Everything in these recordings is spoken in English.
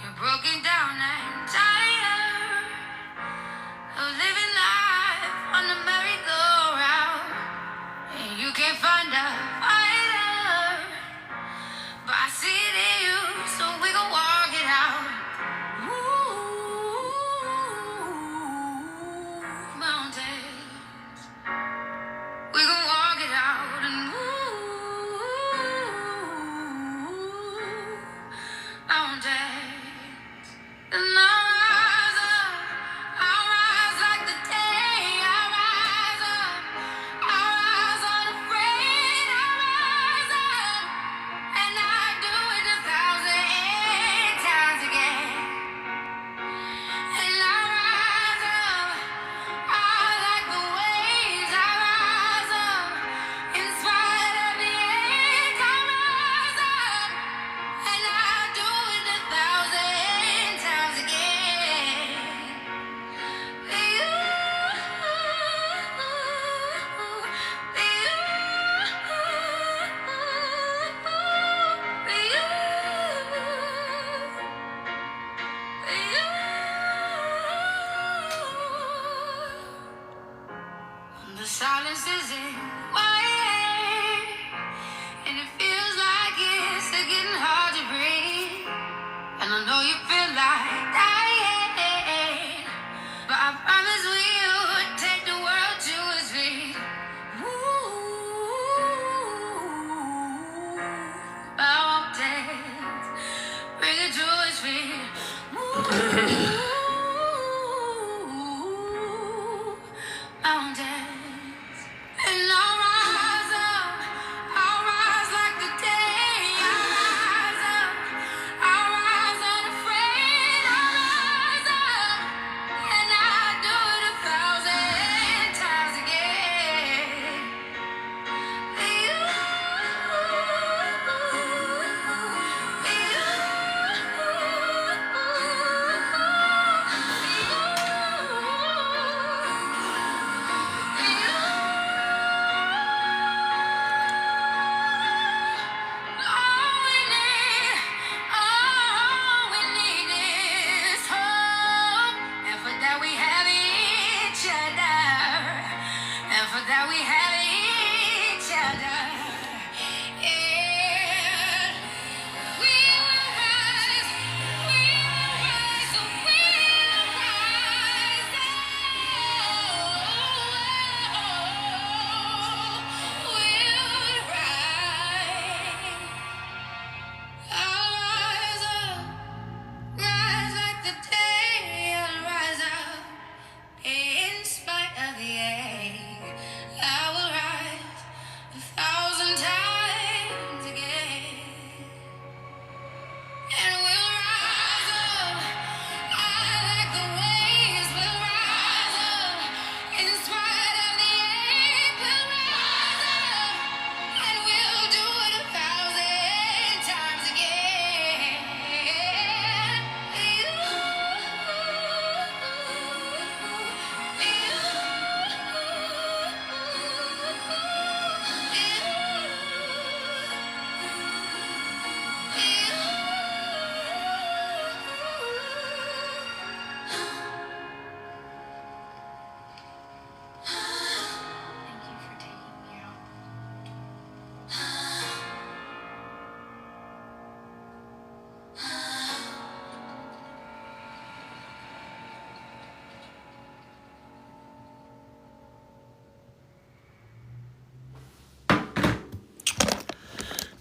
You're broken down and tired of living life on the merry-go-round, and you can't find a fighter, but I see it in you, so we gon' walk it out. Move mountains, we gon' walk it out and move mountains. And I'll rise like the day. I'll rise up, I'll rise unafraid. I'll rise up, and I'll do it 1,000 times again. And I'll rise up, I like the waves. I'll rise up, in spite of the ache. I'll rise up, and I'll do it 1,000 times again. The silence isn't quiet, and it feels like it's getting hard to breathe. And I know you feel like dying, but I promise we would take the world to its feet. Mountains, bring it to its feet. Mountains, and I'll rise up. I'll rise like the day. I'll rise up. I'll rise unafraid. I'll rise up, and I'll do it 1,000 times again. All we need is hope, and for that we have each other, and for that we have each other. And we will rise, we will rise, so we will rise. We'll rise. I'll rise up, rise like the day. I'll rise up, in spite of the ache. I will rise 1,000 times again. And we'll rise up, I like the waves. We'll rise up, in spite of the ache. We'll rise up, and we'll do it 1,000 times again. Thank you for taking me out.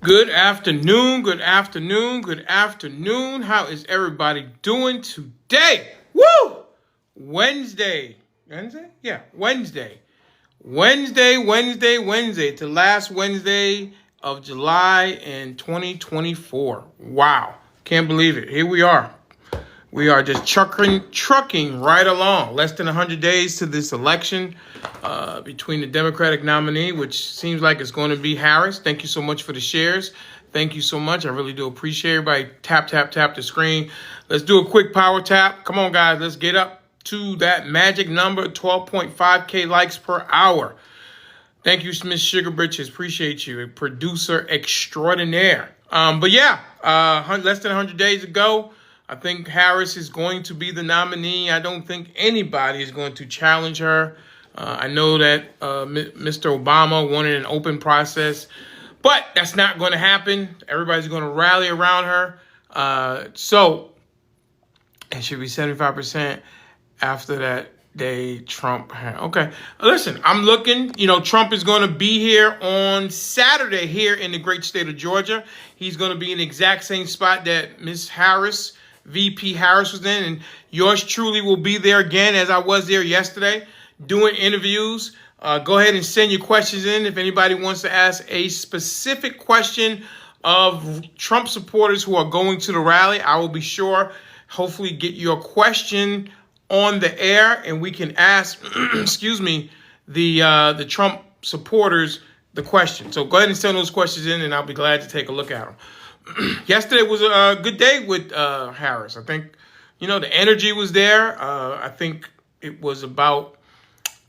Good afternoon, good afternoon, good afternoon. How is everybody doing today? Woo! Wednesday. Wednesday? Yeah, Wednesday. Wednesday. It's the last Wednesday of July in 2024. Wow. Can't believe it. Here we are. We are just trucking right along. Less than 100 days to this election between the Democratic nominee, which seems like it's going to be Harris. Thank you so much for the shares. Thank you so much. I really do appreciate everybody. Tap the screen. Let's do a quick power tap. Come on, guys. Let's get up to that magic number, 12.5K likes per hour. Thank you, Miss Sugar Britches. Appreciate you. A producer extraordinaire. But yeah, less than 100 days ago, I think Harris is going to be the nominee. I don't think anybody is going to challenge her. I know that Mr. Obama wanted an open process, but that's not going to happen. Everybody's going to rally around her. So it should be 75% after that day Trump had. Okay. Listen, I'm looking. Trump is going to be here on Saturday here in the great state of Georgia. He's going to be in the exact same spot that Miss Harris, VP Harris, was in. And yours truly will be there again, as I was there yesterday, doing interviews. Go ahead and send your questions in if anybody wants to ask a specific question of Trump supporters who are going to the rally. I will be sure, hopefully, get your question on the air, and we can ask, excuse me, the Trump supporters the question. So go ahead and send those questions in, and I'll be glad to take a look at them. Yesterday was a good day with Harris. I think, the energy was there. I think it was about,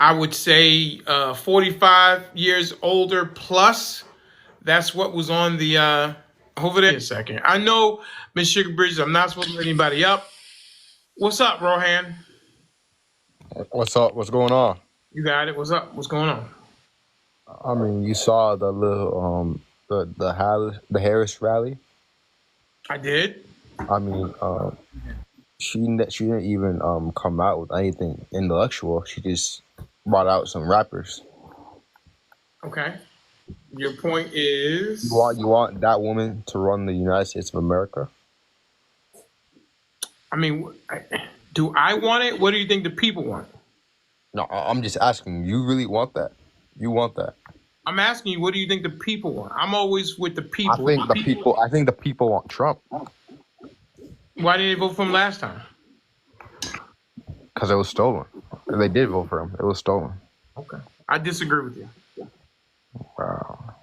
I would say, 45 years older plus. That's what was on the over there. A second. I know, Miss Sugar Bridges, I'm not supposed to let anybody up. What's up, Rohan? What's up? What's going on? You got it. What's up? What's going on? I mean, you saw the little the Harris rally. I did. I mean, she didn't even come out with anything intellectual. She just brought out some rappers. Okay. Your point is, You want that woman to run the United States of America? I mean, do I want it? What do you think the people want? No, I'm just asking. You really want that? You want that? I'm asking you, what do you think the people want? I'm always with the people. I think the people want Trump. Why didn't they vote for him last time? Because it was stolen. They did vote for him. It was stolen. Okay. I disagree with you. Wow.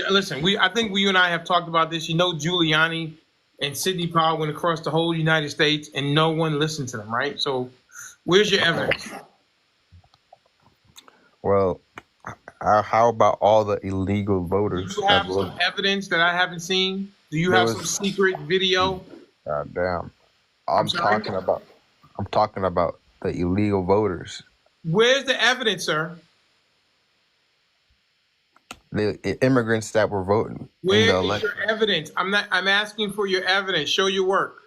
Listen, I think you and I have talked about this. Giuliani and Sidney Powell went across the whole United States and no one listened to them, right? So where's your evidence? Well, how about all the illegal voters? Do you have some evidence that I haven't seen? Do you have some secret video? God damn. I'm talking about the illegal voters. Where's the evidence, sir? The immigrants that were voting. Where is your evidence? I'm asking for your evidence. Show your work.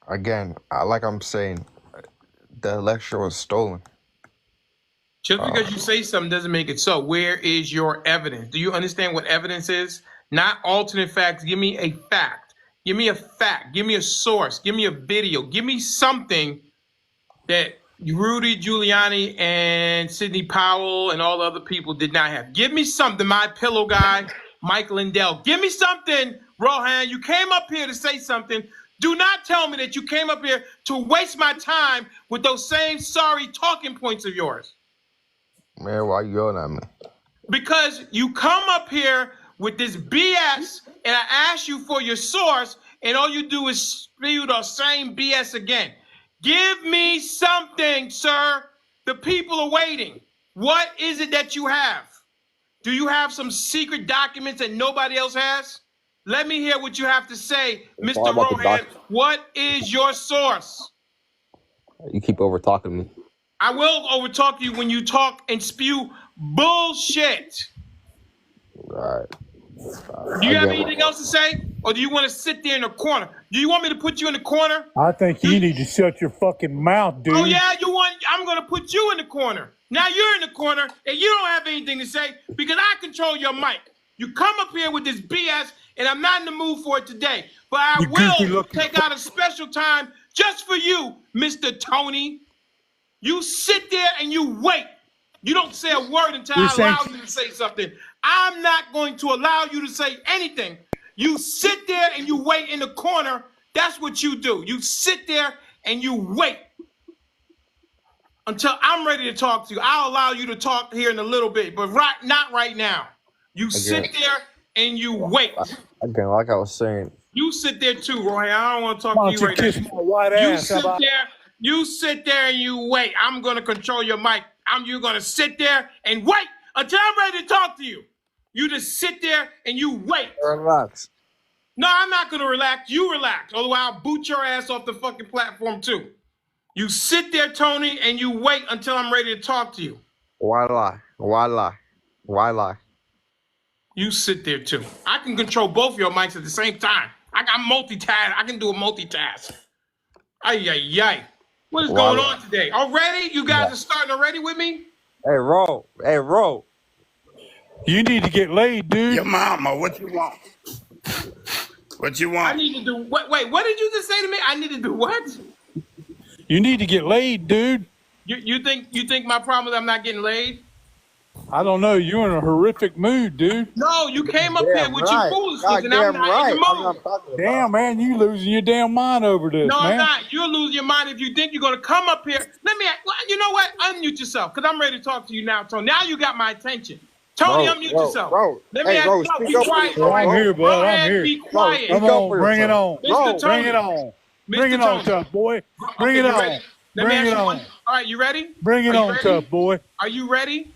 Again, like I'm saying, the election was stolen. Just because you say something doesn't make it so. Where is your evidence? Do you understand what evidence is? Not alternate facts. Give me a fact. Give me a fact. Give me a source. Give me a video. Give me something that Rudy Giuliani and Sidney Powell and all the other people did not have. Give me something, my pillow guy, Mike Lindell. Give me something, Rohan. You came up here to say something. Do not tell me that you came up here to waste my time with those same sorry talking points of yours. Man, why you yelling at me? Because you come up here with this BS, and I ask you for your source, and all you do is spew the same BS again. Give me something, sir. The people are waiting. What is it that you have? Do you have some secret documents that nobody else has? Let me hear what you have to say, Mr. Rohan. What is your source? You keep over-talking me. I will overtalk you when you talk and spew bullshit. All right. Do you have anything else to say? Or do you want to sit there in the corner? Do you want me to put you in the corner? I think you need to shut your fucking mouth, dude. Oh, yeah? I'm going to put you in the corner. Now you're in the corner and you don't have anything to say because I control your mic. You come up here with this BS and I'm not in the mood for it today. But I will take out a special time just for you, Mr. Tony. You sit there and you wait. You don't say a word until I allow you to say something. I'm not going to allow you to say anything. You sit there and you wait in the corner. That's what you do. You sit there and you wait until I'm ready to talk to you. I'll allow you to talk here in a little bit, but not right now. You sit there and you wait. Again, like I was saying. You sit there too, Roy. I don't want to talk to you right now. My white ass. You sit there and you wait. I'm going to control your mic. You're going to sit there and wait until I'm ready to talk to you. You just sit there and you wait. Relax. No, I'm not gonna relax. You relax. Otherwise, I'll boot your ass off the fucking platform too. You sit there, Tony, and you wait until I'm ready to talk to you. Why lie? Why lie? Why lie? You sit there too. I can control both of your mics at the same time. I got multitask. I can do a multitask. Ay, ay, ay. What is going on today? Already? You guys are starting already with me? Hey, roll. Hey, roll. You need to get laid, dude. Your mama, what you want? What you want? I need to do what? Wait, what did you just say to me? I need to do what? You need to get laid, dude. You think my problem is I'm not getting laid? I don't know. You're in a horrific mood, dude. No, you came up here with your foolishness, and I'm not in the mood. Damn, man, you losing your damn mind over this, No, man. I'm not. You're losing your mind if you think you're going to come up here. Well, you know what? Unmute yourself, because I'm ready to talk to you now, Tony. Now you got my attention. Tony, unmute yourself. Let me be quiet. I'm here, bud. I'm here. Be quiet. Come on, bring it on. Mr. Tony. Bring it on. Mr. Bring it on, Tony. tough boy. Bring Okay, it you on. ready? Let me Bring ask it you on. one. All right, you ready? Bring it Are you on, ready? tough boy. Are you ready?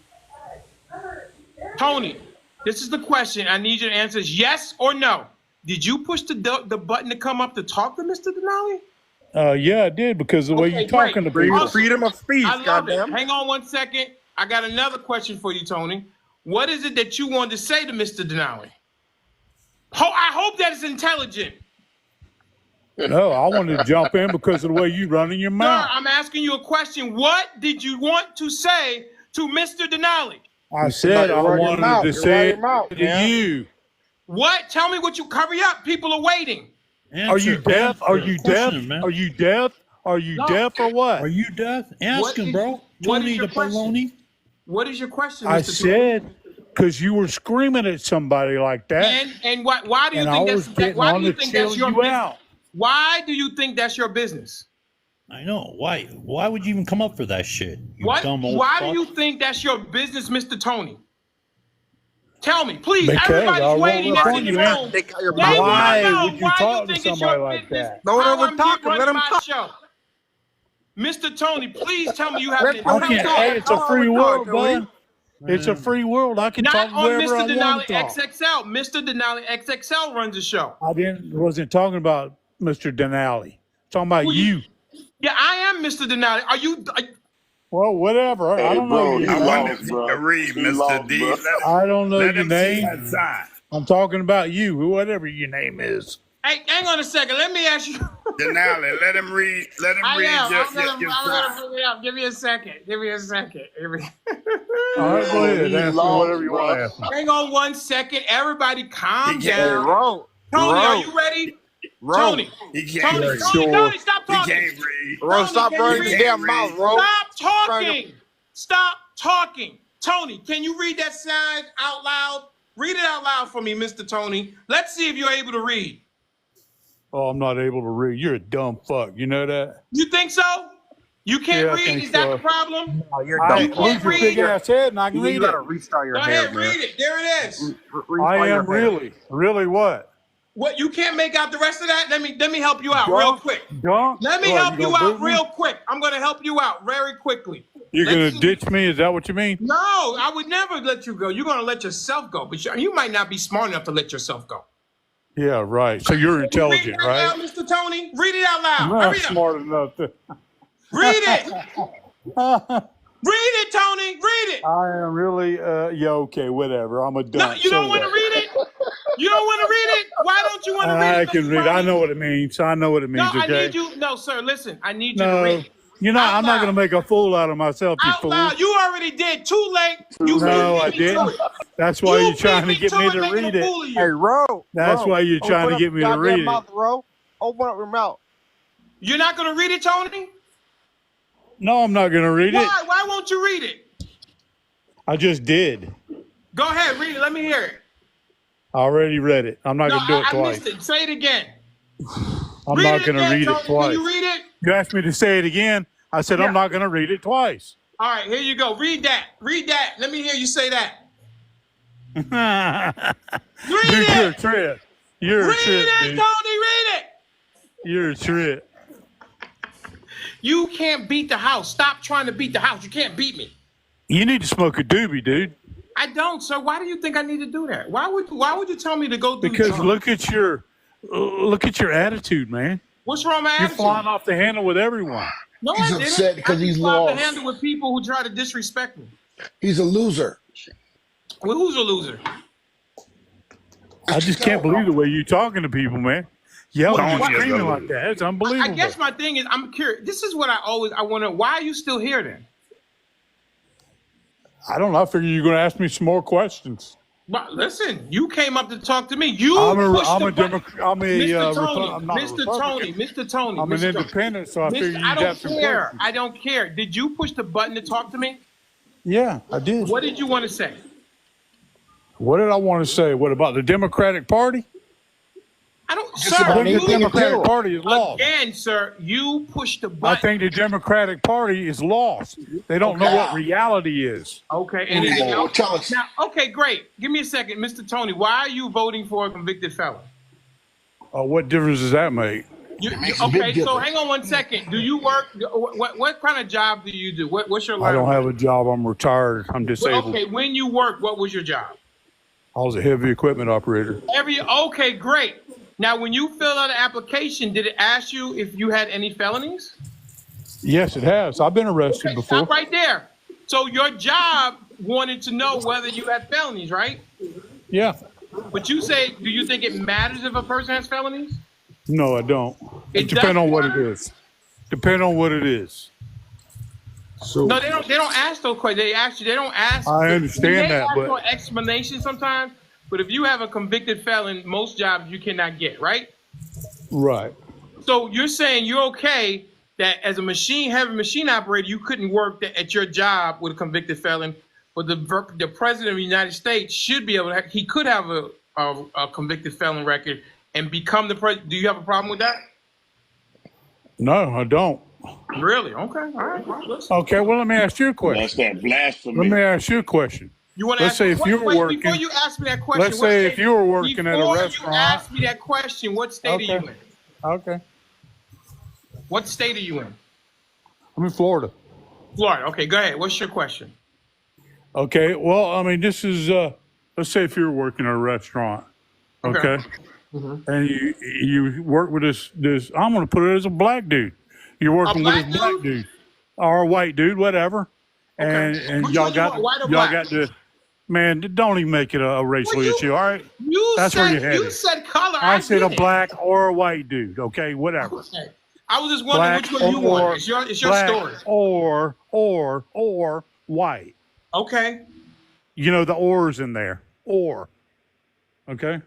Tony, this is the question. I need you to answer yes or no. Did you push the button to come up to talk to Mr. Denali? Yeah, I did, because the way Okay, you're talking to great. people. Awesome. Freedom of speech, I love goddamn. it. Hang on one second. I got another question for you, Tony. What is it that you wanted to say to Mr. Denali? I hope that is intelligent. No, I wanted to jump in because of the way you running your Sir, mouth. I'm asking you a question. What did you want to say to Mr. Denali? I said I wanted to say it to you. What? Tell me what you... Hurry up. People are waiting. Are you deaf? Are you deaf? Are you deaf? Are you deaf or what? Are you deaf? Ask him, bro. What is Tony your the question? baloney. What is your question, Mr. I Denali? said because you were screaming at somebody like that, And why do you and I think was that's getting why on do you to think chill that's your you business? out. Why do you think that's your business? I know. Why? Why would you even come up for that shit? You What? dumb old Why fuck? do you think that's your business, Mr. Tony? Tell me, please. Because I Everybody's won't waiting. That's in respond the to room. Take out your They mouth. want Why to know would you why talk you to think it's somebody your like business. that? Don't How ever I'm talk here him. Let running him my talk. show. Mr. Tony, please tell me you have Let an him I can't. intelligent... Hey, it's a free world, bud. Man. It's a free world. I can Not talk on wherever Mr. I Denali want to talk. XXL. Mr. Denali XXL runs the show. I wasn't talking about Mr. Denali. Talking about you. Yeah, I am Mr. Denali. Are you... Well, whatever. I don't know your I name. wonder if you can read, Mr. D. I don't know Let your him see name. that sign. I'm talking about you, whatever your name is. Hey, hang on a second. Let me ask you... Denali, let him read. Let him read your sign. bring it up. Give me a second. Give me a second. All right, go ahead. Ask me whatever you want to ask me. Hang on 1 second. Everybody calm He can't- down. Roll. Tony, are you ready? Roll. Tony. He can't Tony, read. Tony, stop He talking. can't read. Roll, stop Tony, can running you your read? damn mouth, bro. Stop talking. Stop talking. Tony, can you read that sign out loud? Read it out loud for me, Mr. Tony. Let's see if you're able to read. Oh, I'm not able to read. You're a dumb fuck. You know that? You think so? You can't Yeah, I read? think Is that so. the problem? Oh, you're I dumb. can't lose your read. big ass head and I can You read it. gotta restart your Go hair, ahead, man. read it. There it is. Restart I your am hair. really what? What, you can't make out the rest of that? Let me help you out real quick. Dunk? Let me What, help you gonna out boot me? real quick. I'm going to help you out very quickly. You're Let's gonna see. ditch me? Is that what you mean? No, I would never let you go. You're going to let yourself go, but you might not be smart enough to let yourself go. Yeah, right. So you're intelligent, Read it out right? loud, Mr. Tony. Read it out loud. I'm not Hurry up. smart enough to. Read it. Read it, Tony. Read it. I am really. Yeah. Okay. Whatever. I'm a dumb. No, you don't want to read it? You don't want to read it? Why don't you want to read I it? can Mr. read. I Tony? know what it means. I know what it No, means. I Okay. need you. No, sir, listen. I need you to No, read it. you're not. Out I'm not loud. gonna make a fool out of myself. You Out fool. loud. You already did. Too late. You No, beat I me to didn't. it. That's why You you're trying to beat get me to making read a it. fool of you. Hey, roll. That's why you're trying to get me to read it. Mouth, roll. Open up your mouth. You're not going to read it, Tony? No, I'm not gonna read it. Why? Why won't you read it? I just did. Go ahead. Read it. Let me hear it. I already read it. I'm not No, gonna do it I twice. missed it. Say it again. I'm Read not it gonna again, read Tony. it twice. Can you read it? You asked me to say it again. I said Yeah. I'm not gonna read it twice. All right, here you go. Read that. Read that. Let me hear you say that. Dude, Read you're a it. trip. You're a Read trip, it, dude. Tony. Read it. You're a trip. You can't beat the house. Stop trying to beat the house. You can't beat me. You need to smoke a doobie, dude. I don't, sir. Why do you think I need to do that? Why would you tell me to go do Because something? look at your Look at your attitude, man. What's wrong with my You're attitude? flying off the handle with everyone. No, He's I didn't. upset because I he's just fly off the lost. handle with people who try to disrespect me. He's a loser. Well, who's a loser? I just can't believe the way you're talking to people, man. Yelling and Tony is a screaming like loser. that. It's unbelievable. I guess my thing is, I'm curious. This is what I wonder. Why are you still here then? I don't know. I figure you're going to ask me some more questions. But listen, you came up to talk to me. You I'm a pushed the button. Democrat. I'm a Mr. Tony, I'm not a Mr. Republican. Tony, Mr. Tony. I'm an Mr. Tony. independent, so I figure Mr. you'd I don't have some care. questions. I don't care. Did you push the button to talk to me? Yeah, I did. What did you want to say? What did I want to say? What about the Democratic Party? I don't, Just sir. about The You, anything Democratic Party is lost. again, sir. You pushed the I button. think the Democratic Party is lost. They don't know what reality is. Okay. Anything Oh, else? tell us. Now, okay, great. Give me a second, Mr. Tony. Why are you voting for a convicted felon? What difference does that make? makes a big Okay, so difference. hang on one second. Do you work? What kind of job do you do? What's your I line? don't have a job. I'm retired. I'm disabled. Okay, when you work, what was your job? I was a heavy equipment operator. Okay, great. Now, when you fill out an application, did it ask you if you had any felonies? Yes, it has. I've been arrested Okay, before. stop right there. So your job wanted to know whether you had felonies, right? Yeah. But you say, do you think it matters if a person has felonies? No, I don't. It It depends on doesn't what it matter? is. Depend on what it is. So No, they don't. They don't ask those questions. They ask you. They don't ask. I understand they that, ask but- for explanation sometimes. But if you have a convicted felon, most jobs you cannot get, right? Right. So you're saying you're okay that as a heavy machine operator, you couldn't work at your job with a convicted felon, but the president of the United States should be able to. He could have a convicted felon record and become the president. Do you have a problem with that? No, I don't. Really? Okay. All right. Well, listen. Okay, well, let me ask you a That's question. that blasphemy. Let me ask you a question. You want to Let's ask say me, if you were working- before you ask me that question. Let's what say state- if you were working at a before restaurant- you ask me that question, what state are you in? Okay. What state are you in? I'm in Florida. Florida. Okay, go ahead. What's your question? Okay, well, I mean, this is, let's say if you're working at a restaurant, okay? And you work with this, I'm going to put it as a black dude. You're working with black this black dude? dude or a white dude, whatever. And Which y'all one you got, want, white or y'all black? got to, man, don't even make it a racial Well, you- issue, all right? You That's said where you're you headed. said color. I said a get it. black or a white dude, okay, whatever. Okay. I was just wondering Black which one you or want. It's your black story. or white. Okay. You know, the or's in there. Or. Okay?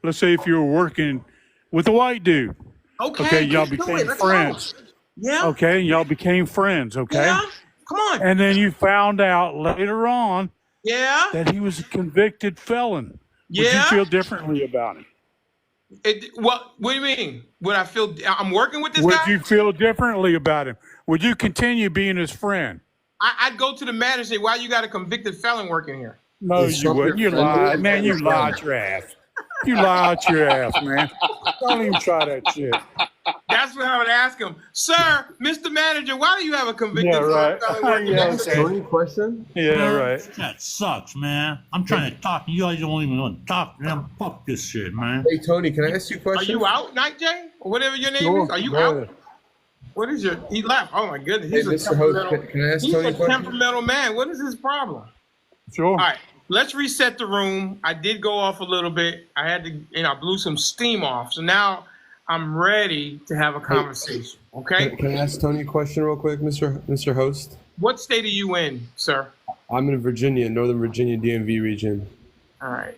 Let's say if you were working with a white dude. Okay. Okay, y'all let's do became it. Let's friends. go. Yeah. Okay, y'all became friends, okay? Yeah. Come on. And then you found out later on Yeah. that he was a convicted felon. Would you Yeah. feel differently about him? What do you mean? Would I feel I'm working with this Would guy? you feel differently about him? Would you continue being his friend? I'd go to the manager and say, why you got a convicted felon working here? No, Is you wouldn't. You something lied. friendly? Man, you lied your ass. You lied your ass, man. Don't even try that shit. That's what I would ask him. Sir, Mr. Manager, why do you have a convicted Yeah, right. felon working Yeah, here? okay. Any question? Yeah, Man, right. That sucks, man. I'm trying to talk. You guys don't even want to talk. Man, fuck this shit, man. Hey Tony, can I ask you a Are question? you out, Night J? Or whatever your name Sure, is? Are you go out? ahead. What is your he left? Oh my goodness. Hey, He's a Mr. Host, temperamental, can I ask he's Tony a a question? temperamental man. What is his problem? Sure. All right, let's reset the room. I did go off a little bit. I had to, I blew some steam off. So now I'm ready to have a conversation. Okay? Can I ask Tony a question real quick, Mr. Host? What state are you in, sir? I'm in Virginia, Northern Virginia DMV region. All right.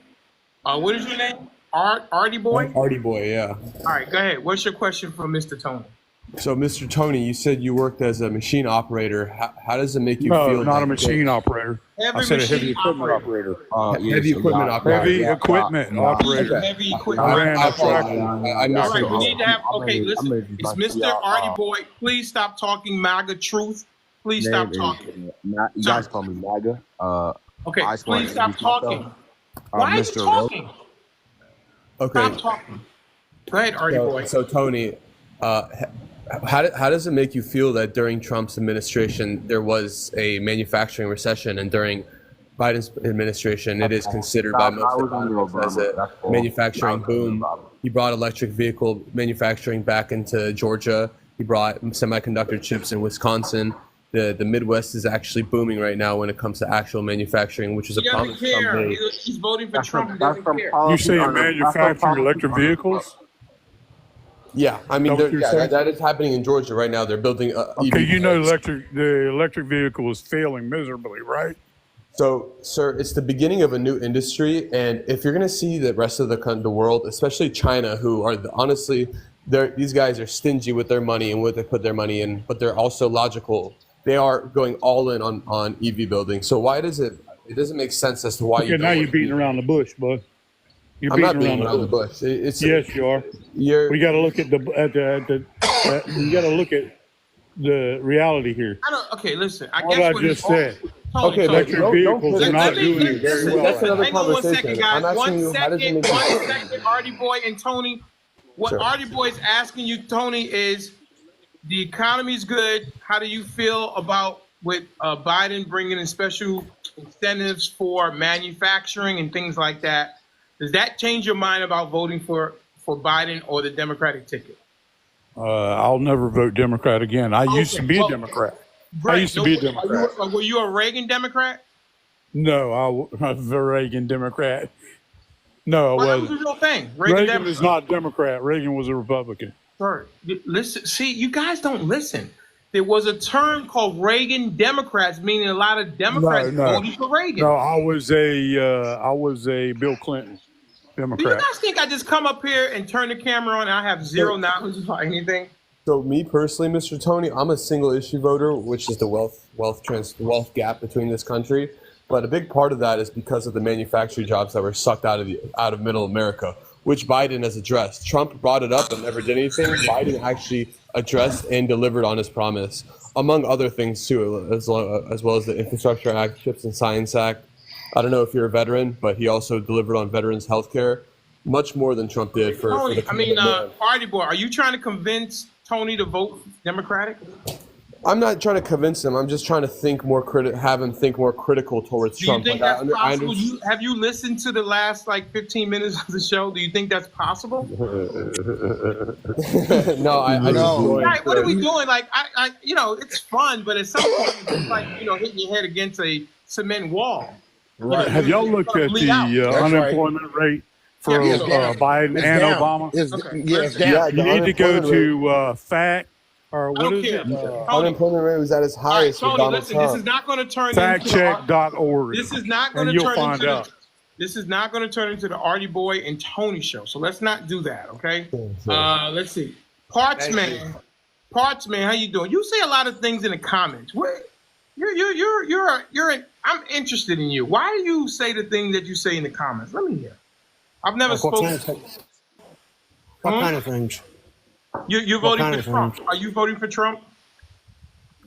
What is your name? Artie Boy? Artie boy, yeah. All right, go ahead. What's your question for Mr. Tony? So, Mr. Tony, you said you worked as a machine operator. How does it make you No, feel? not a that- machine operator. I said a heavy equipment operator. Heavy equipment operator. Heavy equipment operator. Heavy I equipment. ran a tractor. I All missed right, we it. need to have. Okay, listen. It's Mr. Artie Boy. Please stop talking MAGA truth. Please stop talking. You guys call me MAGA. Okay, I just wanted please to stop introduce myself. talking. Why are you Mr. talking? Okay. Stop talking. Go ahead, Artie Boy. So Tony, how does it make you feel that during Trump's administration there was a manufacturing recession, and during Biden's administration it is considered by most economists as a manufacturing boom? He brought electric vehicle manufacturing back into Georgia. He brought semiconductor chips in Wisconsin. The Midwest is actually booming right now when it comes to actual manufacturing, which is a He doesn't promise Trump care. made. He's voting for That's Trump. from He that's doesn't from care. You policy. saying That's from manufacturing policy. electric vehicles? Yeah, I mean, Is that what you're saying? that is happening in Georgia right now. They're building Okay, EV you know plants. the electric vehicle is failing miserably, right? So, sir, it's the beginning of a new industry, and if you're going to see the rest of the world, especially China, who are honestly, these guys are stingy with their money and what they put their money in, but they're also logical. They are going all in on EV building. So why does it? It doesn't make sense as to why you Okay, don't now want you're to beating do. around the bush, bud. You're I'm not beating beating around around the the bush. bush. It's Yes, you are. you're We got to look at you got to look at the reality here. I don't. Okay, listen. I What guess I what he's just said. Tony. okay, but Tony. Electric vehicles put are it. not doing it very Listen, well That's right another now. hang on one second, conversation. guys. I'm asking One you, how does it second, make one sense? second, Artie Boy and Tony. What Sure. Artie Boy is asking you, Tony, is the economy's good. How do you feel about with Biden bringing in special incentives for manufacturing and things like that? Does that change your mind about voting for Biden or the Democratic ticket? I'll never vote Democrat again. I used to Okay, be a well, Democrat. I great. used to be a Are Democrat. were you a Reagan Democrat? No, I was a Reagan Democrat. No, I Well, that was a wasn't. real thing. Reagan is not Democrat. Reagan was a Republican. Sir, listen. See, you guys don't listen. There was a term called Reagan Democrats, meaning a lot of Democrats No. voted for Reagan. No, I was a Bill Clinton Do you Democrat. guys think I just come up here and turn the camera on and I have zero knowledge about anything? So me personally, Mr. Tony, I'm a single issue voter, which is the wealth gap between this country. But a big part of that is because of the manufacturing jobs that were sucked out of middle America, which Biden has addressed. Trump brought it up and never did anything. Biden actually addressed and delivered on his promise, among other things too, as well as the Infrastructure Act, Chips and Science Act. I don't know if you're a veteran, but he also delivered on veterans health care, much more than Trump did for Tony, the common man. Artie Boy, are you trying to convince Tony to vote Democratic? I'm not trying to convince him. I'm just trying to have him think more critical towards Do you Trump. think Like, that's possible? Have you listened to the last 15 minutes of the show? Do you think that's possible? No, I No. just Right, what are we doing? It's fun, but at some point, it's like, hitting your head against a cement wall. Right. Have y'all looked at bleed out. the That's right. unemployment rate for Yeah, Biden It's and down. Obama? It's, Okay. yeah, it's Yeah, down. the You need to go unemployment to fact or I what don't is care. it? Tony, unemployment rate was at its all right, highest with Tony, Donald listen, this is Trump. not going to turn into Factcheck.org. this is not going And to you'll turn find into out. this is not going to turn into the Artie Boy and Tony show. So let's not do that, okay? Let's see. Parts man, how you doing? You say a lot of things in the comments. I'm interested in you. Why do you say the things that you say in the comments? Let me hear. I've never spoken. What kind of things? You're What voting kind for of Trump. things? Are you voting for Trump?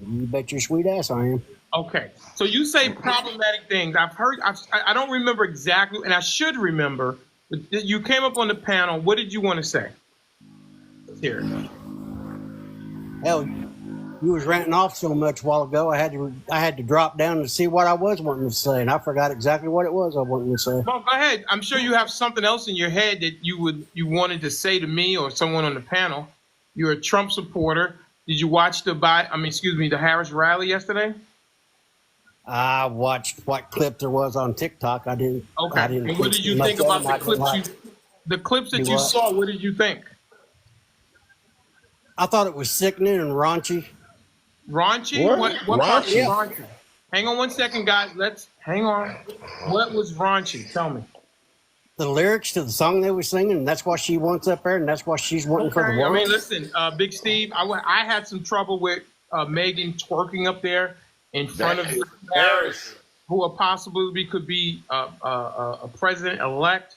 You bet your sweet ass I am. Okay. So you say problematic things. I don't remember exactly, and I should remember. But you came up on the panel. What did you want to say? Let's hear it. Hell, you was ranting off so much a while ago. I had to drop down to see what I was wanting to say, and I forgot exactly what it was I wanted to say. Well, go ahead. I'm sure you have something else in your head that you wanted to say to me or someone on the panel. You're a Trump supporter. Did you watch the Harris rally yesterday? I watched what clip there was on TikTok. I didn't. Okay. I didn't And what did you much think of about them. I the didn't clips? like- The clips that Do you what? saw. What did you think? I thought it was sickening and raunchy. Raunchy? What? What part was Raunchy? raunchy? Hang on one second, guys. Let's hang on. What was raunchy? Tell me. The lyrics to the song they were singing, and that's what she wants up there, and that's what she's wanting for the Okay. world. I mean, listen, Big Steve. I had some trouble with Megan twerking up there in front of Harris, who possibly could be a president-elect.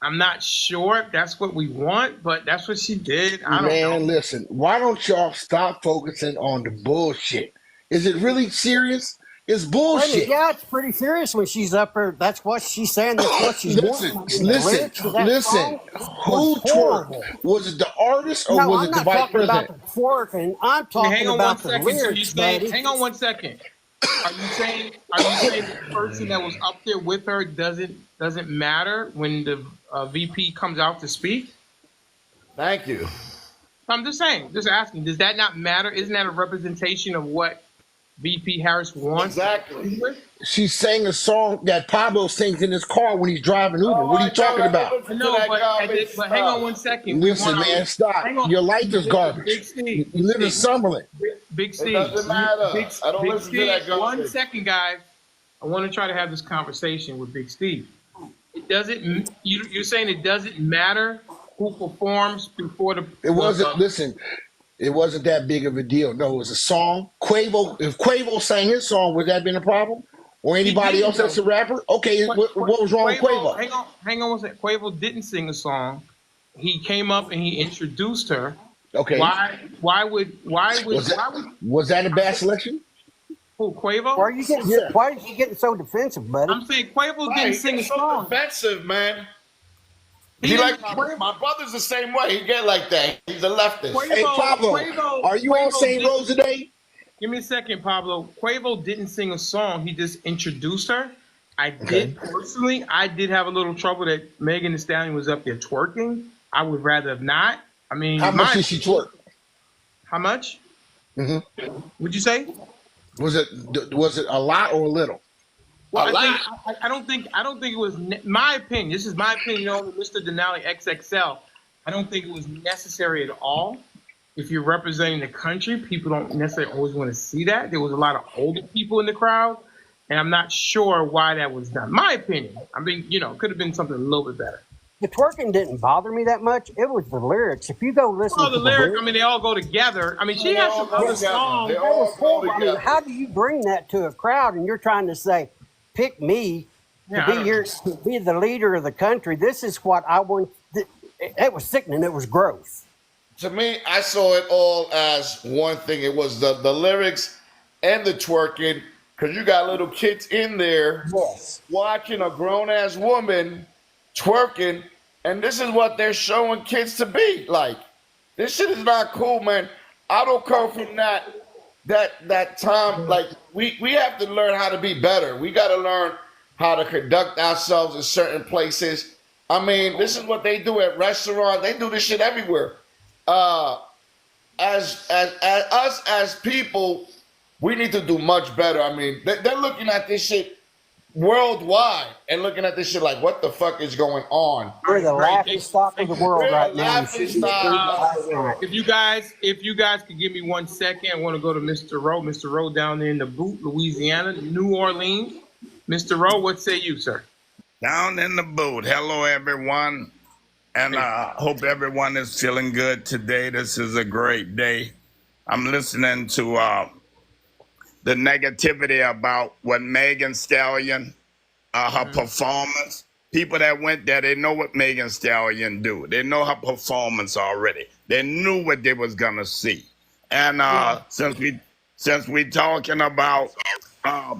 I'm not sure if that's what we want, but that's what she did. I don't know. Man, listen, why don't y'all stop focusing on the bullshit? Is it really serious? It's Wait a bullshit. minute, yeah, it's pretty serious when she's up there. That's what she's saying. That's what she's Listen, wanting. I mean, the lyrics to that song Who was horrible. twerked? Was it the artist or No, was I'm it the not vice talking about president? the twerking. I'm Okay, talking hang on one about the second. So you lyrics, saying? buddy. Hang on one second. Are you saying the person that was up there with her doesn't matter when the VP comes out to speak? Thank you. I'm just saying, just asking. Does that not matter? Isn't that a representation of what VP Harris wants? Exactly. She sang a song that Pablo sings in his car when he's driving Uber. What are Oh, you I know. talking Let me about? I listen to know, that but garbage hang on stuff. 1 second. We Listen, want man, to stop. hang on. Your life is Big garbage. Steve. You live in Summerlin. Big It Steve. doesn't matter. I don't Big listen to that Steve. 1 garbage. second, guys. I want to try to have this conversation with Big Steve. It doesn't. You're saying it doesn't matter who performs before the. It wasn't. Listen, it wasn't that big of a deal. No, it was a song. Quavo. If Quavo sang his song, would that have been a problem? Or He anybody didn't else that's though. a rapper? Okay, what was wrong with Quavo, Quavo? hang on 1 second. Quavo didn't sing a song. He came up and he introduced her. Okay, was that a bad selection? who, Quavo? Why are you getting Yeah. why are you getting so defensive, buddy? I'm saying Quavo Right, didn't he sing a gets so song. defensive, man. He He didn't. like my brother's the same way. He get like that. He's a leftist. Hey, Pablo, are you on St. Rose today? Give me a second, Pablo. Quavo didn't sing a song. He just introduced her. I did personally. I did have a little trouble that Megan Thee Stallion was up there twerking. I would rather have not. I mean, How much did she twerk? How much? Mm-hmm. Would you say? Was it a lot or a little? Well, I don't think it was my opinion. This is my opinion on Mr. Denali XXL. I don't think it was necessary at all. If you're representing the country, people don't necessarily always want to see that. There was a lot of older people in the crowd, and I'm not sure why that was done. My opinion. I mean, could have been something a little bit better. The twerking didn't bother me that much. It was the lyrics. If you go listen to the lyrics, I mean, they all go together. I mean, she has some other songs. That was cool. I mean, how do you bring that to a crowd and you're trying to say, pick me to be the leader of the country? This is what I want. It was sickening. It was gross. To me, I saw it all as one thing. It was the lyrics and the twerking, because you got little kids in there watching a grown-ass woman twerking, and this is what they're showing kids to be like. This shit is not cool, man. I don't come from that time. Like, we have to learn how to be better. We got to learn how to conduct ourselves in certain places. I mean, this is what they do at restaurants. They do this shit everywhere. As us as people, we need to do much better. I mean, they're looking at this shit worldwide and looking at this shit like, what the fuck is going on? We're the laughing stock of the world right now. If you guys could give me 1 second, I want to go to Mr. Rowe. Mr. Rowe down there in the boot, Louisiana, New Orleans. Mr. Rowe, what say you, sir? Down in the boot. Hello, everyone. And I hope everyone is feeling good today. This is a great day. I'm listening to the negativity about what Megan Stallion, her performance. People that went there, they know what Megan Stallion do. They know her performance already. They knew what they was gonna see. And since we talking about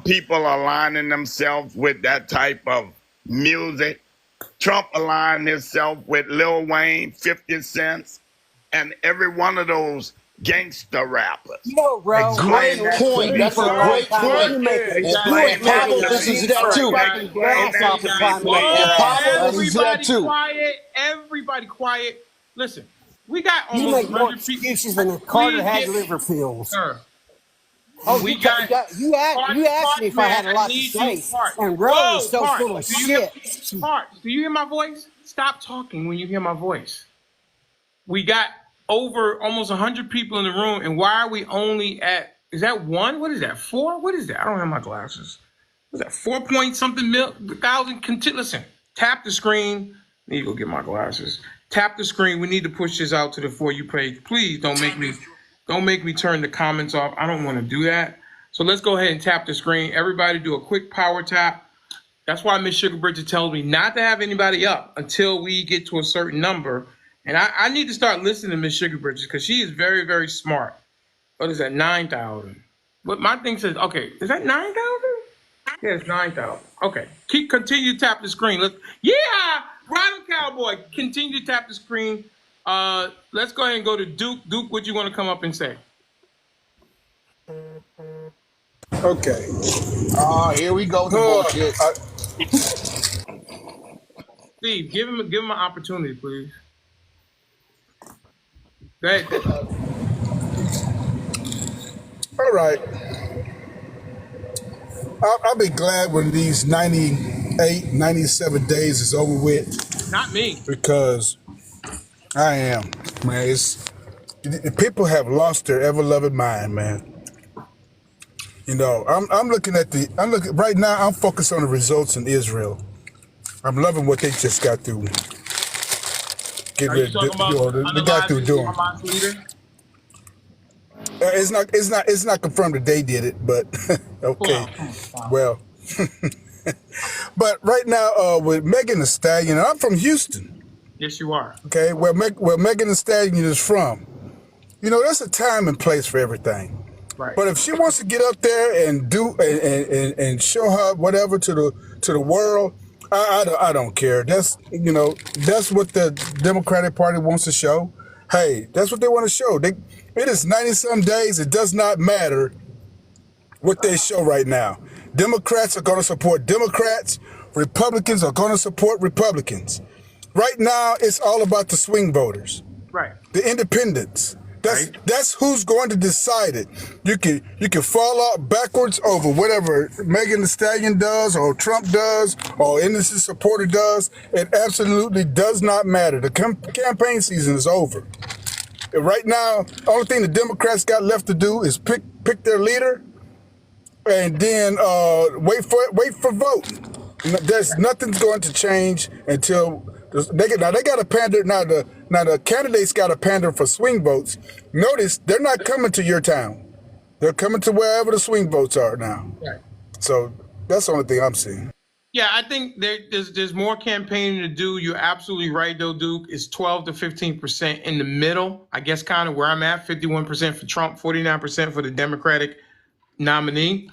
people aligning themselves with that type of music, Trump aligned himself with Lil Wayne, 50 Cent, and every one of those gangster rappers. Bro, great point. That's a great point. And Pablo listens to that too. Everybody quiet. Everybody quiet. Listen, we got almost you make more 100 people. excuses than Carter had liver pills. Sir. Oh, you asked me if I had a lot to say, and Rose is so full of shit. Do you hear my voice? Stop talking when you hear my voice. We got over almost 100 people in the room, and why are we only at, is that 1? What is that, 4? What is that? I don't have my glasses. What is that, 4 point something thousand? Listen, tap the screen. I need to go get my glasses. Tap the screen. We need to push this out to the For You page. Please don't make me turn the comments off. I don't want to do that. So let's go ahead and tap the screen. Everybody do a quick power tap. That's why Miss Sugar Bridget tells me not to have anybody up until we get to a certain number. And I need to start listening to Miss Sugar Bridget because she is very, very smart. What is that, 9,000? But my thing says, okay, is that 9,000? Yeah, it's 9,000. Okay, continue to tap the screen. Bridal Cowboy, continue to tap the screen. Let's go ahead and go to Duke. Duke, what you want to come up and say? Okay. Here we go with the bullshit. Steve, give him an opportunity, please. Right. All right. I'll be glad when these 98, 97 days is over with Not me. because I am, man. People have lost their ever loving mind, man. You know, I'm looking at I'm looking right now. I'm focused on the results in Israel. I'm loving what they just got through. Get Are you rid of, talking about they got through unaliving the doing. Hamas leader? It's not confirmed that they did it, but okay. Well, come on. Well, but right now with Megan Thee Stallion, and I'm from Houston. Yes, you are. Okay, where Megan Thee Stallion is from. You know, there's a time and place for everything. Right. But if she wants to get up there and do and show her whatever to the world, I don't care. That's that's what the Democratic Party wants to show. Hey, that's what they want to show. It is 90-some days. It does not matter what they show right now. Democrats are going to support Democrats. Republicans are going to support Republicans. Right now, it's all about the swing voters, Right. the independents. That's who's going to decide it. You can fall out backwards over whatever Megan Thee Stallion does or Trump does or innocent supporter does. It absolutely does not matter. The campaign season is over. And right now, the only thing the Democrats got left to do is pick their leader and then wait for vote. There's nothing's going to change until they got to pander now. The candidates got to pander for swing votes. Notice they're not coming to your town; they're coming to wherever the swing votes are now. Right. So that's the only thing I'm seeing. Yeah, I think there's more campaigning to do. You're absolutely right, though, Duke. It's 12 to 15% in the middle. I guess kind of where I'm at. 51% for Trump, 49% for the Democratic nominee.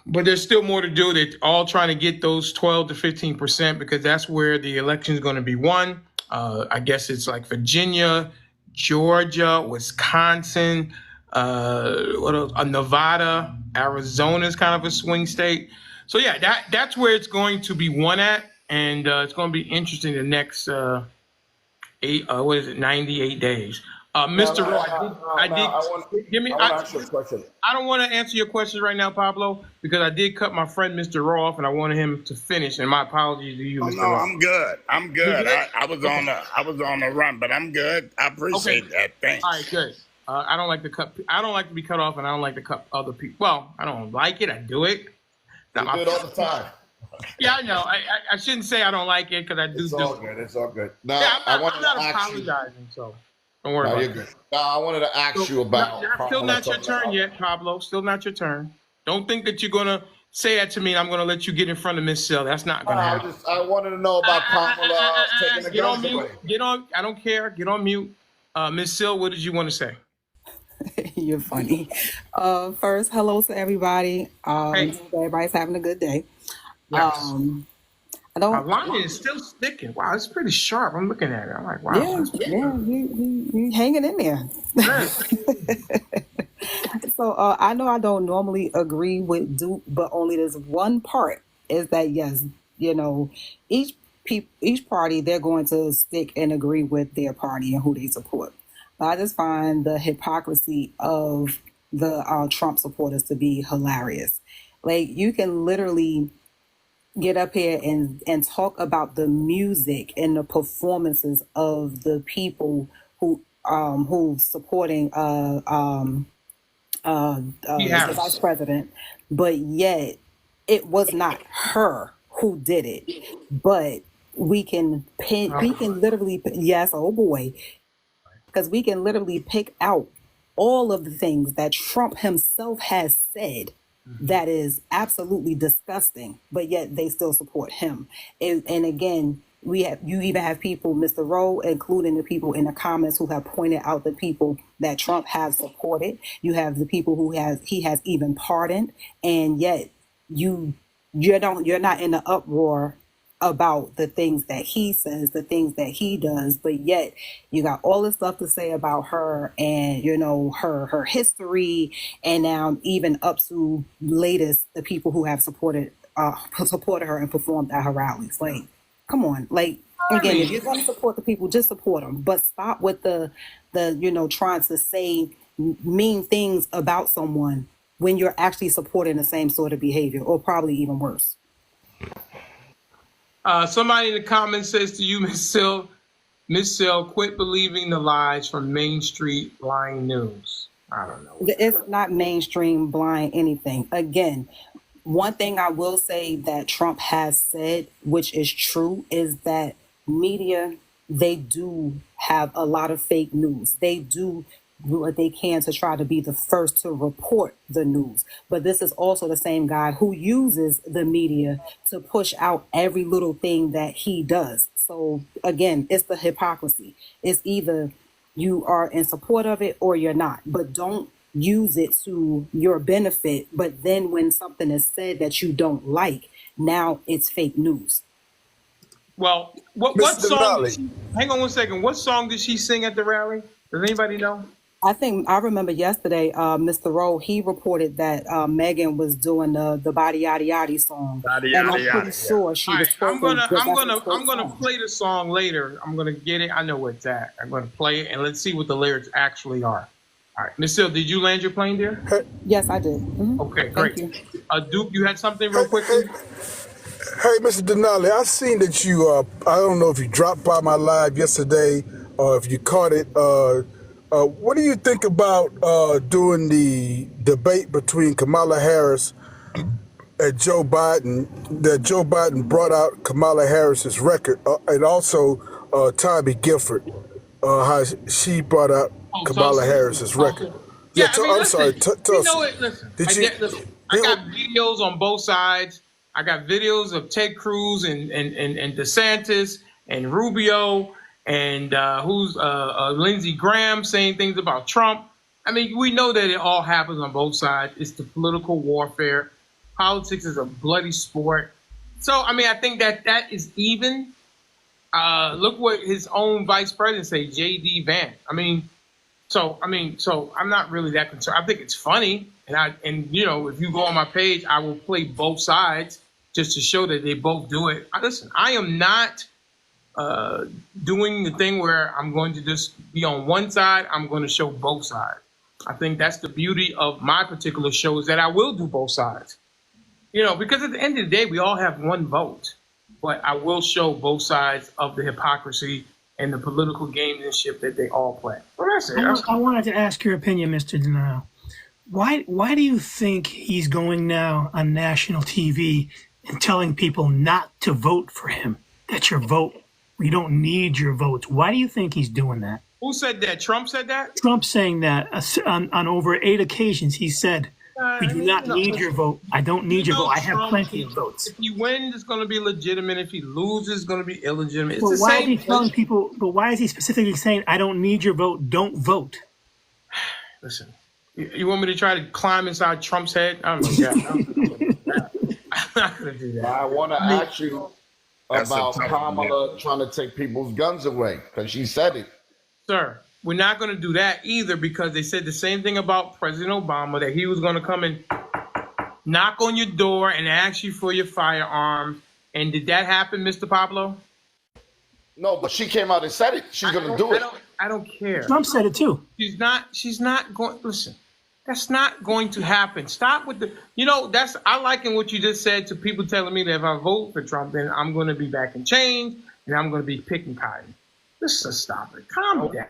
But there's still more to do. They're all trying to get those 12 to 15% because that's where the election is going to be won. I guess it's like Virginia, Georgia, Wisconsin, what else? Nevada, Arizona is kind of a swing state. So yeah, that's where it's going to be won at, and it's going to be interesting the next 98 days. Mr. Rowe, I want to ask you a question. I don't want to answer your questions right now, Pablo, because I did cut my friend Mr. Rowe off, and I wanted him to finish. And my apologies to you, Mr. No, Rowe. I'm good. I'm good. I was on the run, but I'm good. I appreciate that. Thanks. All right, good. I don't like to be cut off, and I don't like to cut other people. Well, I don't like it. I do it. You do it all the time. Yeah, I know. I shouldn't say I don't like it because I do. It's all good. It's all good. Now, yeah, I'm not apologizing, so don't worry about it. Now, I wanted to ask you about. Still not your turn yet, Pablo. Still not your turn. Don't think that you're gonna say that to me and I'm gonna let you get in front of Miss Sill. That's not gonna happen. I wanted to know about Kamala taking the Get on guns mute. away. Get on. I don't care. Get on mute. Miss Sill, what did you want to say? You're funny. First, hello to everybody. Hey. Everybody's having a good day. Yes. I don't. My line is still sticking. Wow, it's pretty sharp. I'm looking at it. I'm like, wow. Yeah, you hanging in there. So I know I don't normally agree with Duke, but only there's one part is that yes, each party they're going to stick and agree with their party and who they support. But I just find the hypocrisy of the Trump supporters to be hilarious. Like you can literally get up here and talk about the music and the performances of the people who supporting the vice president, but yet it was not her who did it. But we can literally, yes, oh boy, because we can literally pick out all of the things that Trump himself has said that is absolutely disgusting, but yet they still support him. And again, you even have people, Mr. Rowe, including the people in the comments who have pointed out the people that Trump has supported. You have the people he has even pardoned, and yet you're not in the uproar about the things that he says, the things that he does, but yet you got all this stuff to say about her and her history, and now even up to latest the people who have supported her and performed at her rallies. Like, come on, like Again, if you're going to support the people, just support them, but stop with the trying to say mean things about someone when you're actually supporting the same sort of behavior, or probably even worse. Somebody in the comments says to you, Miss Sil, quit believing the lies from Main Street lying news. I don't know. It's not mainstream blind anything. Again, one thing I will say that Trump has said, which is true, is that media, they do have a lot of fake news. They do what they can to try to be the first to report the news. But this is also the same guy who uses the media to push out every little thing that he does. So again, it's the hypocrisy. It's either you are in support of it or you're not, but don't use it to your benefit. But then when something is said that you don't like, now it's fake news. Well, what song? Hang on one second. What song did she sing at the rally? Does anybody know? I remember yesterday, Mr. Rowe, he reported that Megan was doing the Body Yaddy Yaddy song, and I'm pretty sure she was. I'm gonna play the song later. I'm gonna get it. I know where it's at. I'm gonna play it, and let's see what the lyrics actually are. All right, Miss Sil, did you land your plane there? Yes, I did. Mm-hmm. Okay, great. Duke, you had something real quickly? Hey, Mr. Denali, I seen that you, I don't know if you dropped by my live yesterday or if you caught it. What do you think about doing the debate between Kamala Harris and Joe Biden, that Joe Biden brought out Kamala Harris's record, and also Tommy Gifford, how she brought out Kamala Harris's record. Yeah, I mean, I'm sorry. You know it. Listen, I got videos on both sides. I got videos of Ted Cruz and DeSantis and Rubio and Lindsey Graham saying things about Trump. I mean, we know that it all happens on both sides. It's the political warfare. Politics is a bloody sport. So, I mean, I think that is even. Look what his own vice president say, J.D. Vance. So I'm not really that concerned. I think it's funny, and you know, if you go on my page, I will play both sides just to show that they both do it. Listen, I am not doing the thing where I'm going to just be on one side. I'm going to show both sides. I think that's the beauty of my particular show, is that I will do both sides. You know, because at the end of the day, we all have one vote, but I will show both sides of the hypocrisy and the political gamesmanship that they all play. Well, that's it. I wanted to ask your opinion, Mr. Denali. Why do you think he's going now on national TV and telling people not to vote for him? That your vote, we don't need your votes. Why do you think he's doing that? Who said that? Trump said that? Trump saying that on over 8 occasions. He said, we do not need your vote. I don't need your vote. I have plenty of votes. If he wins, it's going to be legitimate. If he loses, it's going to be illegitimate. It's well, the why same. is he telling people? But why is he specifically saying, "I don't need your vote. Don't vote"? Listen, you want me to try to climb inside Trump's head? I'm not going to do that. I want to ask you about Kamala trying to take people's guns away, because she said it. Sir, we're not going to do that either, because they said the same thing about President Obama, that he was going to come and knock on your door and ask you for your firearms. And did that happen, Mr. Pablo? No, but she came out and said it. She's going to do it. I don't care. Trump said it too. She's not going, listen, that's not going to happen. Stop with the, I liken what you just said to people telling me that if I vote for Trump, then I'm going to be back in chains and I'm going to be picking cotton. Listen, stop it. Calm down.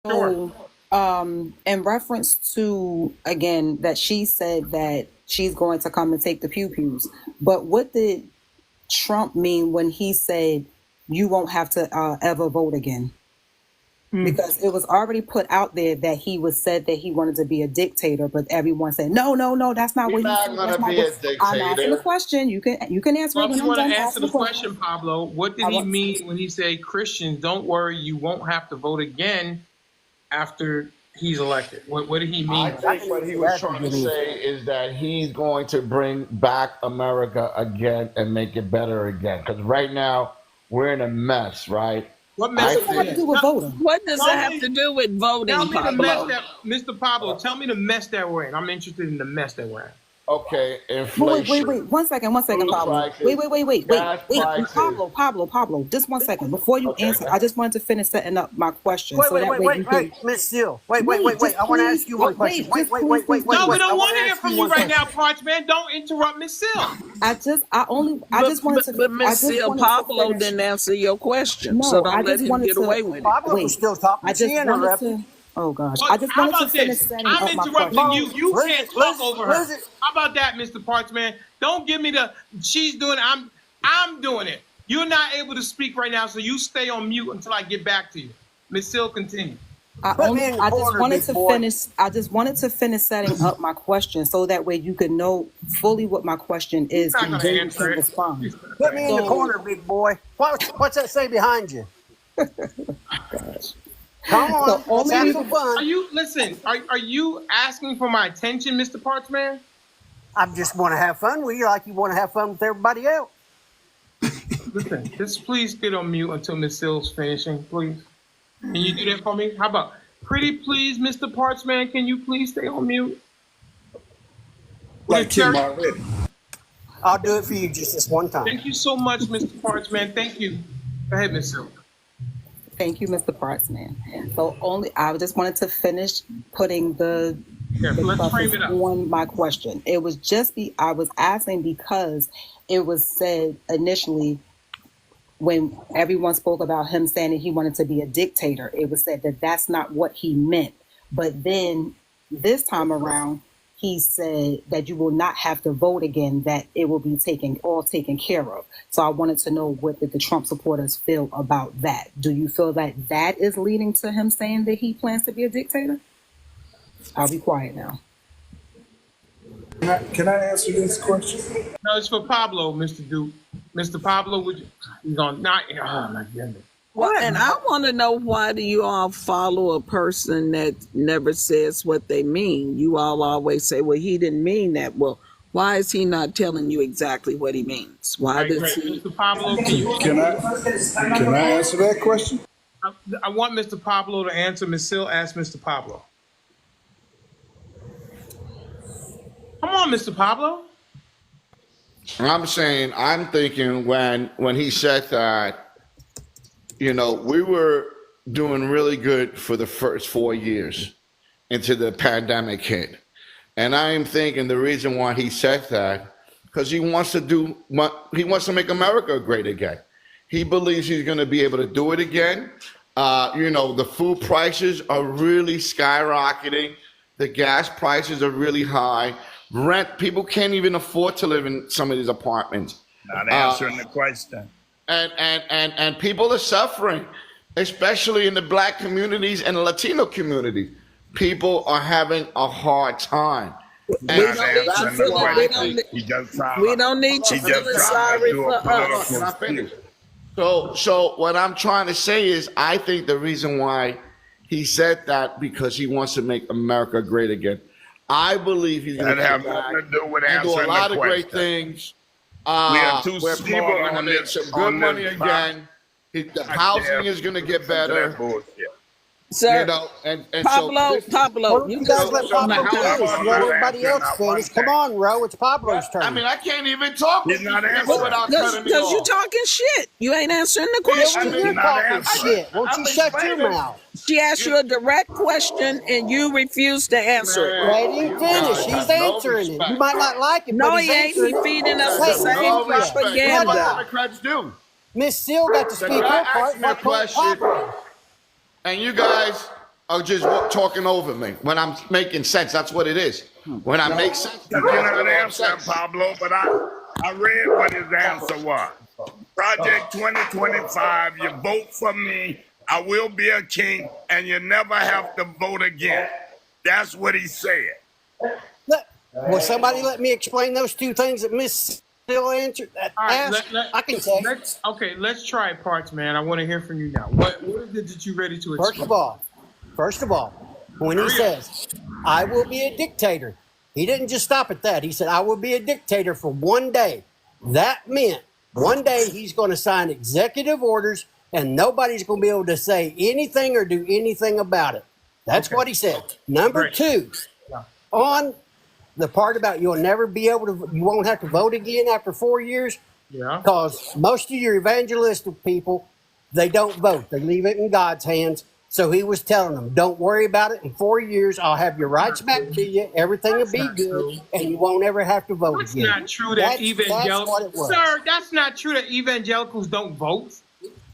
So, in reference to, again, that she said that she's going to come and take the pew-pews, but what did Trump mean when he said you won't have to ever vote again? Because it was already put out there that he said that he wanted to be a dictator, but everyone said, no, that's not what he said. Not going to be a dictator. I'm asking the question. You can answer it. If you want to answer the question, Pablo, what did he mean when he said, Christians, don't worry, you won't have to vote again after he's elected? What did he mean? I think what he was trying to say is that he's going to bring back America again and make it better again. Because right now, we're in a mess, right? What mess does that have to do with voting? What does that have to do with voting, Tell me Pablo? Mr. Pablo, tell me the mess that we're in. I'm interested in the mess that we're in. Okay, Wait, inflation, 1 second, food Pablo. prices, Wait. gas prices. Pablo. Just 1 second. Before you Okay, answer, go I ahead. just wanted to finish setting up my question so that way you can. Miss Steele. Wait. Wait, just I want to ask please. you one question. Just please, please, please, No, we please. I don't want want to to hear ask you from you one right question. now, Parch Man. Don't interrupt Miss Sill. I just wanted to. But I Miss just Seal, wanted to Pablo finish. didn't answer your question, so No, I don't let just him wanted get to. away with it. Pablo was Wait, still talking. I She just wanted interrupted. to. Oh gosh, Well, I just how wanted to about finish this? setting I'm up my interrupting question. you. You can't talk over her. Listen. How about that, Mr. Parch Man? Don't give me the she's doing it. I'm doing it. You're not able to speak right now, so you stay on mute until I get back to you. Miss Sill, continue. Put me in the corner, big boy. I just wanted to finish setting up my question so that way you can know fully what my question is Not and gonna then you answer can it. respond. Put me in the So, corner, big boy. What's that say behind you? gosh. Come on. The Let's only have reason some fun. Are you asking for my attention, Mr. Parch Man? I just want to have fun with you like you want to have fun with everybody else. Listen, just please get on mute until Miss Sill's finishing, please. Can you do that for me? How about pretty please, Mr. Parch Man? Can you please stay on mute? Like Tim already. I'll do it for you just this one time. Thank you so much, Mr. Parch Man. Thank you. Go ahead, Miss Sill. thank you, Mr. Partsman. So I just wanted to finish putting the let's frame it up on my question. It was I was asking because it was said initially when everyone spoke about him saying that he wanted to be a dictator, it was said that that's not what he meant. But then this time around, he said that you will not have to vote again, that it will be all taken care of. So I wanted to know what did the Trump supporters feel about that? Do you feel that that is leading to him saying that he plans to be a dictator? I'll be quiet now. Can I answer this question? No, it's for Pablo, Mr. Duke. Mr. Pablo, he's on not. Oh my goodness. Well, and I want to know, why do you all follow a person that never says what they mean? You all always say, well, he didn't mean that. Well, why is he not telling you exactly what he means? Why does he? Mr. Pablo, Can I answer that question? I want Mr. Pablo to answer. Ms. Sill, ask Mr. Pablo. Come on, Mr. Pablo. I'm saying, I'm thinking when he said that, we were doing really good for the first 4 years into the pandemic hit. And I'm thinking the reason why he said that, because he wants to make America great again. He believes he's going to be able to do it again. The food prices are really skyrocketing. The gas prices are really high. Rent, people can't even afford to live in some of these apartments. Not answering the question. And people are suffering, especially in the Black communities and the Latino community. People are having a hard time. We don't need you feeling sorry for us. Can I finish? So what I'm trying to say is, I think the reason why he said that, because he wants to make America great again. I believe he's going to have nothing to do with answering do a lot the of great question. things. We are too We're feeble going to on make this- some good on money this again. The housing is going to get better. Sir, and Pablo, Why don't you guys let Pablo finish? Let everybody else finish. Come on, Ro. It's Pablo's turn. I mean, I can't even talk He's not answering. without cutting me Because you off. talking shit. You ain't answering the Yeah, question. well, you're not talking answering. shit. Won't you I'm shut your explaining. mouth? She asked you a direct question and you refused to answer it. Let him finish. guys He's have no answering it. respect. You might not like it, No, but he's he ain't. He answering it. feeding us Hey, the same No respect. propaganda. What Democrats do? Miss Seal got to speak The her guy part. asked me a question, and you guys are just talking over me when I'm making sense. That's what it is. When I make sense, You're not answering, Pablo, but I read what his answer was. Project 2025, you vote for me, I will be a king, and you never have to vote again. That's what he said. Will somebody let me explain those two things that Miss Seal answered? Asked? I can tell you. Let's try it, Parts Man. I want to hear from you now. What is it that you ready to explain? First of all, when he says, I will be a dictator, he didn't just stop at that. He said, I will be a dictator for 1 day. That meant 1 day he's going to sign executive orders and nobody's going to be able to say anything or do anything about it. That's what he said. Number two, on the part about you'll never be able to, you won't have to vote again after 4 years, Yeah. because most of your evangelistic people, they don't vote. They leave it in God's hands. So he was telling them, don't worry about it. In 4 years, I'll have your rights back to you. Everything will That's be not good, true. and you won't ever have to vote That's again. not true that That's what it was. Sir, that's not true that evangelicals don't vote.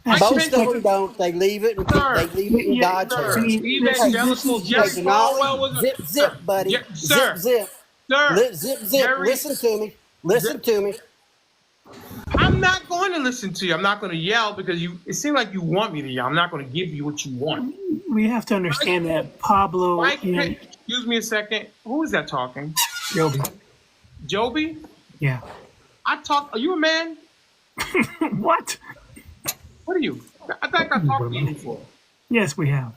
Most of them don't. They leave it. Sir, They leave it in God's sir, hands. evangelicals, Hey, Jerry Falwell Denali, was a zip, zip, buddy, sir, zip, zip, sir, zip, zip. Jerry. Listen to me. Listen to me. I'm not going to listen to you. I'm not going to yell because it seems like you want me to yell. I'm not going to give you what you want. We have to understand that Pablo. Excuse me a second. Who is that talking? Joby. Joby? Yeah. Are you a man? What? What are you? I think I talked to you before. Yes, we have.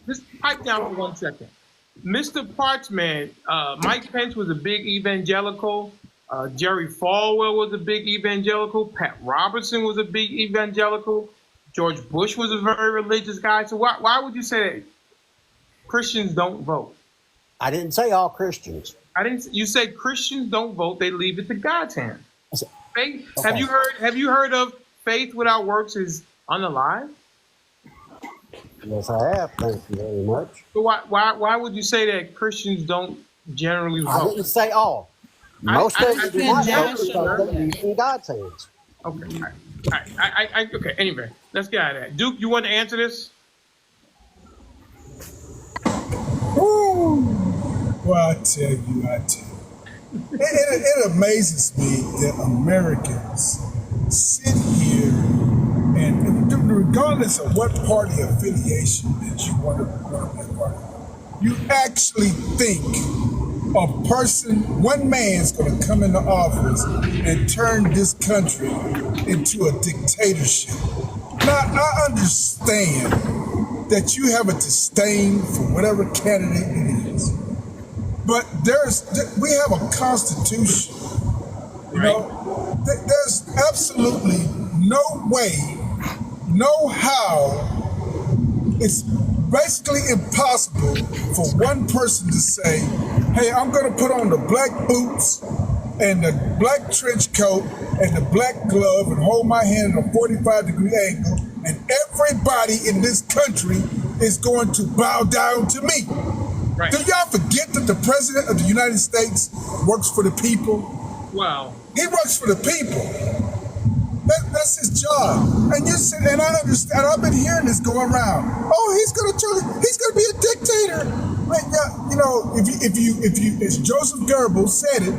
Just pipe down for 1 second. Mr. Parchman, Mike Pence was a big evangelical. Jerry Falwell was a big evangelical. Pat Robertson was a big evangelical. George Bush was a very religious guy. So why would you say that Christians don't vote? I didn't say all Christians. You said Christians don't vote. They leave it to God's hand. Faith. Okay. Have you heard of faith without works is unalive? Yes, I have. Thank you very much. So why would you say that Christians don't generally vote? I didn't say all. Most of them do not vote because they leave it in God's hands. Okay. All right. Okay. Anyway, let's get out of that. Duke, you want to answer this? Woo! Well, I tell you. It amazes me that Americans sit here and regardless of what party affiliation that you want to be a part of, you actually think one man's going to come into office and turn this country into a dictatorship. Now, I understand that you have a disdain for whatever candidate it is, but we have a constitution. You know, there's absolutely no way, no how. It's basically impossible for one person to say, hey, I'm going to put on the black boots and the black trench coat and the black glove and hold my hand at a 45-degree angle, and everybody in this country is going to bow down to me. Right. Do y'all forget that the President of the United States works for the people? Wow. He works for the people. That's his job. And I understand. I've been hearing this go around. Oh, he's gonna be a dictator. Like, you know, if you, as Joseph Goebbels said it,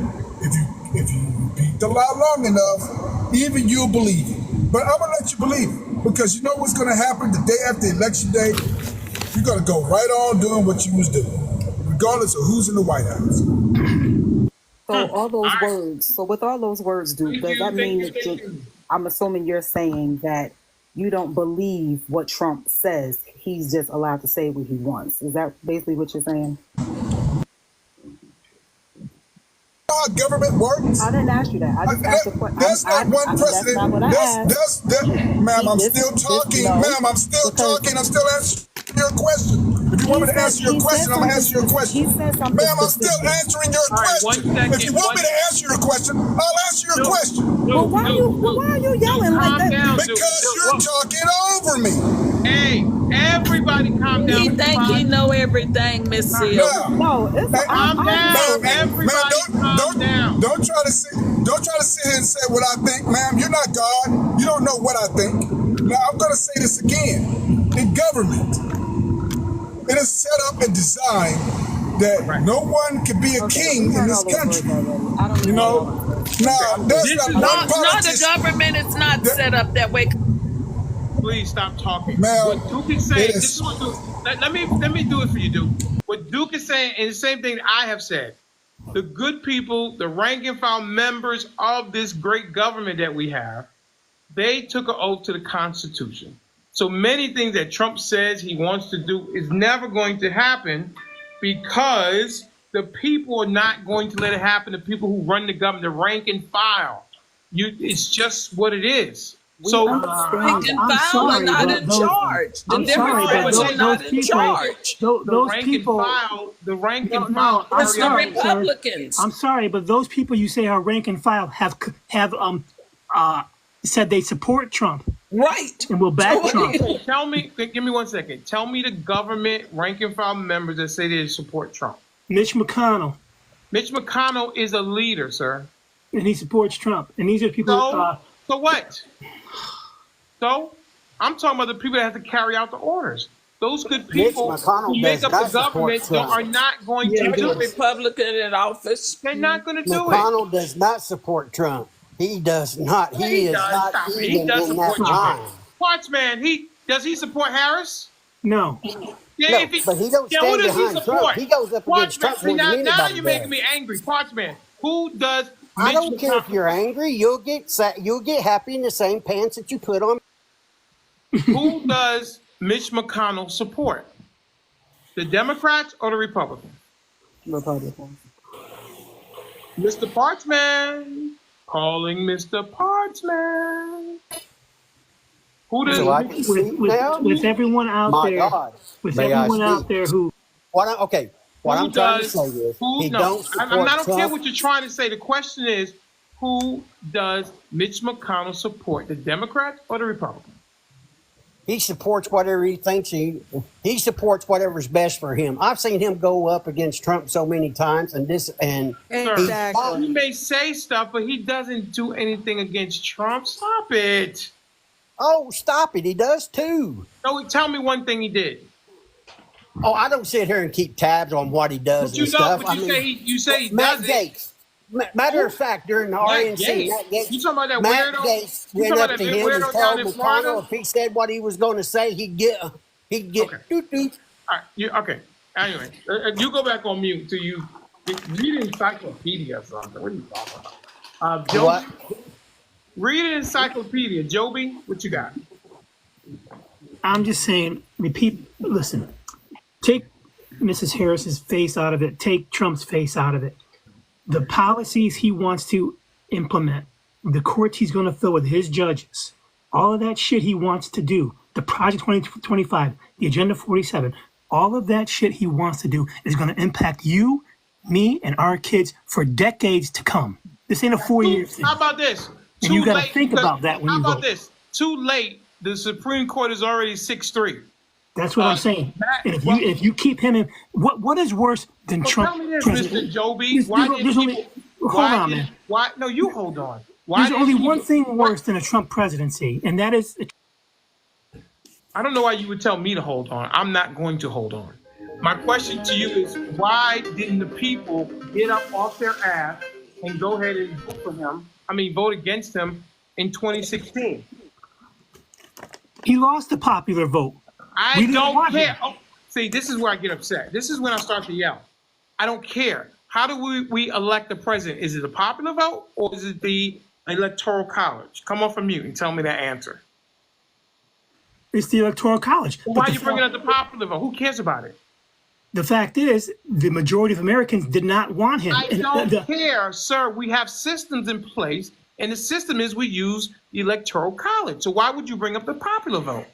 if you repeat the lie long enough, even you'll believe it. But I'm gonna let you believe it because you know what's gonna happen the day after election day. You're gonna go right on doing what you was doing, regardless of who's in the White House. So all those words. So with all those words, Duke, does that mean that I'm assuming you're saying that you don't believe what Trump says? He's just allowed to say what he wants. Is that basically what you're saying? How government works? I didn't ask you that. I just asked a question. That's not one president. That's not what I asked. Ma'am, I'm still talking. Ma'am, I'm still talking. I'm still answering your question. If you want me to answer your question, I'm going to answer your question. Ma'am, I'm still answering your question. If you want me to answer your question, I'll answer your question. Well, why are you yelling like that? Because you're talking over me. Hey, everybody calm down. He think he know everything, Miss Seal. No, calm down. Everybody calm down. Don't try to sit here and say what I think, ma'am. You're not God. You don't know what I think. Now, I'm going to say this again. In government, it is set up and designed that no one can be a king in this country. You know? Now, there's not one politician. No, the government is not set up that way. Please stop talking. Ma'am, what Duke is saying, this is what Duke, let me do it for you, Duke. What Duke is saying, and the same thing I have said, the good people, the rank and file members of this great government that we have, they took an oath to the Constitution. So many things that Trump says he wants to do is never going to happen because the people are not going to let it happen. The people who run the government, the rank and file, it's just what it is. So Rank and I'm file are sorry, not but in those. charge. The I'm sorry, but Democrats are those not in people. charge. Those people. the rank and No, file I'm It's the sorry, sir. Republicans. I'm sorry, but those people you say are rank and file have said they support Trump Right. and will back So Trump. Okay, tell me, give me 1 second. Tell me the government rank and file members that say they support Trump. Mitch McConnell, Mitch McConnell is a leader, sir. and he supports Trump. And these are people. So what? So I'm talking about the people that have to carry out the orders. Those good people who make up the government are not going to do a it. Republican in office. They're not going to do McConnell does not support Trump. He does not. He is not even in that line. Parts man, does he support Harris? No. Yeah, No, but he don't stand who does he behind support? Trump. He goes up against Trump more than now anybody you're does. making me angry. Parts man, who does I don't care if you're angry. You'll get happy in the same pants that you put on. Who does Mitch McConnell support? The Democrats or the Republicans? Republicans. Mr. Parchman, calling Mr. Parchman. Who does with everyone out My there? God. With May I everyone out speak? there who. What I'm trying to say is he don't support I don't care Trump. what you're trying to say. The question is, who does Mitch McConnell support? The Democrats or the Republicans? He supports whatever he thinks he supports whatever's best for him. I've seen him go up against Trump so many times, and Sir, he may say stuff, but he doesn't do anything against Trump. Stop it. Oh, stop it. He does too. No, tell me one thing he did. Oh, I don't sit here and keep tabs on what he does But you and know, stuff. but you say he Matt does Gaetz. Matter of fact, during the RNC, Matt Gaetz, you talking about that Matt weirdo? Gaetz You went talking up about to that him and weirdo told down in McConnell Florida? if he said what he was going to say, he'd get doot doot. All right, okay. Anyway, you go back on mute till you read encyclopedia or something. What are you talking about? Joby, What? read an encyclopedia. Joby, what you got? I'm just saying, listen, take Mrs. Harris's face out of it, take Trump's face out of it. The policies he wants to implement, the courts he's going to fill with his judges, all of that shit he wants to do, the Project 2025, the Agenda 47, all of that shit he wants to do is going to impact you, me, and our kids for decades to come. This ain't a 4-year thing. How about this? And you got to think about that when you vote. How about this? Too late. The Supreme Court is already 6-3. That's what I'm saying. And if you keep him in, what is worse than Trump? Tell me this, president? Mr. Joby. Why did people? Hold on, man. Why? No, you hold on. Why There's only one thing worse than a Trump presidency, and that is. I don't know why you would tell me to hold on. I'm not going to hold on. My question to you is, why didn't the people get up off their ass and go ahead and vote for him? Vote against him in 2016. He lost the popular vote. I don't care. Oh, see, this is where I get upset. This is when I start to yell. I don't care. How do we elect the president? Is it a popular vote or is it the electoral college? Come off of mute and tell me that answer. It's the electoral college. Well, why are you bringing up the popular vote? Who cares about it? The fact is, the majority of Americans did not want him. I don't care, sir. We have systems in place, and the system is we use the electoral college. So why would you bring up the popular vote?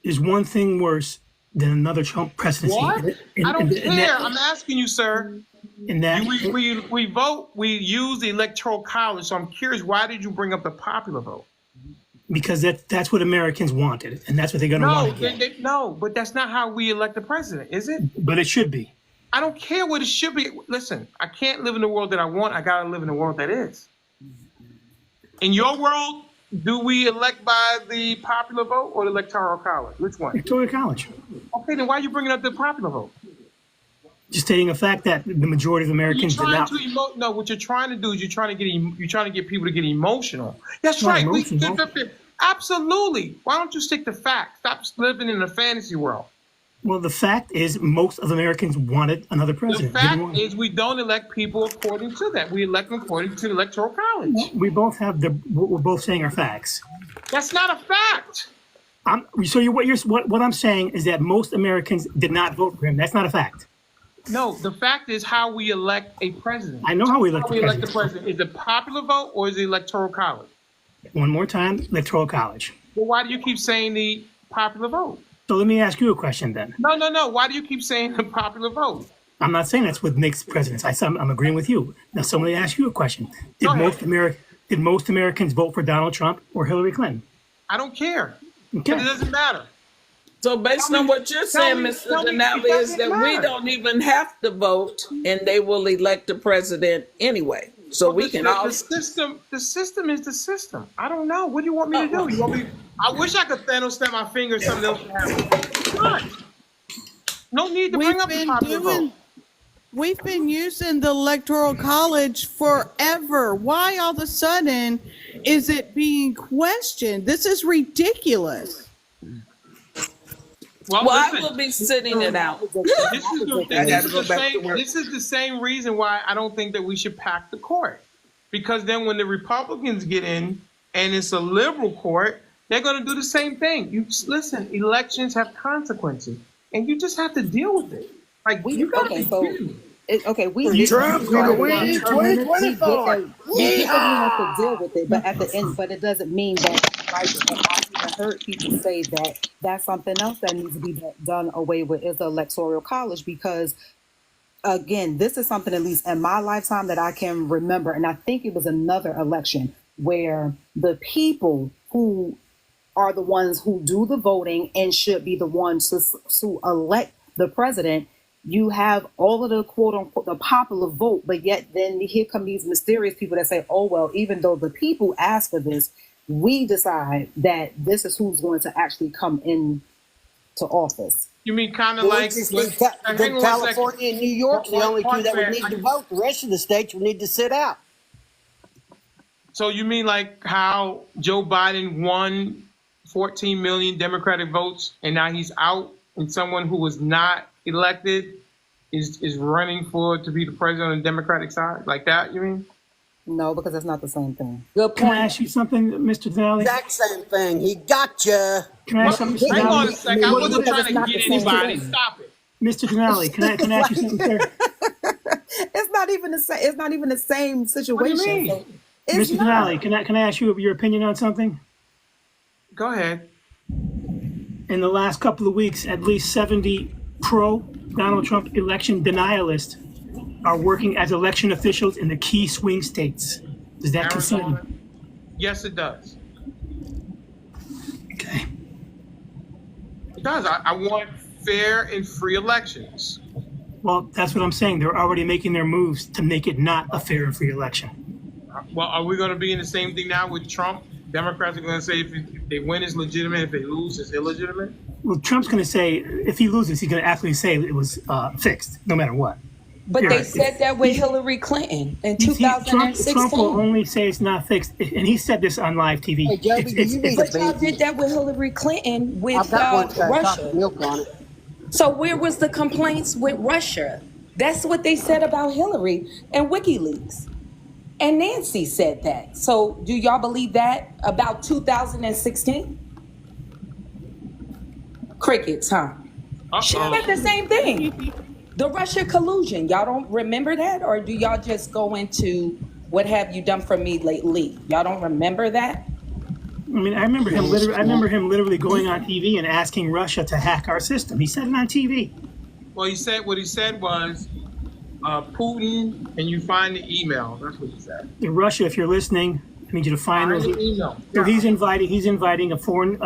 There's one thing worse than another Trump presidency. What? I don't care. I'm asking you, sir. We vote, we use the electoral college. So I'm curious, why did you bring up the popular vote? Because that's what Americans wanted, and that's what they're going to want again. No, but that's not how we elect the president, is it? But it should be. I don't care what it should be. Listen, I can't live in the world that I want. I got to live in the world that is. In your world, do we elect by the popular vote or the electoral college? Which one? Electoral college. Okay, then why are you bringing up the popular vote? Just stating a fact that the majority of Americans did not. No, what you're trying to do is you're trying to get people to get emotional. That's right. Absolutely. Why don't you stick to facts? Stop living in a fantasy world. Well, the fact is, most of Americans wanted another president. The fact is, we don't elect people according to that. We elect them according to the electoral college. We both have what we're both saying are facts. That's not a fact. What I'm saying is that most Americans did not vote for him. That's not a fact. No, the fact is how we elect a president. I know how we elect How the we elect the president. president. Is it popular vote or is it electoral college? One more time, electoral college. Well, why do you keep saying the popular vote? So let me ask you a question then. No. Why do you keep saying the popular vote? I'm not saying that's what makes presidents. I'm agreeing with you. Now, so let me ask you a question. Did most Americans vote for Donald Trump or Hillary Clinton? I don't care. Okay. It doesn't matter. So based on what you're saying, Mr. Denali, is that we don't even have to vote and they will elect the president anyway. So we can all... The system is the system. I don't know. What do you want me to do? You want me? I wish I could Thanos snap my finger and something else would happen. No need to bring up the popular vote. We've been using the Electoral College forever. Why all of a sudden is it being questioned? This is ridiculous. Well, I will be sitting it out. This is the same reason why I don't think that we should pack the court. Because then when the Republicans get in and it's a liberal court, they're going to do the same thing. Listen, elections have consequences, and you just have to deal with it. Like, you got to be kidding me. Trump's gonna win 2024. We have to deal with it, but at the end, but it doesn't mean that. Right, I've even heard people say that that's something else that needs to be done away with is the electoral college, because again, this is something at least in my lifetime that I can remember, and I think it was another election where the people who are the ones who do the voting and should be the ones to elect the president. You have all of the quote unquote the popular vote, but yet then here come these mysterious people that say, oh, well, even though the people ask for this, we decide that this is who's going to actually come in to office. You mean kind of like California and New York, the only two that would need to vote. The rest of the states would need to sit out. So you mean like how Joe Biden won 14 million Democratic votes and now he's out, and someone who was not elected is running to be the president on the Democratic side? Like that, you mean? No, because that's not the same thing. Good point. Can I ask you something, Mr. Denali? Exact same thing. He gotcha. Can I ask something, Mr. Denali? Hang on a second. I wasn't trying to get anybody. Stop it. Mr. Denali, can I ask you something, sir? It's not even the same. It's not even the same situation. What do you mean? Mr. Denali, can I ask you your opinion on something? Go ahead. In the last couple of weeks, at least 70 pro-Donald Trump election denialists are working as election officials in the key swing states. Does that concern you? Yes, it does. Okay. It does. I want fair and free elections. Well, that's what I'm saying. They're already making their moves to make it not a fair and free election. Well, are we going to be in the same thing now with Trump? Democrats are going to say if they win, it's legitimate. If they lose, it's illegitimate. Well, Trump's going to say if he loses, he's going to absolutely say it was fixed, no matter what. But they said that with Hillary Clinton in 2016. Trump will only say it's not fixed, and he said this on live TV. Hey, Joby, but y'all did that with Hillary Clinton with Russia. So where was the complaints with Russia? That's what they said about Hillary and WikiLeaks. And Nancy said that. So do y'all believe that about 2016? Crickets, huh? She said the same thing. The Russia collusion. Y'all don't remember that? Or do y'all just go into what have you done for me lately? Y'all don't remember that? I mean, I remember him literally going on TV and asking Russia to hack our system. He said it on TV. Well, what he said was Putin, and you find the email. That's what he said. In Russia, if you're listening, I need you to find those. Email. So he's inviting a foreign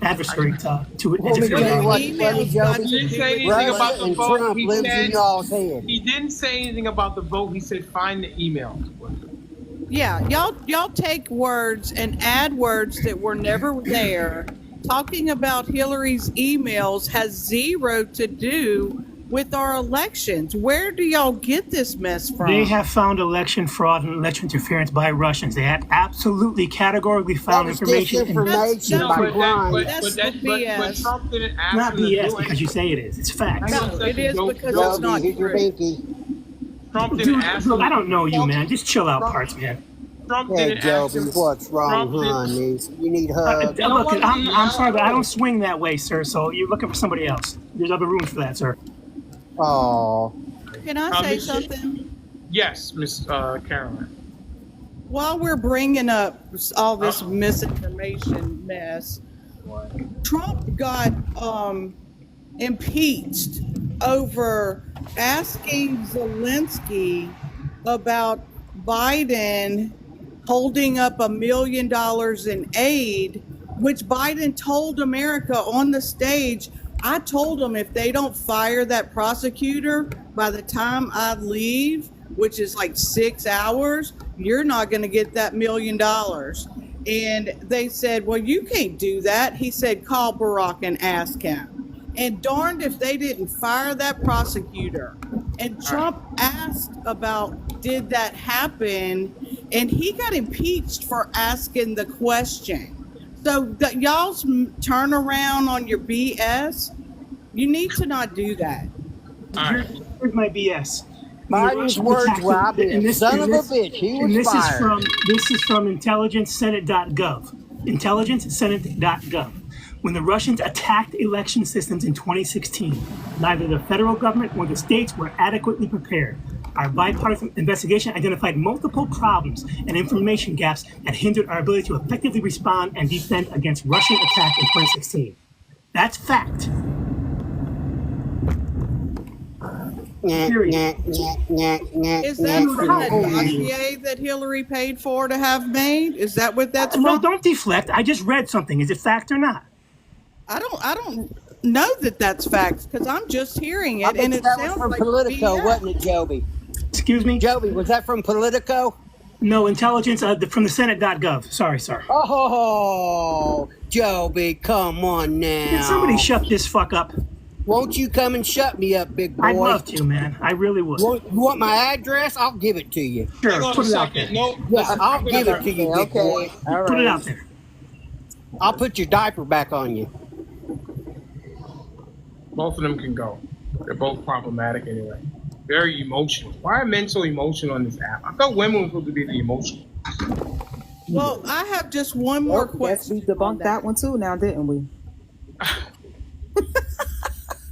adversary to interfere. He didn't say anything about the vote. He didn't say anything about the vote. He said find the email. Yeah, y'all take words and add words that were never there. Talking about Hillary's emails has zero to do with our elections. Where do y'all get this mess from? They have found election fraud and election interference by Russians. They had absolutely categorically found information. That's BS. Trump didn't ask not BS because you say it is. It's facts. No, it is because it's not true. Trump didn't ask him. I don't know you, man. Just chill out, parts, man. Trump didn't ask him. What's wrong, honey? You need hugs. Look, I'm sorry, but I don't swing that way, sir. So you're looking for somebody else. There's other rooms for that, sir. Oh. Can I say Miss- something? Yes, Miss Caroline. While we're bringing up all this misinformation mess, Trump got impeached over asking Zelensky about Biden holding up $1 million in aid, which Biden told America on the stage, I told them if they don't fire that prosecutor by the time I leave, which is like 6 hours, you're not going to get that $1 million. And they said, well, you can't do that. He said, call Barack and ask him. And darned if they didn't fire that prosecutor. And Trump asked about, did that happen? And he got impeached for asking the question. So y'all's turnaround on your BS, you need to not do that. Here's my BS. Biden's words were, I'll be a son of a bitch. He was fired. This is from intelligencesenate.gov. Intelligencesenate.gov. When the Russians attacked election systems in 2016, neither the federal government nor the states were adequately prepared. Our bipartisan investigation identified multiple problems and information gaps that hindered our ability to effectively respond and defend against Russian attack in 2016. That's fact. Period. Is that from the dossier that Hillary paid for to have made? Is that what that's from? No, don't deflect. I just read something. Is it fact or not? I don't know that that's fact because I'm just hearing it, and it sounds from like Politico, BS. wasn't it, Joby? Excuse me? Joby, was that from Politico? No, intelligence from the Senate.gov. Sorry. Oh, Joby, come on now. Can somebody shut this fuck up? Won't you come and shut me up, big boy? I'd love to, man. I really would. You want my address? I'll give it to you. Sure, put it out there. No, yeah, I'll give it to you, big boy. All right. Put it out there. I'll put your diaper back on you. Both of them can go. They're both problematic anyway. Very emotional. Why are men so emotional on this app? I thought women were supposed to be the emotional. Well, I have just one more question. We debunked that one too now, didn't we?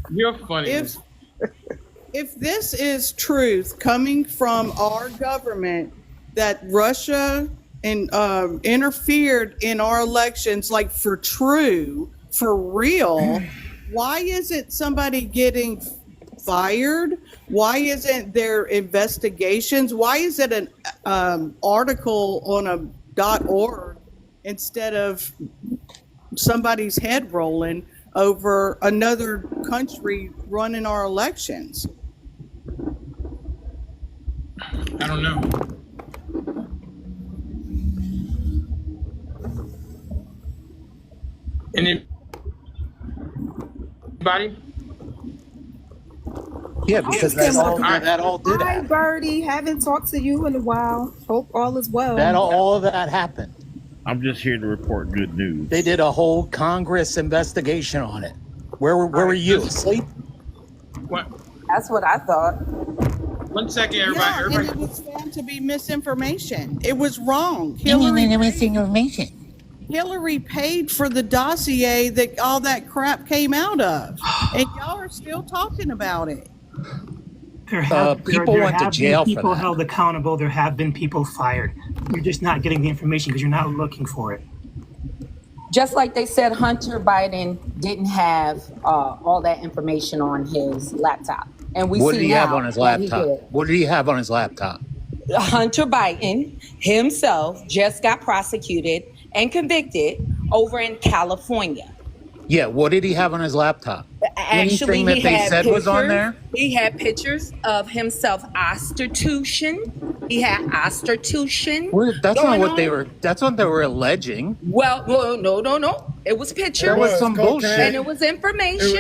You're funny. If this is truth coming from our government that Russia interfered in our elections, like for real, why isn't somebody getting fired? Why isn't there investigations? Why is it an article on a .org instead of somebody's head rolling over another country running our elections? I don't know. Anybody? Yeah, because that all did Hi, happen. Birdie. Haven't talked to you in a while. Hope all is well. All of that happened. I'm just here to report good news. They did a whole Congress investigation on it. Where were you? Asleep? What? That's what I thought. 1 second, everybody. Yeah, everybody. and it was found to be misinformation. It was wrong. Hillary paid for the dossier that all that crap came out of, and y'all are still talking about it. People went to jail for People that. held accountable. There have been people fired. You're just not getting the information because you're not looking for it. Just like they said, Hunter Biden didn't have all that information on his laptop, and What did he have on his laptop? What did he have on his laptop? Hunter Biden himself just got prosecuted and convicted over in California. Yeah, what did he have on his laptop? Actually, Anything that he they had said was on pictures. there? He had pictures of himself ostitution. He had ostitution. Well, that's not going what on. they were. That's what they were alleging. Well, no. It was pictures. There was some bullshit. And it was information.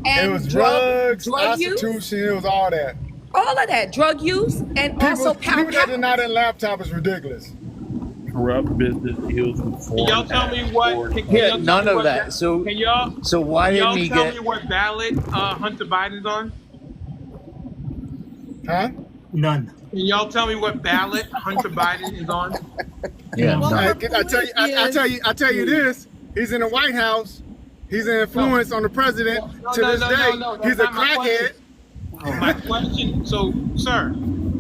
It was drugs, drug use. prostitution, it was all that. All of that. Drug use and also People that are not in laptop is ridiculous. Corrupt business deals with foreign. Can y'all tell me what? Can Yeah, y'all tell none me of what that. So can y'all? So why Can didn't y'all he tell get? me what ballot Hunter Biden's on? Huh? None. Can y'all tell me what ballot Hunter Biden is on? Yeah, Well, none. I tell you this. He's in the White House. He's an influence on the president. To this day, he's a crackhead. My question, so sir,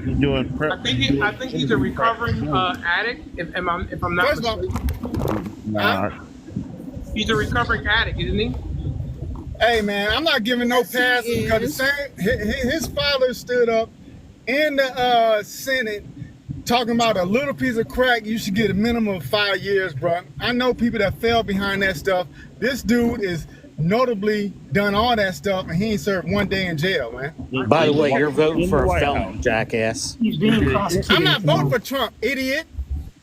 He's doing prep. I think he's a recovering addict. If I'm not First of all, mistaken, Nah, he's a recovering addict, isn't he? hey man, I'm not giving no passes because his father stood up in the Senate talking about a little piece of crack. You should get a minimum of 5 years, bro. I know people that fell behind that stuff. This dude is notably done all that stuff, and he ain't served 1 day in jail, man. By the way, you're voting for a felon, jackass. He's being prosecuted. I'm not voting for Trump, idiot.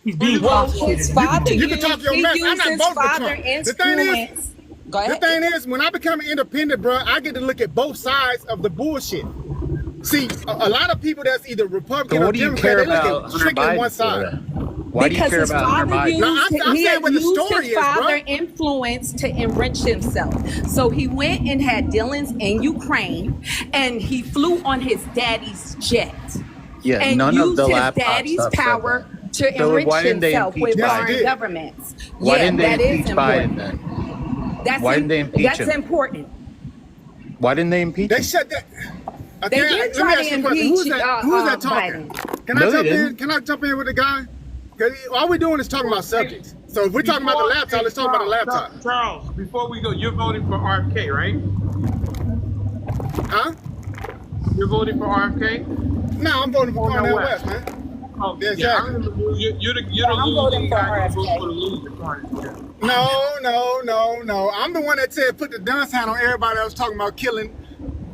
He's being Well, prosecuted. his father You can talk your mess. I'm not voting for father Trump. influence. Go ahead. The thing is, when I become an independent, bro, I get to look at both sides of the bullshit. See, a lot of people that's either Republican or Democrat, they look at strictly one side. Why do you care his about father Hunter Biden? No, I'm he saying had what the used story his is, father bro. influence to enrich himself. So he went and had dealings in Ukraine, and he flew on his daddy's jet. Yeah, and none used of the his laptop daddy's stuff said power that. to So enrich why didn't they himself impeach with Biden? foreign governments. Why Yeah, didn't they that is impeach important. Biden then? That's Why didn't they impeach that's him? important. Why didn't they impeach They him? shut that. They did let me try ask to you a question. impeach Who's that talking? Biden. Can No, I they jump in? didn't. Can I jump in with the guy? 'Cause all we're doing is talking about subjects. So if we're talking about the laptop, let's talk about the laptop. Charles, before we go, you're voting for RFK, right? Huh? You're voting for RFK? No, I'm voting for Cornel West. West, man. Oh, Yeah, yeah, I exactly. remember you're the I'm voting losing for guy who votes RFK. for the loser party. No. I'm the one that said put the dunce hat on everybody that was talking about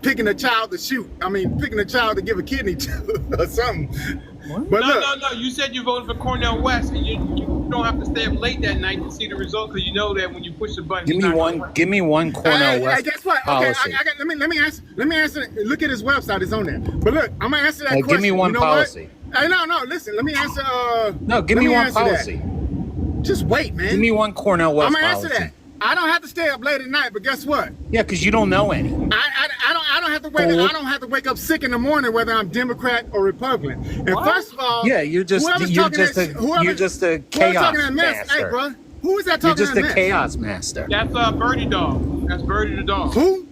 picking a child to shoot. I mean, picking a child to give a kidney to or something. But No. You said you voted for Cornel West, and you don't have to stay up late that night to see the result because you know that when you push the button, Give me one Cornell Hey, West guess what? policy. Okay, let me answer. Look at his website; it's on there. But look, I'm gonna answer that question. Give me one you know policy. What? Hey, no. Listen, let me answer. No, give me one policy. Just wait, man. Give me one Cornell West I'm gonna policy. answer that. I don't have to stay up late at night, but guess what? Yeah, because you don't know any. I don't have to wait. I don't have to wake up sick in the morning whether I'm Democrat or Republican. And first of all, Yeah, you're just a chaos talking that mess, master. hey, bro, who is that You're talking just that a mess? chaos master. That's Birdie Dog. That's Birdie the dog. Who?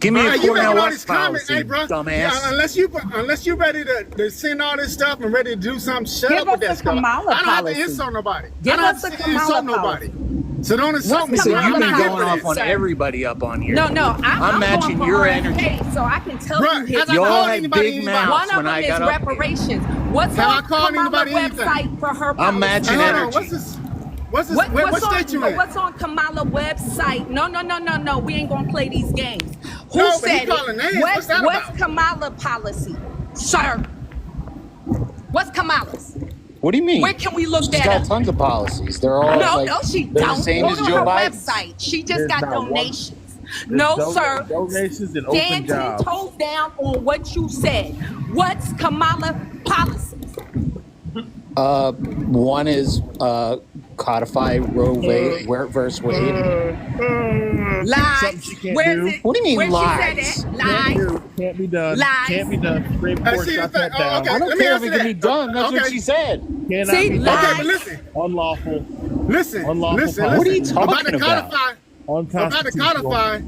Give me a you Cornell making all these West comments, policy, hey, bro. dumbass. Yeah, unless you ready to send all this stuff and ready to do something, shut Give up with us that the stuff. Kamala I don't have policy. to insult nobody. Give I don't us have the to Kamala insult policy. nobody. So don't insult me. What's So bro. you've I'm been not here going for off this. on everybody up on here. No, I'm matching going for your RFK, energy. so I can tell Bruh, you his has I Y'all called had anybody big anybody? mouths one of when them I is got up here. reparations. What's Have I on called Kamala's anybody anything? website for her I'm policy? matching Hey, hold on. energy. What's this? What What's state you in? what's on Kamala's website? No. We ain't gonna play these games. Who No, but he said calling it? names. What's that What's about? Kamala policy, sir? What's Kamala's? What do you mean? Where can we look She's that got up? tons of policies. They're all No, she they're don't. the same Go as to Joe her Biden's. website. She just There's got not one. donations. No, sir. Donations and open Stand 10 jobs. toes down on what you said. What's Kamala policies? One is codify Roe versus Wade. Lies. she can't Where's do. it? What do you mean Where lies? She said it? Can't Lies. do. Can't be done. Lies. Can't be done. Supreme Court see, shut the that thing- down. okay. I Let don't me care if answer it can that. be done. That's what Okay. she said. Cannot See, be lies. Okay, done. but listen. Unlawful. Listen. Unlawful Listen. policy. What are you About talking to about? codify. About to Unconstitutional. codify.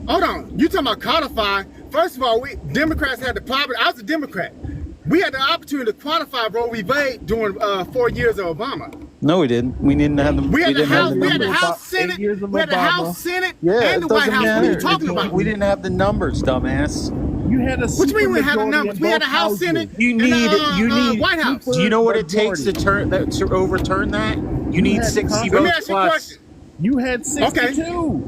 Hold on. You talking about codify? First of all, we Democrats had the problem. I was a Democrat. We had the opportunity to quantify Roe v. Wade during 4 years of Obama. No, we didn't. We didn't have them. We had the didn't have House, the we had the numbers. House, Senate, years of we had the Obama. House, Senate, Yeah, and it the White doesn't House. What are matter. you talking about? We didn't have the numbers, dumbass. You had a What you mean we had the supermajority numbers? in We had both the House, houses. Senate, You and need the White House. Do you know what it takes to to overturn that? You need had 60 Let me votes ask you a plus. question. You had 62.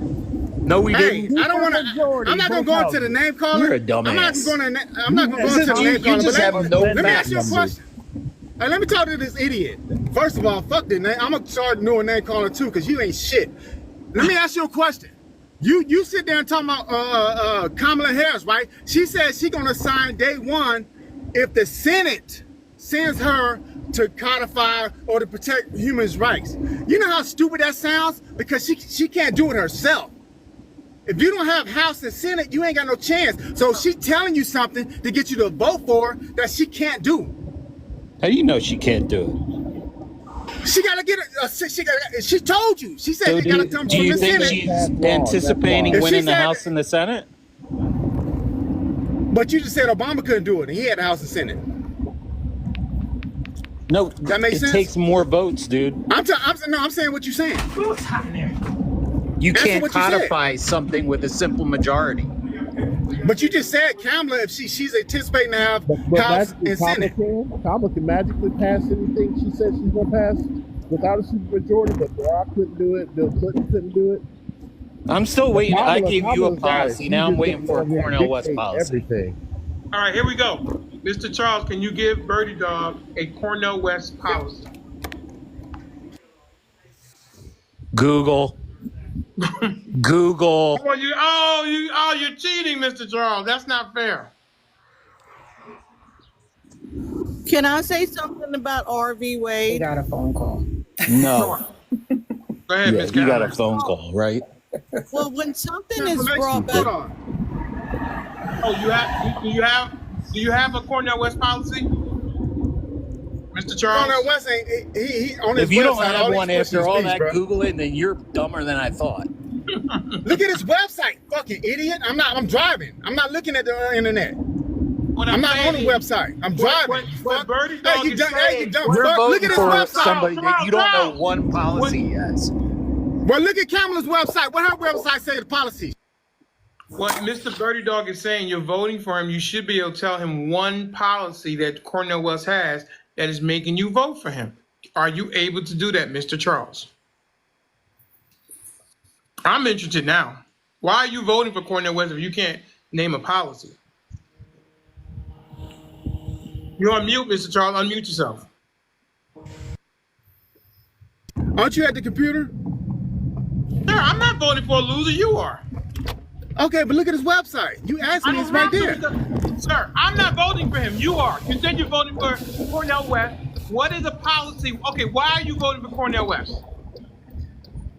No, we Hey, didn't. I don't want to. Supermajority, I'm not going to both go into the name caller. You're a I'm not dumbass. going to. I'm not going to go into the You name caller. just but have no let me fact ask you a numbers. question. Hey, let me talk to this idiot. First of all, fuck the name. I'm gonna start doing name calling too, cause you ain't shit. Let me ask you a question. You sit there and talk about Kamala Harris, right? She says she gonna sign day one if the Senate sends her to codify or to protect human rights. You know how stupid that sounds? Because she can't do it herself. If you don't have House and Senate, you ain't got no chance. So she's telling you something to get you to vote for her that she can't do. How do you know she can't do it? She gotta get it. She told you. She said So it gotta come do from you the think Senate. she's anticipating If she winning the said- House and the Senate? But you just said Obama couldn't do it, and he had the House and Senate. No, that makes sense. It takes more votes, dude. I'm saying what you're saying. What's happening? You Answer can't what you said. codify something with a simple majority. But you just said Kamala, if she's anticipating to have House and Senate. Kamala can magically pass anything she says she's gonna pass without a supermajority, but Barack couldn't do it, Bill Clinton couldn't do it. I'm still waiting. I gave you a Kamala's policy. Now I'm waiting for a Cornel West policy. Everything. All right, here we go. Mr. Charles, can you give Birdie Dog a Cornel West policy? Google. Google. You're cheating, Mr. Charles. That's not fair. Can I say something about RV Wade? He got a phone call. No. Go ahead, Yeah, Ms. you got a Cameron. phone call, right? Well, when something is brought back, Oh, do you have a Cornel West policy? Mr. Charles? Cornel West ain't he on his If you don't website, have all one these after all speech, that bro. Googling, then you're dumber than I thought. Look at his website, fucking idiot. I'm driving. I'm not looking at the internet. I'm not on the website. I'm driving. What Birdie Hey, Dog you is dumb, hey, you saying, dumb You're fuck. Look voting at his for website. somebody that you don't know one policy has. Well, look at Kamala's website. What her website say the policy? what Mr. Birdie Dog is saying, you're voting for him, you should be able to tell him one policy that Cornel West has that is making you vote for him. Are you able to do that, Mr. Charles? I'm interested now. Why are you voting for Cornel West if you can't name a policy? You're on mute, Mr. Charles. Unmute yourself. Aren't you at the computer? Sir, I'm not voting for a loser. You are. Okay, but look at his website. You asked me, it's right there. Sir, I'm not voting for him. You are. You said you're voting for Cornel West. What is a policy? Okay, why are you voting for Cornel West?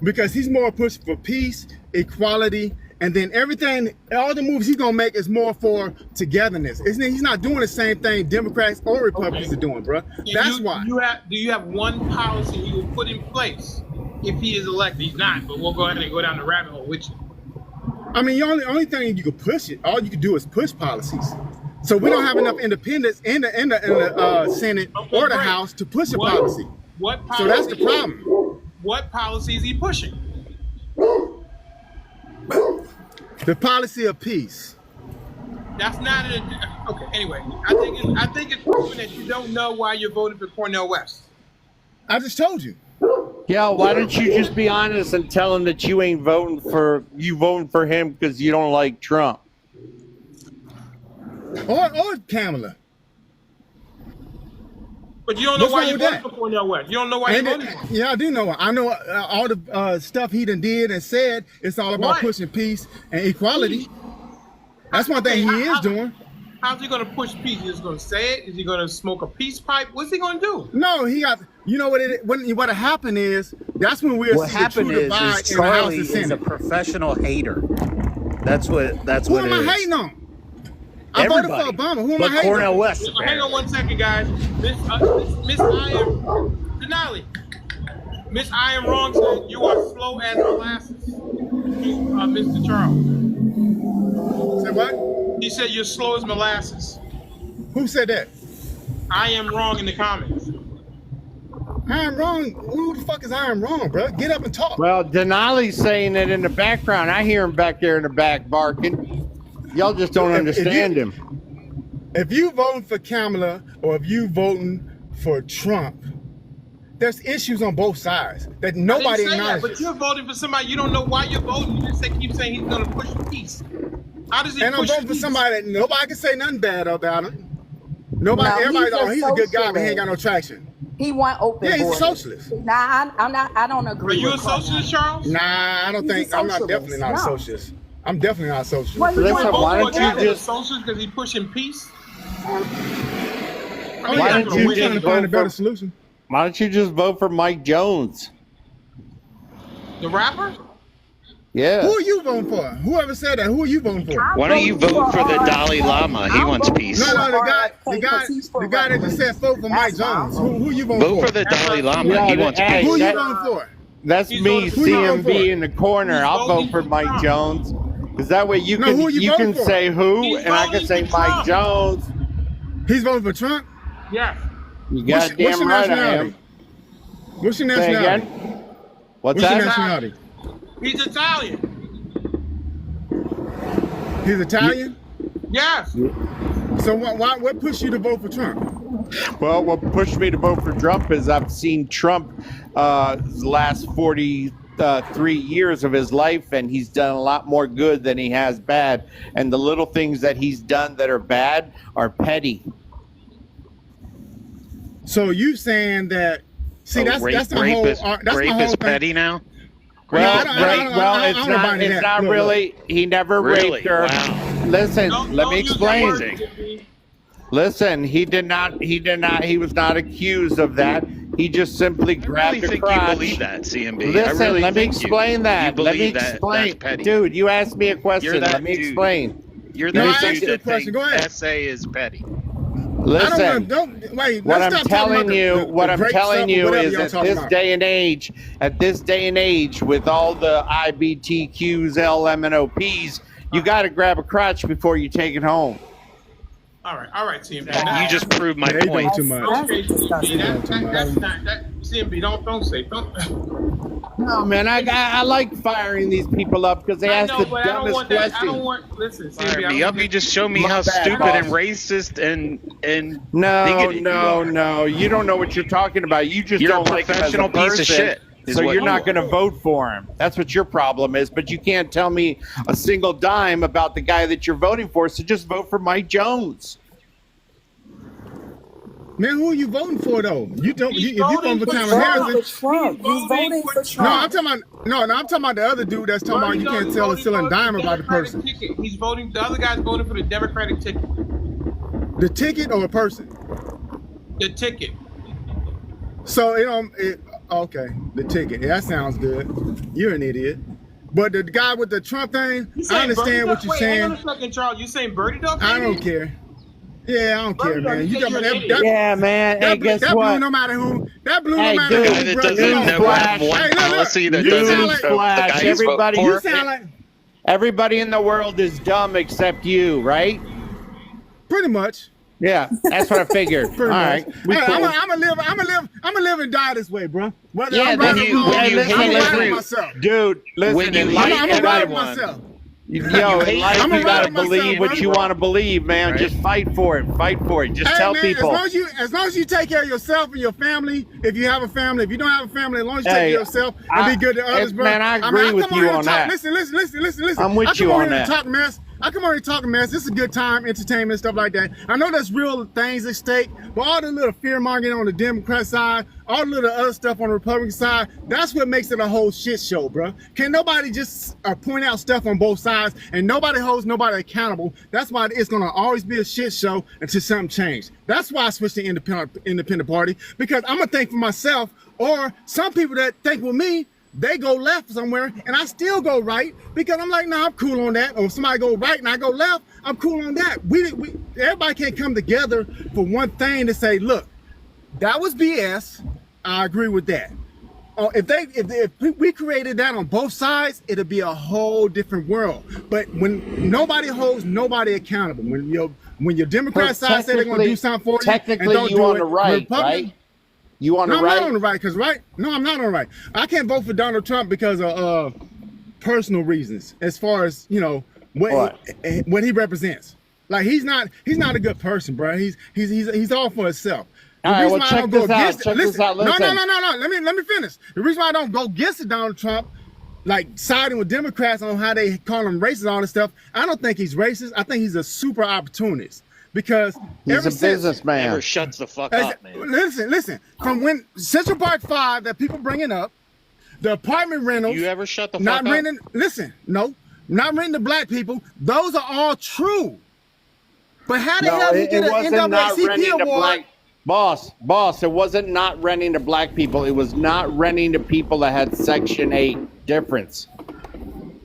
Because he's more pushing for peace, equality, and then everything, all the moves he's gonna make is more for togetherness. He's not doing the same thing Democrats or Republicans are doing, bro. That's why. Do you have one policy he will put in place if he is elected? He's not, but we'll go ahead and go down the rabbit hole with you. I mean, the only thing you can push it, all you can do is push policies. So we don't have enough independents in the Senate or the House to push a policy. What policy? So that's the problem. What policy is he pushing? The policy of peace. That's not it. Okay. Anyway, I think it's proven that you don't know why you're voting for Cornel West. I just told you. Yeah, why don't you just be honest and tell him that you ain't voting for him because you don't like Trump? Or Kamala. But you don't know What's why wrong you're with voting for Cornel West. You don't know why you're voting for him. Yeah, I do know. I know all the stuff he done did and said. It's all about pushing peace and equality. That's one thing he is doing. How's he going to push peace? He's going to say it? Is he going to smoke a peace pipe? What's he going to do? No, he got. You know what happened is that's when we'll What see the happened true is divide in the House Charlie and is a Senate. professional hater. That's what Who it am I is. hating on? I voted for Obama. Who am I hating Cornel on? West. Hang on 1 second, guys. Miss I am Denali. Miss I am wrong said you are slow as molasses. Mr. Charles. Say what? He said you're slow as molasses. Who said that? I am wrong in the comments. I am wrong. Who the fuck is I am wrong, bro? Get up and talk. Well, Denali's saying it in the background. I hear him back there in the back barking. Y'all just don't understand him. If you voting for Kamala or if you voting for Trump, there's issues on both sides that nobody I didn't say that, acknowledges. but you're voting for somebody you don't know why you're voting. You just keep saying he's going to push peace. How does he And I'm push voting for peace? somebody that nobody can say nothing bad about him. Nobody, everybody, he's a good guy, but he ain't got no traction. He want open Yeah, he's a borders. socialist. Nah, I'm not. I don't agree. Are you with a socialist, Charles? Nah, I don't He's a think. I'm not socialist. definitely not a No. socialist. I'm definitely not a socialist. Well, you Listen, want why open don't you borders. just Socialist because he's pushing peace? Why don't you trying to just find a vote better for, solution? why don't you just vote for Mike Jones? The rapper? Yeah. Who are you voting for? Whoever said that, who are you voting for? I'm Why don't you voting vote for the R. Dalai Lama? He I'm wants voting peace. No, for the guy that just said vote for Mike That's why I'm Jones. voting. Who you voting Vote for? for the Dalai Lama. Yeah, He wants hey, peace. Who you that- voting for? That's He's me, voting for Trump. CMB in the corner. He's I'll vote voting for for Mike Trump. Jones. Because that way you No, can who are you voting for? say who, He's and I can voting say for Mike Trump. Jones. He's voting for Trump? Yes. You What's goddamn your right I nationality? am. What's your Say nationality? again? What's your that? nationality? He's Italian. He's Italian? Yes. So what pushed you to vote for Trump? Well, what pushed me to vote for Trump is I've seen Trump the last 43 years of his life, and he's done a lot more good than he has bad. And the little things that he's done that are bad are petty. So you saying that? See, that's my whole. That's my rape whole is thing. petty now. Well, I don't buy into it's that. not Look, really. He never Really? raped her. Wow. Listen, let me use that word, explain. Jimmy. Listen, he did not. He was not accused of that. He just simply I grabbed really a think crotch. you believe that, CMB. I Listen, really let me think explain that. You Let me believe that explain. that's petty. Dude, you asked me a question. You're that Let me dude. explain. You're No, that I dude asked you a that question. Go thinks ahead. SA is petty. Listen, don't wait. what Let's I'm stop talking about telling you, the grape stuff or whatever is y'all at talking this about. day and age, with all the IBTQs, LMNOPs, you got to grab a crotch before you take it home. All right, CMB. You just proved my Yeah, he point. doing too much. Okay, CMB, that's not that. CMB, don't say. No, man, I like firing these people up because they I ask know, the but I don't dumbest want that. I question. don't want. Listen, Fire CMB. me up. You just show me how bad, stupid boss. and racist and No, bigoted you are. no, you don't know what you're talking about. You just You're a don't like him as a professional piece of person, shit, is so what you're you not are. going to vote for him. That's what your problem is. But you can't tell me a single dime about the guy that you're voting for. So just vote for Mike Jones. Man, who are you voting for though? You don't. If you voting for He's Kamala voting Harris, for Trump. He's voting for no, Trump. I'm talking about no, I'm talking about the other dude that's talking about you can't tell a ceiling dime about the person. Ticket. He's voting. The other guy's voting for the Democratic ticket. The ticket or a person? The ticket. So okay, the ticket. Yeah, that sounds good. You're an idiot. But the guy with the Trump thing, I understand what you're saying. Hang on a second, Charles. You saying Birdie Duck? I don't care. Yeah, I don't care, man. You got Yeah, man. Hey, guess that what? blue, no matter who. That blue, Hey, no matter dude, who. That bro, doesn't you know, never have Flash. one Hey, look, policy that you doesn't sound like- vote the Flash. guy he's voting Everybody, You for. sound like everybody in the world is dumb except you, right? pretty much. Yeah, that's what I figured. All Pretty right, much. we Hey, cool. I'm gonna live and die this way, bro. Whether Yeah, I'm then right or you, wrong, hey, listen, I'm listen, right with myself. dude, listen, When you in hate life, I'm you right gotta, with myself. yo, You in hate life, I'm you right gotta with myself, believe what bro. you want to believe, man. Right. Just fight for it. Fight for it. Just Hey, tell man, people. as long as you take care of yourself and your family, if you have a family, if you don't have a family, as long as you take Hey, care of yourself and be good to others, bro. man, I agree with come you here on and talk. that. Listen. I'm with I come you on on here that. to talk mess. I come on here talking mess. This is a good time, entertainment, stuff like that. I know there's real things at stake, but all the little fear mongering on the Democrat side, all the little other stuff on the Republican side, that's what makes it a whole shit show, bro. Can nobody just point out stuff on both sides and nobody holds nobody accountable? That's why it's gonna always be a shit show until something changes. That's why I switched to independent party, because I'm gonna think for myself, or some people that think with me, they go left somewhere and I still go right because I'm like, nah, I'm cool on that. Or if somebody go right and I go left, I'm cool on that. Everybody can't come together for one thing to say, look, that was BS. I agree with that. If we created that on both sides, it'd be a whole different world. But when nobody holds nobody accountable, when your Democrat side say they're gonna do something for you, and don't do on it, the right, Republican, right? You on the no, right? I'm not on the right, because no, I'm not on the right. I can't vote for Donald Trump because of personal reasons, as far as what he represents. Like he's not a good person, bro. He's all for himself. All right, well, check this out. Check this out. No. Listen. Let me finish. The reason why I don't go against Donald Trump, like siding with Democrats on how they call him racist and all this stuff, I don't think he's racist. I think he's a super opportunist. Because he's a businessman. Never shuts the fuck up, man. Listen. From when Central Park 5 that people bringing up, the apartment rentals. You ever shut the fuck not up? renting. Listen, no, not renting to black people. Those are all true. But how the hell did he get an NAACP award? Boss, it wasn't not renting to black people. It was not renting to people that had Section 8 difference.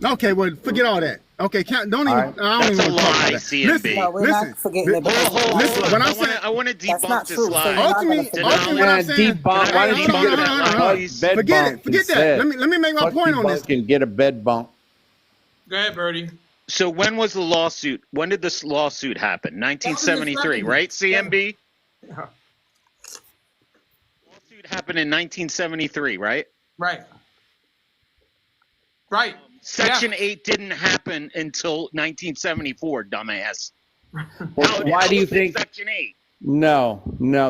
Okay, well, forget all that. Okay, don't even. Right. I don't even want to talk about that. CMB. No, we're not forgetting that. Listen. When I'm saying, I want to That's not debunk this true. So lie. you're not gonna ultimately, forget what I'm saying. Debunk. Why don't you get a bed Forget bunk it. Forget that. instead? Let me make my Fuck point on debunk this. and get a bed bunk. Go ahead, Birdie. So when was the lawsuit? When did this lawsuit happen? 1973, right? CMB. Yeah. Lawsuit happened in 1973, right? Right. Right. Section 8 didn't happen until 1974, dumbass. Well, why do you think Section 8? No,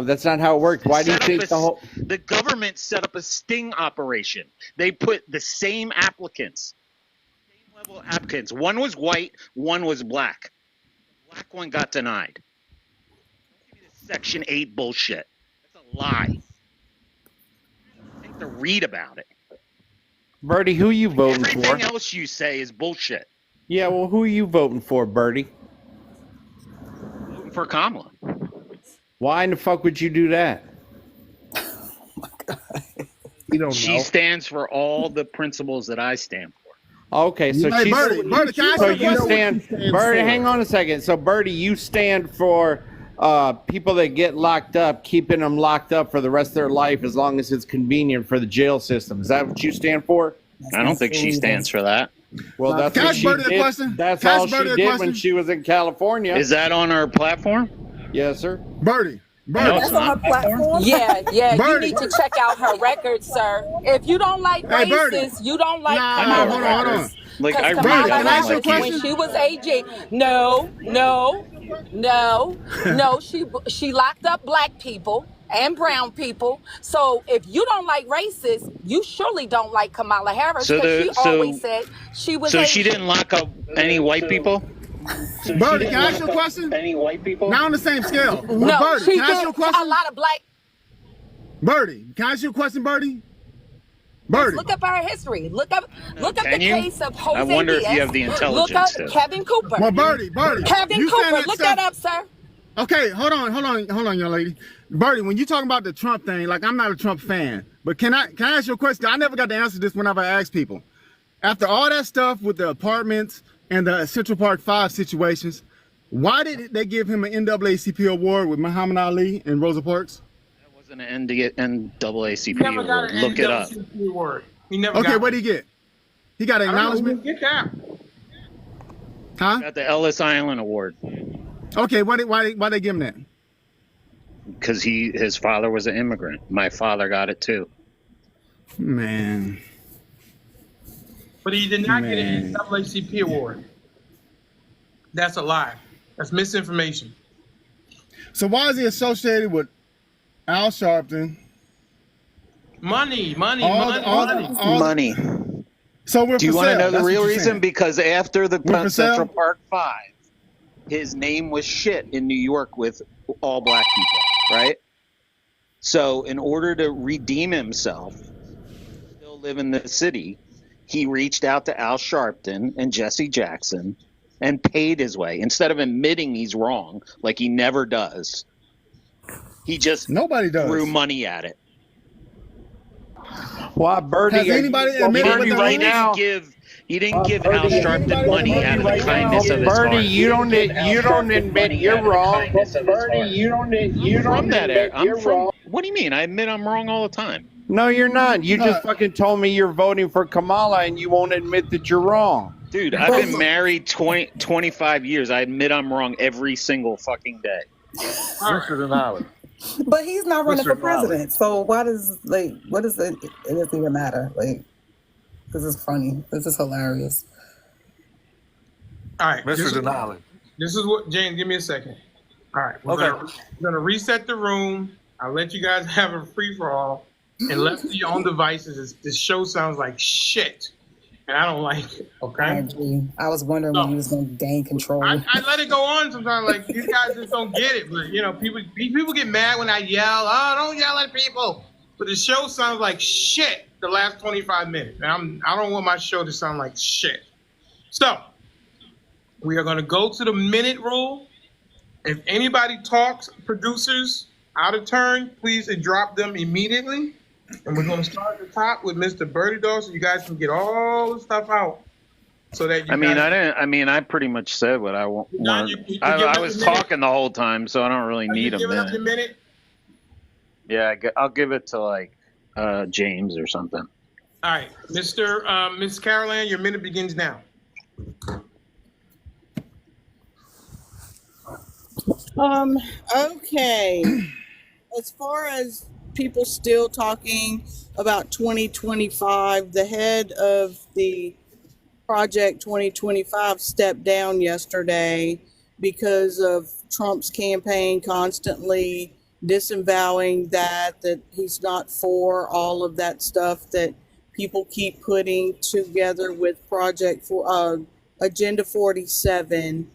that's not how it worked. Why do you think The government set up a sting operation? They put the same applicants, same level applicants. One was white, one was black. The black one got denied. Don't give me this Section 8 bullshit. That's a lie. Take the read about it. Bertie, who are you voting for? Everything else you say is bullshit. Yeah, well, who are you voting for, Bertie? Voting for Kamala. Why in the fuck would you do that? You don't She know. stands for all the principles that I stand for. Okay, so Hey, she's Bertie, can I ask so you a you question? stand. Bertie, hang on a second. So Bertie, you stand for people that get locked up, keeping them locked up for the rest of their life as long as it's convenient for the jail system. Is that what you stand for? I don't think she stands for that. Well, that's Can I what ask she Bertie a did. question? That's Can I all ask she Bertie a did question? when she was in California. Is that on our platform? Yes, sir. Bertie. No, it's not. Yeah, you Bertie. need to check out her record, sir. If you don't like Hey, Bertie. racists, you don't like Nah, Kamala hold on. Harris. Like, I Because really Bertie, Kamala can I ask you a Harris, when question? she was AG, no, she locked up black people and brown people. So if you don't like racists, you surely don't like Kamala Harris So because she the- so- always said she was So Asian. she didn't lock up any white people? Bertie, can I ask you a question? Any white people? Not on the same scale. But No, Bertie, she can I ask did you a question? a lot of black. Bertie, can I ask you a question, Bertie? Bertie. Look up our history. Look up Can the you? case of Jose I wonder if Diaz. you have the Look intelligence up to. Kevin Cooper. Well, Bertie, Kevin you saying Cooper. that Look stuff- that up, sir. Okay, hold on, young lady. Bertie, when you talking about the Trump thing, like I'm not a Trump fan, but can I ask you a question? I never got to answer this whenever I ask people. After all that stuff with the apartments and the Central Park 5 situations, why did they give him an NAACP award with Muhammad Ali and Rosa Parks? That wasn't an NAACP He never got award. an Look it up. NAACP award. He never Okay, got what did he get? He got an I don't know who acknowledgement? get that. Huh? Got the Ellis Island Award Okay, why they give him that? because his father was an immigrant. My father got it too. Man. But he did not get Man. an NAACP award. That's a lie. That's misinformation. So why is he associated with Al Sharpton? Money. Money. So we're Do you for want to sale. know the That's what real you're reason? saying. Because after the We're for sale? Central Park 5, his name was shit in New York with all black people, right? So in order to redeem himself, still live in the city, he reached out to Al Sharpton and Jesse Jackson and paid his way. Instead of admitting he's wrong, like he never does, he just Nobody does. threw money at it. Why, Bertie? Has anybody admitted what Bertie, they're right wrong? now? He didn't give Al Sharpton money out of the kindness of his Bertie, heart. you don't admit you're wrong. Bertie, you don't From that area. admit you're wrong. What do you mean? I admit I'm wrong all the time. No, you're not. You just fucking told me you're voting for Kamala and you won't admit that you're wrong. Dude, I've been married 25 years. I admit I'm wrong every single fucking day. Mr. Denali. But he's not running Mr. for president, so why does what does it doesn't even matter? Like, this is funny. This is hilarious. All right. Mr. Denali. This is what, James, give me a second. All right. We're Okay. gonna reset the room. I'll let you guys have a free-for-all. And left to your own devices, this show sounds like shit. And I don't like it, I okay? agree. I was wondering when he was going to gain control. I let it go on sometimes. Like, these guys just don't get it. But, you know, people get mad when I yell. Oh, don't yell at people. But the show sounds like shit the last 25 minutes. And I don't want my show to sound like shit. So, we are going to go to the minute rule. If anybody talks, producers, out of turn, please drop them immediately. And we're going to start at the top with Mr. Birdie Dog so you guys can get all the stuff out. So that you I pretty much said what I want. Done? You giving I up was your minute? talking the whole time, so I don't really Are you need a giving up your minute. minute? Yeah, I'll give it to like James or something. All right. Miss Caroline, your minute begins now. Okay. As far as people still talking about 2025, the head of the Project 2025 stepped down yesterday because of Trump's campaign constantly disavowing that he's not for all of that stuff that people keep putting together with Agenda 47.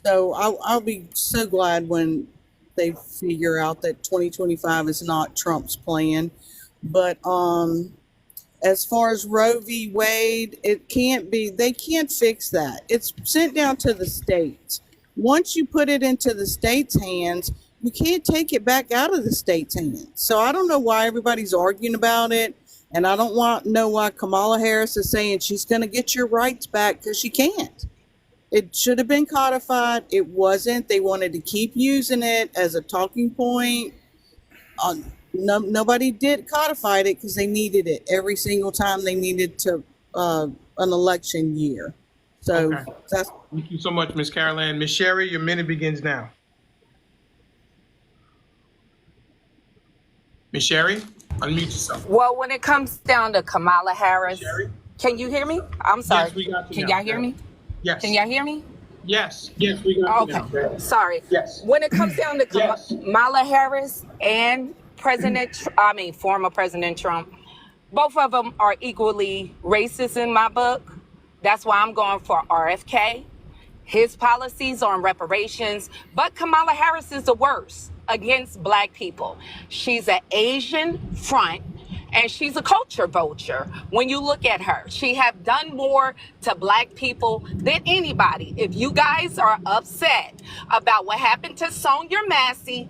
So I'll be so glad when they figure out that 2025 is not Trump's plan. But as far as Roe v. Wade, it can't be, they can't fix that. It's sent down to the states. Once you put it into the states' hands, you can't take it back out of the states' hands. So I don't know why everybody's arguing about it. And I don't know why Kamala Harris is saying she's going to get your rights back, because she can't. It should have been codified. It wasn't. They wanted to keep using it as a talking point. Nobody did codify it because they needed it every single time they needed to an election year. So Okay. that's. Thank you so much, Miss Caroline. Miss Sherry, your minute begins now. Miss Sherry, unmute yourself. Well, when it comes down to Kamala Harris, can you hear me? I'm sorry. Yes, we got you Can now. y'all hear me? Yes. Can y'all hear me? Yes, we got you now. Okay, sorry. Yes. When it comes down to Kamala Harris and former President Trump, both of them are equally racist in my book. That's why I'm going for RFK. His policies on reparations, but Kamala Harris is the worst against Black people. She's an Asian front, and she's a culture vulture. When you look at her, she have done more to Black people than anybody. If you guys are upset about what happened to Sonia Massey,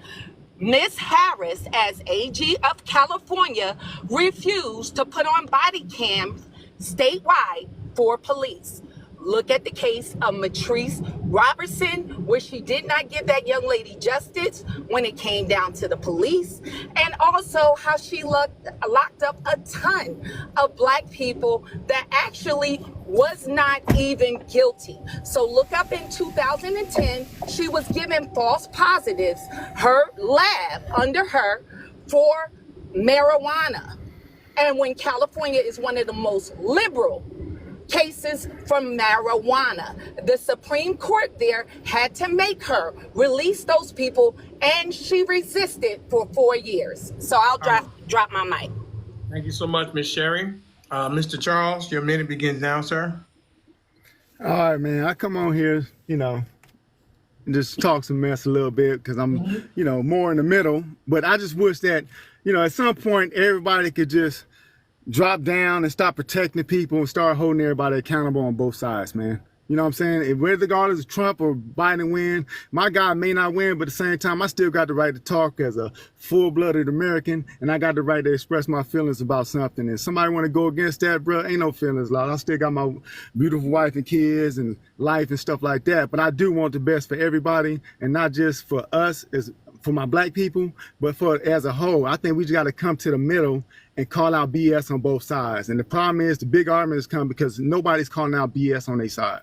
Miss Harris, as AG of California, refused to put on body cams statewide for police. Look at the case of Matrice Robertson, where she did not give that young lady justice when it came down to the police, and also how she locked up a ton of Black people that actually was not even guilty. So look up in 2010, she was given false positives, her lab under her, for marijuana. And when California is one of the most liberal cases from marijuana, the Supreme Court there had to make her release those people, and she resisted for 4 years. So I'll drop my mic. Thank you so much, Miss Sherry. Mr. Charles, your minute begins now, sir. All right, man. I come on here, and just talk some mess a little bit because I'm, more in the middle. But I just wish that, at some point everybody could just drop down and stop protecting people and start holding everybody accountable on both sides, man. You know what I'm saying? If regardless of Trump or Biden win, my guy may not win, but at the same time, I still got the right to talk as a full-blooded American, and I got the right to express my feelings about something. And somebody want to go against that, bro, ain't no feelings, Lord. I still got my beautiful wife and kids and life and stuff like that. But I do want the best for everybody, and not just for us for my Black people, but for as a whole. I think we just got to come to the middle and call out BS on both sides. And the problem is the big argument has come because nobody's calling out BS on their side.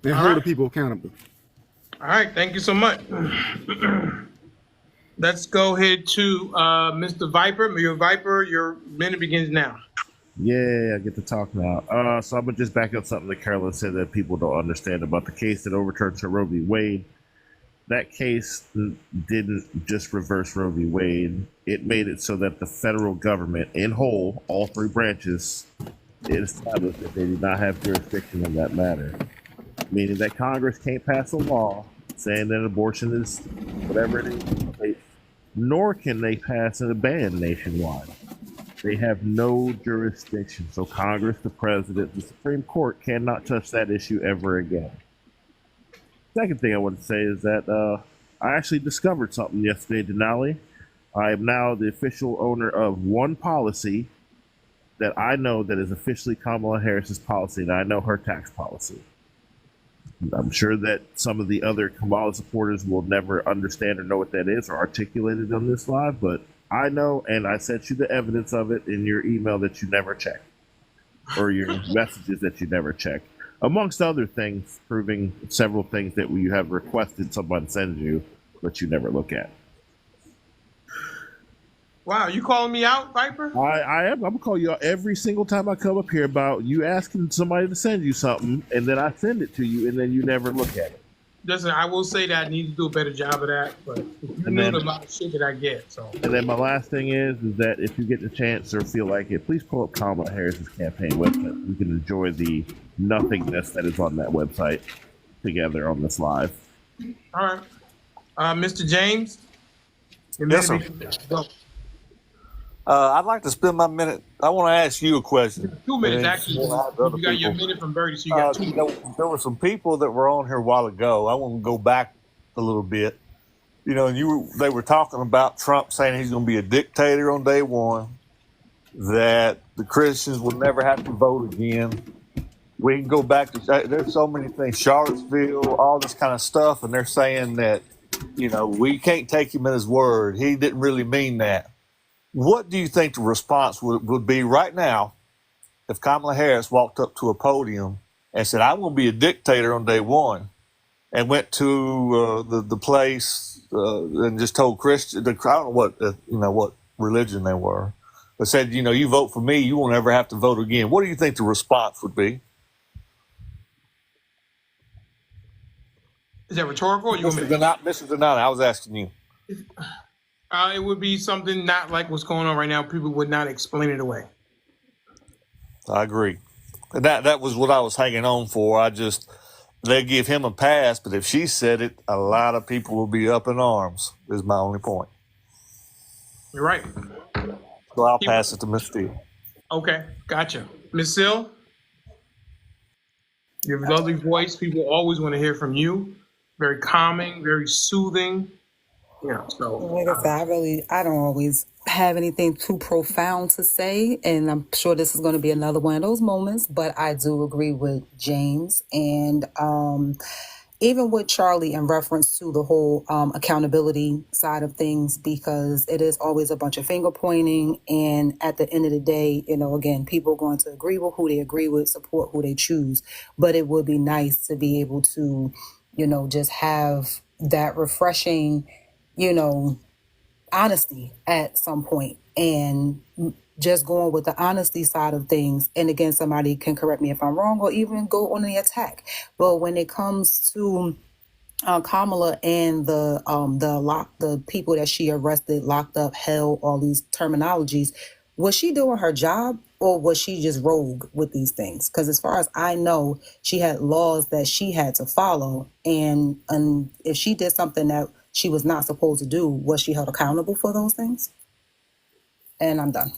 And hold the people accountable. All right, thank you so much. Let's go ahead to Mr. Viper. Your minute begins now. Yeah, I get to talk now. So I'm going to just back up something that Carolyn said that people don't understand about the case that overturned Roe v. Wade. That case didn't just reverse Roe v. Wade. It made it so that the federal government in whole, all three branches, it established that they did not have jurisdiction in that matter. Meaning that Congress can't pass a law saying that abortion is whatever it is, nor can they pass a ban nationwide. They have no jurisdiction. So Congress, the president, the Supreme Court cannot touch that issue ever again. Second thing I want to say is that I actually discovered something yesterday, Denali. I am now the official owner of one policy that I know that is officially Kamala Harris's policy, and I know her tax policy. I'm sure that some of the other Kamala supporters will never understand or know what that is or articulate it on this live, but I know, and I sent you the evidence of it in your email that you never check, or your messages that you never check. amongst other things, proving several things that you have requested someone sends you, but you never look at. Wow, you calling me out, Viper? I am. I'm gonna call you out every single time I come up here about you asking somebody to send you something, and then I send it to you, and then you never look at it. Listen, I will say that I need to do a better job of that, but you knew the amount of shit that I get. So. And then my last thing is that if you get the chance or feel like it, please pull up Kamala Harris's campaign website. We can enjoy the nothingness that is on that website together on this live. All right, Mr. James. Yes, sir. I'd like to spend my minute. I want to ask you a question. 2 minutes, actually. You got your minute from Birdie, so you got 2 minutes. There were some people that were on here a while ago. I want to go back a little bit. And they were talking about Trump saying he's going to be a dictator on day one, that the Christians will never have to vote again. We can go back to, there's so many things, Charlottesville, all this kind of stuff, and they're saying that, we can't take him at his word. He didn't really mean that. What do you think the response would be right now if Kamala Harris walked up to a podium and said, "I want to be a dictator on day one," and went to the place and just told Christians, I don't know what religion they were, but said, "You vote for me, you won't ever have to vote again." What do you think the response would be? Is that rhetorical? Or Mr. Denali, I was asking you. It would be something not like what's going on right now. People would not explain it away. I agree. That was what I was hanging on for. They give him a pass, but if she said it, a lot of people will be up in arms, is my only point. You're right. So I'll pass it to Ms. Steele. Okay, gotcha. Ms. Sill, you have a lovely voice. People always want to hear from you. Very calming, very soothing. So like I said, I don't always have anything too profound to say, and I'm sure this is going to be another one of those moments, but I do agree with James and even with Charlie in reference to the whole accountability side of things, because it is always a bunch of finger pointing, and at the end of the day, again, people are going to agree with who they agree with, support who they choose, but it would be nice to be able to, just have that refreshing honesty at some point, and just going with the honesty side of things. And again, somebody can correct me if I'm wrong or even go on the attack. But when it comes to Kamala and the people that she arrested, locked up, held, all these terminologies, was she doing her job or was she just rogue with these things? Because as far as I know, she had laws that she had to follow. And if she did something that she was not supposed to do, was she held accountable for those things? And I'm done.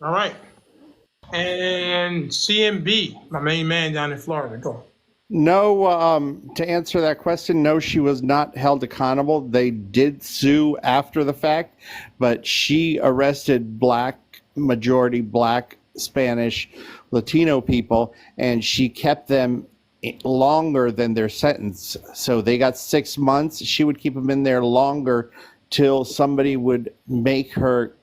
All right. And CMB, my main man down in Florida. Go. No, to answer that question, no, she was not held accountable. They did sue after the fact, but she arrested majority Black, Spanish, Latino people, and she kept them longer than their sentence. So they got 6 months. She would keep them in there longer till somebody would make her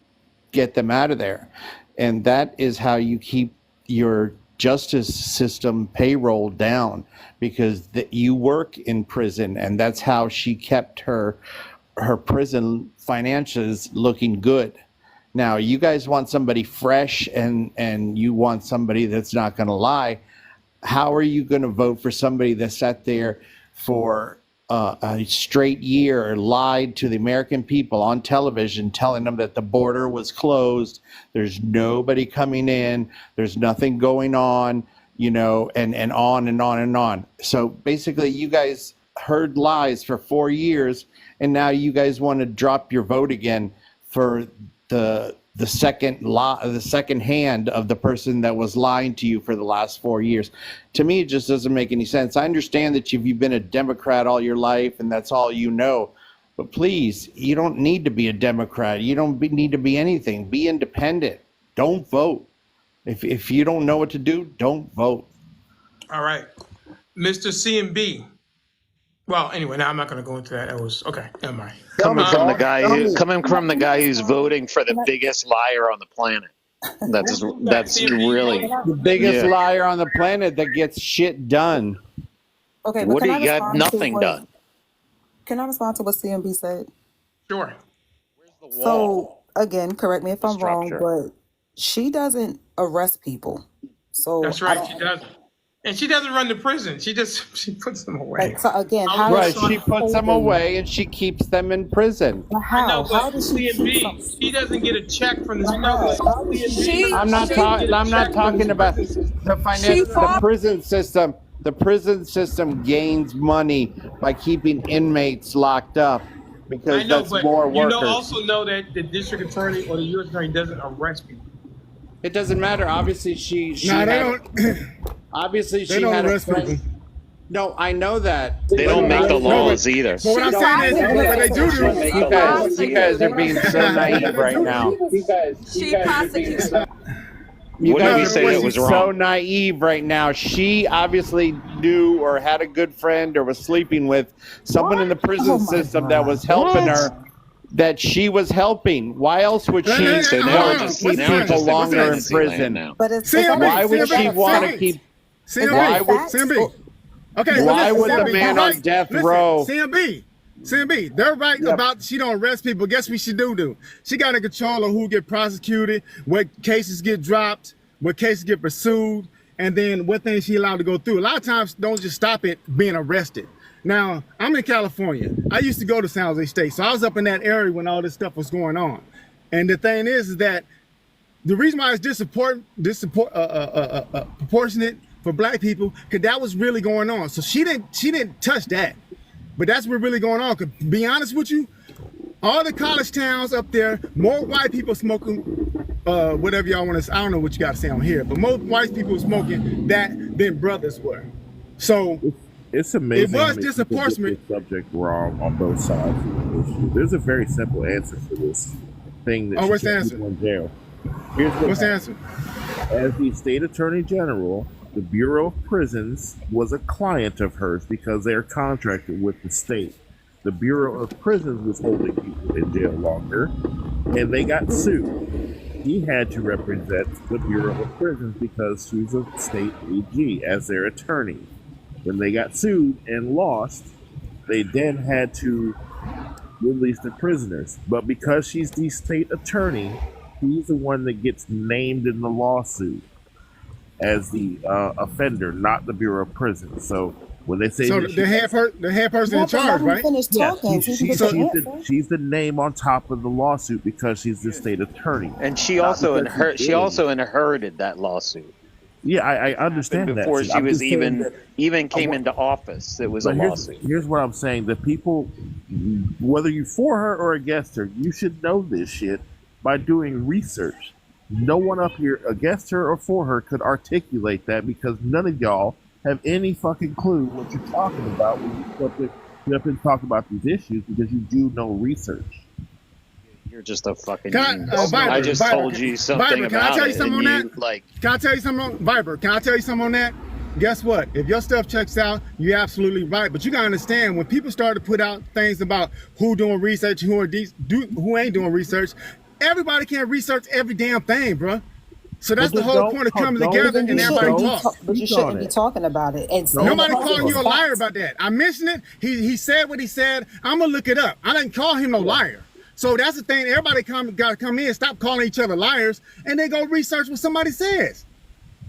get them out of there. And that is how you keep your justice system payroll down, because you work in prison, and that's how she kept her prison finances looking good. Now, you guys want somebody fresh and you want somebody that's not going to lie. How are you going to vote for somebody that sat there for a straight year, lied to the American people on television, telling them that the border was closed, there's nobody coming in, there's nothing going on, and on and on and on. So basically, you guys heard lies for 4 years, and now you guys want to drop your vote again for the second hand of the person that was lying to you for the last 4 years. To me, it just doesn't make any sense. I understand that you've been a Democrat all your life and that's all you know, but please, you don't need to be a Democrat. You don't need to be anything. Be independent. Don't vote. If you don't know what to do, don't vote. All right. Mr. CMB. Well, anyway, now I'm not going to go into that. That was okay. Never mind. Coming from the guy who's voting for the biggest liar on the planet. That's CMB really, The biggest yeah. liar on the planet that gets shit done. Okay, but can I Woody got respond to nothing what done. CMB said? Sure. Where's the So wall? again, correct me if The I'm wrong, structure. but she doesn't arrest people. So That's I right. don't She doesn't. And she doesn't run the prison. She puts them away. like. So again, I was how gonna is Right. she She talk. puts them holding? away and she keeps them in prison. But I know, how? but How does she keep CMB, some? she doesn't get a check from the But how? CMB How does she keep? I'm not doesn't talking. get a I'm not check from talking the about prison system. the She the fought. prison system. The prison system gains money by keeping inmates locked up I because know, that's but more you know, workers. also know that the district attorney or the U.S. attorney doesn't arrest people. It doesn't matter. Obviously, she Nah, they had. don't. Obviously, They she don't had a arrest friend. people. No, I know that. They But don't make the No, laws either. but what I'm She saying is, what they do They do. don't make the you laws guys either. are being so naive right now. She prosecuted. You What did guys we are say that being was so wrong? naive right now. She obviously knew or had a good friend or was sleeping with someone in the prison system that was helping her, that she was helping. Why else would she So want to keep now we're people just in longer in fantasy land prison? now. But is that Why a, would is that she a want to fact? keep? Is that Why a would? fact? CMB. Okay, Why would the CMB, man you're on right. death Listen, row? CMB, they're right about she don't arrest people. Guess what she do? She got in control of who get prosecuted, what cases get dropped, what cases get pursued, and then what things she allowed to go through. A lot of times, don't just stop at being arrested. Now, I'm in California. I used to go to San Jose State, so I was up in that area when all this stuff was going on. And the thing is that the reason why it's proportionate for black people, because that was really going on. So she didn't touch that. But that's what's really going on. Cause be honest with you, all the college towns up there, more white people smoking, whatever y'all want to. I don't know what you got to say on here, but most white people smoking that than brothers were. So it's amazing. It was how many people get disproportionate. this subject wrong on both sides of the issue. There's a very simple answer for this thing that what's she the kept answer? people in jail. Here's What's the answer? As the state attorney general, the Bureau of Prisons was a client of hers because they are contracted with the state. The Bureau of Prisons was holding people in jail longer, and they got sued. He had to represent the Bureau of Prisons because she's a state AG as their attorney. When they got sued and lost, they then had to release the prisoners. But because she's the state attorney, he's the one that gets named in the lawsuit as the offender, not the Bureau of Prisons. So when they say So that the head person in charge, right? She's the name on top of the lawsuit because she's the state attorney, And she not also because she's she ill. also inherited that lawsuit. Yeah, I understand that. Before See, she I'm was just saying even that- came into office, it was a But lawsuit. here's what I'm saying: the people, whether you for her or against her, you should know this shit by doing research. No one up here against her or for her could articulate that because none of y'all have any fucking clue what you're talking about when you get up and talk about these issues because you do no research. You're just a fucking. Viber, I just Viber, told you something Viber, can I about tell you it, something and on you that? like. Can I tell you something on Viber? Can I tell you something on that? Guess what? If your stuff checks out, you're absolutely right. But you gotta understand when people start to put out things about who doing research, who ain't doing research. Everybody can't research every damn thing, bro. So that's the whole point of coming together and everybody talk. But you shouldn't be talking about it. And Nobody calling you a liar about that. I mentioned it. He said what he said. I'm gonna look it up. I didn't call him no liar. So that's the thing. Everybody got to come in, stop calling each other liars, and then go research what somebody says.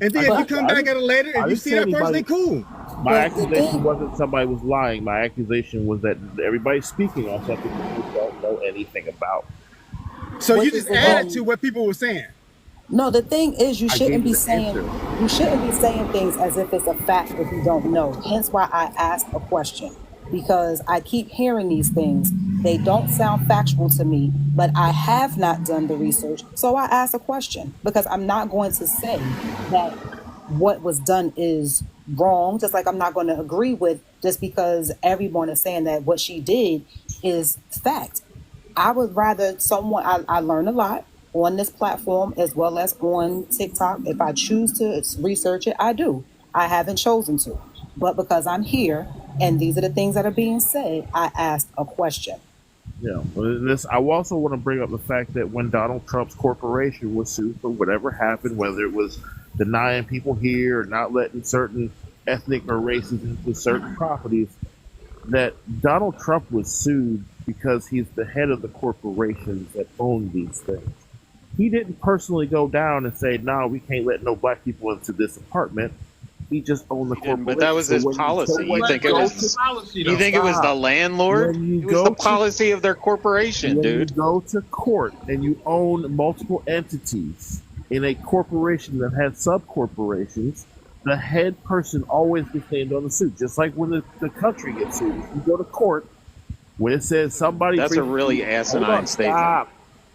And then if you come back at it later and you see that person, then cool. My accusation wasn't somebody was lying. My accusation was that everybody's speaking on something you don't know anything about. So you just added to what people were saying. No, the thing is, you I shouldn't gave be you the saying things as if it's a fact that you don't know. Hence why I asked a question, because I keep hearing these things. They don't sound factual to me, but I have not done the research, so I asked a question because I'm not going to say that what was done is wrong, just like I'm not going to agree with just because everyone is saying that what she did is fact. I would rather I learn a lot on this platform as well as on TikTok. If I choose to research it, I do. I haven't chosen to. But because I'm here and these are the things that are being said, I asked a question. Yeah, this. I also want to bring up the fact that when Donald Trump's corporation was sued for whatever happened, whether it was denying people here or not letting certain ethnic or races into certain properties, that Donald Trump was sued because he's the head of the corporations that own these things. He didn't personally go down and say, "No, we can't let no black people into this apartment." He just owned the corporation. But that was his policy. You think it was? You think it was the landlord? It was the policy of their corporation, when dude. you go to court and you own multiple entities in a corporation that has sub-corporations, the head person always gets named on the suit. Just like when the country gets sued. If you go to court, when it says somebody... That's a really asinine statement. Stop.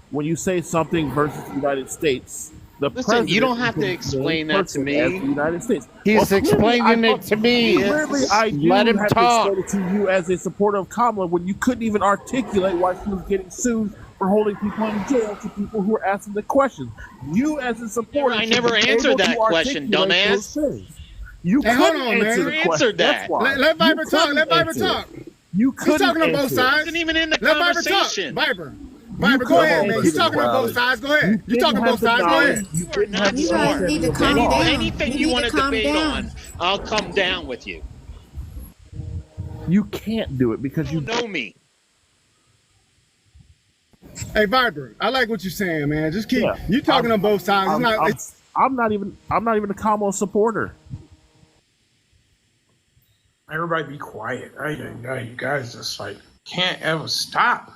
When you say something versus the United States... Listen, you don't have to explain that to me. As the United States. He's explaining it to me. Clearly, I do Let him have talk. to explain it to you as a supporter of Kamala when you couldn't even articulate why she was getting sued for holding people in jail to people who were asking the questions. You, as a supporter, I never answered that question, dumbass. You Hey, couldn't hold on, answer man. the question. That's why. Let Viper You talk. couldn't Let Viper answer it. talk. You He's couldn't talking on both answer it. sides. Wasn't even in the Let Viper talk. conversation. Viper, go ahead, man. You talking on both sides. Go ahead. You talking on both sides. Go ahead. You didn't have You the guys answer need to the calm law. down. Anything You you need want to to calm debate down. on, I'll come down with you. You can't do it because You you don't know me. Hey, Viper, I like what you're saying, man. Just keep Yeah. you talking on both sides. I'm not even a Kamala supporter. Everybody be quiet. You guys just like can't ever stop.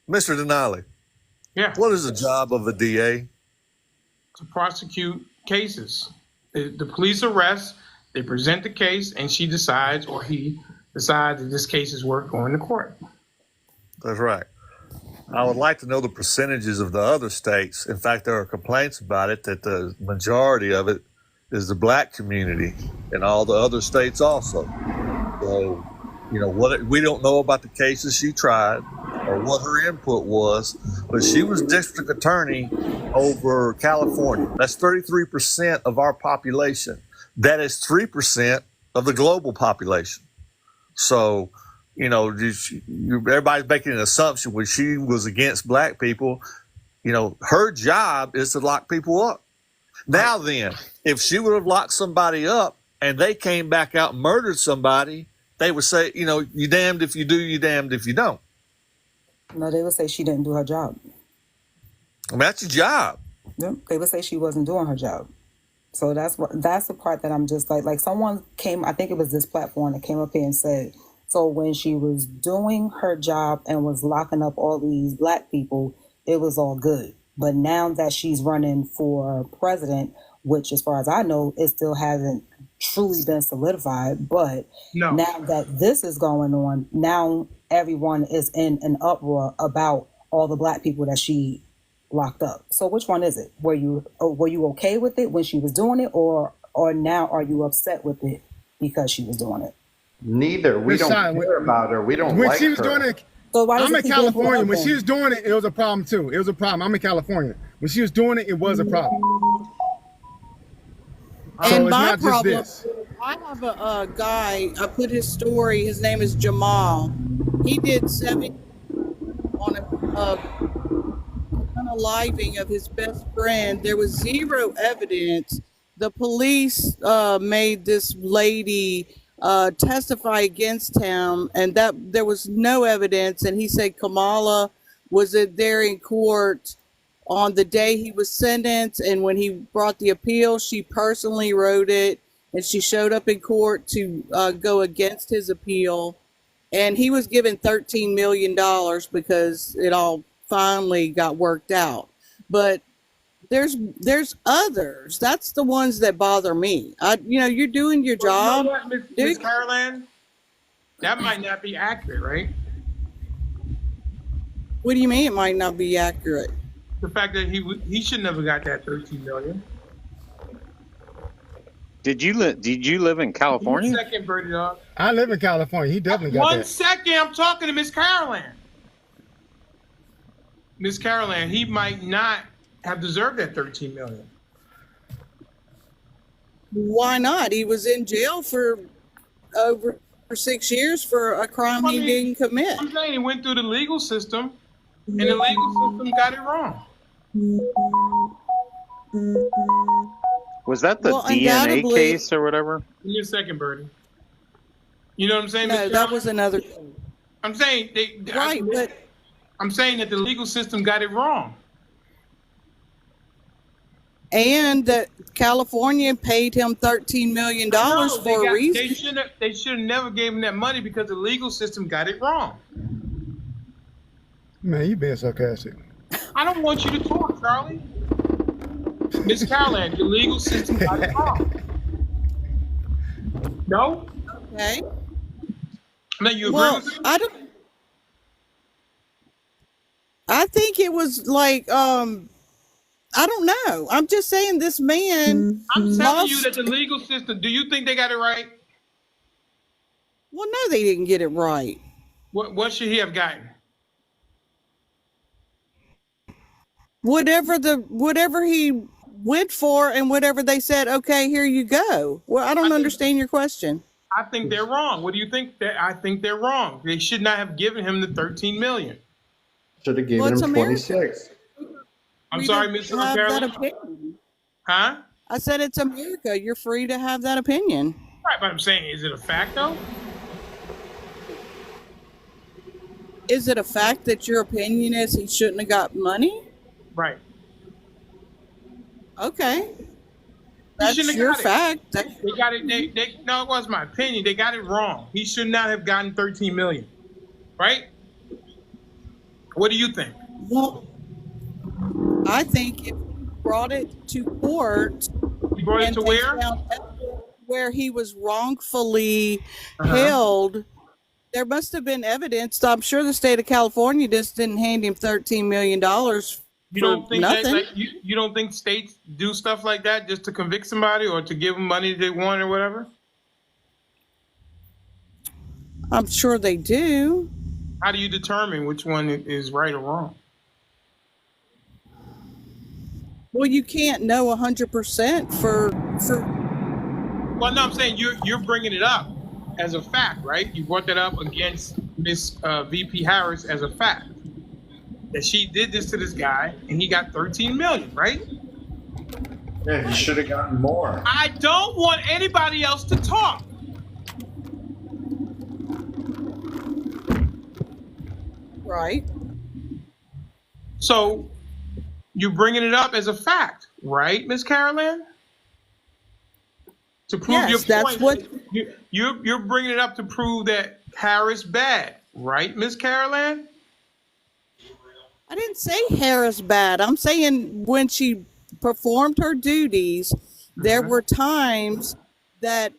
Mr. Denali. Yeah. What is the job of a DA? To prosecute cases. The police arrest, they present the case, and she decides or he decides that this case is worth going to court. That's right. I would like to know the percentages of the other states. In fact, there are complaints about it that the majority of it is the black community in all the other states also. So, what we don't know about the cases she tried or what her input was, but she was district attorney over California. That's 33% of our population. That is 3% of the global population. So, everybody's making an assumption when she was against black people. Her job is to lock people up. Now then, if she would have locked somebody up and they came back out and murdered somebody, they would say, you damned if you do, you damned if you don't. No, they would say she didn't do her job. I mean, that's your job. Yep. They would say she wasn't doing her job. So that's the part that I'm just like someone came, I think it was this platform that came up here and said, so when she was doing her job and was locking up all these black people, it was all good. But now that she's running for president, which as far as I know, it still hasn't truly been solidified. But now that this is going on, now everyone is in an uproar about all the black people that she locked up. So which one is it? Were you okay with it when she was doing it, or now are you upset with it because she was doing it? Neither. We don't care about her. We don't when like she was her. doing it, so I'm in California. When she was doing it, it was a problem too. It was a problem. I'm in California. When she was doing it, it was a problem. So And it's my not just problem, this. I have a guy, I put his story, his name is Jamal. He did 7 on a unaliving of his best friend. There was zero evidence. The police made this lady testify against him, and that there was no evidence. And he said Kamala was there in court on the day he was sentenced, and when he brought the appeal, she personally wrote it, and she showed up in court to go against his appeal. And he was given $13 million because it all finally got worked out. But there's others. That's the ones that bother me. You're doing your job. You know what, Ms. Caroline? That might not be accurate, right? What do you mean it might not be accurate? The fact that he should never got that $13 million. Did you live in California? 1 second, Birdie Dog. I live in California. He definitely got 1 that. second, I'm talking to Miss Caroline. Miss Caroline, he might not have deserved that $13 million. Why not? He was in jail for over for 6 years for a crime he didn't commit. I'm saying he went through the legal system, and the legal system got it wrong. Was that the DNA case or whatever? Give me a second, Birdie. You know what I'm saying? No, that was another. I'm saying I'm saying that the legal system got it wrong. And that California paid him $13 million for a reason. They should have never gave him that money because the legal system got it wrong. Man, you being sarcastic. I don't want you to talk, Charlie. Miss Caroline, the legal system got it wrong. No? Okay. No, you agree Well, with me? I think it was like I don't know. I'm just saying this man. I'm telling you that the legal system. Do you think they got it right? Well, no, they didn't get it right. What should he have gotten? Whatever he went for, and whatever they said. Okay, here you go. Well, I don't understand your question. I think they're wrong. What do you think? I think they're wrong. They should not have given him the $13 million. Should have given him 26. I'm sorry, Mr. Caroline. Huh? I said it's America. You're free to have that opinion. Right, but I'm saying, is it a fact though? Is it a fact that your opinion is he shouldn't have got money? Right. Okay. That's your fact. They got it. No, it was my opinion. They got it wrong. He should not have gotten $13 million. Right? What do you think? Well, I think if you brought it to court, you brought it to where he was wrongfully held, there must have been evidence. I'm sure the state of California just didn't hand him $13 million. You don't think you don't think states do stuff like that just to convict somebody or to give them money they want or whatever? I'm sure they do. How do you determine which one is right or wrong? Well, you can't know 100% for. Well, no, I'm saying you're bringing it up as a fact, right? You brought that up against Miss VP Harris as a fact that she did this to this guy and he got $13 million, right? Yeah, he should have gotten more. I don't want anybody else to talk. Right. So you're bringing it up as a fact, right, Miss Caroline? To prove your point. That's what you're bringing it up to prove that Harris bad, right, Miss Caroline? I didn't say Harris bad. I'm saying when she performed her duties, there were times that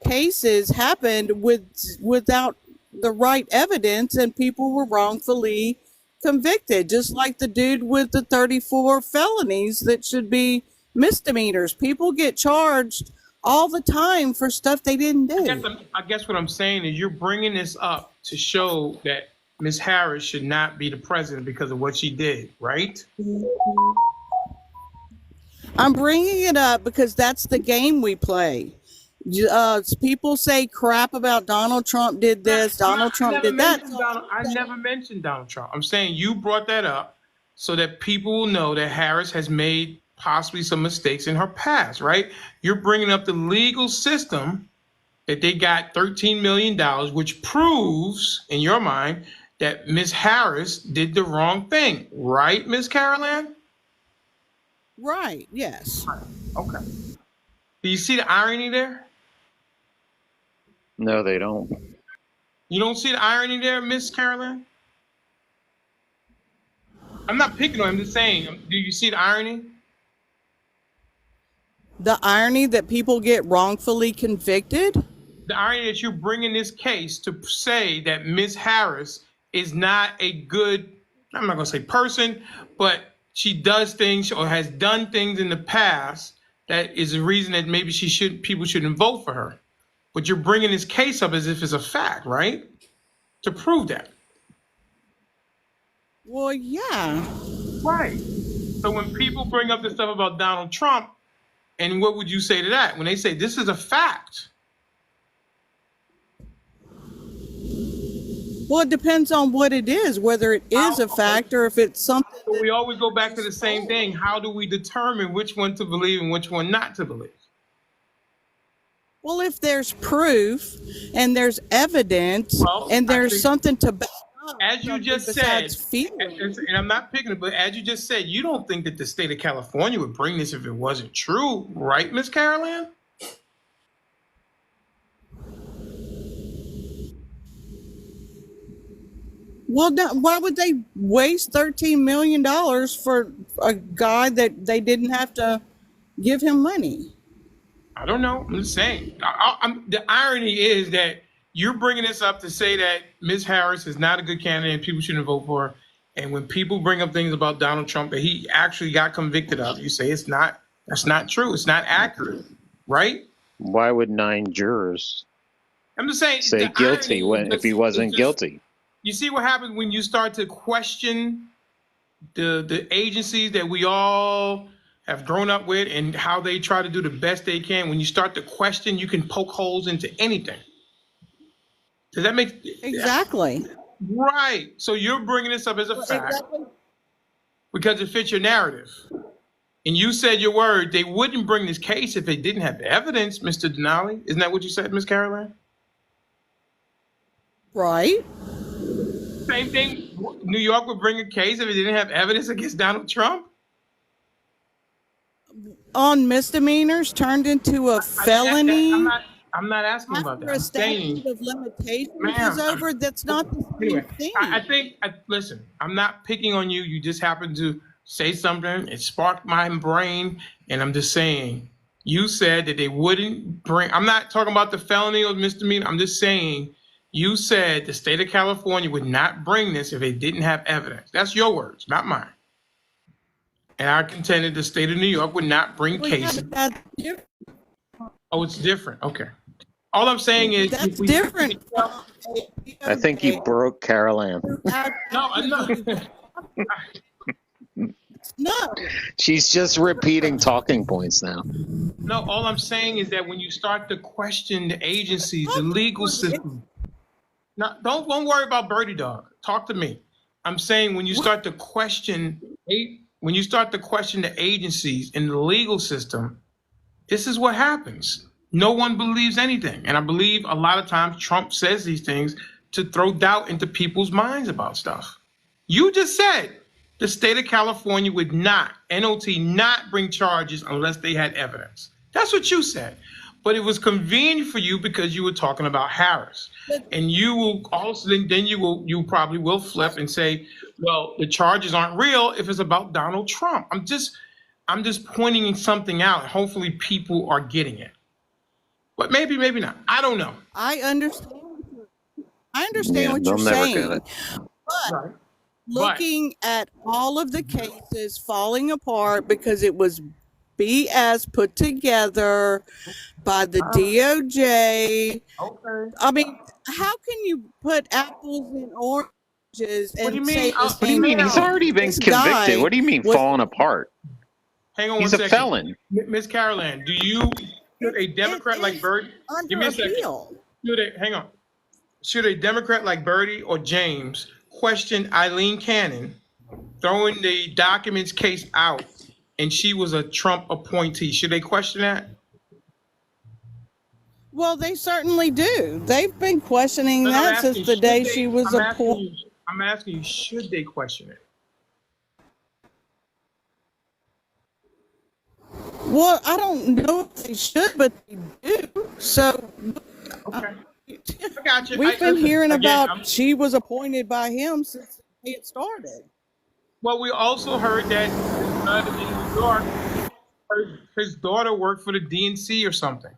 cases happened without the right evidence and people were wrongfully convicted, just like the dude with the 34 felonies that should be misdemeanors. People get charged all the time for stuff they didn't do. I guess what I'm saying is you're bringing this up to show that Ms. Harris should not be the president because of what she did, right? I'm bringing it up because that's the game we play. People say crap about Donald Trump did this, Donald Trump did that. I never mentioned Donald Trump. I'm saying you brought that up so that people will know that Harris has made possibly some mistakes in her past, right? You're bringing up the legal system that they got $13 million, which proves, in your mind, that Ms. Harris did the wrong thing, right, Ms. Caroline? Right, yes. Okay. Do you see the irony there? No, they don't. You don't see the irony there, Miss Caroline? I'm not picking on him, I'm just saying, do you see the irony? The irony that people get wrongfully convicted? The irony that you're bringing this case to say that Ms. Harris is not a good, I'm not going to say person, but she does things or has done things in the past that is a reason that maybe people shouldn't vote for her. But you're bringing this case up as if it's a fact, right? To prove that. Well, yeah. Right. So when people bring up this stuff about Donald Trump, and what would you say to that? When they say this is a fact. Well, it depends on what it is, whether it is a fact or if it's something. So we always go back to the same thing. How do we determine which one to believe and which one not to believe? Well, if there's proof and there's evidence and there's something to back up, as you just said, and I'm not picking it, but as you just said, you don't think that the state of California would bring this if it wasn't true, right, Miss Caroline? Well, why would they waste $13 million for a guy that they didn't have to give him money? I don't know. I'm just saying. The irony is that you're bringing this up to say that Ms. Harris is not a good candidate and people shouldn't vote for her. And when people bring up things about Donald Trump that he actually got convicted of, you say that's not true. It's not accurate, right? Why would 9 jurors I'm just saying say guilty if he wasn't guilty? You see what happens when you start to question the agencies that we all have grown up with and how they try to do the best they can. When you start to question, you can poke holes into anything. Does that make exactly right? So you're bringing this up as a fact because it fits your narrative. And you said your word. They wouldn't bring this case if they didn't have evidence, Mr. Denali. Isn't that what you said, Ms. Caroline? Right. Same thing. New York would bring a case if it didn't have evidence against Donald Trump. On misdemeanors turned into a felony. I'm not asking about that. After a statute of limitations is over, that's not the same thing. I think, listen, I'm not picking on you. You just happened to say something. It sparked my brain. And I'm just saying, you said that they wouldn't bring, I'm not talking about the felony or misdemeanor. I'm just saying, you said the state of California would not bring this if they didn't have evidence. That's your words, not mine. And I contended the state of New York would not bring cases. Oh, it's different. Okay. All I'm saying is that's different. I think you broke Caroline. No, I'm not. No. She's just repeating talking points now. No, all I'm saying is that when you start to question the agencies, the legal system. No, don't worry about Birdie Dog. Talk to me. I'm saying when you start to question the agencies in the legal system, this is what happens. No one believes anything. And I believe a lot of times Trump says these things to throw doubt into people's minds about stuff. You just said the state of California would not bring charges unless they had evidence. That's what you said. But it was convenient for you because you were talking about Harris. And you will also then you probably will flip and say, well, the charges aren't real if it's about Donald Trump. I'm just pointing something out. Hopefully people are getting it. But maybe not. I don't know. I understand what you're saying. But looking at all of the cases falling apart because it was BS put together by the DOJ. Okay. I mean, how can you put apples and oranges and What do you say mean? the What do you same mean? He's thing? already been This convicted. guy What do you mean was falling apart? Hang on He's one a second. felon. Miss Caroline, should a Democrat like Birdie, give me a second. appeal. Should a Democrat like Birdie or James question Eileen Cannon throwing the documents case out and she was a Trump appointee? Should they question that? Well, they certainly do. They've been questioning that since the day she was appointed. I'm asking you, should they question it? Well, I don't know if they should, but they do. So, okay. I got you. We've been hearing about she was appointed by him since it started. Well, we also heard that in New York, his daughter worked for the DNC or something.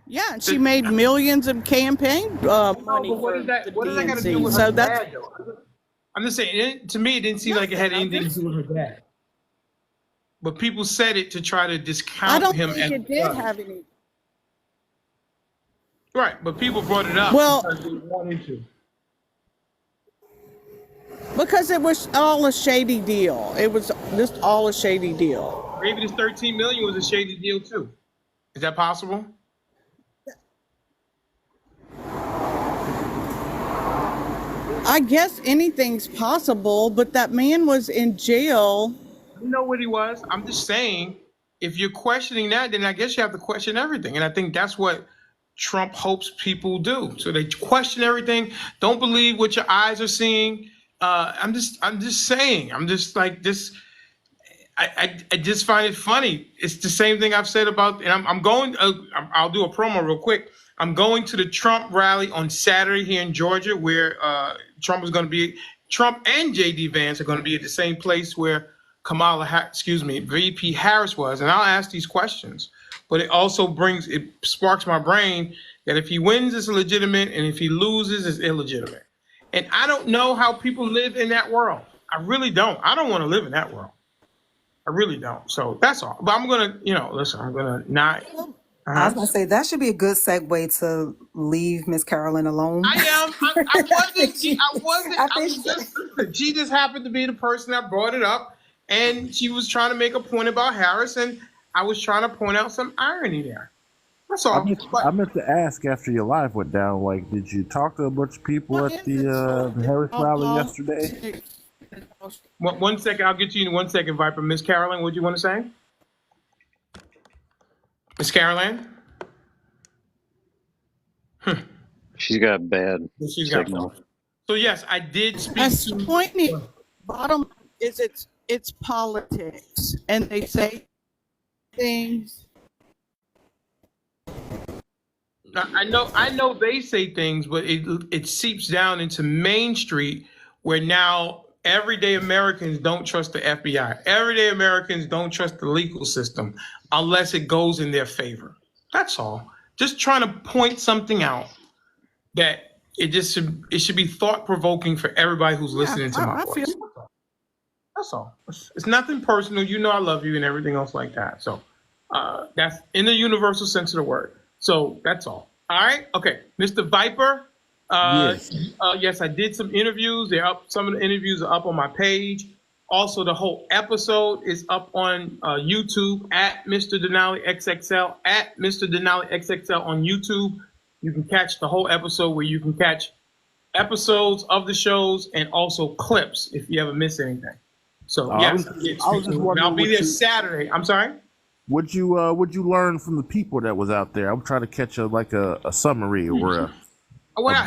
Yeah, and she made millions of campaign money for the DNC. What does that got to do with her dad, though? I'm just saying, to me, it didn't seem like it had anything to do with her dad. But people said it to try to discount him. I don't think it did have any. Right, but people brought it up because they wanted to. Because it was all a shady deal. It was just all a shady deal. Maybe this $13 million was a shady deal too. Is that possible? I guess anything's possible, but that man was in jail. You know what he was? I'm just saying, if you're questioning that, then I guess you have to question everything. And I think that's what Trump hopes people do. So they question everything. Don't believe what your eyes are seeing. I'm just saying. I'm just like this. I just find it funny. It's the same thing I've said about, and I'm going. I'll do a promo real quick. I'm going to the Trump rally on Saturday here in Georgia, where Trump is going to be. Trump and JD Vance are going to be at the same place where VP Harris was, and I'll ask these questions. But it also sparks my brain that if he wins, it's legitimate, and if he loses, it's illegitimate. And I don't know how people live in that world. I really don't. I don't want to live in that world. I really don't. So that's all. But I'm gonna, listen. I'm gonna not. I was gonna say that should be a good segue to leave Miss Carolyn alone. I am. I wasn't. She just happened to be the person that brought it up, and she was trying to make a point about Harris, and I was trying to point out some irony there. That's all. I meant to ask after your live went down. Like, did you talk to a bunch of people at the Harris rally yesterday? 1 second. I'll get to you in 1 second, Viper. Miss Carolyn, what do you want to say? Miss Carolyn? She's got bad signal. So yes, I did speak That's to. the point. Bottom is it's politics, and they say things. I know they say things, but it seeps down into Main Street, where now everyday Americans don't trust the FBI. Everyday Americans don't trust the legal system unless it goes in their favor. That's all. Just trying to point something out that it should be thought provoking for everybody who's listening to my voice. That's all. It's nothing personal. You know I love you and everything else like that. So that's in the universal sense of the word. So that's all. All right. Okay. Mr. Viper. Yes, I did some interviews. They're up. Some of the interviews are up on my page. Also, the whole episode is up on YouTube at Mr.Denali XXL, at Mr.Denali XXL on YouTube. You can catch the whole episode, where you can catch episodes of the shows and also clips if you ever miss anything. So yes, I'll be there Saturday. I'm sorry. Would you learn from the people that was out there? I'm trying to catch a summary or what I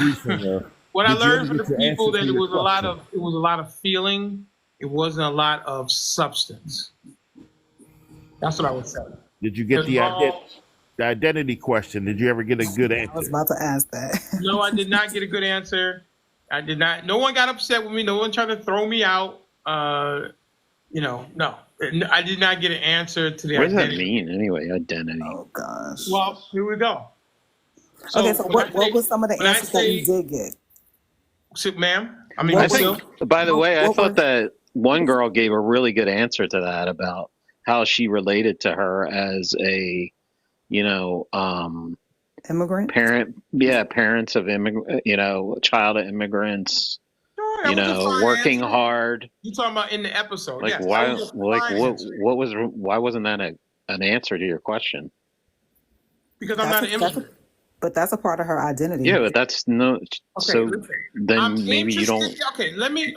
learned from the people that it was a lot of feeling. It wasn't a lot of substance. That's what I would say. Did you get the identity question? Did you ever get a good answer? I was about to ask that. No, I did not get a good answer. I did not. No one got upset with me. No one tried to throw me out. No. I did not get an answer to the identity. What does that mean anyway, identity? Oh, gosh. Well, here we go. So what was some of the answers that you did get? So, ma'am? By the way, I thought that one girl gave a really good answer to that about how she related to her as a, immigrant parents of child of immigrants, working hard. You talking about in the episode? Like, yes, why wasn't that an answer to your question? Because I'm not an immigrant. But that's a part of her identity. Yeah, but that's no. Okay, so then maybe you don't. Okay,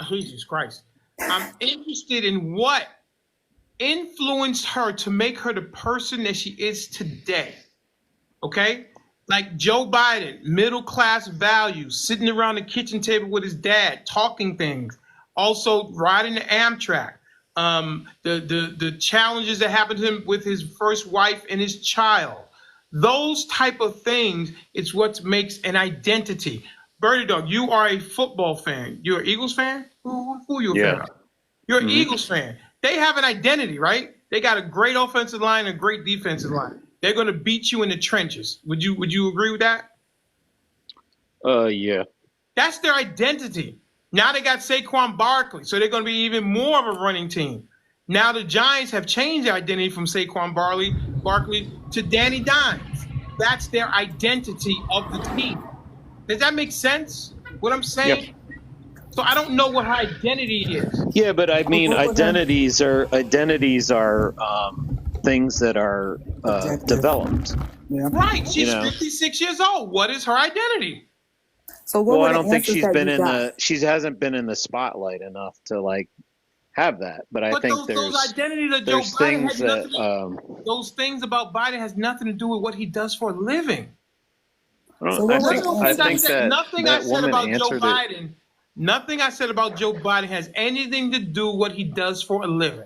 Jesus Christ. I'm interested in what influenced her to make her the person that she is today. Okay? Like Joe Biden, middle class values, sitting around the kitchen table with his dad, talking things, also riding the Amtrak, the challenges that happened to him with his first wife and his child. Those type of things is what makes an identity. Birdie Dog, you are a football fan. You're an Eagles fan? Who are you a fan of? You're an Eagles fan. They have an identity, right? They got a great offensive line and a great defensive line. They're going to beat you in the trenches. Would you agree with that? Yeah. That's their identity. Now they got Saquon Barkley, so they're going to be even more of a running team. Now the Giants have changed their identity from Saquon Barkley to Danny Dimes. That's their identity of the team. Does that make sense? What I'm saying? Yep. So I don't know what her identity is. Yeah, but I mean, identities are things that are developed. Yeah. Right. She's 56 years old. What is her identity? So what Well, were I the don't think answers she's that been you in got? she hasn't been in the spotlight enough to like have that. But I But think those identities of Joe there's Biden things had nothing. that Those things about Biden has nothing to do with what he does for a living. So what were the Nothing I answers? said. Nothing I that said woman about Joe answered it. Biden. Nothing I said about Joe Biden has anything to do with what he does for a living.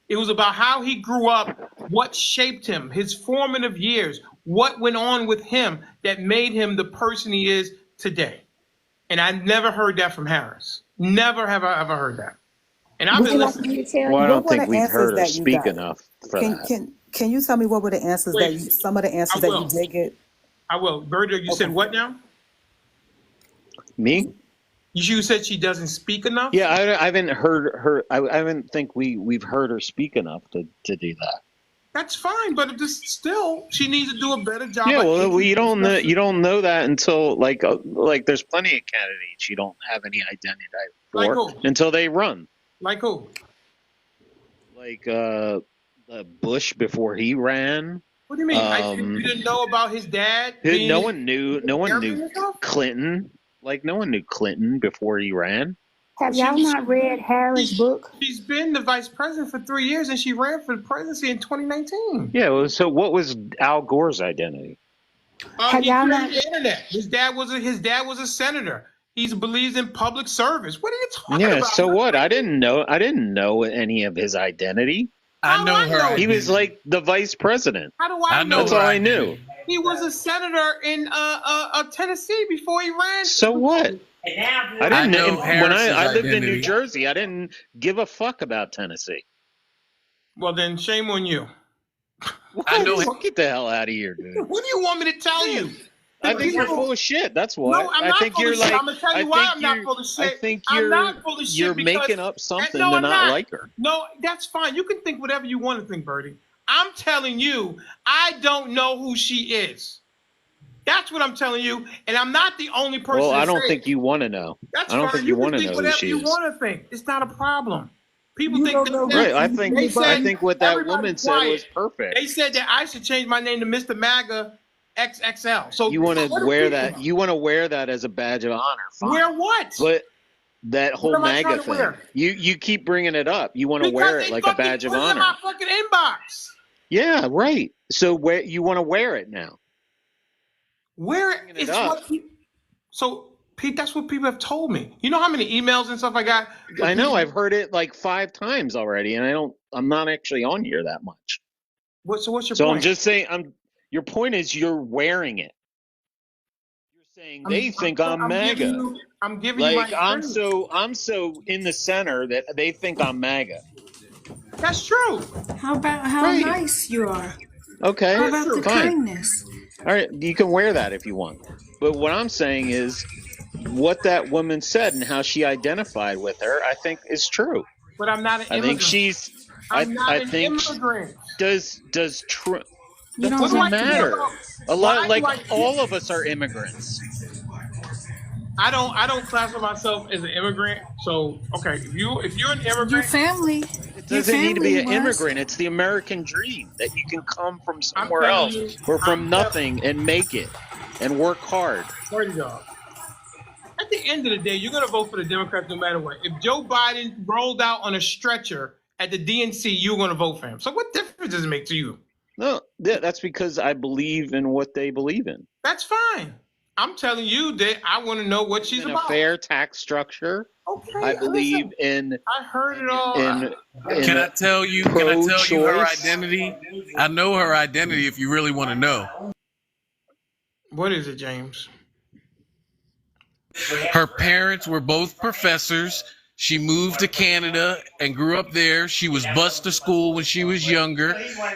It was about how he grew up, what shaped him, his formative years, what went on with him that made him the person he is today. And I never heard that from Harris. Never have I ever heard that. And I've Would been you like listening. me to tell Well, you? I What don't were think the we've answers heard her that you speak got? enough for Can that. can you tell me what were the answers that you, some of the answers I that you will. did get? I will. Berta, you said what now? Me? You said she doesn't speak enough? Yeah, I haven't heard her. I haven't think we've heard her speak enough to do that. That's fine, but just still, she needs to do a better job. Yeah, of well, you don't know introducing herself. that until like there's plenty of candidates you don't have any identity Like for who? until they run. Like who? Like Bush before he ran. What do you mean? You didn't know about his dad being No one knew burying himself? Clinton. Like no one knew Clinton before he ran. Have y'all not read Harris' book? She's been the vice president for 3 years, and she ran for the presidency in 2019. Yeah, well, so what was Al Gore's identity? Have He y'all created not? the internet. His dad was a senator. He believes in public service. What are you talking Yeah, about? so what? I didn't know any of his identity. I know her. He was like the vice president. How do I know? That's all I knew. He was a senator in Tennessee before he ran. So what? I didn't know when I lived in New identity. Jersey. I didn't give a fuck about Tennessee. Well, then shame on you. I know. Get the hell out of here, dude. What do you want me to tell you? I think you're full of shit. That's why. No, I'm I not think full you're of shit. like. I'm gonna tell you why I'm not full of shit. I think I'm not full of shit you're because making up something no, to I'm not like her. No, that's fine. You can think whatever you want to think, Bertie. I'm telling you, I don't know who she is. That's what I'm telling you, and I'm not the only person. Well, I to don't say think it. you want to know. That's I don't fine. think you want to can know think who whatever she you is. want to think. It's not a problem. People think that Right. I think. they said, I think what that everybody woman said was quiet. perfect. They said that I should change my name to Mr. MAGA XXL. So You want to what do wear people that? know? You want to wear that as a badge of honor. Fine. Wear what? But that whole am I trying MAGA to thing. wear? You keep bringing it up. You want to Because wear they it like a fucking badge of put it in honor. my fucking inbox. Yeah, right. So where you want to wear it now? Wear it. Bringing it It's up. what people, so Pete, that's what people have told me. You know how many emails and stuff I got? I know. I've heard it like 5 times already, and I'm not actually on here that much. So what's your So point? I'm just saying. Your point is you're wearing it. You're saying they think I'm MAGA. I'm giving you my Like I'm experience. so in the center that they think I'm MAGA. That's true. How about how Right. nice you are? Okay, How about the fine. kindness? All right, you can wear that if you want. But what I'm saying is what that woman said and how she identified with her, I think is true. But I'm not an I immigrant. think she's I'm not I an think immigrant. does Trump You that don't doesn't have to matter. A lot Why like do I all of us are immigrants. I don't classify myself as an immigrant. So okay, if you're an immigrant, Your family. It doesn't need to be an immigrant. It's the American dream that you can come from somewhere telling else you, or from I'm nothing and make it and work hard. Dirty dog. At the end of the day, you're gonna vote for the Democrats no matter what. If Joe Biden rolled out on a stretcher at the DNC, you're gonna vote for him. So what difference does it make to you? No, that's because I believe in what they believe in. That's fine. I'm telling you that I want to know what she's In about. a fair tax structure. Okay, I believe in. I heard it all. Can I tell you her pro-choice. identity? I know her identity if you really want to know. What is it, James? Her parents were both professors. She moved to Canada and grew up there. She was bused to school when she was younger.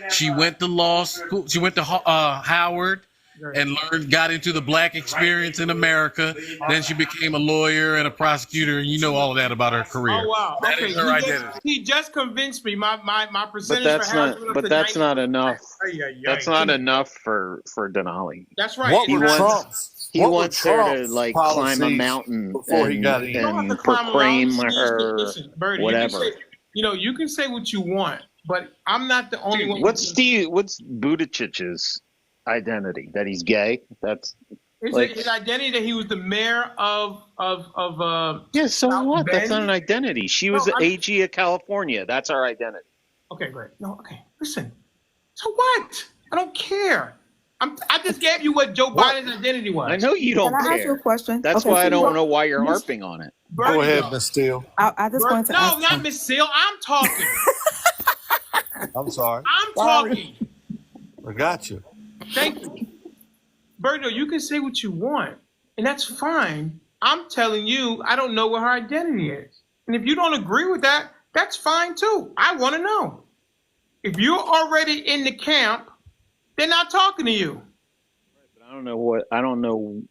She went to law school. She went to Howard and got into the black experience in America. Then she became a lawyer and a prosecutor, and you know all of that about her career. Oh wow! That Okay, is her identity. he just convinced me. My percentage. But that's for Harris not. went up But to that's 90. not enough. Ay, ay, ay. That's not enough for Denali. That's right. What He were wants. Trump's? He What were wants her to Trump's like climb a policies mountain before he got in? You don't have to and climb a proclaim mountain. her Listen, Bertie, whatever. You can say what you want, but I'm not the only one. What's Buttigieg's identity? That he's gay? His identity that he was the mayor of Yeah, so South what? That's not Bend? an identity. She was the AG of California. That's our identity. Okay, great. No, okay. Listen. So what? I don't care. I just gave you what Joe Biden's identity was. I know you don't Can I ask you a care. question? That's Okay, why so I don't you know why you're harping on it. Go ahead, Bernie, Miss Steele. I just wanted to no, ask not him. Miss Seal. I'm talking. I'm sorry. I'm talking. I got you. Thank you. Bernie, you can say what you want, and that's fine. I'm telling you, I don't know what her identity is. And if you don't agree with that, that's fine too. I want to know. If you're already in the camp, they're not talking to you. I don't know.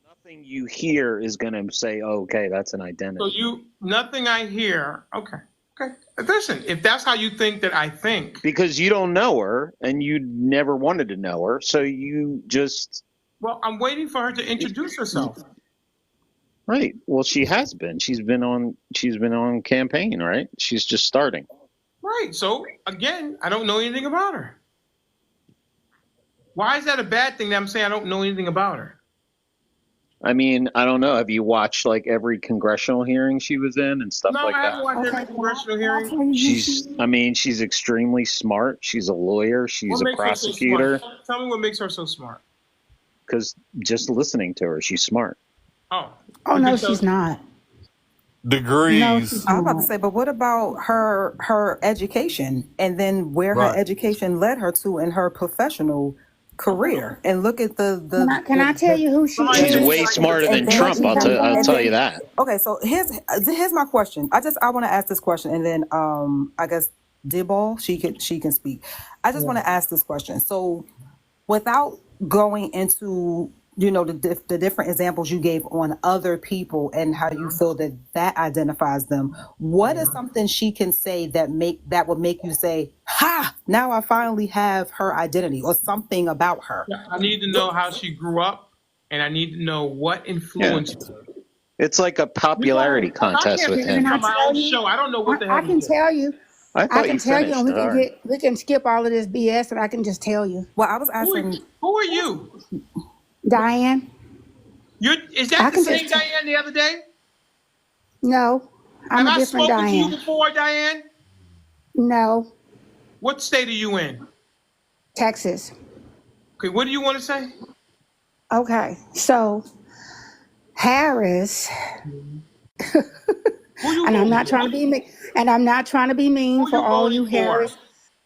Nothing you hear is going to say, oh, okay, that's an identity. So nothing I hear. Okay. Listen, if that's how you think that I think. Because you don't know her and you never wanted to know her. So you just. Well, I'm waiting for her to introduce herself. Right. Well, she has been. She's been on campaign, right? She's just starting. Right. So again, I don't know anything about her. Why is that a bad thing that I'm saying I don't know anything about her? I mean, I don't know. Have you watched like every congressional hearing she was in and stuff like No, I that? haven't watched every congressional hearing. She's extremely smart. She's a lawyer. She's a prosecutor. So tell me what makes her so smart. Because just listening to her, she's smart. Oh no, she's not. Degrees. No, I was about to say, but what about her education and then where her education led her to in her professional career? And look at Can I tell you who she is? She's way smarter than Trump. I'll tell you that. Okay, so here's my question. I want to ask this question, and then I guess Dibble she can speak. I just want to ask this question. So without going into the different examples you gave on other people and how you feel that identifies them, what is something she can say that would make you say, ha, now I finally have her identity, or something about her? I need to know how she grew up, and I need to know what influenced her. It's like a popularity contest with him. I don't know what the hell. I can tell you. I can tell you, and we can skip all of this BS, and I can just tell you. Well, I was asking, who are you? Diane. Is that the same Diane the other day? No, I'm a different Diane. Have I spoken to you before, Diane? No. What state are you in? Texas. Okay, what do you want to say? Okay, so Harris. And I'm not trying to be mean. And I'm not trying to be mean for all you Harris.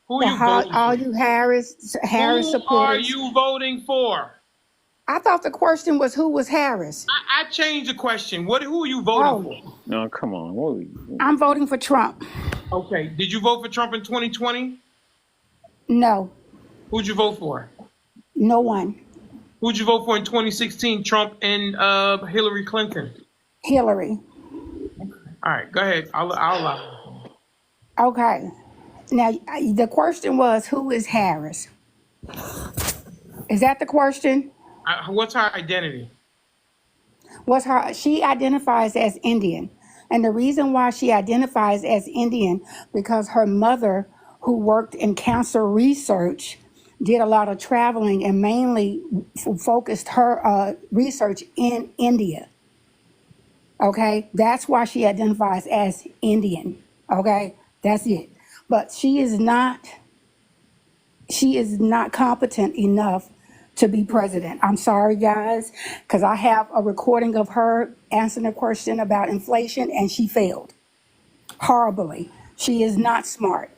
Who are you voting for? All you Harris supporters. Who are you voting for? I thought the question was who was Harris. I changed the question. Who are you voting for? No, come on. I'm voting for Trump. Okay. Did you vote for Trump in 2020? No. Who'd you vote for? No one. Who'd you vote for in 2016? Trump and Hillary Clinton? Hillary. All right, go ahead. I'll allow it. Okay. Now, the question was, who is Harris? Is that the question? What's her identity? She identifies as Indian. And the reason why she identifies as Indian, because her mother, who worked in cancer research, did a lot of traveling and mainly focused her research in India. Okay, that's why she identifies as Indian. Okay, that's it. But she is not competent enough to be president. I'm sorry, guys, because I have a recording of her answering a question about inflation, and she failed horribly. She is not smart.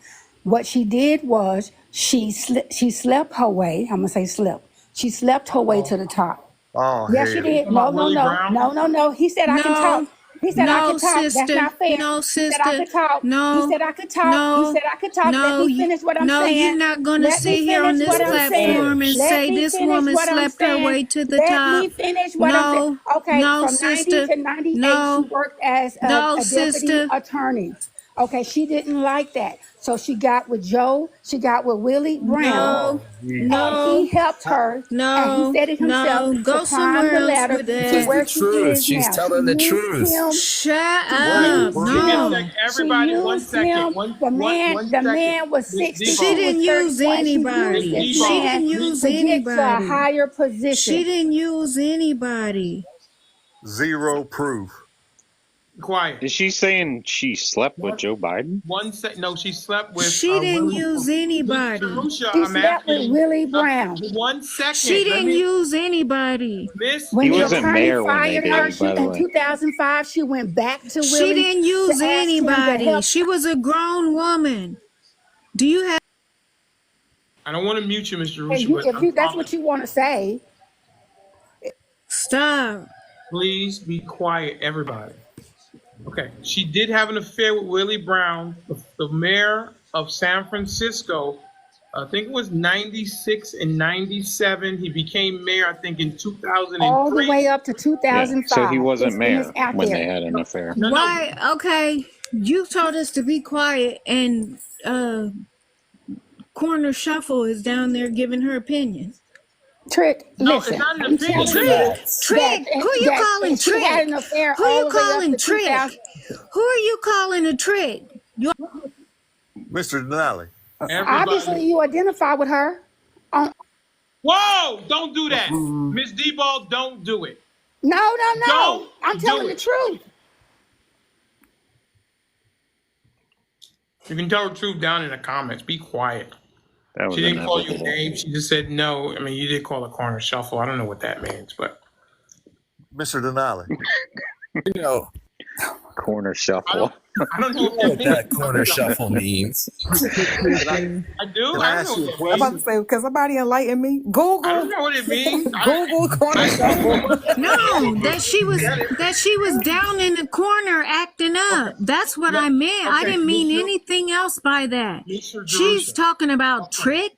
What she did was she slept her way. I'm gonna say slept. She slept her way to the top. Oh, yes, she did. No. He said I can talk. He said I could talk. Sister. That's not fair. No, sister. He said I could talk. No. He said I could talk. No. He said I could talk. No. Let me finish what I'm saying. No, you're not going to sit here on this platform and say this woman slept her way to the top. Let me finish what I'm saying. Okay, no, from sister. 90 to 98, No. she worked as a deputy attorney. Okay, she didn't like that. So she got with Joe, she got with Willie Brown, No, and he no, helped her, and he no, said it himself, no. to Go climb somewhere the else ladder with to It's that. the where she truth. is She's now. She telling the used truth. him. Shut She up. used Give me a him. No. second, She everybody. One used second. him. The One second. man was Miss 60. She She Debo. was didn't use 31. She used Miss anybody. this She Debo. man didn't Miss, use to get to a anybody. higher She position. didn't use anybody. Zero proof. quiet. Is she saying she slept with One, Joe Biden? one sec. No, she slept with She didn't Willie. use Miss anybody. Terusha, She I'm slept with asking. Willie Brown. 1 She second. Let didn't me. use anybody. Miss When He the wasn't attorney mayor when they fired her, dated, she by the in way. 2005, she went back to She Willie didn't to use ask him to anybody. help. She was a grown woman. Do you have? I don't want to mute you, Mr. And Rusha, but I'm that's talking. what you want to say. Stop. Please be quiet, everybody. Okay. She did have an affair with Willie Brown, the mayor of San Francisco. I think it was 96 and 97. He became mayor, I think, in All the 2003. way up to Yeah, so he 2005. wasn't It's mayor out when they there. had an affair. No. Why? Okay. You told us to be quiet, and Corner Shuffle is down there giving her opinion. Trick, No, it's listen, not an I'm opinion. telling you Trick. Who you calling that she had Trick? an affair Who all you the way up calling to Trick? 2000. Who are you calling a trick? You Mr. Denali. Obviously, you identify with her. Whoa! Don't do that. Miss Debo, don't do it. No. Don't I'm do telling it. the truth. You can tell the truth down in the comments. Be quiet. That was She didn't call you inevitable. names. She just said no. I mean, you did call a corner shuffle. I don't know what that means, but Mr. Denali. You know, Corner shuffle. I don't know what that corner shuffle means. I do. Can I I don't know ask you a what it question? I'm about means. to say, can somebody enlighten me? Google. I don't know what it means. Google corner shuffle. no, that she was down in the corner acting up. That's what I meant. I didn't mean anything else by that. Mr. She's Jerusha. talking about Trick.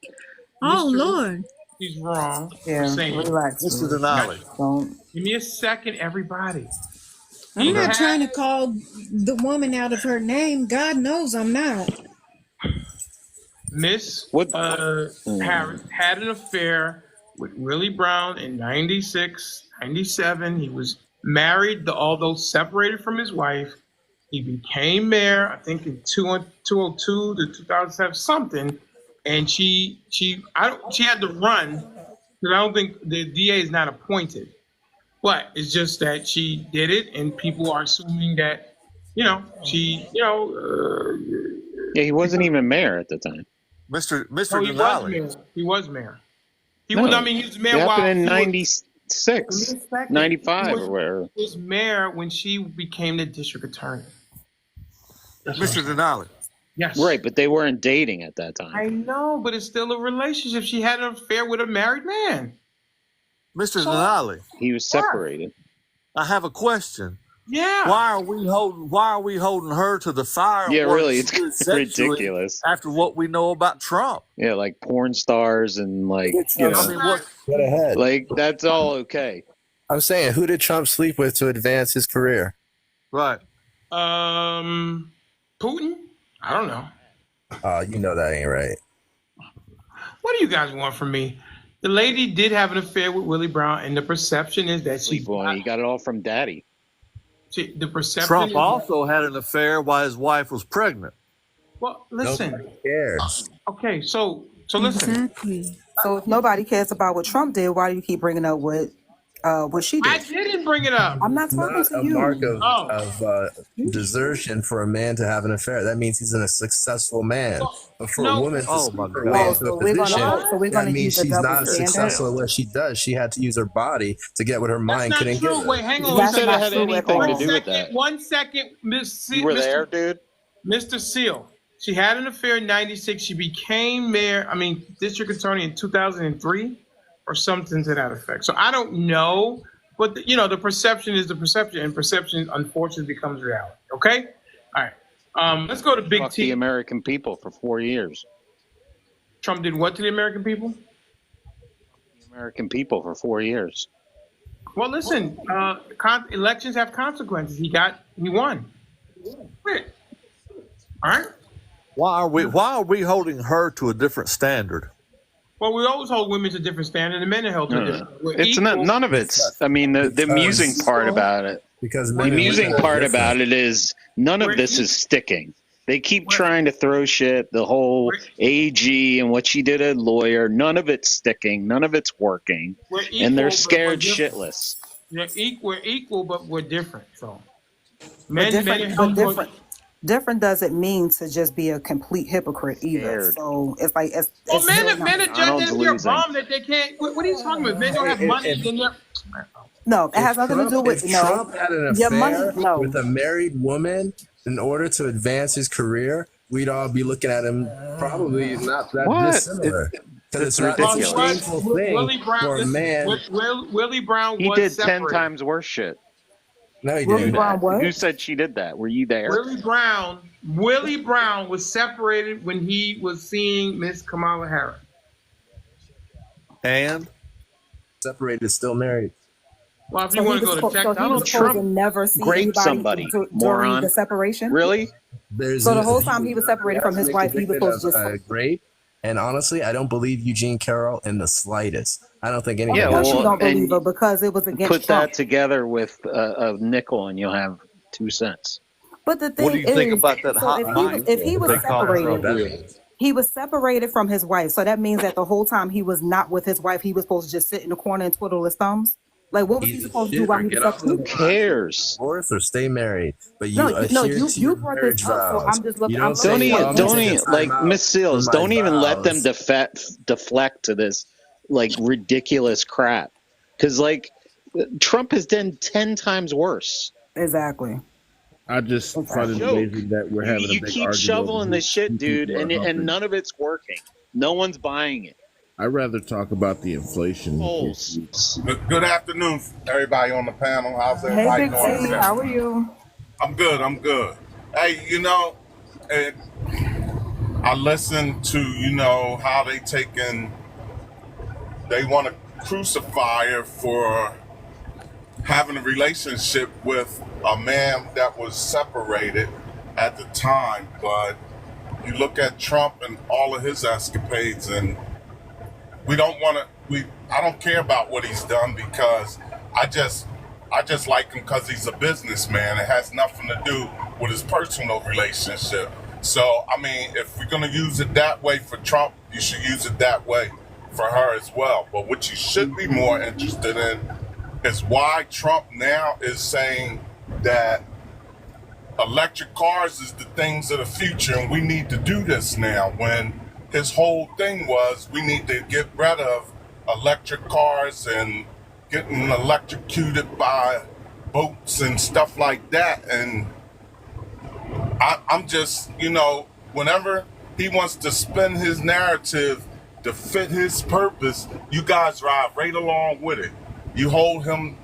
Oh Mr. Lord. He's wrong Yeah, for saying. relax. Mr. Denali. Don't. Give me a second, everybody. I'm not trying to call the woman out of her name. God knows I'm not. Miss What? Harris had an affair with Willie Brown in 96, 97. He was married, although separated from his wife. He became mayor, I think, in 2002 to 2007, something. And she had to run because I don't think the DA is not appointed. But it's just that she did it, and people are assuming that, she, Yeah, he wasn't even mayor at the time. Mr. no, he was Denali. mayor. He was mayor. He No, was. I mean, he was mayor it while happened in he was- 96, 95 or whatever. He was mayor when she became the district attorney. Mr. Denali. Yes. Right, but they weren't dating at that time. I know, but it's still a relationship. She had an affair with a married man. Mr. Denali. He was separated. I have a question. Yeah. Why are we holding her to the fire? Yeah, really, it's essentially ridiculous. After what we know about Trump. Yeah, like porn stars and like, I mean, what? Go ahead. like that's all okay. I'm saying, who did Trump sleep with to advance his career? Right. Putin? I don't know. You know that ain't right. What do you guys want from me? The lady did have an affair with Willie Brown, and the perception is that he got it all from daddy. The perception Trump is also had an affair while his wife was pregnant. Well, listen. Nobody cares. Okay, so listen. Exactly. So if nobody cares about what Trump did, why do you keep bringing up what she did? I didn't bring it up. I'm not talking Not to a you. mark of desertion for a man to have an affair. That means he's a successful man. But for a woman to sleep her way into a position, that means she's not successful at what she does. She had to use her body to get what her mind couldn't give her. Wait, hang on. Who said it had anything to do with that? 1 second, Miss. You were there, dude? Mr. Seal. She had an affair in 96. She became district attorney in 2003 or something to that effect. So I don't know, but the perception is the perception, and perception unfortunately becomes reality. Okay? All right. Let's go to Big Fuck T. the American people for 4 years. Trump did what to the American people? The American people for 4 years. Well, listen, elections have consequences. He won. All right. Why are we holding her to a different standard? Well, we always hold women to a different standard, and men are held to a different. We're It's not, equal. none of it's. I mean, the amusing part about it. Because The amusing part about it is none of this equal. is sticking. They keep trying to throw shit. The whole AG and what she did as a lawyer. None of it's sticking. None of it's working. We're equal, And they're but scared we're different. shitless. We're equal, but we're different. So, But men are held to a different doesn't mean to just be a complete hypocrite either. Scared. So it's like it's Well, men still are not. judging their bum that they can't. What are you talking about? Men don't have money. Then they're. No, it has nothing to do with If Trump had an your money. affair No, with a married woman in order to advance his career, we'd all be looking at him probably not that What? dissimilar. Because it's ridiculous. a shameful thing Willie Brown, for a man. Willie Brown He was did separated. 10 times worse shit. No, he Willie didn't. Brown what? Who said she did that? Were you there? Willie Brown was separated when he was seeing Miss Kamala Harris. And separated, still married. Well, if you want to go to Texas, Donald Trump never see raped anybody somebody, during moron. the separation. Really? So the whole time he was separated from his wife, he was supposed to just. Rape. And honestly, I don't believe Eugene Carroll in the slightest. I don't think anything. Yeah, Of course well, you don't believe and her because it was against Put Trump. that together with a nickel and you'll have 2 cents. But the thing what do you think about that hotline? if he was They call it separated, he was separated from his wife. So that means that the whole time he was not with his wife, he was supposed to just sit in the corner and twiddle his thumbs. Like, what was he supposed to do while he was Who separated? cares? Divorce or stay married, but you No, adhere to you your brought marriage this up, so vows. I'm just looking. You I'm say, Don't "Oh, even like I'm Miss out Seals. for my Don't even let them vows." deflect to this like ridiculous crap. Because like Trump has done 10 times worse. Exactly. I just find it amazing that we're having a You big keep argument shoveling over this shit, who dude, people are and helping. none of it's working. No one's buying it. I'd rather talk about the inflation. Good afternoon, everybody on the panel. How's Hey, everybody Big doing? T, how are you? I'm good. Hey, I listened to, how they want to crucify her for having a relationship with a man that was separated at the time. But you look at Trump and all of his escapades, and I don't care about what he's done because I just like him because he's a businessman. It has nothing to do with his personal relationship. So, I mean, if we're going to use it that way for Trump, you should use it that way for her as well. But what you should be more interested in is why Trump now is saying that electric cars is the things of the future and we need to do this now, when his whole thing was we need to get rid of electric cars and getting electrocuted by boats and stuff like that. And I'm just, whenever he wants to spin his narrative to fit his purpose, you guys ride right along with it. You hold him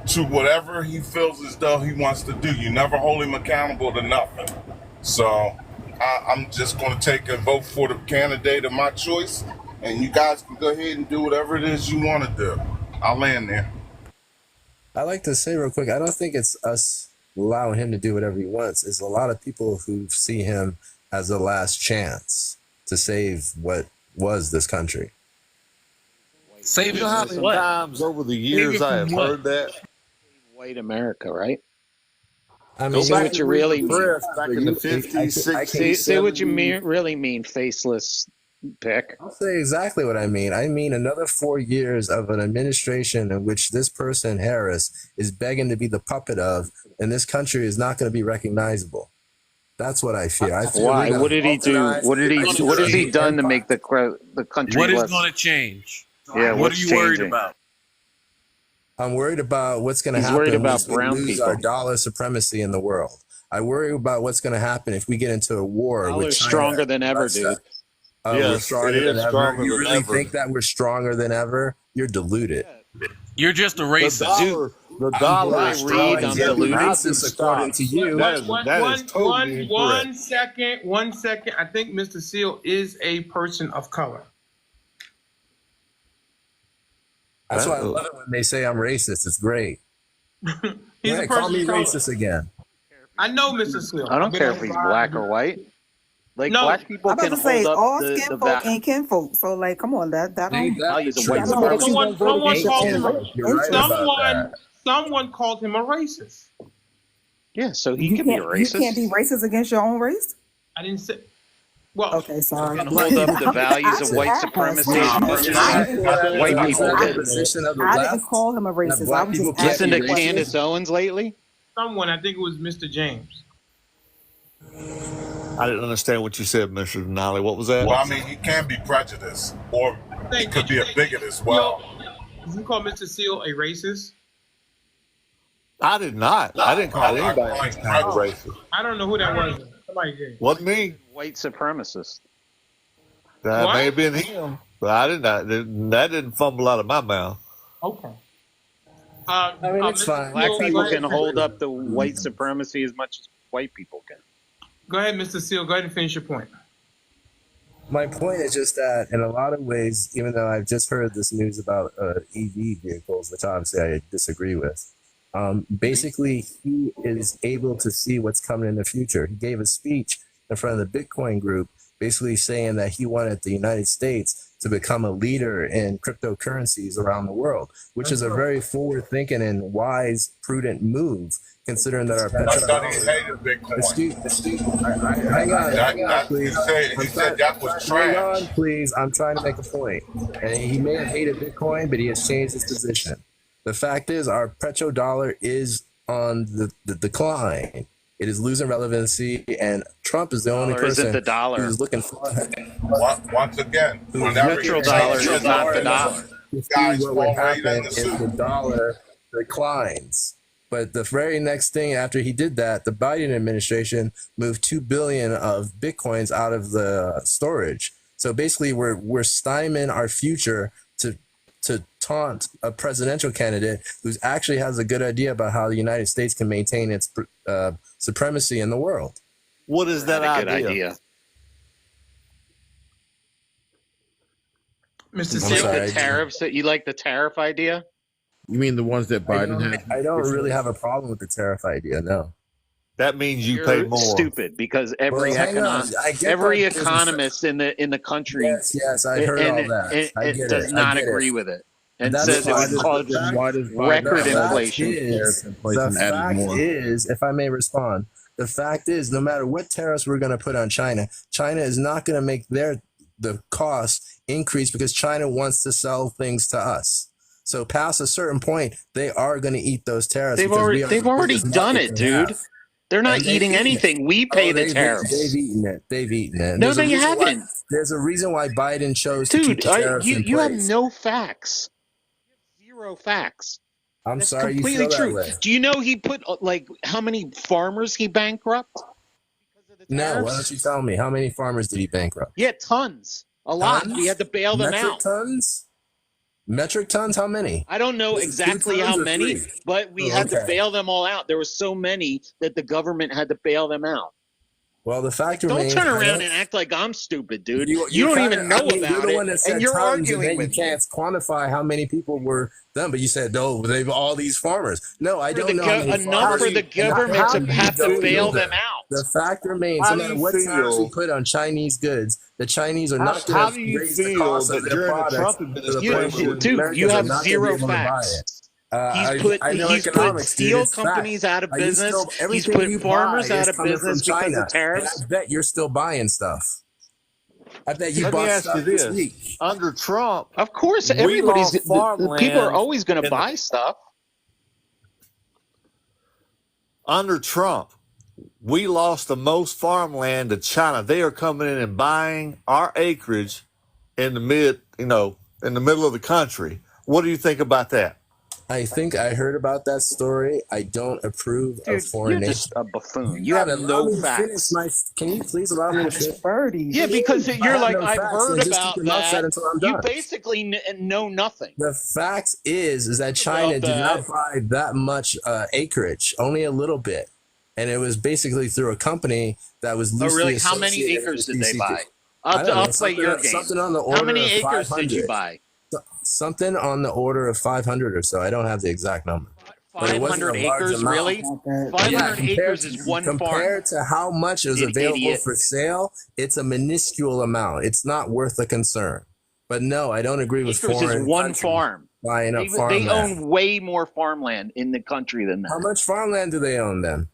to whatever he feels as though he wants to do. You never hold him accountable to nothing. So I'm just going to take and vote for the candidate of my choice, and you guys can go ahead and do whatever it is you want to do. I'll land there. I like to say real quick, I don't think it's us allowing him to do whatever he wants. It's a lot of people who see him as a last chance to save what was this country. You know how many times over the years I have heard that? White America, right? I mean, say what you really mean. Back in the 50s, 60s. Say what you really mean, faceless pick. I'll say exactly what I mean. I mean another 4 years of an administration in which this person, Harris, is begging to be the puppet of, and this country is not going to be recognizable. That's what I fear. Why? What did he do? What has he done to make the country What is less? going to change? Yeah, what are you worried about? I'm worried about what's going to He's happen worried about once we brown lose people. our dollar supremacy in the world. I worry about what's going to happen if we get into a war with Dollar's China. stronger than ever, dude. We're stronger than ever. You really think that we're stronger than ever? You're deluded. You're just a racist. The dollar is read, I'm deluded. Racist according to you. One second. I think Mr. Seal is a person of color. That's why I love it when they say I'm racist. It's great. He's a Call person me of color. racist again. I know Mr. Seal. I I've don't been care on if his he's ride. black or white. Like No, black people I'm about can to say hold up all the skin folk ain't kin folk. So like, come on, that Ain't don't that values the of white truth? that don't mean that you supremacy. won't vote someone against your called Ain't him own a you're right interests. about that. someone called him a racist. Yeah, so he You could be a can't be racist. racist against your own race. I didn't say. Well, Okay, sorry. Can hold up the values I of just white asked. supremacy as Nah, much but as I that, didn't. that white is Is people that the I, can. position of the I didn't left? call him a That racist. I black was people just can't Listen asking be a to question. Candace racist? Owens lately. someone, I think it was Mr. James. I didn't understand what you said, Mr. Denali. What was that? well, I mean, he can be prejudiced, or he could be a bigot as well. Did you call Mr. Seal a racist? I did not. I didn't call I anybody call any him kind of prejudiced. racist. I don't know who that was. Somebody did. Wasn't me. White supremacist. That may have been him, but I did not. That didn't fumble out of my mouth. Okay. I mean, it's Mr. fine. Black Seal, people go ahead. can hold up the white supremacy as much as white people can. Go ahead, Mr. Seal. Go ahead and finish your point. My point is just that in a lot of ways, even though I've just heard this news about EV vehicles, which obviously I disagree with, basically he is able to see what's coming in the future. He gave a speech in front of the Bitcoin group, basically saying that he wanted the United States to become a leader in cryptocurrencies around the world, which is a very forward-thinking and wise, prudent move, considering that our I thought he petrodollar. hated Bitcoin. Hang on, please. He said that was Hang trash. on, please. I'm trying to make a point. And he may have hated Bitcoin, but he has changed his position. The fact is, our petrodollar is on the decline. It is losing relevancy, and Trump is the only person isn't the dollar. who's looking for Once again, who's Petrodollar is not the dollar. to see Guys what would fall right in happen the if soup. the dollar declines. But the very next thing after he did that, the Biden administration moved 2 billion of Bitcoins out of the storage. So basically, we're stymieing our future to taunt a presidential candidate who actually has a good idea about how the United States can maintain its supremacy in the world. What is that Good idea. Mr. You Seal. like the tariffs? You like the tariff idea? You mean the ones that Biden has? I don't really have a problem with the tariff idea, no. That means you You're pay more. stupid because every Well, hang on. I get every that there's a- economist in the country Yes, I heard all that. I get does it. not I get agree it. with it and That's says it fine. would cause Why does Biden record have inflation. tariffs in place The and added fact more? is, if I may respond, the fact is, no matter what tariffs we're going to put on China, China is not going to make the cost increase because China wants to sell things to us. So past a certain point, they are going to eat those tariffs. They've already done it, dude. They're not eating anything. We pay the tariffs. They've eaten it. They've eaten it. No, they haven't. There's a reason why Biden chose to keep Dude, the tariffs in you have place. no facts. Zero facts. I'm That's sorry you completely feel true. that way. Do you know he put like how many farmers he bankrupt? No, why don't you tell me? How many farmers did he bankrupt? Yeah, tons. A lot. Tons? We had to bail them Metric out. tons? Metric tons? How many? I don't know exactly how many, but we had to bail them all out. There were so many that the government had to bail them out. Well, the fact Don't remains, turn around and act like I'm stupid, dude. You you're don't kinda- even know I mean, about you're the it, one that said and you're tons, arguing then with you can't quantify how many people were done. But you said, no, they've all these farmers. No, I don't know. How many enough farmers- for the government how to do you have to do bail that? them out. The fact remains, How no do matter you what tariffs we feel- put on Chinese goods, the Chinese are How- not how going do to you raise the feel cost that of their during the products Trump to the administration- point where Dude, Americans you are have not gonna be zero able to buy facts. it. He's put steel companies out of business. He's put farmers out of business because of tariffs. I bet you're still buying stuff. I bet you Let me bought ask you stuff this this. week. Under Trump, Of course, we everybody's lost the people are farmland always going to in buy stuff. under Trump, we lost the most farmland to China. They are coming in and buying our acreage in the middle of the country. What do you think about that? I think I heard about that story. I don't approve of foreign You're nations. just a buffoon. You have Allow me no to facts. finish can you please allow me to finish? Birdies. Yeah, because If I you're have like, no I've facts, heard then just about keep your mouth shut that. until I'm You done. basically know nothing. The fact is that China did not buy that much acreage, only a little bit. And it was basically through a company that was Oh, loosely really? How many associated acres with did they DCT. buy? I don't know, I'll play your game. something on the order How many of acres did you 500. buy? Something on the order of 500 or so. I don't have the exact number. but it wasn't 500 a large acres, amount. really? Yeah, 500 acres is one farm. compared to how much is You available idiot. for sale, it's a minuscule amount. It's not worth a concern. But no, I don't agree with Acres is foreign one countries farm. buying up They farmland. own way more farmland in the country than that. How much farmland do they own then?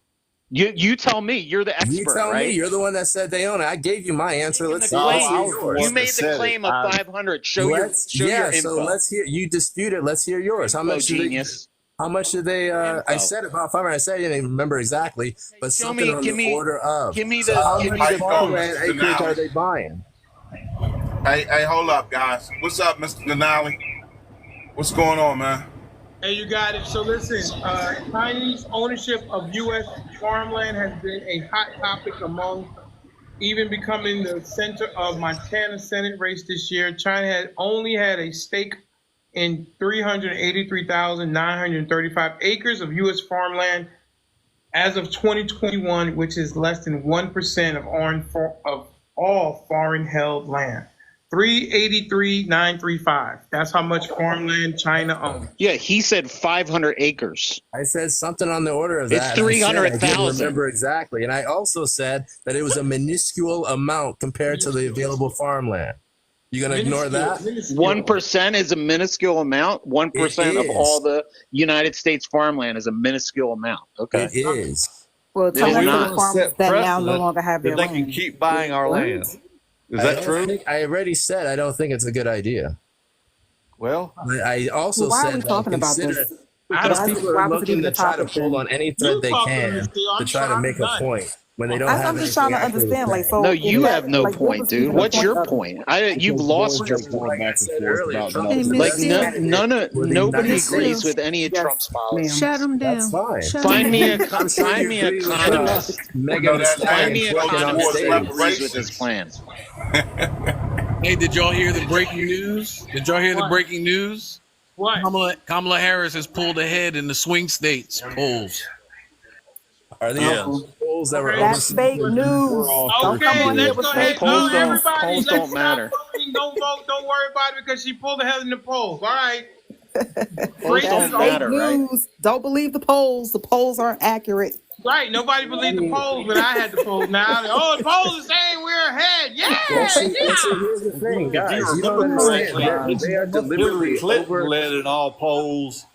You tell me. You're the expert, You tell right? me. You're the one that said they own it. I gave you my answer. Let's hear yours. You made the claim of 500. Show your info. So let's hear. You dispute it. Let's hear yours. How much? Genius. How much did they? I said about 500. I said I didn't even remember exactly, but something on the order of. Give me So the. how Give much me the farmland acreage are they buying? Hey, hold up, guys. What's up, Mr. Denali? What's going on, man? Hey, you got it. So listen, Chinese ownership of U.S. farmland has been a hot topic among even becoming the center of Montana Senate race this year. China had only had a stake in 383,935 acres of U.S. farmland as of 2021, which is less than 1% of all foreign-held land. 383,935. That's how much farmland China owns. Yeah, he said 500 acres. I said something on the order of that. It's 300,000. I didn't remember exactly, and I also said that it was a minuscule amount compared to the available farmland. You gonna ignore that? 1% is a minuscule amount. 1% of all the United States farmland is a minuscule amount. Okay, it is. Well, It is not. farmers that now no longer have their They land. can keep buying our land. Is that true? I already said I don't think it's a good idea. Well, I also Why are we said that talking about consider this? because Why- people why are was it looking even to a try to topic pull then? on any thread they can to try to make a point when they don't have I'm just trying to anything understand. Like, so No, if you that- have no like, what point, was dude. even the What's your of it? point? You've lost your point. Like I said earlier, Trump is the Like best candidate for the nobody United agrees States. with any of Trump's policies. Shut him down. That's fine. Shut Find him me down. a I'm sure find you me agree with economist. Megan Thee Find Stallion me an talking on economist that stage. agrees with his plan. Hey, did y'all hear the breaking news? Did y'all hear the breaking news? What? Kamala Harris has pulled ahead in the swing states polls. Are these polls that were That's fake news. Don't come Okay, on here let's with go fake ahead. Polls news. don't- polls Let's don't stop matter. voting. Don't vote. Don't worry about it because she pulled ahead in the polls. All right. Polls That's don't fake matter, right? news. Don't believe the polls. The polls aren't accurate. Right. Nobody believed the polls when I had the polls. Now, the polls are saying we're ahead. Yeah. Well, see, here's the thing, guys. You don't understand. They are deliberately Hillary Clinton over. led in all polls,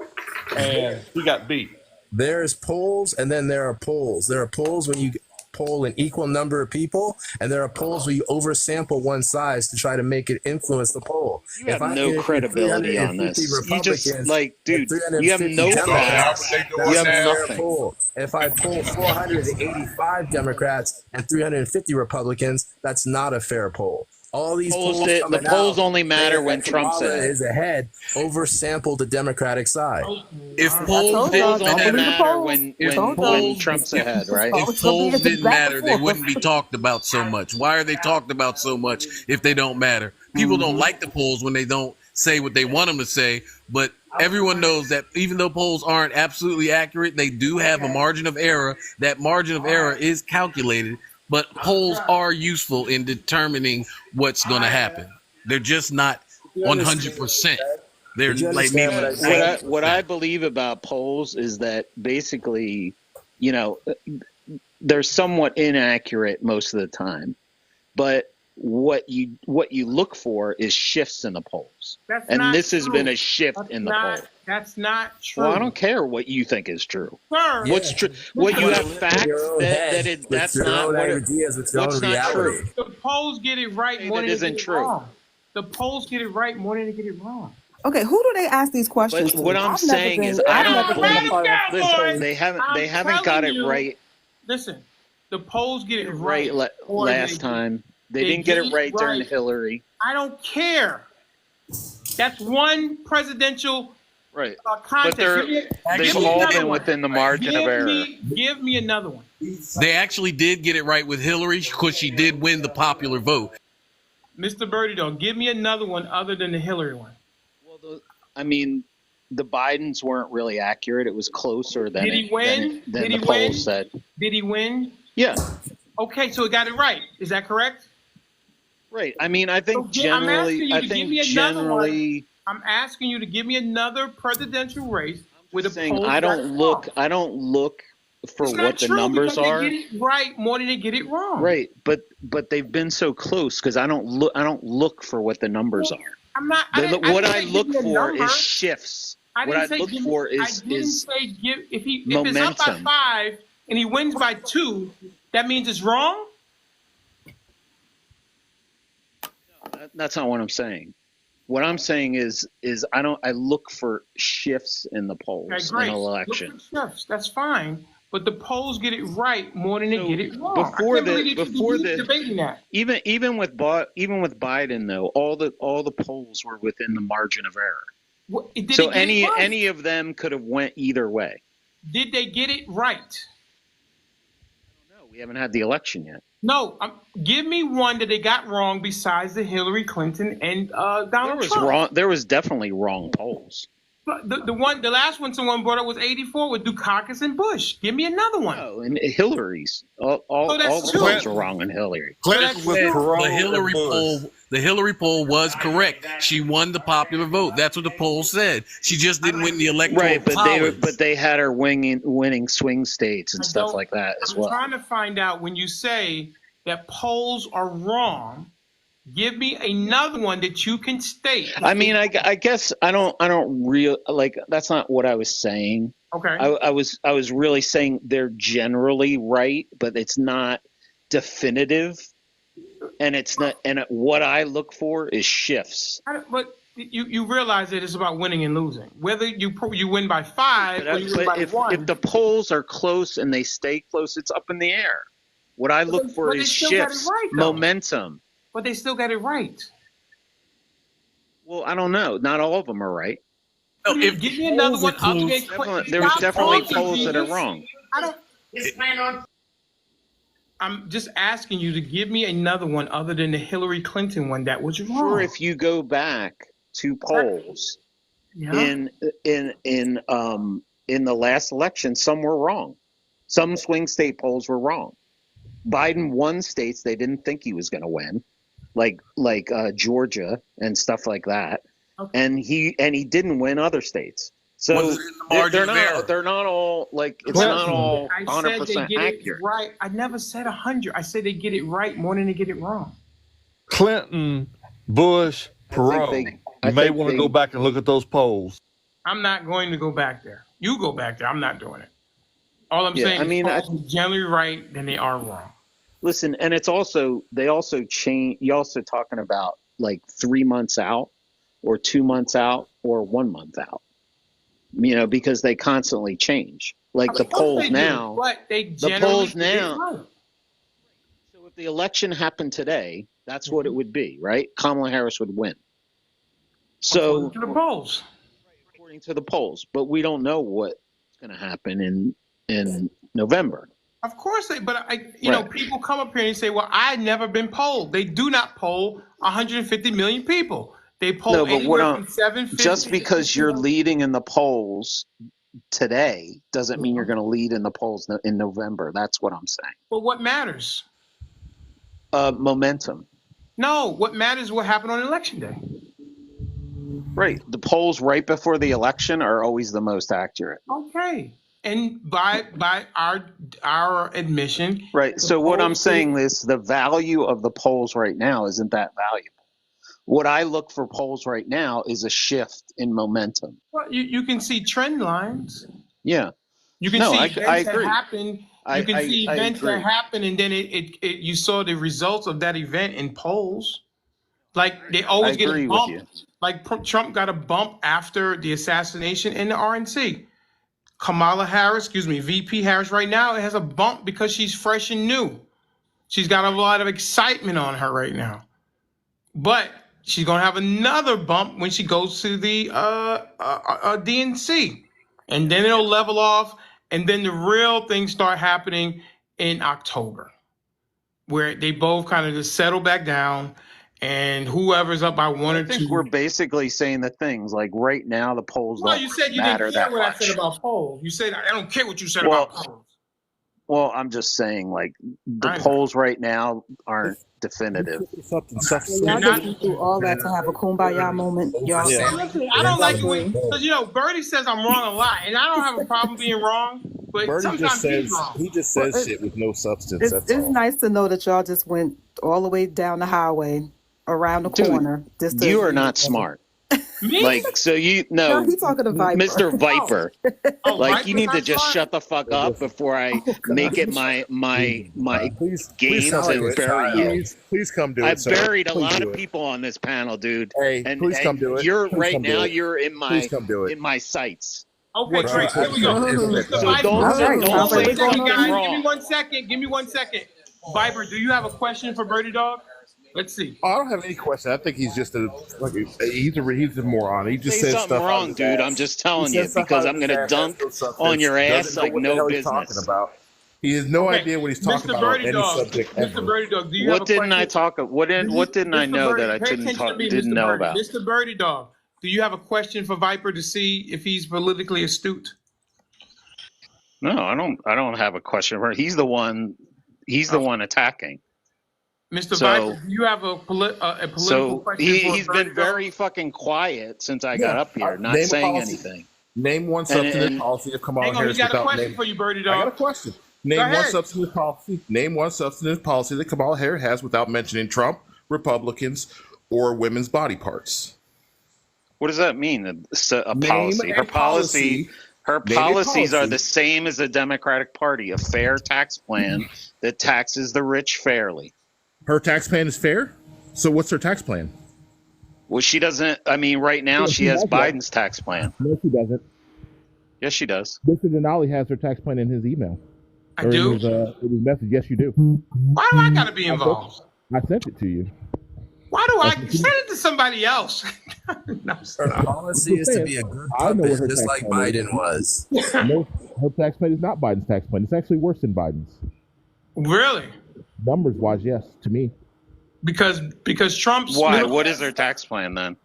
and he got beat. There's polls, and then there are polls. There are polls when you poll an equal number of people, and there are polls where you oversample one size to try to make it influence the poll. You have no credibility on this. You just dude, you have no facts. You have nothing. If I poll 485 Democrats and 350 Republicans, that's not a fair poll. All these polls the polls only matter when Trump said is ahead. Oversample the Democratic side. If polls didn't only matter matter, when Trump's ahead, right? If polls didn't matter, they wouldn't be talked about so much. Why are they talked about so much if they don't matter? People don't like the polls when they don't say what they want them to say, but everyone knows that even though polls aren't absolutely accurate, they do have a margin of error. That margin of error is calculated, but polls are useful in determining what's going to happen. They're just not 100%. They're like maybe what I believe about polls is that basically, they're somewhat inaccurate most of the time, but what you look for is shifts in the polls. This has been a shift in the polls. That's not true. Well, I don't care what you think is true. Sir, What's true? What you have facts that's not what ideas with your what's own not reality. true. the polls get it right more That than they isn't get it true. wrong. The polls get it right more than they get it wrong. Okay, who do they ask these questions But to? what I'm I've never saying been- is, I've I never don't been a believe. part of- Listen, they haven't got it right. Listen, the polls get it right Right more than last time. They they didn't get it get right during right. Hillary. I don't care. That's one presidential Right. contest. But they've all been within the margin of error. Give me another one. they actually did get it right with Hillary because she did win the popular vote. Mr. Birdie, though, give me another one other than the Hillary one. Well, I mean, the Bidens weren't really accurate. It was closer than Did he win? than Did the he polls win? said. Did he win? Yeah. Okay, so he got it right. Is that correct? Right. I mean, I think I'm asking generally. you I to give think me another one. generally. I'm asking you to give me another presidential race where the saying polls I got don't it look. wrong. I don't look for It's not what the true numbers because they are. get it right more than they get it wrong. Right, but they've been so close because I don't look. I don't look for what the numbers Well, are. I'm not. What I say give look me a for is number. shifts. I What didn't I say look give me. for I didn't is say give. If it's up by momentum. 5 and he wins by 2, that means it's wrong. That's not what I'm saying. What I'm saying is I look for shifts in the polls Okay, in great. an Look election. for shifts. That's fine. But the polls get it right more than they get it wrong. Before I can't believe you're debating that. Even with Biden though, all the polls were within the margin of error. So any of them could have went either way. Did they get it right? No, we haven't had the election yet. No, give me one that they got wrong besides the Hillary Clinton and Donald Trump. There was definitely wrong polls. The last one someone brought up was 84 with Dukakis and Bush. Give me another one. No, and Hillary's all the polls were wrong in Hillary. Clinton with parole. The Hillary poll was correct. She won the popular vote. That's what the poll said. She just didn't win the electoral college. But they had her winning swing states and stuff like that as well. I'm trying to find out when you say that polls are wrong. Give me another one that you can state. I mean, I guess I don't real like that's not what I was saying. Okay. I was really saying they're generally right, but it's not definitive, and it's not. And what I look for is shifts. But you realize that it's about winning and losing. Whether you win by 5 or you win by 1. If the polls are close and they stay close, it's up in the air. What I look for is shifts, momentum. But they still got it right. Well, I don't know. Not all of them are right. No, give me another one. There was definitely polls that are wrong. I'm just asking you to give me another one other than the Hillary Clinton one that was wrong. Sure, if you go back to polls in the last election, some were wrong. Some swing state polls were wrong. Biden won states they didn't think he was going to win, like Georgia and stuff like that. Okay. And he didn't win other states. So they're not all like it's not all 100% accurate. Right. I never said 100. I said they get it right more than they get it wrong. Clinton, Bush, Perot. You may want to go back and look at those polls. I'm not going to go back there. You go back there. I'm not doing it. All I'm saying is polls generally right, then they are wrong. Listen, and it's also they also change. You're also talking about like 3 months out, or 2 months out, or 1 month out. You know, because they constantly change. Like the polls now. The polls now. So if the election happened today, that's what it would be, right? Kamala Harris would win. So according to the polls. According to the polls, but we don't know what's going to happen in November. Of course, you know, people come up here and say, "Well, I've never been polled." They do not poll 150 million people. They poll anywhere from 750. Just because you're leading in the polls today doesn't mean you're going to lead in the polls in November. That's what I'm saying. Well, what matters? Momentum. No, what matters is what happened on election day. Right. The polls right before the election are always the most accurate. Okay. And by our admission. Right. So what I'm saying is the value of the polls right now isn't that valuable. What I look for polls right now is a shift in momentum. Well, you can see trend lines. Yeah. You can see events that happen. You can see events that happen, and then you saw the results of that event in polls. Like they always get a bump. Like Trump got a bump after the assassination in the RNC. Kamala Harris, VP Harris right now, it has a bump because she's fresh and new. She's got a lot of excitement on her right now. But she's going to have another bump when she goes to the DNC. And then it'll level off. And then the real things start happening in October, where they both kind of just settle back down. And whoever's up by 1 or 2. I think we're basically saying the things like right now the polls don't matter that much. Well, you said you didn't care what I said about polls. You said I don't care what you said about polls. Well, I'm just saying, like, the polls right now aren't definitive. Y'all just went through all that to have a kumbaya moment. Y'all, Well, listen, I don't like it because Birdie says I'm wrong a lot, and I don't have a problem being wrong. But Bernie just sometimes he's says wrong. he just says shit with no substance. it's nice to know that y'all just went all the way down the highway, around the corner. You are not smart. Like, so you know, No, he talking to Viper. Mr. Viper. Oh, Like, you Viper's need to not just smart? shut the fuck up before I make it my game come to do it. bury you. Please come do it. I've sir. buried a Please lot do of it. people on this panel, dude. Hey, and please come do it. You're Please right come do now. it. You're in Please come do it. my sights. Okay, great. Here we go. Mr. So Viper, don't say wait a second, something guys. wrong. Give me 1 second. Give me 1 second. Viper, do you have a question for Birdie Dog? Let's see. I don't have any question. I think he's just he's a moron. He just Say says something stuff wrong, out dude. of I'm his just ass. telling He you says stuff because out I'm of his gonna ass, dunk has no substance, on your ass doesn't know like what the no hell he's business. talking about. He has no idea what he's talking Mr. about Birdie on any Dog, subject Mr. ever. Birdie Dog, do you What have a didn't I question? talk? What didn't I Mr. know Birdie, that I pay attention to me, didn't Mr. know Birdie. about? Mr. Birdie Dog, do you have a question for Viper to see if he's politically astute? No, I don't have a question for him. He's the one attacking. Mr. So, Viper, do you have a political question for he's Birdie been Dog? very fucking quiet since I got up here, not Name a saying policy. anything. Name one substantive policy of Kamala Hang on, Harris he got a without question naming. for you, Birdie I Dog. got a question. Name one substantive policy. Name one substantive policy that Kamala Harris has without mentioning Trump, Republicans, or women's body parts. What does that mean? A Name policy. a Her policy. Her Name a policies are policy. the same as the Democratic Party: a fair tax plan that taxes the rich fairly. Her tax plan is fair. So what's her tax plan? Well, she doesn't. I mean, right now she has Biden's tax plan. No, she doesn't. Yes, she does. Mr.Denali has her tax plan in his email. I do? In his message. Yes, you do. Why do I got to be involved? I sent it to you. Why do I send it to somebody else? No, Her policy is to be a good puppet, just like Biden was. No, her tax plan is not Biden's tax plan. It's actually worse than Biden's. Really? Numbers wise, yes, to me. Because Trump's Why? What is her tax plan then?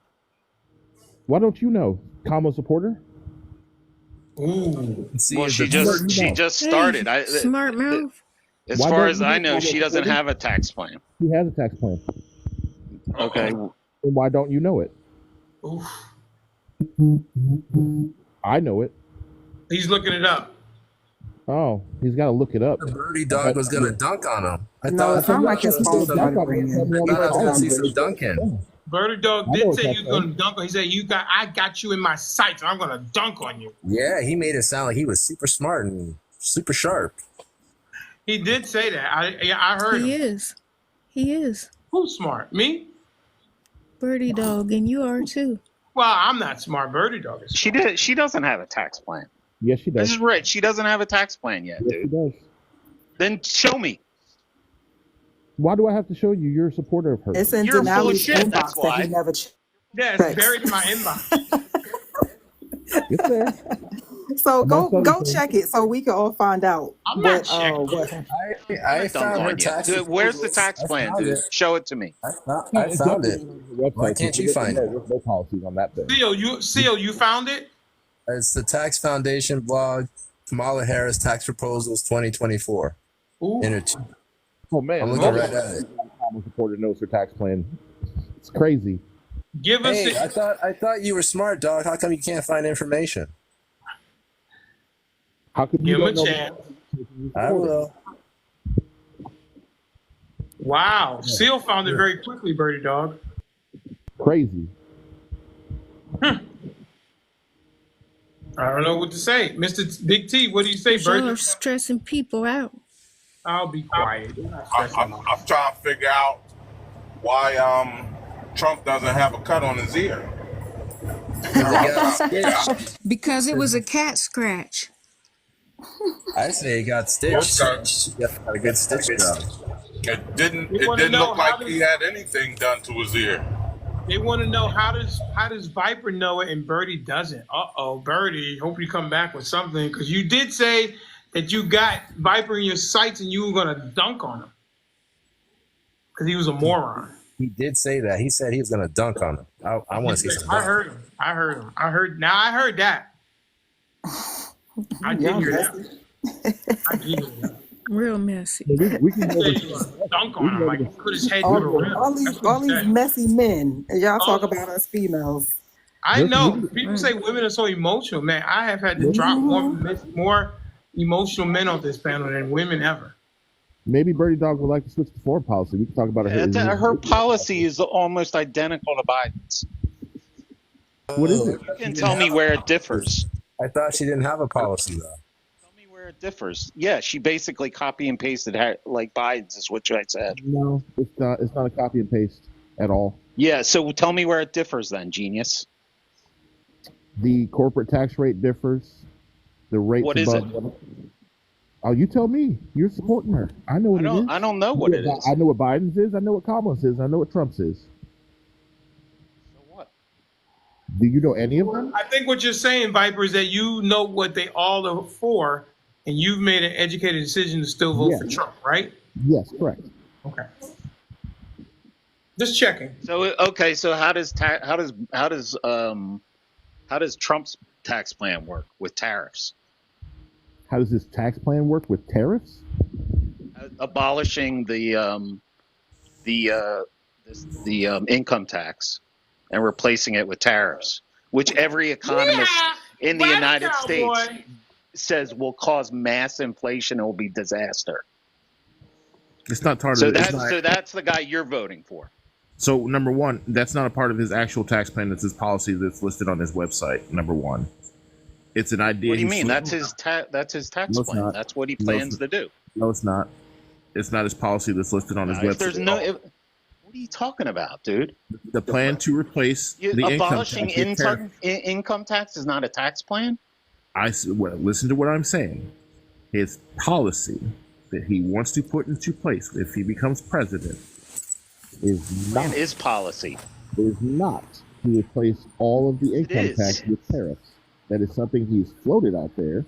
Why don't you know? Kamala supporter? Ooh. Well, she just started. Smart move. As far as I know, she doesn't have a tax plan. She has a tax plan. Okay. And why don't you know it? Oof. I know it. He's looking it up. Oh, he's got to look it up. The Birdie Dog was going to dunk on him. I No, thought it sounded like his phone started ringing. I was going to see some dunking. Birdie Dog did say he was going to dunk on. He said, I got you in my sights. I'm going to dunk on you. Yeah, he made it sound like he was super smart and super sharp. He did say that. I heard him. He is. Who's smart? Me? Birdie Dog, and you are too. Well, I'm not smart. Birdie Dog is smart. She doesn't have a tax plan. Yes, she does. This is rich. She doesn't have a tax plan yet, Yes, dude. she does. Then show me. Why do I have to show you? You're a supporter of her. It's in You're full of Denali's shit, that's inbox that why. he never Yeah, it's buried in my inbox. It's there. So go check it so we can all find out. I'm not checking. I found her tax. Dude, where's the tax plan, dude? Show it to me. I found it. Why can't you find it? There's no policies on that thing. Seal, you found it? It's the Tax Foundation blog, Kamala Harris Tax Proposals 2024. Ooh. Oh man, I'm looking right at it. Kamala supporter knows her tax plan. It's crazy. Give us Hey, I thought you were smart, dog. How come you can't find information? How could you Give him a don't know? chance. I will. Wow. Seal found it very quickly, Birdie Dog. Crazy. I don't know what to say. Mr. Big T, what do you say, Y'all Birdie? are stressing people out. I'll be quiet. I'm trying to figure out why Trump doesn't have a cut on his ear. Because it was a cat scratch. I say he got stitched. Got a good stitch job. It didn't wanna know look like how he had anything done to his ear. They want to know how does Viper know it and Birdie doesn't. Birdie, hope you come back with something because you did say that you got Viper in your sights and you were gonna dunk on him because he was a moron. He did say that. He said he was going to dunk on him. I want to see some dunk. I heard him. I heard that. I did hear that. I did hear that. Real messy. We can go Dunk on him, like put his head through the rim. All these messy men, and y'all talk about us females. I know people say women are so emotional, man. I have had to drop more emotional men on this panel than women ever. Maybe Birdie Dog would like to switch to foreign policy. We can talk about her policy is almost identical to Biden's. What is it? You can tell me where it differs. I thought she didn't have a policy though. Tell me where it differs. Yeah, she basically copy and pasted like Biden's is what I said. No, it's not. It's not a copy and paste at all. Yeah, so tell me where it differs then, genius. The corporate tax rate differs. The rate. What is it? Oh, you tell me. You're supporting her. I know what it is. I don't know what it is. I know what Biden's is. I know what Kamala's is. I know what Trump's is. So what? Do you know any of them? I think what you're saying, Viper, is that you know what they all are for, and you've made an educated decision to still vote for Trump, right? Yes, correct. Okay. Just checking. So okay, so how does Trump's tax plan work with tariffs? How does his tax plan work with tariffs? Abolishing the income tax and replacing it with tariffs, which every economist in the United States says will cause mass inflation and will be disaster. It's not part so of it. So that's the guy you're voting for. So number one, that's not a part of his actual tax plan. That's his policy that's listed on his website. Number one, it's an idea. What do you mean? That's his tax plan. Not. That's what he plans to do. No, it's not. It's not his policy that's listed on his website. There's no. What are you talking about, dude? The plan to replace the abolishing income tax is not a tax plan. Listen to what I'm saying. His policy that he wants to put into place if he becomes president is not. Is policy. Is not to replace all of the income tax with tariffs. That is something he's floated out there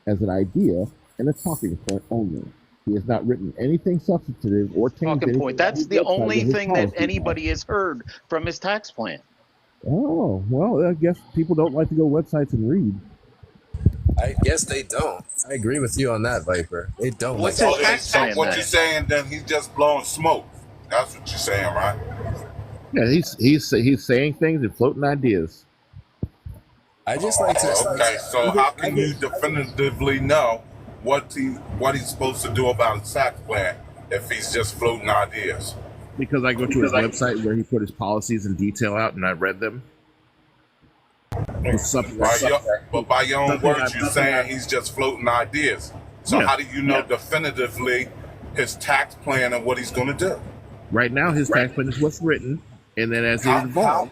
as an idea and a talking point only. He has not written anything substantive or changed talking point. That's the only thing that policy. Anybody has heard from his tax plan. Oh, well, I guess people don't like to go websites and read. I guess they don't. I agree with you on that, Viper. They don't. What's his tax plan? What you're saying? Then he's just blowing smoke. That's what you're saying, right? Yeah, he's saying things and floating ideas. I just like to. Okay, so how can you definitively know what he's supposed to do about his tax plan if he's just floating ideas? Because I go to his website where he put his policies in detail out, and I read them. But by your own words, you're saying he's just floating ideas. So how do you know definitively his tax plan and what he's going to do? Right now, his tax plan is what's written, and then as it evolves.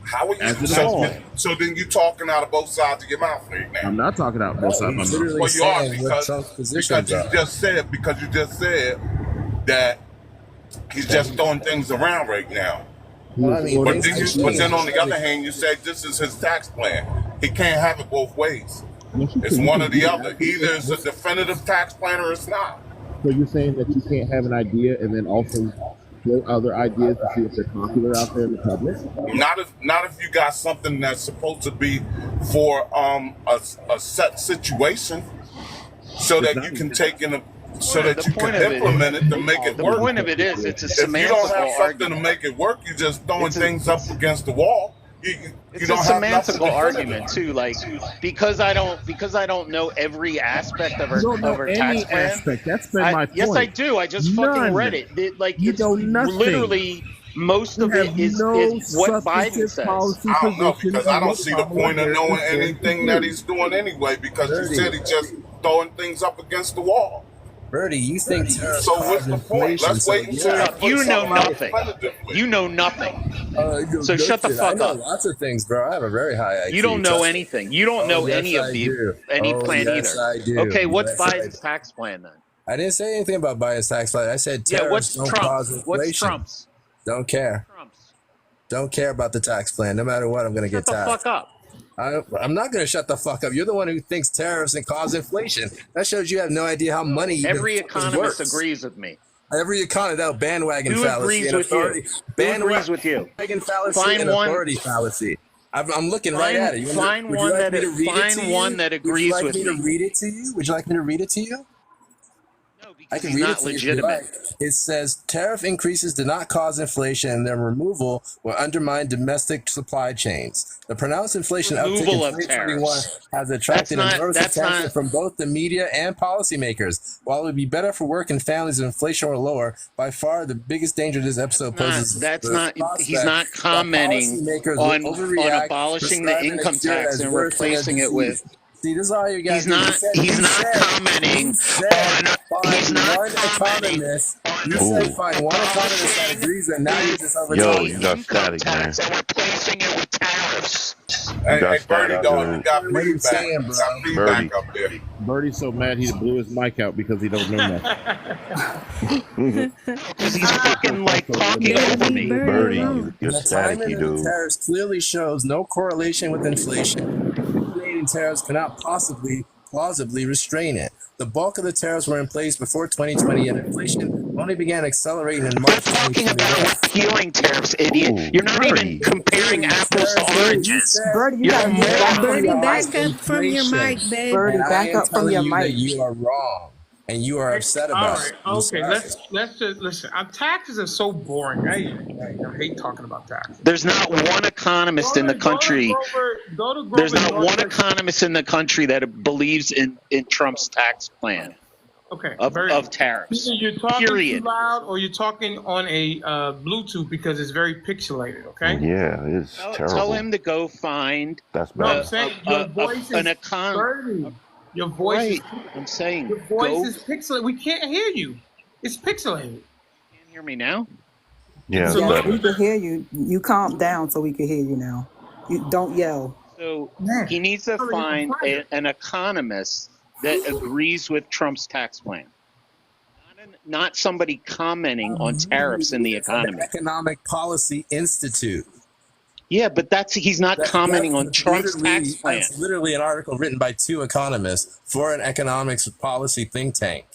How are you? So then you're talking out of both sides of your mouth right now. I'm not talking out both sides of my mouth. Well, you are because you just said that he's just throwing things around right now. Well, I mean, but then on the other hand, you say this is his tax plan. He can't have it both ways. It's one or the other. Either it's a definitive tax plan or it's not. So you're saying that you can't have an idea and then also float other ideas to see if they're popular out there in the public? Not if you got something that's supposed to be for a set situation, so that you can take in so that you can implement it to make it work. The point of it is, it's a semantical If you don't have something argument. to make it work, you're just throwing things up against the wall. It's a semantical argument too, like because I don't know every aspect of our tax plan. Aspect. That's been my point. Yes, I do. I just fucking read it. It's literally most of it is what Biden says. I don't know because I don't see the point of knowing anything that he's doing anyway. Because you said he's just throwing things up against the wall. Birdie, you think so? What's the point? Let's wait until you know nothing. You know nothing. So shut the fuck up. Lots of things, bro. I have a very high IQ. You don't know anything. You don't know any of any plan either. I do. Okay, what's Biden's tax plan then? I didn't say anything about Biden's tax plan. I said tariffs don't cause inflation. What's Trump's? Don't care. Don't care about the tax plan. No matter what, I'm going to get taxed. Shut the fuck up. I'm not going to shut the fuck up. You're the one who thinks tariffs and cause inflation. That shows you have no idea how money. Every economist agrees with me. Every economist, that bandwagon Who fallacy. Agrees with you? Who agrees with you? Bandwagon fallacy and authority fallacy. I'm looking right at it. Find one that agrees with you. Would you like me to read it to you? Would you like me to read it to you? No, I can read it to you if you like. It says tariff increases do not cause inflation, and their removal will undermine domestic supply chains. The pronounced inflation uptick in 2021 has attracted enormous attention from both the media and policymakers. While it would be better for working families if inflation were lower, by far the biggest danger this episode poses. He's not commenting on abolishing the income tax and replacing it with. See, this is all you got. He's not commenting on one economist. You said find one economist that agrees, and now you're just over Yo, you got static, man. And replacing it with tariffs. Hey, Birdie, dog, you got feedback up there. Birdie's so mad he blew his mic out because he don't know nothing. Because he's fucking like talking over me. Birdie, you're staticky, dude. The tariffs clearly shows no correlation with inflation. Creating tariffs cannot plausibly restrain it. The bulk of the tariffs were in place before 2020, and inflation only began accelerating in March 2021. We're talking about repealing tariffs, idiot. Ooh, you're not even comparing apples to oranges. Birdie, you gotta move back Birdie, back up from your mic, babe. Birdie, back up from your mic. You are wrong, and you are upset about it. Okay, let's just listen. Taxes are so boring. I hate talking about taxes. There's not one economist in the country. There's not one economist in the country that believes in Trump's tax plan. Okay, of tariffs. Either you're talking period. too loud or you're talking on a Bluetooth because it's very pixelated. Okay. Yeah, it's terrible. Tell him to go find. That's No, bad. I'm saying your voice an is economist. Your voice Right. is. I'm saying Your voice is pixelated. We can't hear you. It's pixelated. Can you hear me now? Yeah, Yes, we can hear you. You calm down so we can hear you now. You don't yell. So he needs to find an economist that agrees with Trump's tax plan. Not somebody commenting on tariffs in the economy. Economic Policy Institute. Yeah, but he's not commenting on Trump's tax plan. That's literally an article written by two economists for an economics policy think tank.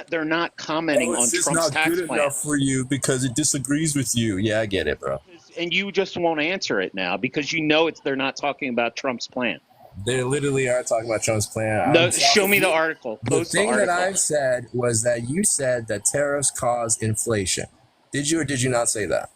They're not commenting on Trump's not tax good plan. enough for you because it disagrees with you. Yeah, I get it, bro. And you just won't answer it now because you know they're not talking about Trump's plan. They literally are talking about Trump's plan. No, show me the article. The thing that I've said was that you said that tariffs cause inflation. Did you or did you not say that?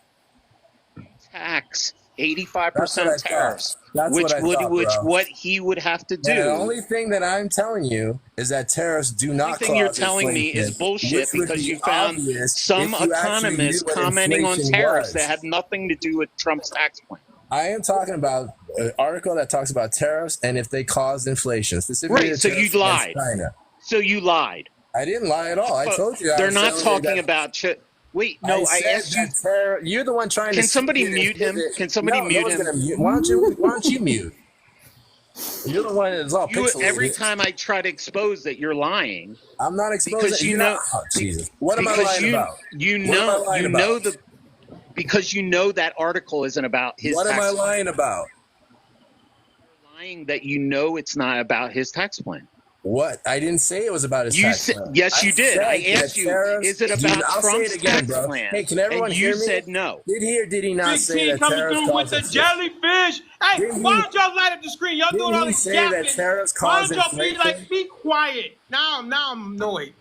Tax 85% tariffs, That's which what I thought, bro. what he would have to do. And the only thing that I'm telling you is that tariffs do not cause The only thing you're telling me is bullshit because you found some economists commenting on tariffs that had nothing to do with Trump's tax plan. I am talking about an article that talks about tariffs and if they cause inflation. Specifically, Right, so you lied. China. So you lied. I didn't lie at all. I told you. They're not talking about. Wait, no, I asked you. You're the one trying to. Can somebody mute him? Can somebody mute him? Why don't you mute? You're the one that's all pixelated. Every time I try to expose that you're lying, I'm not exposing because you know. Oh, Jesus. What am I lying about? Because you know that article isn't about his. What am I tax plan. lying about? You're lying that you know it's not about his tax plan. What? I didn't say it was about his tax plan. Yes, you did. I asked you, is it about Trump's tax plan? Hey, can everyone hear me? And you said no. Did he or did he not Big say T that coming tariffs through with cause the jellyfish. Hey, why don't y'all light up the screen? Y'all doing all this yapping. Why don't y'all be like, be quiet? Now I'm annoyed.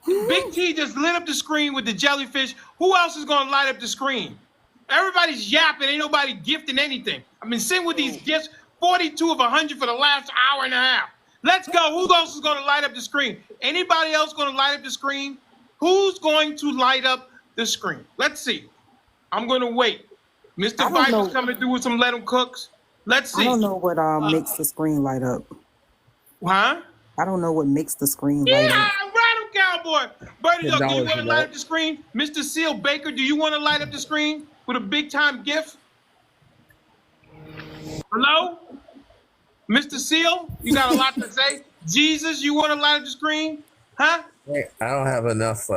Big T just lit up the screen with the jellyfish. Who else is going to light up the screen? Everybody's yapping. Ain't nobody gifting anything. I've been sitting with these gifts, 42 of 100 for the last hour and a half. Let's go. Who else is going to light up the screen? Anybody else going to light up the screen? Who's going to light up the screen? Let's see. I'm going to wait. Mr. Viper's coming through with some Let 'em Cooks. Let's see. I don't know what makes the screen light up. Huh? I don't know what makes the screen light up. Yeah, Rattle Cowboy. Birdie Duck, do you want to light up the screen? Mr. Seal Baker, do you want to light up the screen with a big time gift? Hello? Mr. Seal, you got a lot to say. Jesus, you want to light up the screen? Huh? Hey, I don't have enough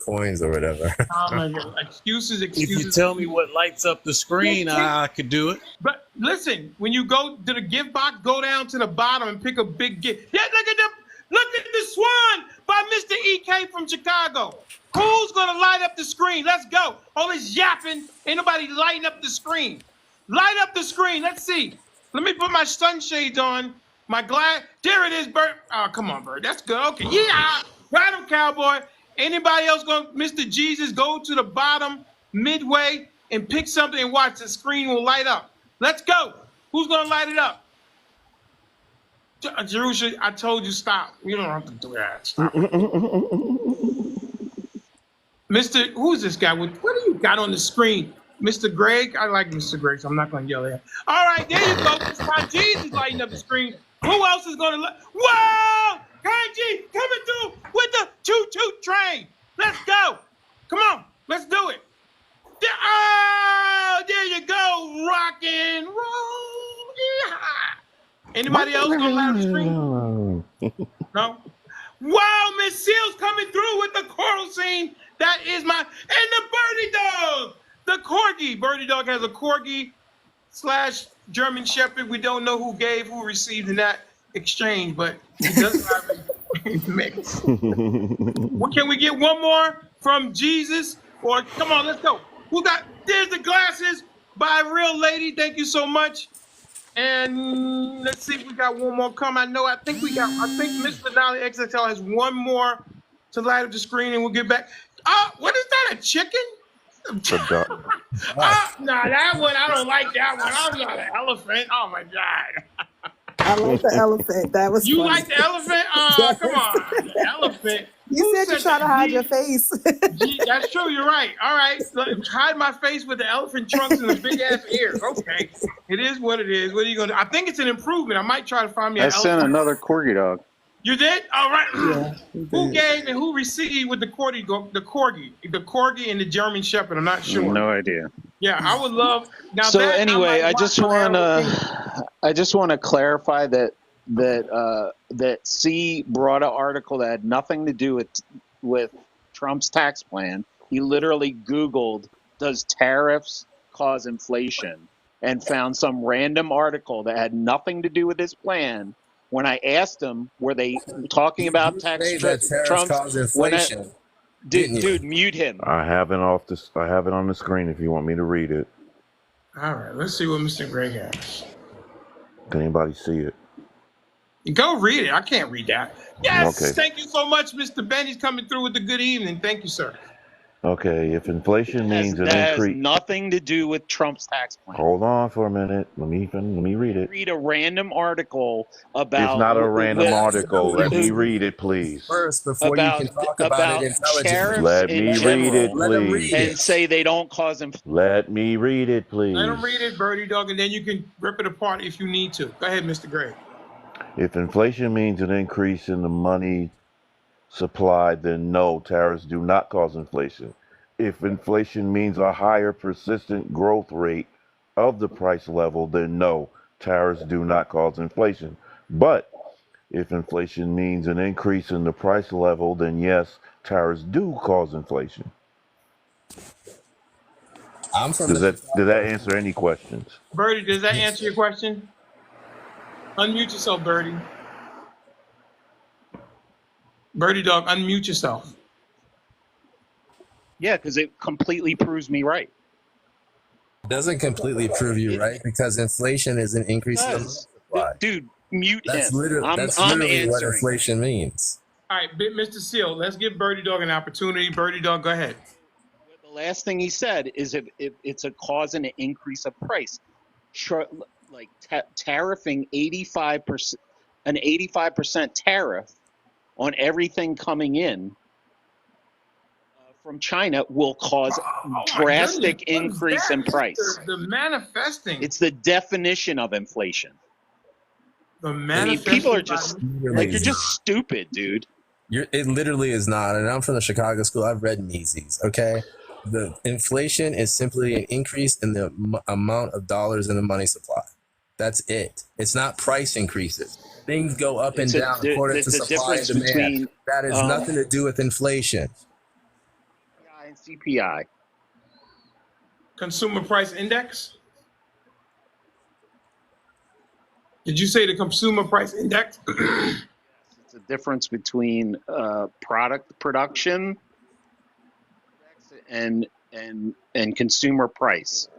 coins or whatever. Oh my God. Excuses. If you tell me what lights up the screen, I could do it. But listen, when you go to the gift box, go down to the bottom and pick a big gift. Yeah, look at the Swan by Mr. EK from Chicago. Who's gonna light up the screen? Let's go. All this yapping, ain't nobody lighting up the screen. Light up the screen. Let's see. Let me put my sunshades on. My glass. There it is, Bert. Oh, come on, Bert. That's good. Okay. Yeah. Rattle Cowboy. Anybody else going, Mr. Jesus, go to the bottom midway and pick something and watch the screen will light up. Let's go. Who's going to light it up? Jerusha, I told you stop. You don't have to do that. Stop it. Mr. Who's this guy? What do you got on the screen? Mr. Greg? I like Mr. Greg, so I'm not going to yell at him. All right, there you go. It's my Jesus lighting up the screen. Who else is going to Whoa! Kanji coming through with the choo-choo train. Let's go. Come on. Let's do it. Oh, there you go. Rock and roll. Yeah. Anybody else going to light up the screen? No? Wow, Miss Seals coming through with the choral scene. That is my, and the Birdie Dog, the Corgi. Birdie Dog has a Corgi / German Shepherd. We don't know who received in that exchange, but he does have a mix. Well, can we get one more from Jesus? Or come on, let's go. There's the glasses by Real Lady. Thank you so much. And let's see if we got one more come. I think Mr.Denali XXL has one more to light up the screen and we'll get back. What is that, a chicken? No, that one, I don't like that one. I'm not an elephant. Oh my God. I like the elephant. That was You funny. like the elephant? Yes. Come on. The elephant. You said you try to hide your face. That's true. You're right. All right. Hide my face with the elephant trunks and the big ass ears. Okay. It is what it is. What are you going to do? I think it's an improvement. I might try to find me an elephant. I sent another corgi dog. You did? All right. Yeah, who gave and who received with the corgi, and the German Shepherd? I'm not sure. No idea. Yeah, I would love. Now so anyway, I just want to clarify that C brought an article that had nothing to do with Trump's tax plan. He literally Googled, "Does tariffs cause inflation?" and found some random article that had nothing to do with his plan. When I asked him, were they talking about Trump's cause inflation? Dude, mute him. I have it on the screen if you want me to read it. All right, let's see what Mr. Gray has. Can anybody see it? Go read it. I can't read that. Yes, okay. Thank you so much, Mr. Benny's coming through with the good evening. Thank you, sir. Okay, if inflation means an has increase, nothing to do with Trump's tax plan. Hold on for a minute. Let me read it. Read a random article about. It's not a random article. Let me read it, please. First, before you can talk about it intelligently. Let me read it, please. And say they don't cause inflation. Let me read it, please. Let him read it, Birdie Dog, and then you can rip it apart if you need to. Go ahead, Mr. Gray. If inflation means an increase in the money supply, then no, tariffs do not cause inflation. If inflation means a higher persistent growth rate of the price level, then no, tariffs do not cause inflation. But if inflation means an increase in the price level, then yes, tariffs do cause inflation. Did that answer any questions? Birdie, does that answer your question? Unmute yourself, Birdie. Birdie Dog, unmute yourself. Yeah, because it completely proves me right. It doesn't completely prove you right because inflation is an increase in the money supply. Dude, mute that's him. That's literally what inflation means. All right, Mr. Seal, let's give Birdie Dog an opportunity. Birdie Dog, go ahead. The last thing he said is if it's a cause and an increase of price. Like tariffing 85%, an 85% tariff on everything coming in from China will cause drastic increase in price. The manifesting. It's the definition of inflation. The manifesting. People are just like, you're just stupid, dude. It literally is not. And I'm from the Chicago school. I've read Mises. Okay, the inflation is simply an increase in the amount of dollars in the money supply. That's it. It's not price increases. Things go up and down according to supply and demand. That has nothing to do with inflation. CPI. Consumer Price Index? Did you say the Consumer Price Index? It's a difference between product production and consumer price.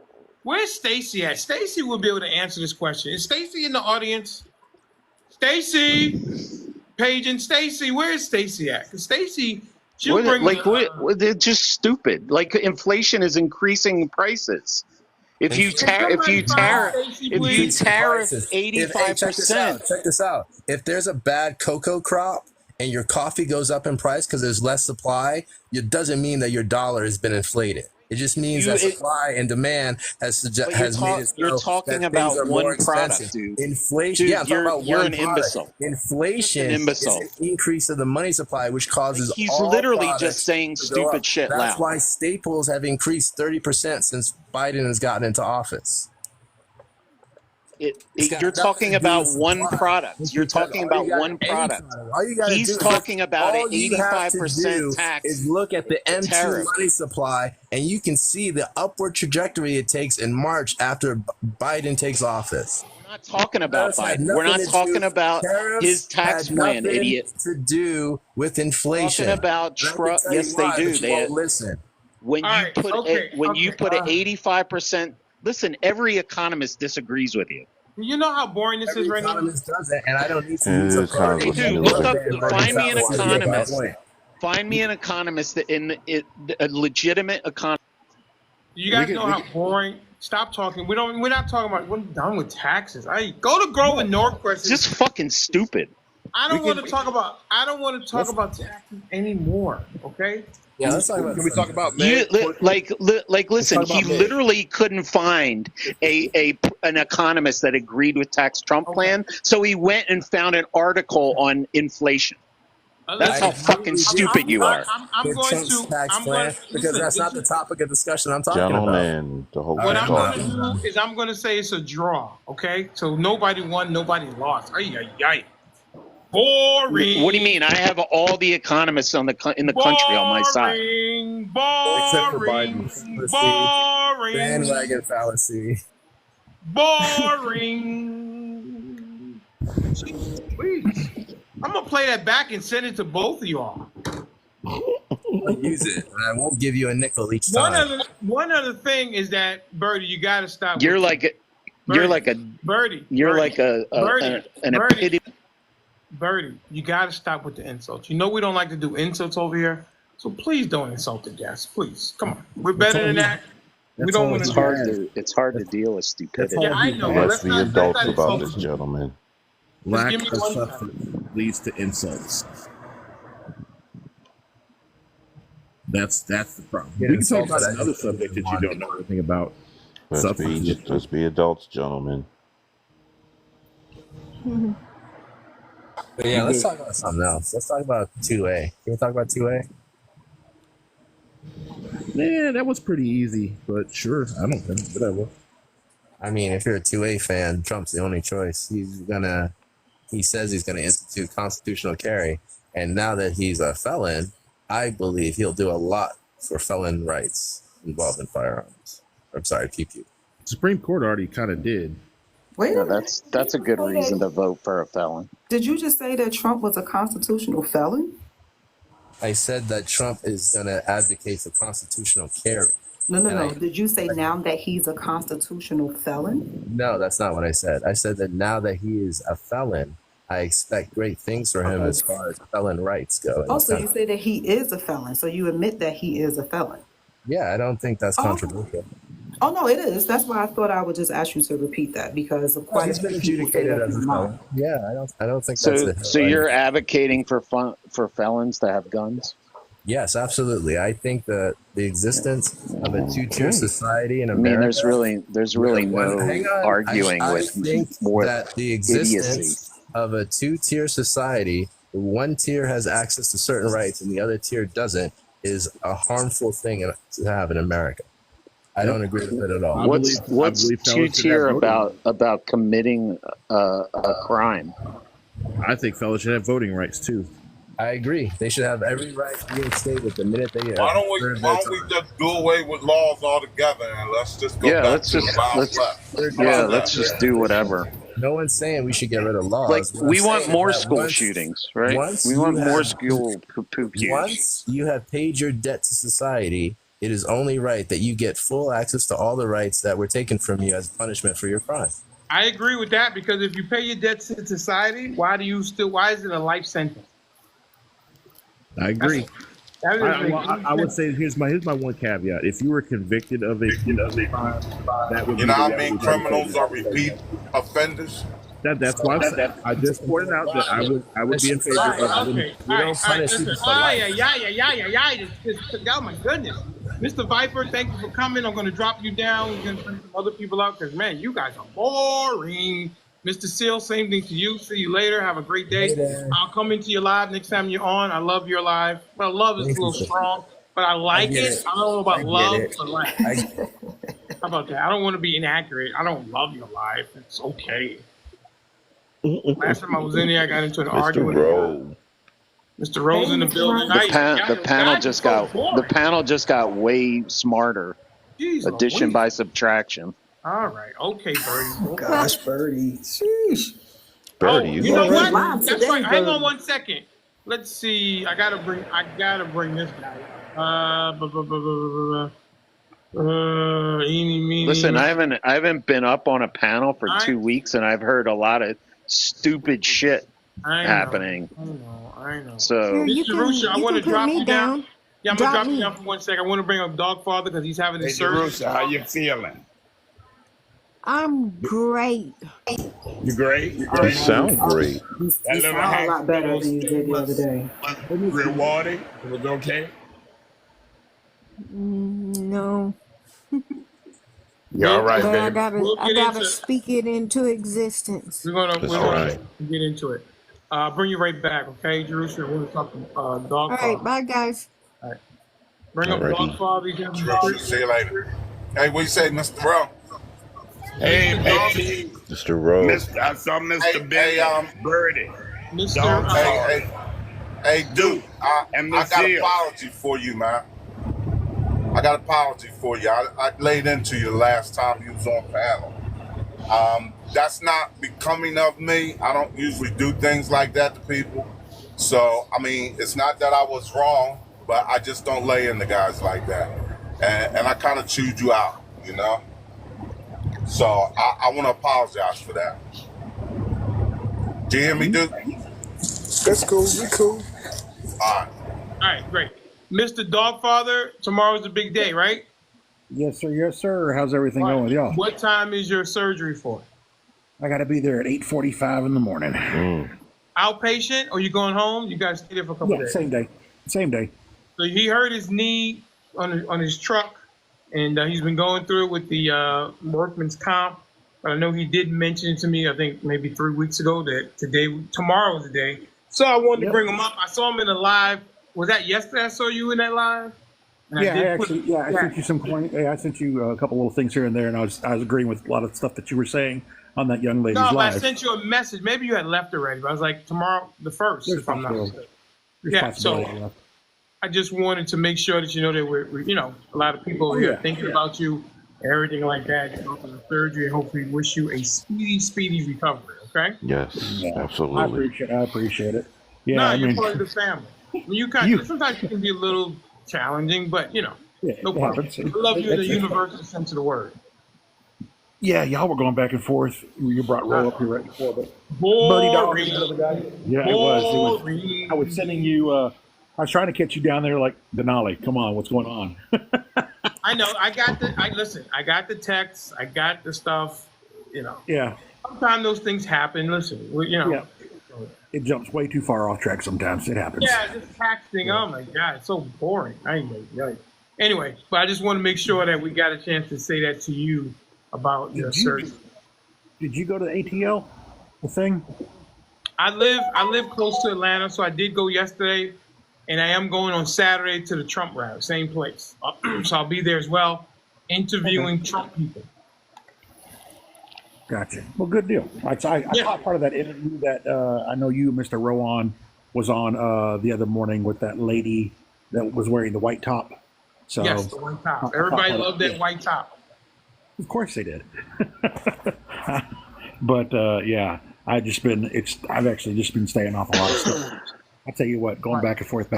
Where's Stacy at? Stacy will be able to answer this question. Is Stacy in the audience? Stacy, Paige and Stacy, where is Stacy at? Because Stacy It's just stupid. Like inflation is increasing prices. If you tariff 85%, check this out. If there's a bad cocoa crop and your coffee goes up in price because there's less supply, it doesn't mean that your dollar has been inflated. It just means that supply and demand has made it you're so talking that things about are more one expensive. product, dude. Inflation, Dude, yeah, I'm talking about you're one an product. imbecile. Inflation An imbecile. is an increase of the money supply, which causes He's all literally products just saying to go up. stupid shit That's loud. why staples have increased 30% since Biden has gotten into office. You're talking about one product. You're talking about one product. All you gotta do He's is talking about an 85% tax. Is look at the M2 tariff. money supply, and you can see the upward trajectory it takes in March after Biden takes office. We're not talking about Biden. We're not talking about his tax plan, idiot. To do with inflation. Talking about Trump. Yes, they do. They won't listen. When you put an 85%. Listen, every economist disagrees with you. You know how boring this is right now? Doesn't, and I don't need to use a Find me an economist. Find me an economist a legitimate economist. You guys know how boring. Stop talking. We're not talking about. We're done with taxes. Go to Grover Norquist. Just fucking stupid. I don't want to talk about taxes anymore. Okay. Yeah, let's talk about. Can we talk about listen? He literally couldn't find an economist that agreed with tax Trump plan, so he went and found an article on inflation. That's how fucking stupid you are. I'm going to because that's not the topic of discussion I'm talking Gentlemen, about. What I'm going to do is I'm going to say it's a draw. Okay, so nobody won, nobody lost. Boring. What do you mean? I have all the economists in the country on my side. Except for Biden. Boring. Bandwagon fallacy. Boring. Please. I'm gonna play that back and send it to both of y'all. I'll use it, and I won't give you a nickel each time. One other thing is that Birdie, you got to stop. You're like an epitome. Birdie, you got to stop with the insults. You know we don't like to do insults over here, so please don't insult the guests. Please, come on. We're better than that. We don't want to. It's hard to deal with stupidity. Yeah, I know. Ask the adults about this, gentlemen. Lack of substance leads to insults. That's the problem. Yeah, we can talk about another subject that you don't know anything about. Let's be adults, gentlemen. But yeah, let's talk about something else. Let's talk about 2A. Can we talk about 2A? Yeah, that was pretty easy, but sure, I don't think whatever. I mean, if you're a 2A fan, Trump's the only choice. He says he's gonna institute constitutional carry, and now that he's a felon, I believe he'll do a lot for felon rights involved in firearms. I'm sorry, PP. Supreme Court already kind of did. Wait, that's a good reason to vote for a felon. Did you just say that Trump was a constitutional felon? I said that Trump is going to advocate for constitutional carry. No. Did you say now that he's a constitutional felon? No, that's not what I said. I said that now that he is a felon, I expect great things for him as far as felon rights go. Also, you say that he is a felon, so you admit that he is a felon. Yeah, I don't think that's controversial. Oh, no, it is. That's why I thought I would just ask you to repeat that, because of quite he's been adjudicated as a felon. Yeah, I don't think that's it. So you're advocating for felons to have guns? Yes, absolutely. I think that the existence of a two-tier society in America. I mean, there's really no arguing with more that the existence idiocy of a two-tier society, one tier has access to certain rights and the other tier doesn't, is a harmful thing to have in America. I don't agree with it at all. What's two-tier about committing a crime? I think fellas should have voting rights too. I agree. They should have every right reinstated the minute they. Why don't we just do away with laws altogether and let's just go back to the Wild West? Let's just do whatever. No one's saying we should get rid of laws. Like we want more school shootings, right? We want more school shootings. Once you have paid your debt to society, it is only right that you get full access to all the rights that were taken from you as punishment for your crime. I agree with that, because if you pay your debts to society, why is it a life sentence? I agree. That doesn't make Well, any I would sense. say here's my one caveat. If you were convicted of a crime, that would You be know the how route many we try to take. criminals are repeat offenders? That's why I just pointed out that I would be in favor All of right, them. okay, all right. Listen, oh my goodness, Mr. Viper, thank you for coming. I'm going to drop you down. We're going to bring some other people out because man, you guys are boring. Mr. Seal, same thing to you. See you later. Have a great day. I'll come into your live next time you're on. I love your live. Well, love is a little strong, but I like it. I don't know about love, but like, how about that? I don't want to be inaccurate. I don't love your live. It's okay. Last time I was in there, I got into an Mr. argument Rowe. with Mr. Rose in the building. The panel just got way smarter. Jeez Addition Louise. by subtraction. All right, okay, Birdie. Gosh, Birdie. Sheesh. Birdie, You know what? Live That's today, right. Hang on Birdie. 1 second. Let's see. I gotta bring this guy up. Eeny, meeny. Listen, I haven't been up on a panel for 2 weeks, and I've heard a lot of stupid shit happening. I know. So, Mr. Rusha, I want to drop you down. Yeah, I'm gonna drop you me. down for 1 second. I want to bring up Dogfather because he's having his surgery. Jerusha, how you feeling? I'm great. You great? You sound great. You sound a lot better than you did the other day. Rewarding? It was okay? No. You all right, But baby? I gotta speak it into existence. We're gonna get into it. Bring you right back, okay, Jerusalem? We're gonna talk to Dogfather. All right, bye guys. All right. Bring up Alrighty. Dogfather. See you later. Hey, what you say, Mr. Rowe? Hey, baby. Mr. Rowe. I saw Mr. Birdie. Hey, dude, I got an Seal. apology for you, man. I got an apology for you. I laid into you the last time you was on panel. That's not becoming of me. I don't usually do things like that to people. So, I mean, it's not that I was wrong, but I just don't lay into guys like that. And I kind of chewed you out, you know? So, I want to apologize for that. Do you hear me, dude? That's cool. We cool. All right, great. Mr. Dogfather, tomorrow's a big day, right? Yes, sir. Yes, sir. How's everything going with y'all? What time is your surgery for? I got to be there at 8:45 in the morning. Outpatient, or you going home? You guys stay there for a couple days? Same day. Same day. So he hurt his knee on his truck, and he's been going through it with the workman's comp. But I know he did mention to me, I think maybe 3 weeks ago, that tomorrow is the day. So I wanted to bring him up. I saw him in a live. Was that yesterday? I saw you in that live. And I sent you some coin. Yeah, I sent you a couple little things here and there, and I was agreeing with a lot of stuff that you were saying on that young lady's No, live. I sent you a message. Maybe you had left already, but I was like, tomorrow, the 1st, if I'm not mistaken. Yeah, so I just wanted to make sure that you know that we're a lot of people here thinking about you, everything like that. You're going for the surgery, and hopefully wish you a speedy recovery. Okay? Yes, absolutely. I appreciate it. Yeah, No, you're part of the family. Sometimes you can be a little challenging, but no problem. I love you in the universal sense of the word. Yeah, y'all were going back and forth. You brought Roe up here right before, but Boring. Birdie Dog was the other guy. Yeah, it was. I was sending you. I was trying to catch you down there, like Denali. Come on, what's going on? I know. I got the texts. I got the stuff. Yeah. Sometimes those things happen. Listen, Yeah. It jumps way too far off track sometimes. It happens. Yeah, just texting. Oh my God, it's so boring. Anyway, but I just want to make sure that we got a chance to say that to you about your surgery. Did you go to the ATL, the thing? I live close to Atlanta, so I did go yesterday, and I am going on Saturday to the Trump rally, same place. So I'll be there as well, interviewing Trump people. Gotcha. Well, good deal. I caught part of that interview that I know you, Mr. Rowan, was on the other morning with that lady that was wearing the white top. So yes, the white top. Everybody loved that white top. Of course they did. But yeah, I've actually just been staying off a lot of stuff. I tell you what, going back and forth,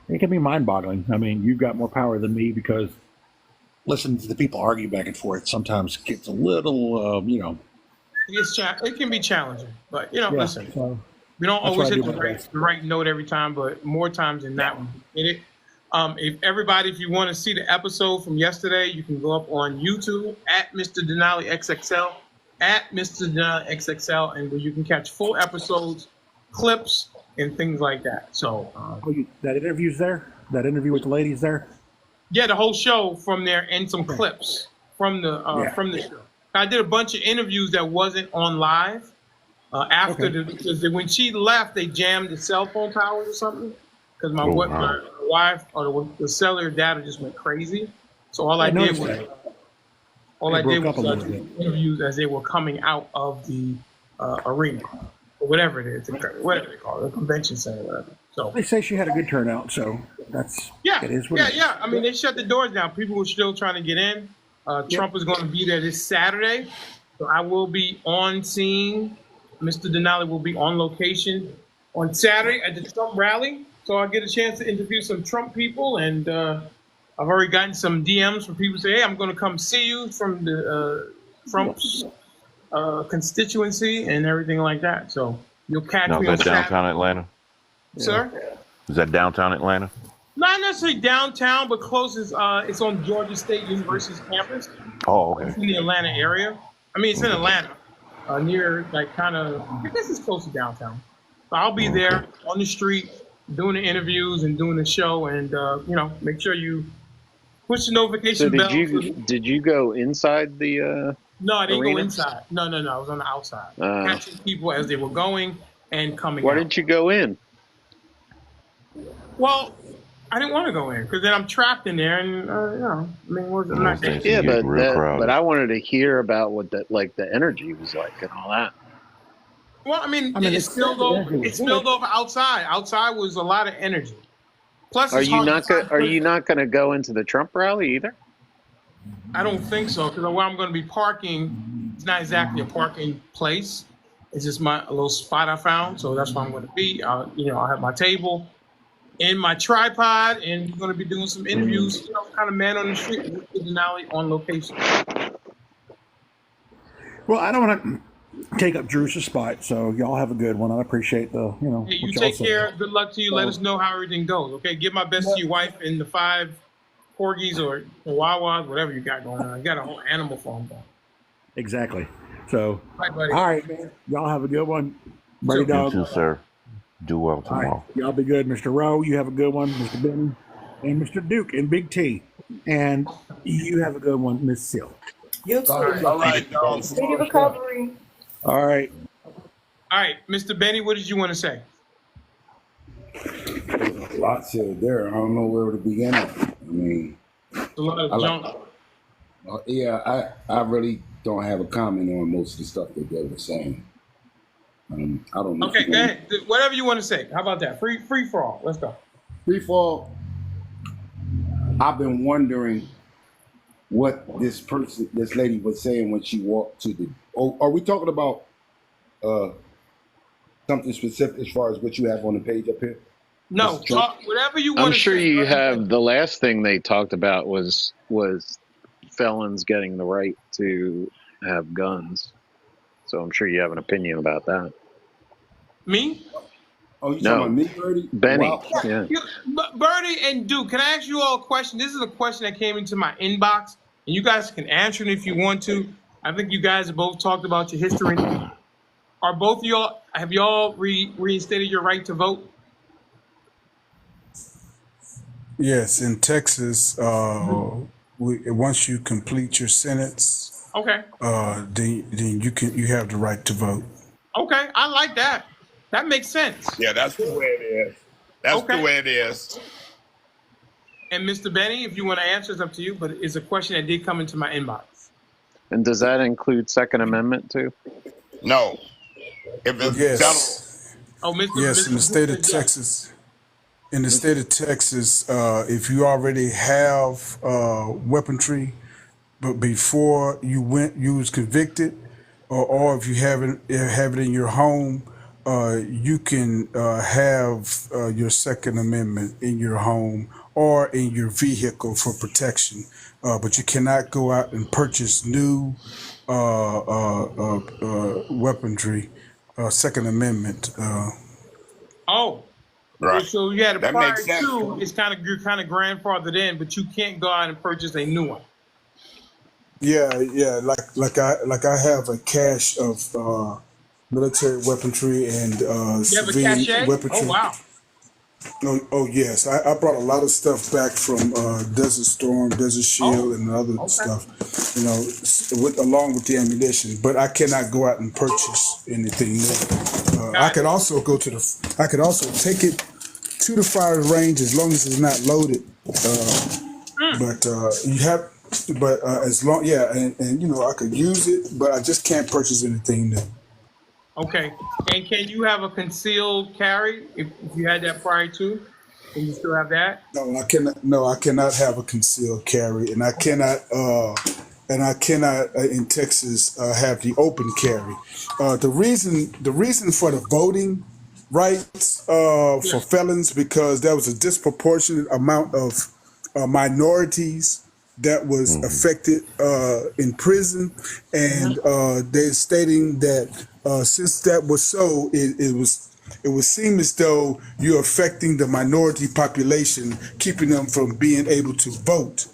it can be mind-boggling. I mean, you've got more power than me because listening to the people argue back and forth sometimes gets a little, It can be challenging, but listen. So, We don't That's always what I hit do my best. the right note every time, but more times than not, we hit it. If you want to see the episode from yesterday, you can go up on YouTube at Mr. Denali XXL, at Mr. Denali XXL, and where you can catch full episodes, clips, and things like that. So, that interview's there? That interview with the ladies there? yeah, the whole show from there and some clips from the show. I did a bunch of interviews that wasn't on live because when she left, they jammed the cell phone towers or something because my wife or the cellular data just went crazy. So all I did was interviews as they were coming out of the arena or whatever it is, whatever they call it, the convention center, whatever. So they say she had a good turnout, so that's it is what it is. I mean, they shut the doors down. People were still trying to get in. Trump is going to be there this Saturday, so I will be on scene. Mr. Denali will be on location on Saturday at the Trump rally, so I'll get a chance to interview some Trump people, and I've already gotten some DMs from people say, "Hey, I'm going to come see you from the Trump's constituency and everything like that." So you'll catch me on Saturday. Downtown Atlanta? Sir? Is that downtown Atlanta? Not necessarily downtown, but closest. It's on Georgia State University's campus. Oh, okay. It's in the Atlanta area. I mean, it's in Atlanta, near I guess it's close to downtown. So I'll be there on the street doing the interviews and doing the show, and make sure you push the notification bell. Did you go inside the? No, I didn't arena? go inside. No, I was on the outside, catching people as they were going and coming. Why out. didn't you go in? Well, I didn't want to go in because then I'm trapped in there, and I'm not. Yeah, but I wanted to hear about what the energy was like and all that. Well, it spilled over outside. Outside was a lot of energy. Plus, are you not going to go into the Trump rally either? I don't think so, because where I'm going to be parking, it's not exactly a parking place. It's just a little spot I found, so that's where I'm going to be. I'll have my table and my tripod, and we're going to be doing some interviews, kind of man on the street with Denali on location. Well, I don't want to take up Drew's spot, so y'all have a good one. I appreciate the, Hey, you take care. Good luck to you. Let us know how everything goes, okay? Give my best to your wife and the 5 corgis or Wawas, whatever you got going on. You got a whole animal farm going. Exactly. So, all right, man. Y'all have a good one. Buddy dog. You too, sir. Do well tomorrow. Right. Y'all be good. Mr. Rowe, you have a good one. Mr. Benny and Mr. Duke and Big T. And you have a good one, Miss Seal. You too. All right, dog. Speedy recovery. All right. All right, Mr. Benny, what did you want to say? A lot said there. I don't know where to begin. A lot of junk. I really don't have a comment on most of the stuff that they were saying. I don't know. Okay, go ahead. Whatever you want to say. How about that? Free for all. Let's go. Free fall. I've been wondering what this lady was saying when she walked to the. Oh, are we talking about something specific as far as what you have on the page up here? No, whatever you want. I'm sure you have. The last thing they talked about was felons getting the right to have guns. So I'm sure you have an opinion about that. Me? Oh, you talking about me, Birdie? Benny. Wow. Yeah. Birdie and Duke, can I ask you all a question? This is a question that came into my inbox, and you guys can answer it if you want to. I think you guys have both talked about your history. Are both of y'all, have y'all reinstated your right to vote? Yes, in Texas, once you complete your sentence, okay, then you have the right to vote. Okay, I like that. That makes sense. Yeah, that's the way it is. That's the way it is. And Mr. Benny, if you want to answer, it's up to you. But it's a question that did come into my inbox. And does that include Second Amendment too? No. If it's yes. Mr. In the state of Texas. In the state of Texas, if you already have weaponry, but before you was convicted, or if you have it in your home, you can have your Second Amendment in your home or in your vehicle for protection. But you cannot go out and purchase new weaponry, Second Amendment. Oh, Right. so you had a That prior makes sense. to. It's you're kind of grandfathered in, but you can't go out and purchase a new one. Yeah, yeah. Like I have a cache of military weaponry and You have a civilian cachet? Oh weaponry. wow. Oh yes, I brought a lot of stuff back from Desert Storm, Desert Shield, and other stuff. You know, along with the ammunition. But I cannot go out and purchase anything new. I could also I could also take it to the firing range as long as it's not loaded. But you have, but as long, yeah, and you know I could use it, but I just can't purchase anything new. Okay. And can you have a concealed carry if you had that prior to? Can you still have that? No, I cannot. No, I cannot have a concealed carry, and I cannot. In Texas have the open carry. The reason for the voting rights for felons because there was a disproportionate amount of minorities that was affected in prison, and they're stating that since that was so, it would seem as though you're affecting the minority population, keeping them from being able to vote.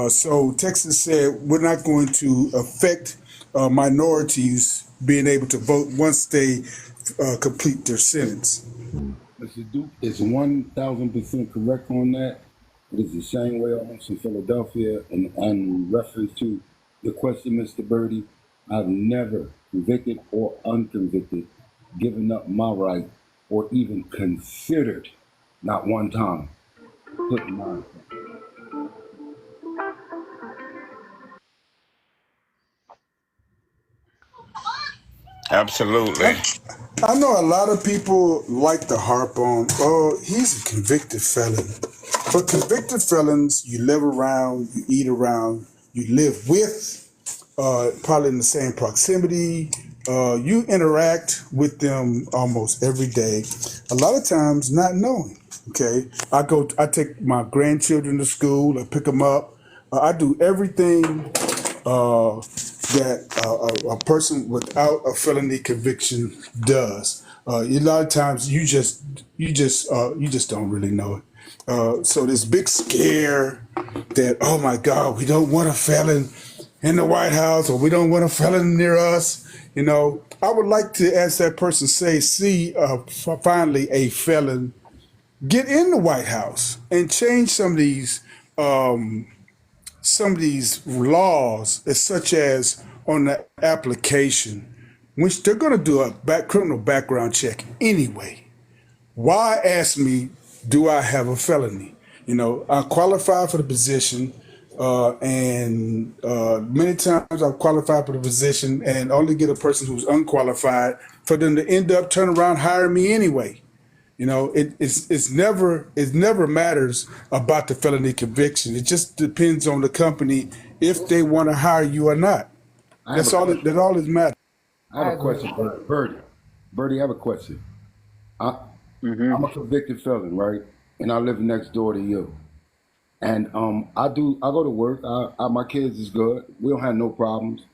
So Texas said we're not going to affect minorities being able to vote once they complete their sentence. Mr. Duke is 1,000% correct on that. It is the same way almost in Philadelphia. And in reference to the question, Mr. Birdie, I've never, convicted or unconvicted, given up my right or even considered, not one time, putting mine. Absolutely. I know a lot of people like to harp on, oh, he's a convicted felon. But convicted felons, you live around, you eat around, you live with, probably in the same proximity. You interact with them almost every day. A lot of times not knowing. Okay, I take my grandchildren to school. I pick them up. I do everything that a person without a felony conviction does. A lot of times you just don't really know it. So this big scare that, oh my God, we don't want a felon in the White House, or we don't want a felon near us. You know, I would like to, as that person say, see finally a felon get in the White House and change some of these laws, such as on the application, which they're going to do a criminal background check anyway. Why ask me, do I have a felony? You know, I qualify for the position, and many times I've qualified for the position and only get a person who's unqualified for them to end up turn around hiring me anyway. You know, it never matters about the felony conviction. It just depends on the company if they want to hire you or not. That's all that matters. I have a question, Birdie. Birdie, I have a question. I'm a convicted felon, right? And I live next door to you. And I go to work. My kids is good. We don't have no problems.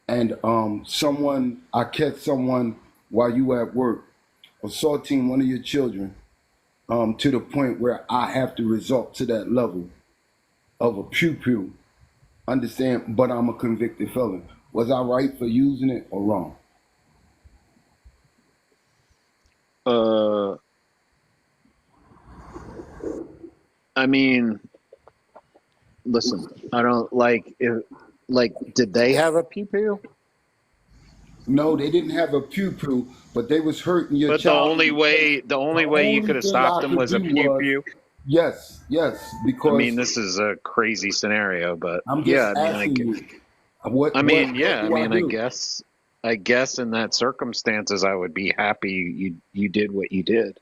And I catch someone while you at work assaulting one of your children to the point where I have to resort to that level of a pew-pew. Understand? But I'm a convicted felon. Was I right for using it or wrong? I mean, listen, I don't did they have a pew pew? No, they didn't have a pew-pew, but they was hurting your But child. the only way you could have stopped them was a pew pew. Yes, because I mean, this is a crazy scenario, but I'm just asking you. I guess in that circumstances, I would be happy you did what you did.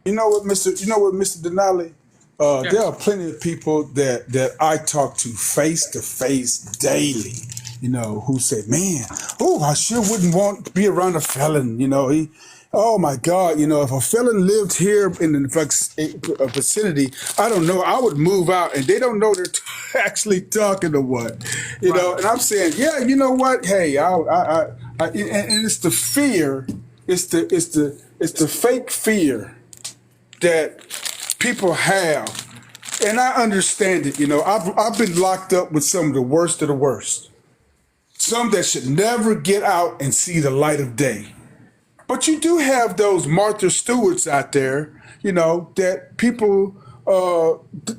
You know what, Mr. Denali? There are plenty of people that I talk to face daily, you know, who say, man, I sure wouldn't want to be around a felon, you know. Oh my God, you know, if a felon lived here in the vicinity, I don't know, I would move out, and they don't know they're actually talking to what, know. And I'm saying, yeah, you know what? Hey, and it's the fear It's the fake fear that people have, and I understand it. You know, I've been locked up with some of the worst of the worst, some that should never get out and see the light of day. But you do have those Martha Stewarts out there, you know, that people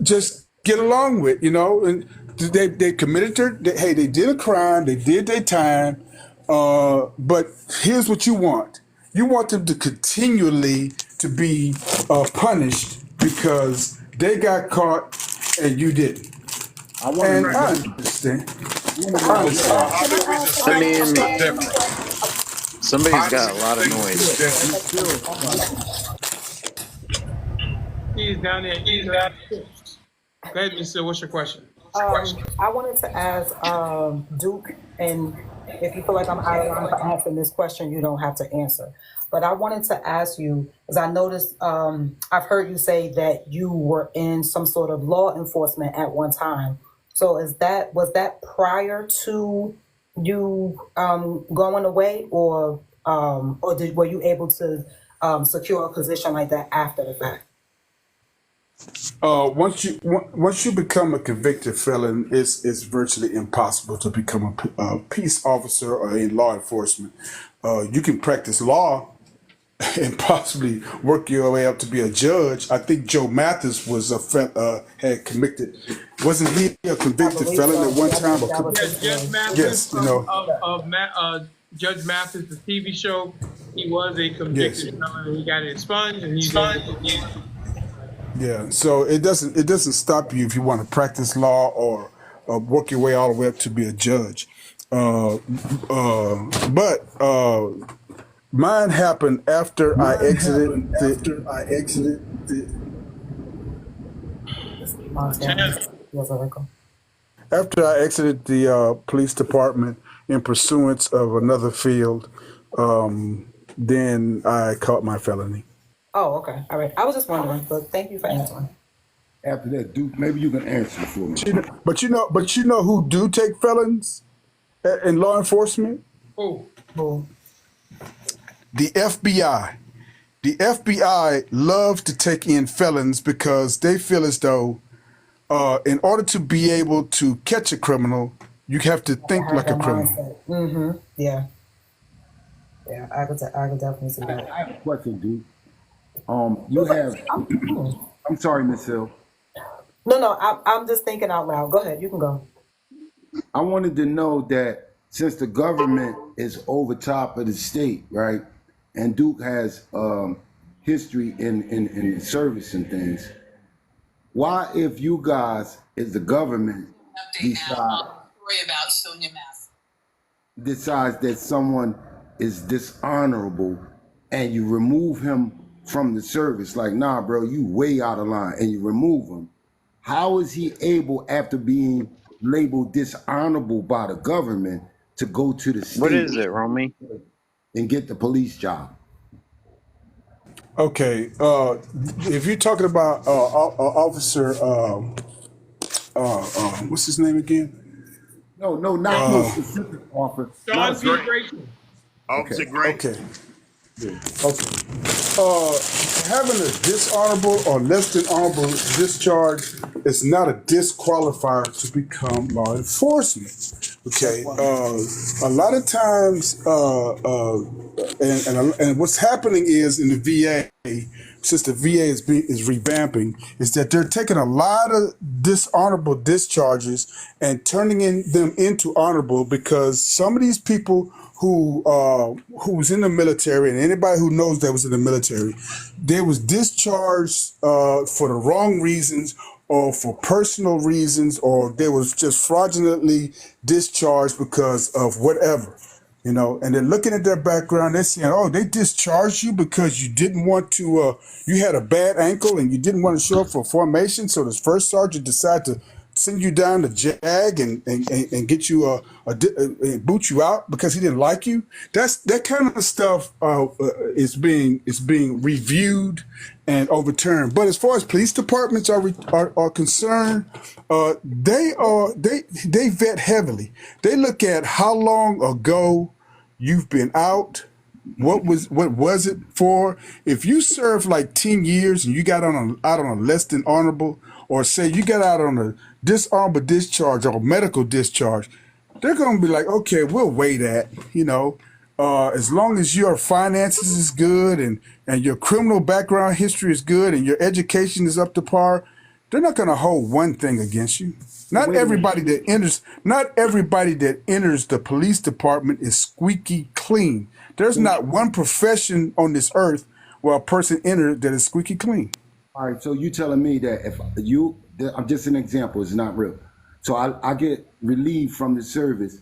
just get along with, you know, and they committed hey, they did a crime, they did their time, but here's what you want: you want them to continually to be punished because they got caught and you didn't. I want And to I know. understand. How do we I distinguish mean, the difference? somebody's How do got we a lot of distinguish noise. the difference? He's down there eating up chips. Go ahead, Miss. What's your question? I wanted to ask Duke, and if you feel like I'm out of line for answering this question, you don't have to answer. But I wanted to ask you, because I noticed, I've heard you say that you were in some sort of law enforcement at one time. So was that prior to you going away, or were you able to secure a position like that after the fact? Once you become a convicted felon, it's virtually impossible to become a peace officer or in law enforcement. You can practice law and possibly work your way up to be a judge. I think Joe Mathis was had convicted. Wasn't he a convicted felon at one time? Yes, Judge Mathis Yes, you know. Judge Mathis, the TV show. He was a Yes. convicted felon, and he got it expunged, and he's able to. Yeah, so it doesn't stop you if you want to practice law or work your way all the way up to be a judge. But mine happened after I exited the police department in pursuance of another field. Then I caught my felony. Oh, okay. All right. I was just wondering, but thank you for answering. After that, Duke, maybe you can answer for me. But you know who do take felons in law enforcement? Oh. The FBI. The FBI loves to take in felons because they feel as though in order to be able to catch a criminal, you have to think like a criminal. Mm-hmm. Yeah. Yeah, I could definitely see that. I have a question, Duke. You have. I'm sorry, Miss Hill. No, I'm just thinking out loud. Go ahead, you can go. I wanted to know that since the government is over top of the state, right, and Duke has history in service and things, why, if you guys, as the government, decides that someone is dishonorable and you remove him from the service, like, nah, bro, you way out of line, and you remove him, how is he able, after being labeled dishonorable by the government, to go to the state? What is it, Romy? And get the police job? Okay, if you're talking about Officer, what's his name again? No, not no specific officer. John P. Grayson. Officer Gray. Okay. Okay. Having a dishonorable or less than honorable discharge is not a disqualifier to become law enforcement. Okay. A lot of times, and what's happening is in the VA, since the VA is revamping, is that they're taking a lot of dishonorable discharges and turning them into honorable, because some of these people who's in the military, and anybody who knows that was in the military, they was discharged for the wrong reasons, or for personal reasons, or they was just fraudulently discharged because of whatever. You know, and they're looking at their background, they're saying, oh, they discharged you because you didn't want to, you had a bad ankle and you didn't want to show up for formation, so this first sergeant decided to send you down to JAG and get you boot you out because he didn't like you. That kind of stuff is being reviewed and overturned. But as far as police departments are concerned, they vet heavily. They look at how long ago you've been out, What was it for? If you served like 10 years and you got out on a less than honorable, or say you got out on a dishonorable discharge or medical discharge, they're going to be like, okay, we'll weigh that, as long as your finances is good and your criminal background history is good and your education is up to par, they're not going to hold one thing against you. Not everybody that enters the police department is squeaky clean. There's not one profession on this earth where a person enters that is squeaky clean. All right, so you telling me that if I'm just an example, it's not real. So I get relieved from the service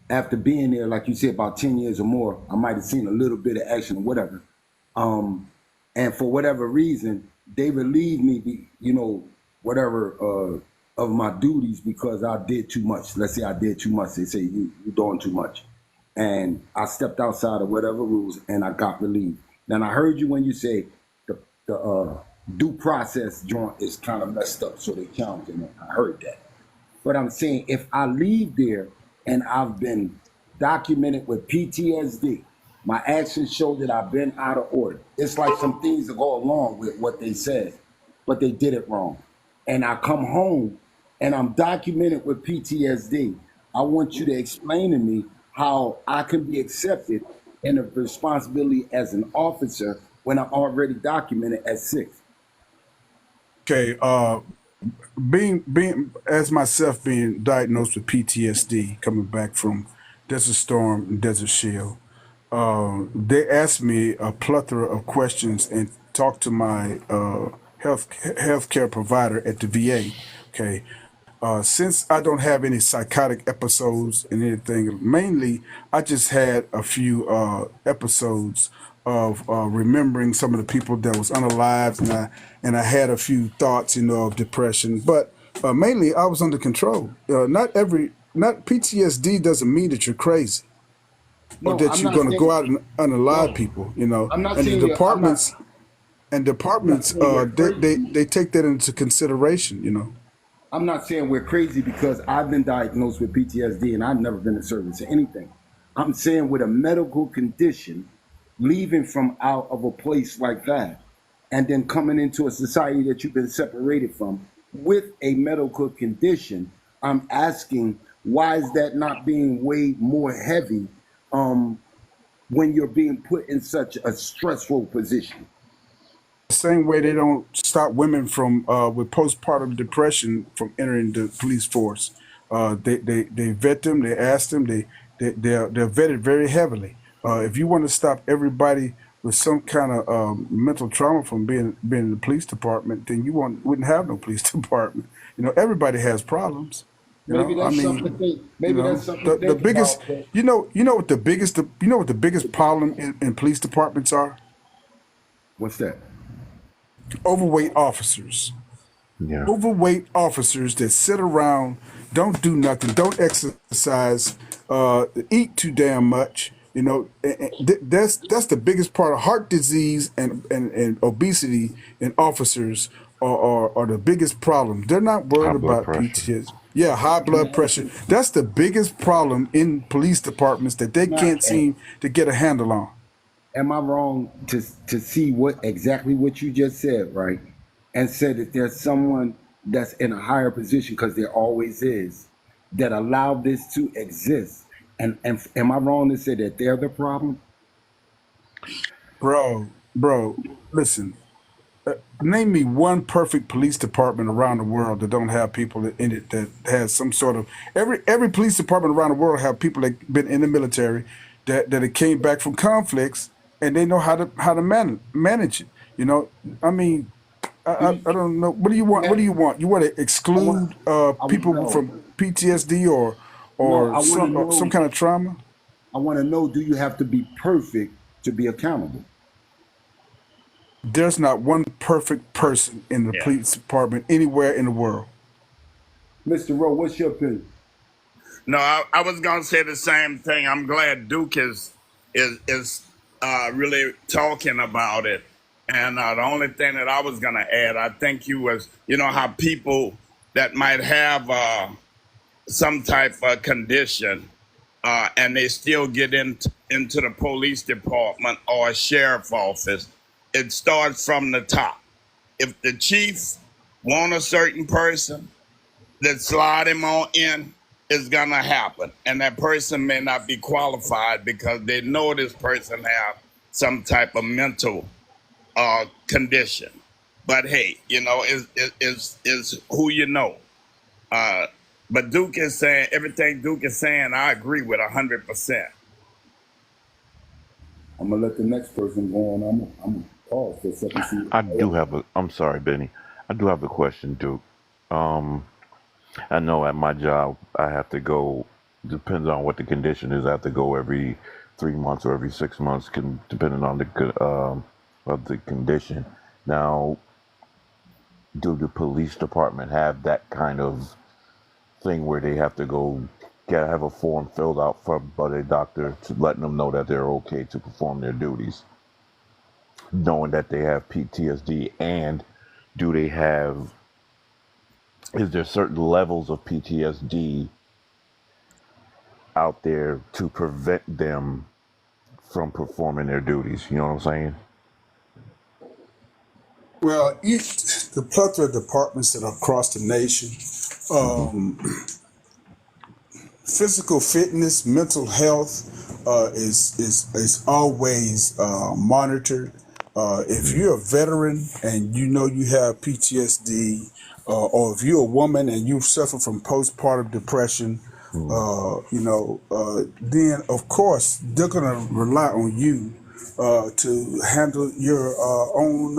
after being there, like you said, about 10 years or more. I might have seen a little bit of action or whatever. And for whatever reason, they relieved me, whatever of my duties because I did too much. Let's say I did too much. They say you're doing too much. And I stepped outside of whatever rules and I got relieved. Now I heard you when you say the due process joint is kind of messed up, so they challenging it. I heard that. But I'm saying if I leave there and I've been documented with PTSD, my actions show that I've been out of order. It's like some things that go along with what they said, but they did it wrong. And I come home and I'm documented with PTSD. I want you to explain to me how I can be accepted in a responsibility as an officer when I'm already documented as 6. Okay, being as myself being diagnosed with PTSD coming back from Desert Storm and Desert Shield, they asked me a plethora of questions and talked to my healthcare provider at the VA. Okay, since I don't have any psychotic episodes and anything, mainly I just had a few episodes of remembering some of the people that was unalived, and I had a few thoughts, of depression. But mainly I was under control. Not PTSD doesn't mean that you're crazy or No, that I'm you're not going to go saying. out and unalive No, people. I'm not And the saying you. departments I'm not saying we're crazy. they take that into consideration. I'm not saying we're crazy because I've been diagnosed with PTSD and I've never been in service or anything. I'm saying with a medical condition, leaving from out of a place like that, and then coming into a society that you've been separated from with a medical condition, I'm asking why is that not being weighed more heavy when you're being put in such a stressful position? The same way they don't stop women from with postpartum depression from entering the police force. They vet them, they ask them, they're vetted very heavily. If you want to stop everybody with some kind of mental trauma from being in the police department, then wouldn't have no police department. Everybody has problems. Maybe I that's something to mean, think. Maybe that's something to the think biggest, about. But you know what the biggest problem in police departments are? what's that? Overweight officers. Yeah. Overweight officers that sit around, don't do nothing, don't exercise, eat too damn much. That's the biggest part of heart disease and obesity in officers are the biggest problem. They're not High worried blood about pressure. PTSD. Yeah, high blood pressure. That's the biggest problem in police departments that they Not, can't seem to get a handle on. am I wrong to see what you just said, right? And said that there's someone that's in a higher position because there always is that allowed this to exist. And am I wrong to say that they're the problem? Bro, listen. Name me one perfect police department around the world that don't have people in it that has some sort of every police department around the world have people that been in the military that it came back from conflicts and they know how to manage it. I mean, I don't know. What do you want? What do you want? You want to I want exclude people no, from PTSD no. or some kind of trauma? I want to know. Do you have to be perfect to be accountable? There's not one perfect person in the Yeah. police department anywhere in the world. Mr. Rowe, what's your opinion? No, I was gonna say the same thing. I'm glad Duke is really talking about it. And the only thing that I was gonna add, I think how people that might have some type of condition and they still get into the police department or a sheriff office. It starts from the top. If the chief want a certain person, that slide him on in is gonna happen, and that person may not be qualified because they know this person have some type of mental condition. But hey, is who you know. But Duke is saying everything Duke is saying. I agree with 100%. I'm gonna let the next person go on. I'm gonna pause for a second. I do have a. I'm sorry, Benny. I do have a question, Duke. I know at my job I have to go. Depends on what the condition is. I have to go every 3 months or every 6 months, depending on of the condition. Now, do the police department have that kind of thing where they have to go have a form filled out by their doctor to letting them know that they're okay to perform their duties, knowing that they have PTSD, and do they have? Is there certain levels of PTSD out there to prevent them from performing their duties? You know what I'm saying? Well, the plethora of departments that are across the nation, physical fitness, mental health is always monitored. If you're a veteran and you know you have PTSD, or if you're a woman and you suffer from postpartum depression, then of course they're gonna rely on you to handle your own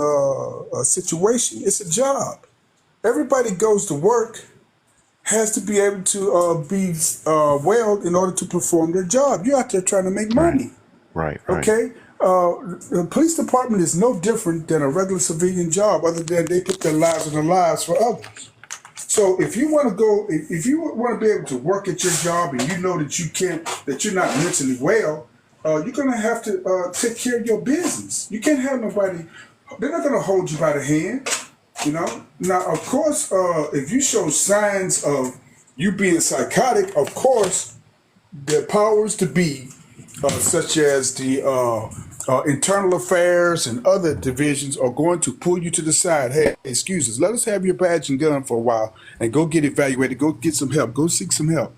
situation. It's a job. Everybody goes to work has to be able to be well in order to perform their job. You're out there trying to make money. Right. Okay? The police department is no different than a regular civilian job, other than they put their lives on the lives for others. So if you want to go, if you want to be able to work at your job and you know that you can't, that you're not mentally well, you're going to have to take care of your business. You can't have nobody, they're not going to hold you by the hand. Now, of course, if you show signs of you being psychotic, of course, the powers to be, such as the internal affairs and other divisions, are going to pull you to the side. Hey, excuse us, let us have your badge and gun for a while and go get evaluated, go get some help, go seek some help.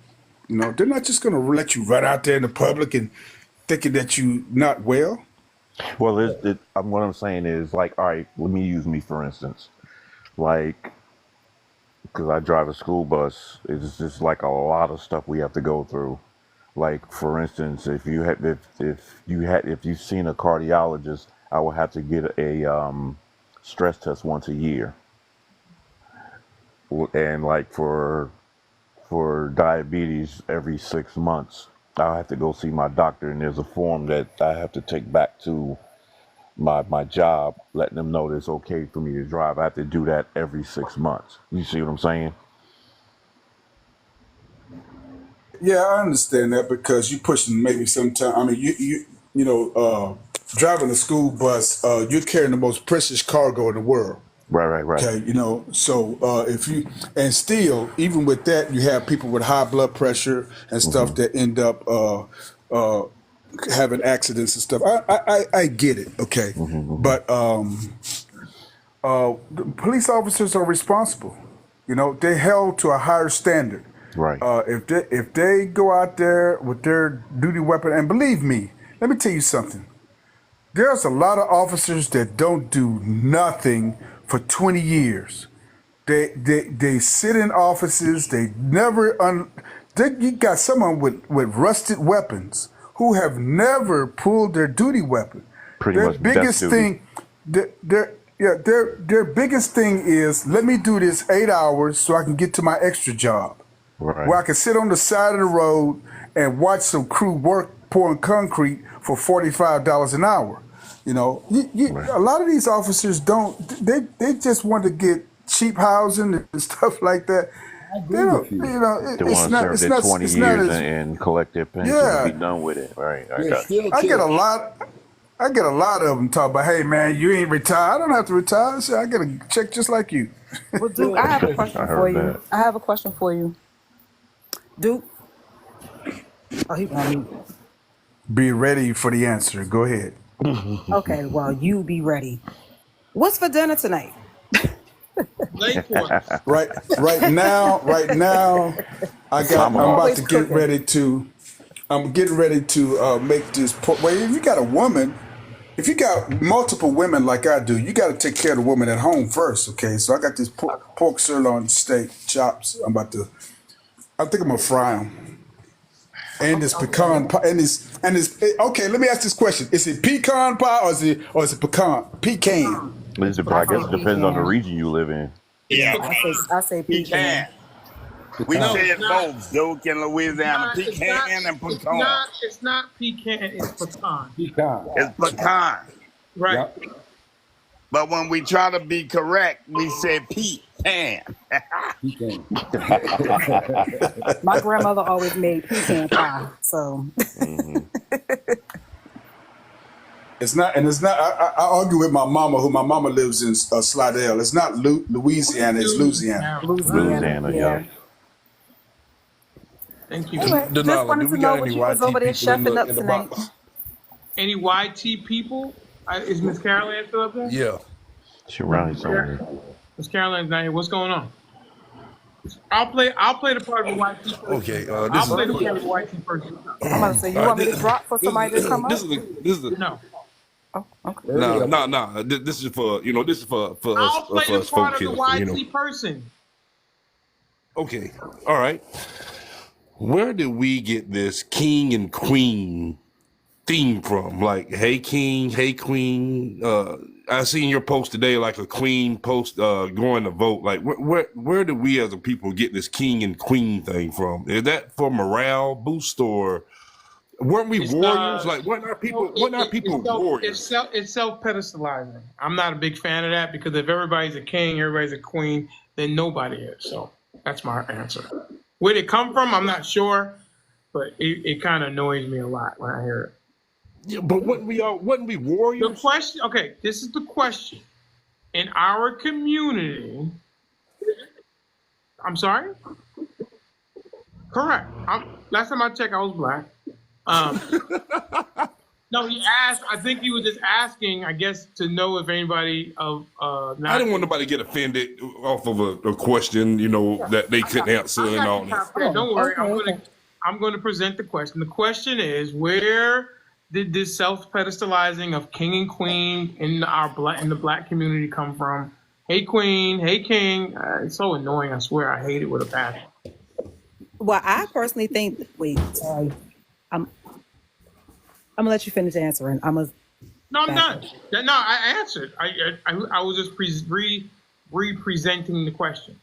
They're not just going to let you run out there in the public and thinking that you're not well. Well, what I'm saying is, like, all right, let me use me for instance. Like, because I drive a school bus, it's just like a lot of stuff we have to go through. Like, for instance, if you've seen a cardiologist, I will have to get a stress test once a year. And like for diabetes, every 6 months, I'll have to go see my doctor, and there's a form that I have to take back to my job, letting them know that it's okay for me to drive. I have to do that every 6 months. You see what I'm saying? Yeah, I understand that, because you're pushing maybe sometimes. I mean, driving a school bus, you're carrying the most precious cargo in the world. Right. Okay, so if you, and still, even with that, you have people with high blood pressure and stuff that end up having accidents and stuff. I get it, okay, but the police officers are responsible. They're held to a higher standard. Right. If they go out there with their duty weapon, and believe me, let me tell you something. There's a lot of officers that don't do nothing for 20 years. They sit in offices. They never you got someone with rusted weapons who have never pulled their duty weapon. Their biggest thing, their biggest thing is, let me do this 8 hours so I can get to my extra job. Right. Where I can sit on the side of the road and watch some crew work pouring concrete for $45 an hour. Right. A lot of these officers don't. They just want to get cheap housing and stuff like that. I agree with you. They want to serve their 20 years and collect their pension and be done with it. Right. I get a lot of them talk about, hey man, you ain't retired. I don't have to retire. I get a check just like you. Well, Duke, I have a question for you. I have a question for you. Duke, Oh, he on mute. Be ready for the answer. Go ahead. Okay, well, you be ready. What's for dinner tonight? Late quarters. Right now, I'm about Always to get cooking. ready to. I'm getting ready to make this pork. Well, if you got a woman, if you got multiple women like I do, you got to take care of the woman at home first. Okay, so I got this pork sirloin steak chops. I think I'm gonna fry them. And this pecan pie, okay. Let me ask this question: is it pecan pie or is it pecan? Pecan. I I say guess it depends on the pecan. region you live in. Yeah, I say pecan. pecan. We No, say it's it not. both, Duke in Louisiana. Pecan and pecan. It's not pecan. It's pecan. Pecan. It's pecan. Right. Yep. But when we try to be correct, we say pecan. Pecan. My grandmother always made pecan pie, so. It's not. I argue with my mama, who my mama lives in Slidell. It's not Louisiana. It's Louisiana. Louisiana, yeah. Thank you. Anyway, just Denali, wanted do to we know got what any you was YT over there people chefing up in the tonight. box? Any YT people? Is Miss Caroline still up there? Yeah. She around here somewhere. Miss Caroline's not here. What's going on? I'll play the part of a YT person. Okay. I'll play the part of a YT person. I'm about to say, you want me to drop for somebody to come up? This is a No. Oh, okay. no. This is for this is for I'll us play for the us part folk of the here. YT person. Okay. All right. Where did we get this king and queen theme from? Like, hey king, hey queen. I seen your post today, like a queen post going to vote. Like, where do we as a people get this king and queen thing from? Is that for morale boost, or weren't we warriors? Like, weren't our people warriors? It's self-pedestalizing. I'm not a big fan of that, because if everybody's a king, everybody's a queen, then nobody is. So that's my answer. Where'd it come from? I'm not sure, but it kind of annoys me a lot when I hear it. Yeah, but wasn't we warriors? The question, okay, this is the question. In our community, I'm sorry? Correct. Last time I checked, I was black. No, he asked, I think he was just asking, I guess, to know if anybody of I didn't want nobody to get offended off of a question, that they couldn't answer and all that. Don't worry, I'm going to present the question. The question is, where did this self-pedestalizing of king and queen in the black community come from? Hey queen, hey king. It's so annoying, I swear. I hate it with a passion. Well, I personally think. Wait, sorry. I'm gonna let you finish answering. No, I'm done. No, I answered. I was just re-presenting the question.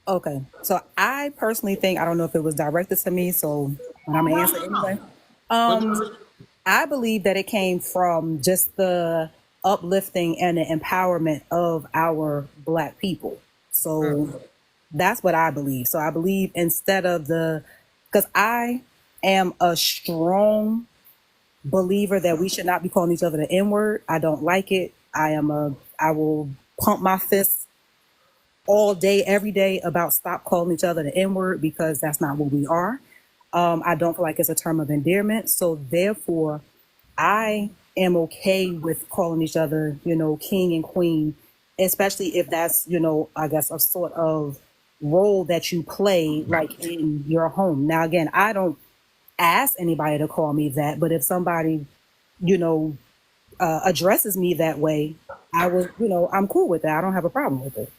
Okay, so I personally think, I don't know if it was directed to me, so I'm gonna answer anyway. I believe that it came from just the uplifting and the empowerment of our black people. So that's what I believe. So I believe instead of because I am a strong believer that we should not be calling each other the N-word. I don't like it. I will pump my fists all day, every day about stop calling each other the N-word, because that's not what we are. I don't feel like it's a term of endearment. So therefore, I am okay with calling each other, king and queen, especially if that's, I guess, a sort of role that you play, like in your home. Now, again, I don't ask anybody to call me that, but if somebody, addresses me that way, I'm cool with that. I don't have a problem with it.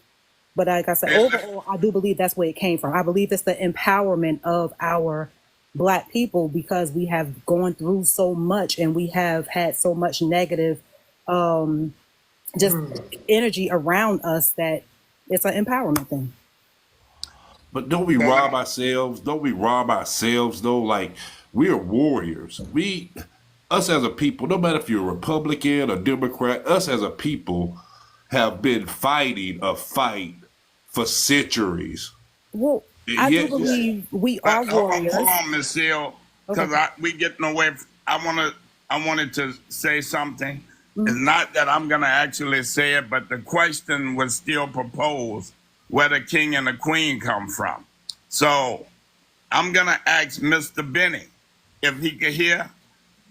But like I said, overall, I do believe that's where it came from. I believe it's the empowerment of our black people, because we have gone through so much and we have had so much negative just energy around us, that it's an empowerment thing. But don't we rob ourselves? Don't we rob ourselves though? Like, we are warriors. Us as a people, no matter if you're a Republican or Democrat, us as a people have been fighting a fight for centuries. Well, I do believe we are warriors. Hold on, Miss Hill, because we getting away. I wanted to say something. It's not that I'm gonna actually say it, but the question was still proposed, where the king and the queen come from. So I'm gonna ask Mr. Benny, if he could hear,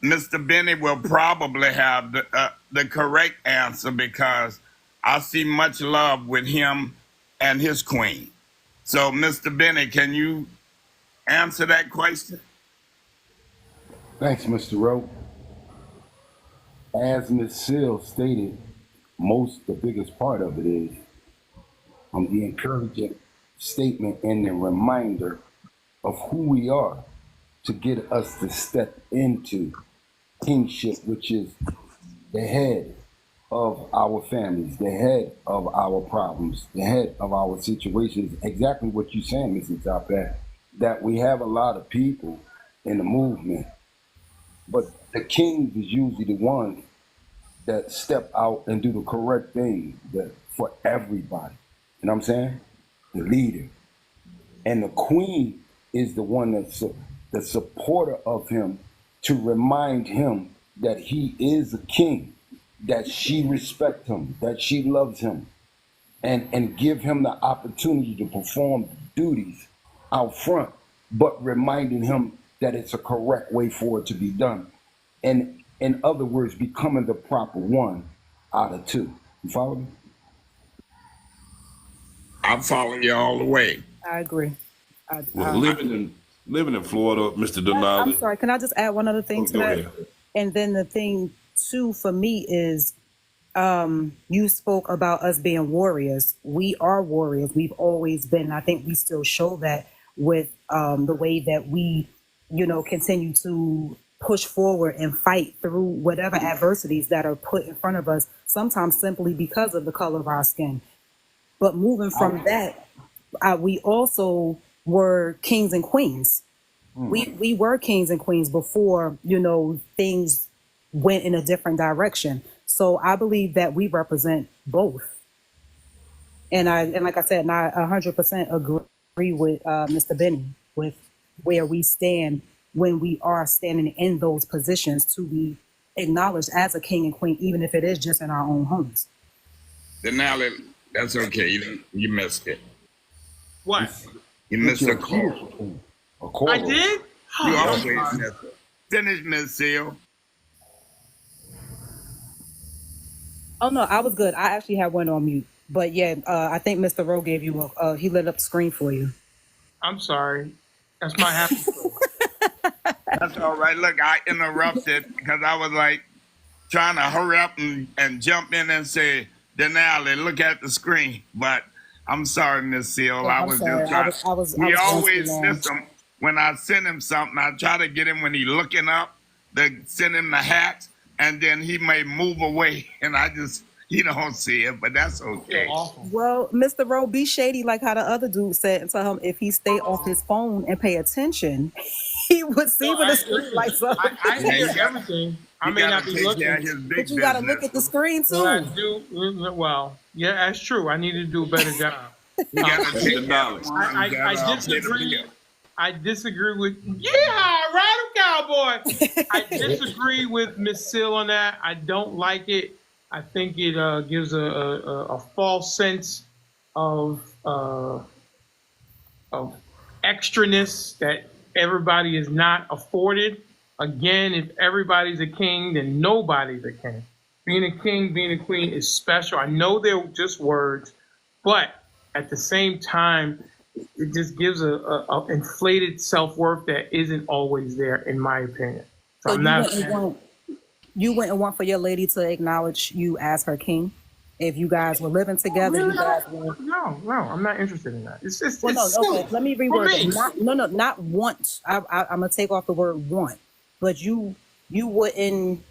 Mr. Benny will probably have the correct answer because I see much love with him and his queen. So, Mr. Benny, can you answer that question? Thanks, Mr. Rowe. As Ms. Seal stated, the biggest part of it is the encouraging statement and the reminder of who we are to get us to step into kingship, which is the head of our families, the head of our problems, the head of our situations. Exactly what you're saying, Mrs. Top-Hat, that we have a lot of people in the movement, but the kings is usually the ones that step out and do the correct thing for everybody. You know what I'm saying? The leader. And the queen is the one that's the supporter of him to remind him that he is a king, that she respects him, that she loves him, and give him the opportunity to perform duties out front, but reminding him that it's a correct way for it to be done. And in other words, becoming the proper one out of two. You follow me? I follow you all the way. I agree. Well, living in Florida, Mr. Denali. I'm sorry. Can I just add one other thing to that? Ahead. And then the thing too for me is, you spoke about us being warriors. We are warriors. We've always been. I think we still show that with the way that we, continue to push forward and fight through whatever adversities that are put in front of us. Sometimes simply because of the color of our skin. But moving from that, we also were kings and queens. We were kings and queens before, things went in a different direction. So I believe that we represent both. And like I said, I 100% agree with Mr. Benny with where we stand when we are standing in those positions to be acknowledged as a king and queen, even if it is just in our own homes. Denali, that's okay. You missed it. What? You missed a call. I did? You always miss it. Finish, Miss Seal. Oh no, I was good. I actually had one on mute. But yeah, I think Mr. Rowe gave you he lit up the screen for you. I'm sorry. That's my happy story. That's all right. Look, I interrupted because I was like trying to hurry up and jump in and say, Denali, look at the screen. But I'm sorry, Miss Seal. I was just trying. He always miss him. When I send him something, I try to get him when he's looking up, to send him the hats, and then he may move away, and he don't see it, but that's okay. Well, Mr. Rowe, be shady like how the other dude said, and tell him if he stay off his phone and pay attention, he would see what the screen lights up. I hear everything. I may not be looking, but you got to look at the screen too. I do. Well, yeah, that's true. I need to do a better job. I disagree. I disagree with Radical Cowboy. I disagree with Miss Seal on that. I don't like it. I think it gives a false sense of extraness that everybody is not afforded. Again, if everybody's a king, then nobody's a king. Being a king, being a queen is special. I know they're just words, but at the same time, it just gives a inflated self-worth that isn't always there, in my opinion. So you wouldn't want for your lady to acknowledge you as her king if you guys were living together. Really? No, I'm not interested in that. It's okay. Let me reword it. Not want. I'm gonna take off the word want, but you wouldn't.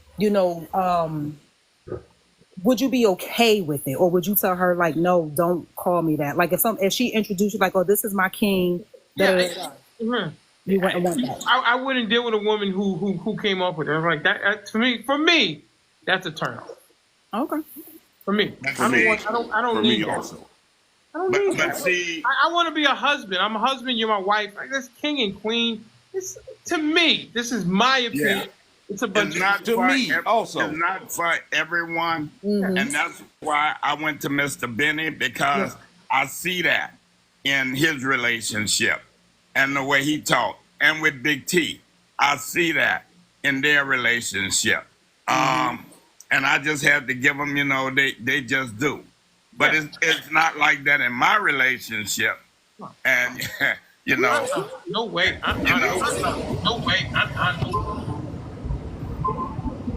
Would you be okay with it, or would you tell her like, no, don't call me that? Like if she introduced you like, oh, this is my king. You wouldn't want that. I wouldn't deal with a woman who came up with it. Like that. For me, that's a turn off. Okay. For me, I don't need that. Also. I don't need that. See, I want to be a husband. I'm a husband. You're my wife. Like, that's king and queen. To me, this is my opinion. Yeah. It's a bunch It's not for everyone. Mm-hmm. And that's why I went to Mr. Benny, because I see that in his relationship and the way he talked, and with Big T. I see that in their relationship. And I just had to give them, they just do. But it's not like that in my relationship. And, No way. No way.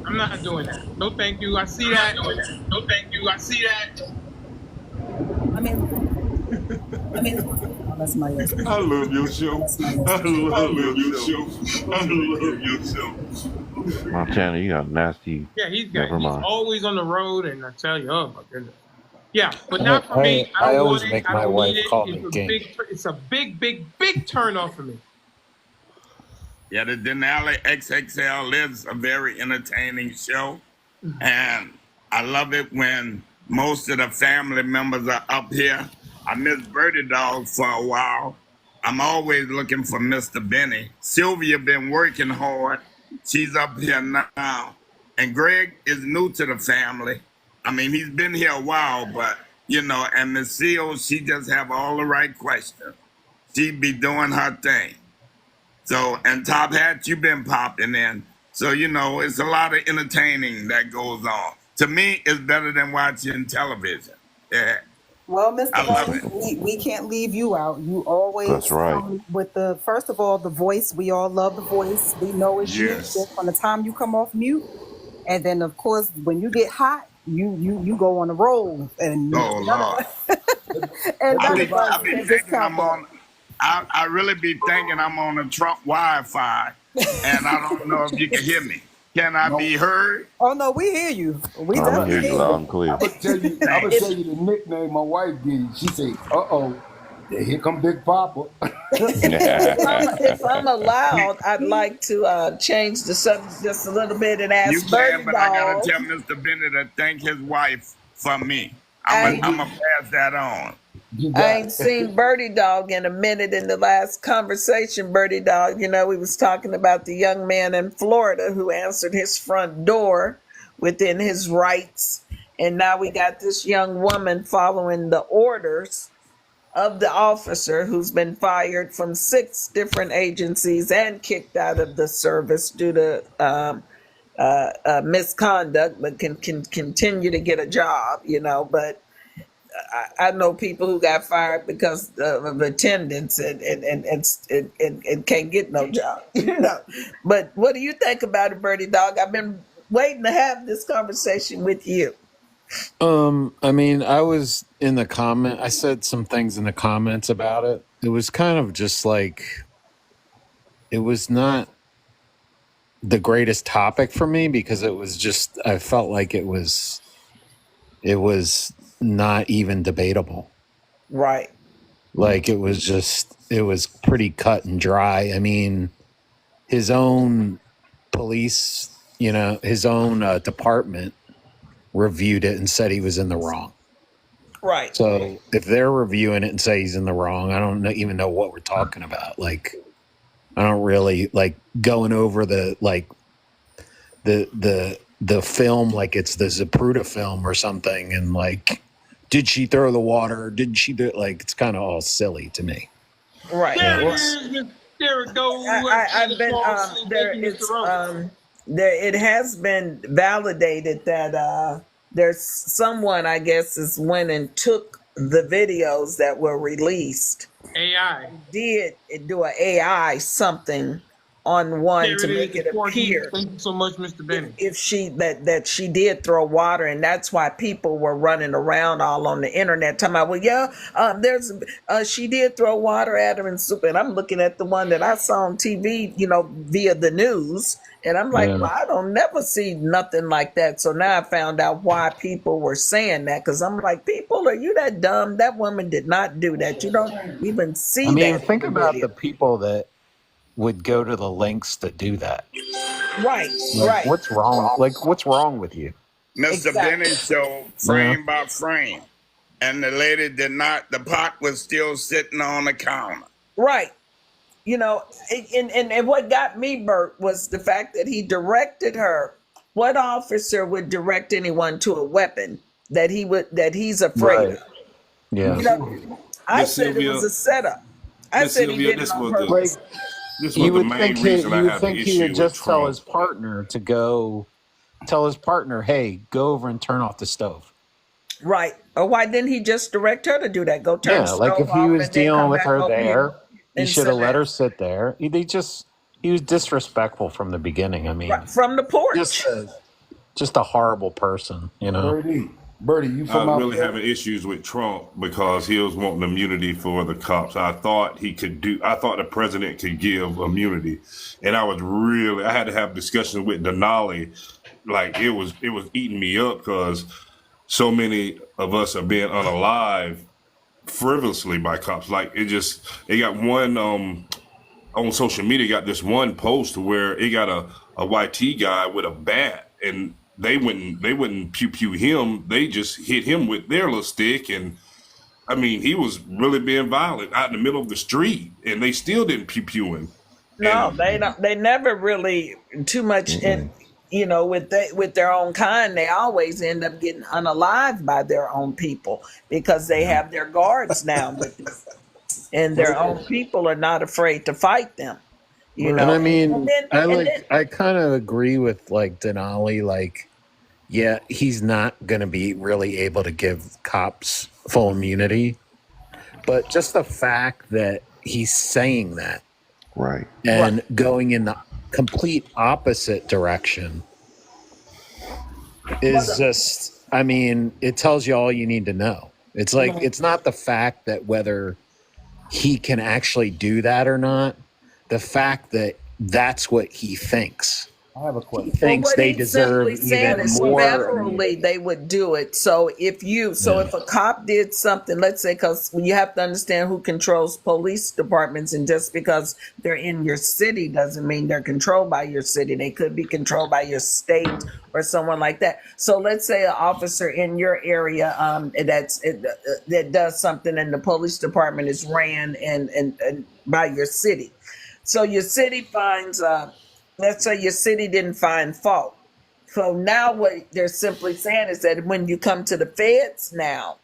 I'm not doing that. No, thank you. I see that. No, thank you. I see that. I mean, oh, that's my list. I love your show. I love your show. I love your show. Montana, you got nasty. Yeah, he's Never mind. always on the road, and I tell you, oh my goodness. Yeah, but not for me. I I don't always want it. make I my don't wife need it. call me king. It's a big turn off for me. Yeah, the Denali XXL is a very entertaining show. And I love it when most of the family members are up here. I miss Birdie Dog for a while. I'm always looking for Mr. Benny. Sylvia been working hard. She's up here now. And Greg is new to the family. I mean, he's been here a while, but, and Miss Seal, she just have all the right questions. She be doing her thing. So, and Top Hat, you've been popping in. So, it's a lot of entertaining that goes on. To me, it's better than watching television. Yeah. Well, Mr. Benny, we can't leave you out. You always That's right. come with first of all, the voice. We all love the voice. We know it's you just from the time you come off mute. And then, of course, when you get hot, you go on the roll. And Lord. And I be thinking I really be thinking I'm on a Trump Wi-Fi, and I don't know if you can hear me. Can I be heard? Oh no, we hear you. We I hear you loud and clear. I'm gonna tell you the nickname my wife gave you. She said, "Uh-oh, here come Big Papa." If I'm allowed, I'd like to change the subject just a little bit and ask You Birdie can, but I gotta Dog. tell Mr. Bennett to thank his wife for me. I'm gonna pass that on. I ain't seen Birdie Dog in a minute in the last conversation, Birdie Dog. We was talking about the young man in Florida who answered his front door within his rights. And now we got this young woman following the orders of the officer who's been fired from 6 different agencies and kicked out of the service due to misconduct, but can continue to get a job, But I know people who got fired because of attendance and can't get no job, But what do you think about it, Birdie Dog? I've been waiting to have this conversation with you. I mean, I was in the comment. I said some things in the comments about it. It was kind of just like, it was not the greatest topic for me because it was just, I felt like it was not even debatable. Right. Like it was pretty cut and dry. I mean, his own police, his own department reviewed it and said he was in the wrong. Right. So if they're reviewing it and say he's in the wrong, I don't even know what we're talking about. Like, I don't really like going over the film like it's the Zapruder film or something, and like, did she throw the water? Did she do like? It's kind of all silly to me. Right. There it goes. I've been it has been validated that there's someone, I guess, went and took the videos that were released. AI did do an AI something on one to make it appear. Thank you so much, Mr. Benny. If she that she did throw water, and that's why people were running around all on the internet talking about, there's she did throw water at her and soup. And I'm looking at the one that I saw on TV, via the news, and I'm like, well, I don't never see nothing like that. So now I found out why people were saying that, because I'm like, people, are you that dumb? That woman did not do that. You don't even see. I mean, that think about the people that would go to the lengths to do that. Right, like, what's wrong? Like, what's wrong with you? Mr. Benny show frame by frame. And the lady did not, the pot was still sitting on the counter. Right. And what got me, Bert, was the fact that he directed her. What officer would direct anyone to a weapon that he's afraid of? Yeah. I said it was a setup. I said he did it on purpose. This was You the would main think reason I had the he would issue with just tell Trump. his partner to go, tell his partner, hey, go over and turn off the stove. Right. Or why didn't he just direct her to do that? Go turn the Yeah, like stove if he off was and then dealing come with back her over here there, he and should sit have let down. her sit there. He was disrespectful from the beginning. I mean, Right from the porch. just a horrible person, you know. Birdie, you I from was out really there? having issues with Trump because he was wanting immunity for the cops. I thought the president could give immunity. And I had to have discussions with Denali. Like it was eating me up because so many of us are being unalived frivolously by cops. Like they got one, on social media, got this one post where it got a YT guy with a bat, and they wouldn't pew pew him. They just hit him with their little stick, and I mean he was really being violent out in the middle of the street, and they still didn't pew pew him. No, And they don't. They never really too much in. You know, with their own kind, they always end up getting unalived by their own people because they have their guards now with them, and their own people are not afraid to fight them. You And know, I mean, and then I kind of agree with like Denali. Like, yeah, he's not going to be really able to give cops full immunity, but just the fact that he's saying that, right, and going in the complete opposite direction is just, I mean, it tells you all you need to know. It's like, it's not the fact that whether he can actually do that or not, the fact that that's what he thinks. I have a He question. thinks what they he's simply deserve saying even is more federally immunity. they would do it. So if a cop did something, let's say, because you have to understand who controls police departments, and just because they're in your city doesn't mean they're controlled by your city. They could be controlled by your state or someone like that. So let's say an officer in your area that does something, and the police department is ran and by your city. So your city finds. Let's say your city didn't find fault. So now what they're simply saying is that when you come to the feds now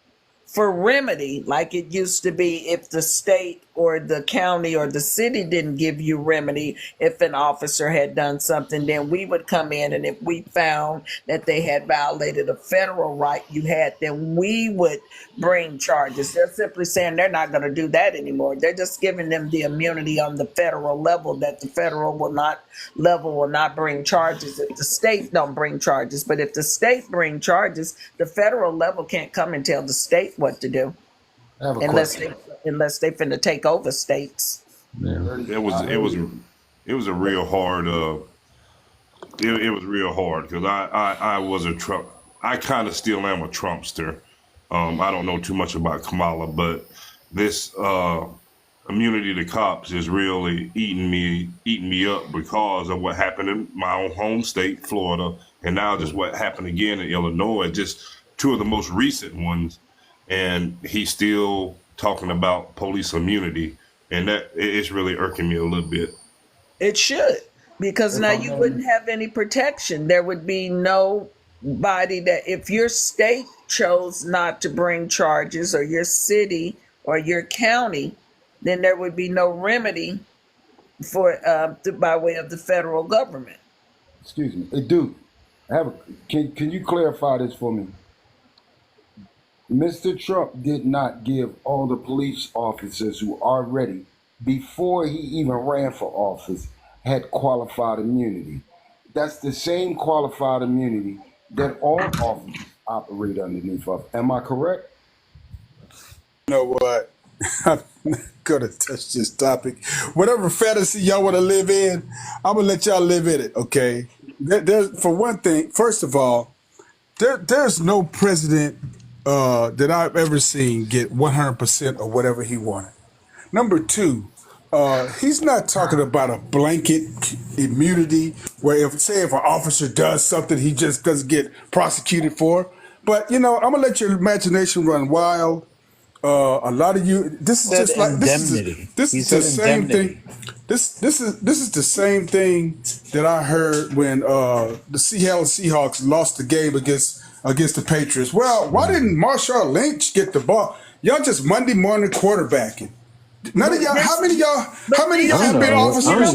for remedy, like it used to be if the state or the county or the city didn't give you remedy, if an officer had done something, then we would come in, and if we found that they had violated a federal right you had, then we would bring charges. They're simply saying they're not going to do that anymore. They're just giving them the immunity on the federal level, that the federal will not bring charges if the state don't bring charges. But if the state bring charges, the federal level can't come and tell the state what to do unless they finna take over states. it was a real hard. It was real hard because I was a Trump. I kind of still am a Trumpster. I don't know too much about Kamala, but this immunity to cops is really eating me up because of what happened in my own home state, Florida, and now just what happened again in Illinois. Just two of the most recent ones, and he's still talking about police immunity, and that it's really irking me a little bit. It should, because now you wouldn't have any protection. There would be nobody that, if your state chose not to bring charges, or your city or your county, then there would be no remedy for by way of the federal government. Excuse me. Hey, Duke, can you clarify this for me? Mr. Trump did not give all the police officers who already, before he even ran for office, had qualified immunity. That's the same qualified immunity that all officers operate underneath of. Am I correct? You know what? I'm not gonna touch this topic. Whatever fantasy y'all want to live in, I'm gonna let y'all live in it. Okay. For one thing, first of all, there's no president that I've ever seen get 100% of whatever he wanted. Number two, he's not talking about a blanket immunity where if an officer does something, he just doesn't get prosecuted for. But I'm gonna let your imagination run wild. A lot of you, this is just like indemnity. this is the same thing. This is the same thing that I heard when the Seattle Seahawks lost the game against the Patriots. Well, why didn't Marshawn Lynch get the ball? Y'all just Monday morning quarterbacking. None of y'all. How many of y'all? How many of y'all have been officers?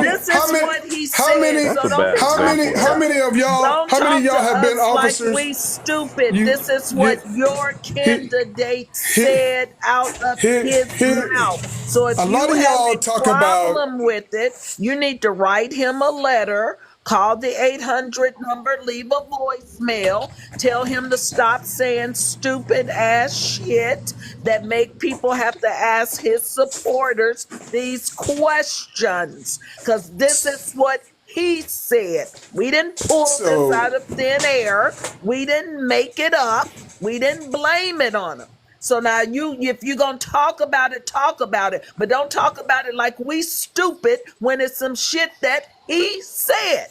This is what he said. How So don't be talking how to, many of y'all? don't How many of talk to y'all have been us like officers? we stupid. You, This is you, what your here, candidate here, said out of his here. mouth. So if A lot you of have y'all a talk about. problem with it, you need to write him a letter. Call the 800 number, leave a voicemail, tell him to stop saying stupid ass shit that make people have to ask his supporters these questions. Because this is what he said. We didn't pull this So out of thin air. We didn't make it up. We didn't blame it on him. So now if you're going to talk about it, but don't talk about it like we stupid when it's some shit that he said.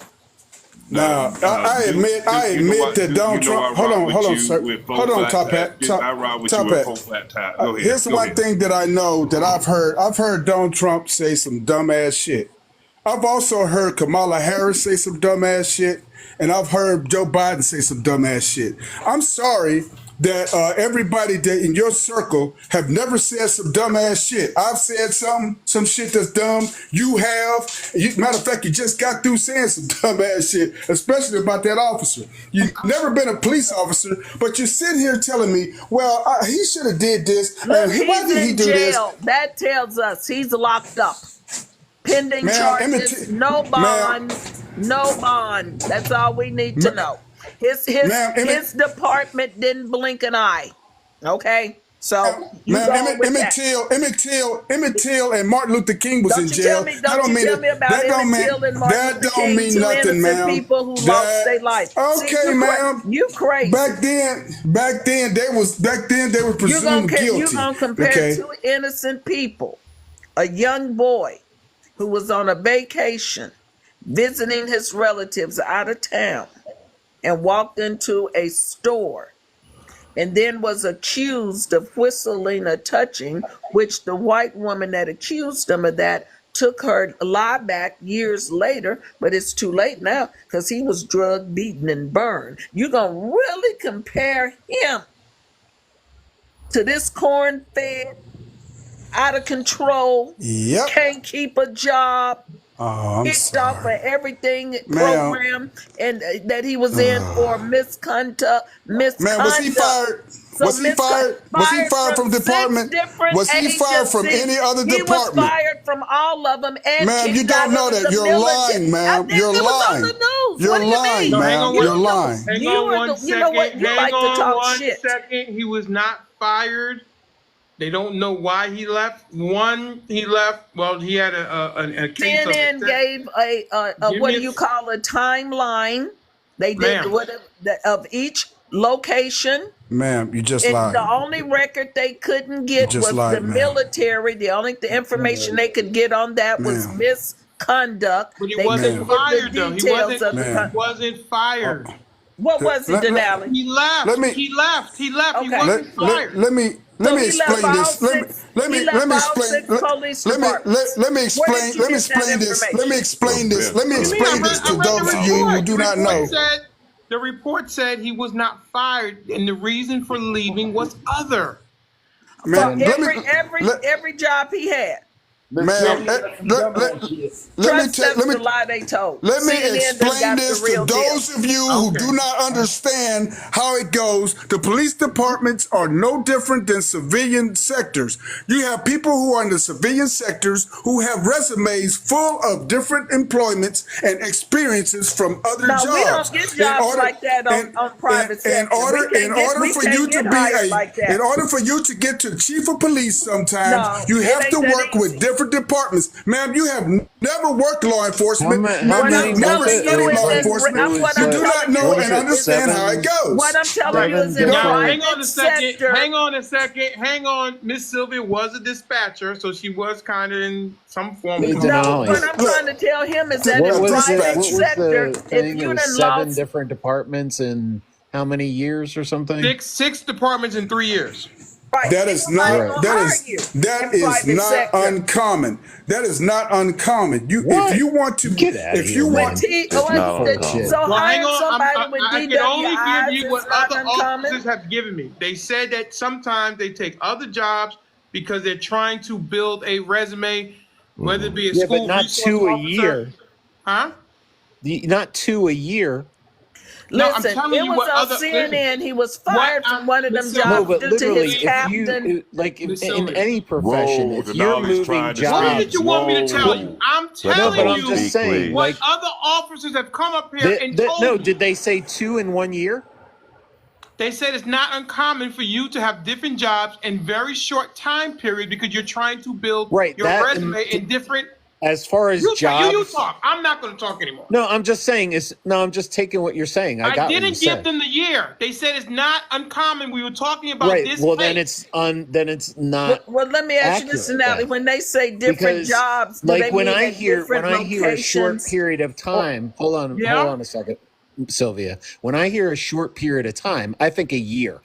now, I admit You know that Donald I Trump. rock with Hold on, you sir. with four Hold on, flat Top tires. Hat. Top, I rock with you Top with Hat. four flat tires. Go ahead. Here's one thing that I know that I've heard. I've heard Donald Trump say some dumbass shit. I've also heard Kamala Harris say some dumbass shit, and I've heard Joe Biden say some dumbass shit. I'm sorry that everybody that in your circle have never said some dumbass shit. I've said some shit that's dumb. You have. Matter of fact, you just got through saying some dumbass shit, especially about that officer. You've never been a police officer, but you're sitting here telling me, well, he should have did this, Look, and why he's did he in do this? jail. That tells us he's locked up. Pending Ma'am, charges, no ma'am, bond, no bond. That's all we need to know. ma'am, His department didn't blink an eye. Okay? So you ma'am, go with that. Emmett Till, and Martin Luther King was in jail. Don't you tell me about Emmett Till and Martin Luther King, two nothing, innocent ma'am. people who lost That their life. See, okay, ma'am. you crazy. Back then they were presumed You guilty. gonna compare Okay. two innocent people, a young boy who was on a vacation visiting his relatives out of town and walked into a store and then was accused of whistling or touching, which the white woman that accused him of that took her lie back years later, but it's too late now because he was drugged, beaten, and burned. You're going to really compare him to this corn-fed, out of control, Yep. can't keep a job, Oh, I'm kicked off sorry. of everything Ma'am. program and that he was in for misconduct. Man, was he fired? So Was he fired? Was he fired from department? Was he fired from any other He was department? fired from all of them and Ma'am, you kicked don't out know of that. the You're military. lying, ma'am. You're It was on lying. the news. You're What do you lying, mean? ma'am. You're lying. Hang on one second. You know what? You like to talk shit. He was not fired. They don't know why he left. He left. Well, he had a case of. CNN gave a what do you call a timeline? They did of each location. Ma'am, you just And lied. the only record they couldn't get just was lied, the ma'am. military. The information they could get on that was Ma'am. misconduct. But he They wasn't couldn't get fired the though. He details of wasn't fired. What was it, Denali? He left. He left. He wasn't fired. Let me explain this. Let me explain. Let me explain this to those of you who do not know. The report said he was not fired, and the reason for leaving was other. Man, every job he had. Ma'am, let me lie they told. Let me CNN explain this to those of you who do not understand how it goes. The police departments are no different than civilian sectors. You have people who are in the civilian sectors who have resumes full of different employments and experiences from other jobs. We don't get jobs like that on private sector. In order for you to get to the chief of police, sometimes you have to work with different departments. Ma'am, you have never worked law enforcement. Ma'am, you have never studied law enforcement. You do not know and understand how it goes. What I'm telling you is in private sector. Hang on a second. Hang on. Miss Sylvia was a dispatcher, so she was kind of in some form of control. What I'm trying to tell him is that in private sector, if you done seven different departments in how many years or something? Six departments in 3 years. Right. That is not uncommon. That is not uncommon. If you want to get out of here, so hire somebody with DWI. I can only give you what other officers have given me. They said that sometimes they take other jobs because they're trying to build a resume, whether it be a Yeah, but school not resource 2 a officer. year. Huh? Not 2 a year. No, I'm Listen, telling it you was what on other. Listen, CNN. He was what fired from one of them Miss No, Sylvia, jobs but due to his literally, if captain. you like Miss in Sylvia. any profession, Whoa, if you're Denali's moving trying to What is speak. it you jobs, want me to tell what, you? I'm Let no, the but telling man I'm you just speak, saying, please. what like, other officers have come up here and told no, me. did they say 2 in 1 year? They said it's not uncommon for you to have different jobs in very short time period because you're trying to build Right. your resume in different. As far as You jobs, talk. I'm not going to talk anymore. no, I'm just saying I'm just taking what you're saying. I I got what you didn't give said. them the year. They said it's not uncommon. We were talking about Right. this Well, case. then it's not Well, let me ask you this, accurate Denali. then. When they say different Because jobs, do like they mean at when different I hear a short locations? period of time, hold on a second, Sylvia. When I hear a short period of time, I think a year.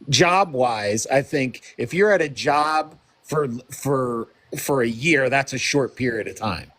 Job wise, I think if you're at a job for a year, that's a short period of time.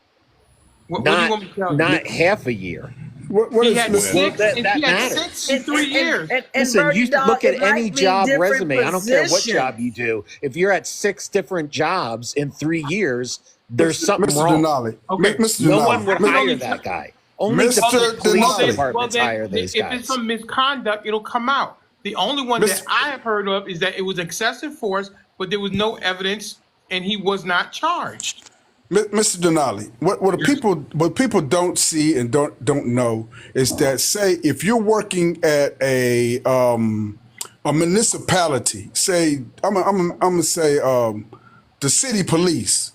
What do you want me to tell you? Not half a year. What He is had listen? six. That He had matters. 6 in 3 years. And Listen, you Birdie Dog, look at it any might mean job different resume. I don't care what positions. job you do. If you're at 6 different jobs in 3 years, there's something Mr. wrong. Denali. Okay. Mr. No Denali. one would I can hire only that tell. guy. Only the Mr. police Denali. departments hire those If it's guys. some misconduct, it'll come out. The only one that I have heard of is that it was excessive force, but there was no evidence, and he was not charged. Mr. Denali, what people don't see and don't know is that, say, if you're working at a municipality, say I'm gonna say the city police,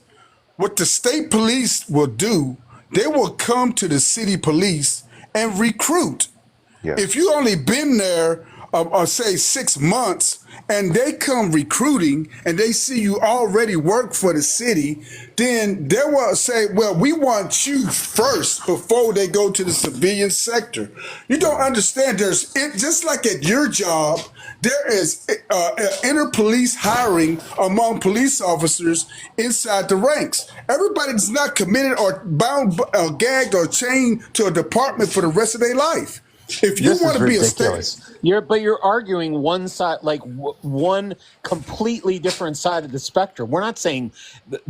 what the state police will do, they will come to the city police and recruit. Yes. If you only been there, say 6 months, and they come recruiting and they see you already work for the city, then they will say, well, we want you first before they go to the civilian sector. You don't understand. Just like at your job, there is inter-police hiring among police officers inside the ranks. Everybody's not committed or bound, gagged, or chained to a department for the rest of their life. If you This want is to be a ridiculous. You're arguing one side, like one completely different side of the spectrum. We're not saying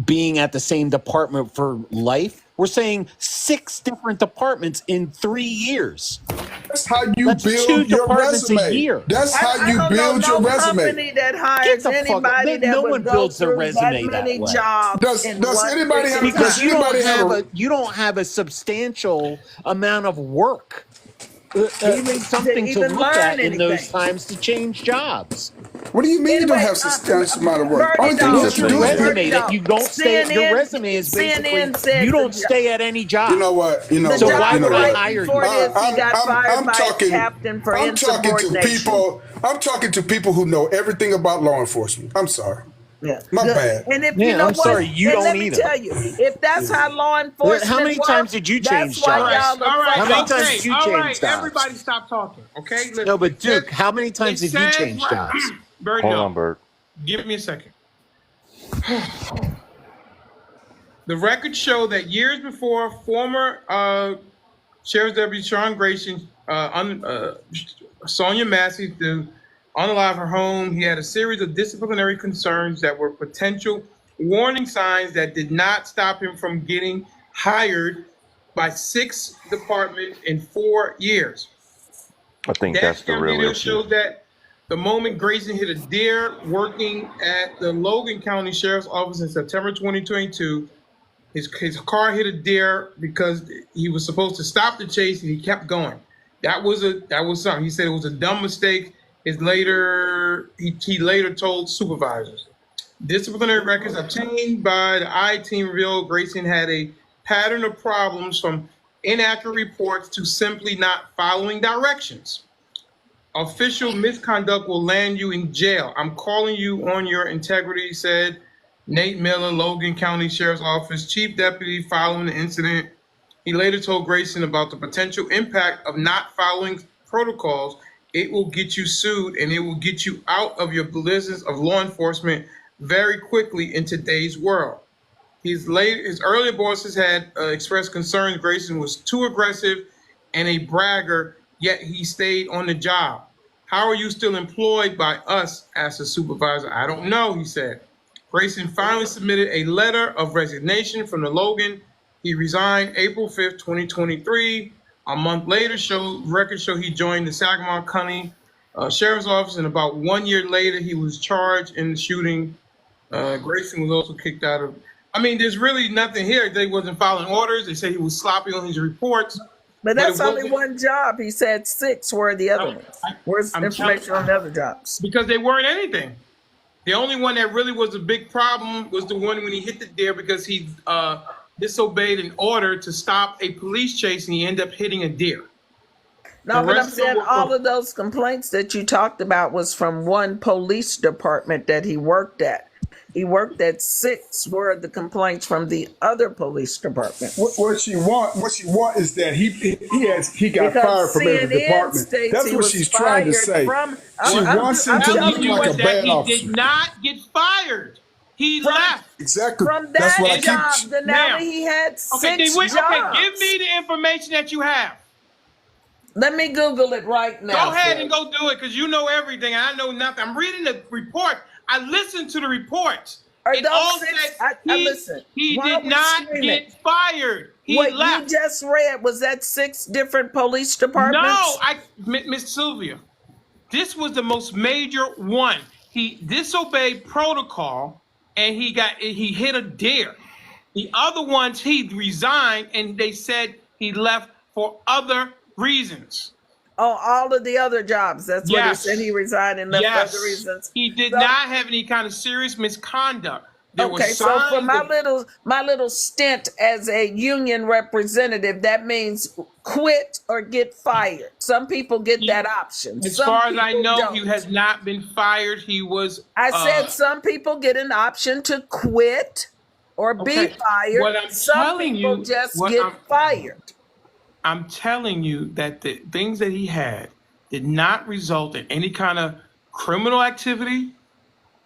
being at the same department for life. We're saying 6 different departments in 3 years. That's how you That's build 2 your departments a resume. year. That's how I you don't know build your no resume. company that Get hires the fuck anybody out. that No would one go builds their through that resume that many way. jobs in Does one anybody have freaking Because does time. you don't have a substantial amount of work. To Something to even look learn at in those anything. times to change jobs. What do you mean you don't Anyway, have substantial amount of work? Birdie Only thing think you Dog, the have to Your thing do is is, resume Birdie that Dog. you don't stay. Your resume is basically CNN said you don't stay at any job. you know what? You know the what? So why You job know would I what? right hire before you? this, he got fired I'm by his talking. captain for I'm talking to insubordination. people. I'm talking to people who know everything about law enforcement. I'm sorry. Yeah, My good. bad. And if you Yeah, know I'm what, sorry, you and don't let me either. tell you, if that's how law How enforcement many times works, did you that's change why All right, jobs? y'all are all right, How many fucking. times okay, did you all change right. jobs? Everybody, stop talking. Okay, listen. No, but It says, Duke, how many it times did you says change right. jobs? Birdie hold Dog, on, Bert. give me a second. The records show that years before former Sheriff's Deputy Sean Grayson, Sonia Massey, to unalive her home, he had a series of disciplinary concerns that were potential warning signs that did not stop him from getting hired by 6 departments in 4 years. I think Dash that's the cam real video issue. shows that the moment Grayson hit a deer working at the Logan County Sheriff's Office in September 2022, his car hit a deer because he was supposed to stop the chase and he kept going. That was something. He said it was a dumb mistake. He later told supervisors. Disciplinary records obtained by the I team revealed Grayson had a pattern of problems from inaccurate reports to simply not following directions. Official misconduct will land you in jail. I'm calling you on your integrity, said Nate Miller, Logan County Sheriff's Office Chief Deputy, following the incident. He later told Grayson about the potential impact of not following protocols. It will get you sued and it will get you out of your business of law enforcement very quickly in today's world. His earlier bosses had expressed concerns Grayson was too aggressive and a bragger, yet he stayed on the job. How are you still employed by us? Asked the supervisor. I don't know, he said. Grayson finally submitted a letter of resignation from the Logan. He resigned April 5th, 2023. A month later, records show he joined the Sagamore County Sheriff's Office, and about 1 year later, he was charged in the shooting. Grayson was also kicked out of. I mean, there's really nothing here. They wasn't following orders. They said he was sloppy on his reports. But that's only one job. He said 6. Where are the other ones? Where's information on the other jobs? Because they weren't anything. The only one that really was a big problem was the one when he hit the deer because he disobeyed an order to stop a police chase and he ended up hitting a deer. No, but I'm saying all of those complaints that you talked about was from one police department that he worked at. He worked at 6. Where are the complaints from the other police department? What she want is that he got fired from every department. That's what she's trying to say. She wants him to look like a bad officer. He did not get fired. He left. Exactly. From that job, Denali, he had 6 jobs. Okay, give me the information that you have. Let me Google it right now. Go ahead and go do it because you know everything. I know nothing. I'm reading the report. I listened to the reports. It all said he did not get fired. He left. You just read, was that 6 different police departments? No, Miss Sylvia, this was the most major one. He disobeyed protocol and he hit a deer. The other ones he resigned and they said he left for other reasons. Oh, all of the other jobs. That's what he said. He resigned and left for other reasons. He did not have any kind of serious misconduct. So for my little stint as a union representative, that means quit or get fired. Some people get that option. As far as I know, he has not been fired. He was. I said some people get an option to quit or be fired. Some people just get fired. I'm telling you that the things that he had did not result in any kind of criminal activity.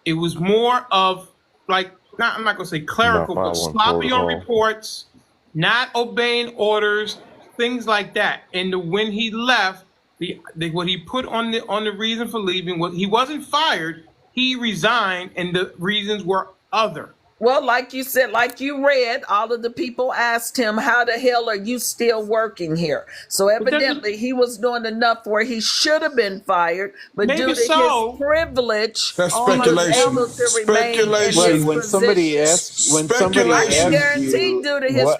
It was more of I'm not going to say clerical, but sloppy on reports, not obeying orders, things like that. And when he left, what he put on the reason for leaving was he wasn't fired. He resigned, and the reasons were other. Well, like you said, like you read, all of the people asked him, how the hell are you still working here? So evidently he was doing enough where he should have been fired, but due to his privilege, that's he was able to remain in his Right, when somebody asks you,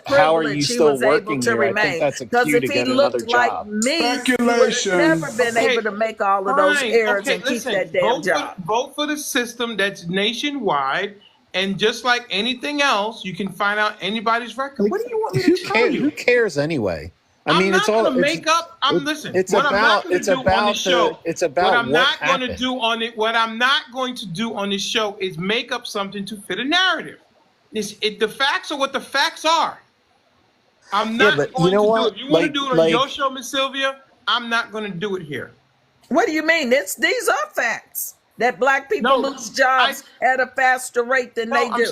how are you still working here? I think that's a cue to get another job. He would have never been able to make all of those errors and keep that damn job. Vote for the system that's nationwide. And just like anything else, you can find out anybody's record. What do you want me to tell you? Who cares anyway? I mean, it's all make up. Listen. What I'm not going to do on this show on this show is make up something to fit a narrative. The facts are what the facts are. I'm not going to do it. You want to do it on your show, Miss Sylvia? I'm not going to do it here. What do you mean? These are facts. That black people lose jobs at a faster rate than they do.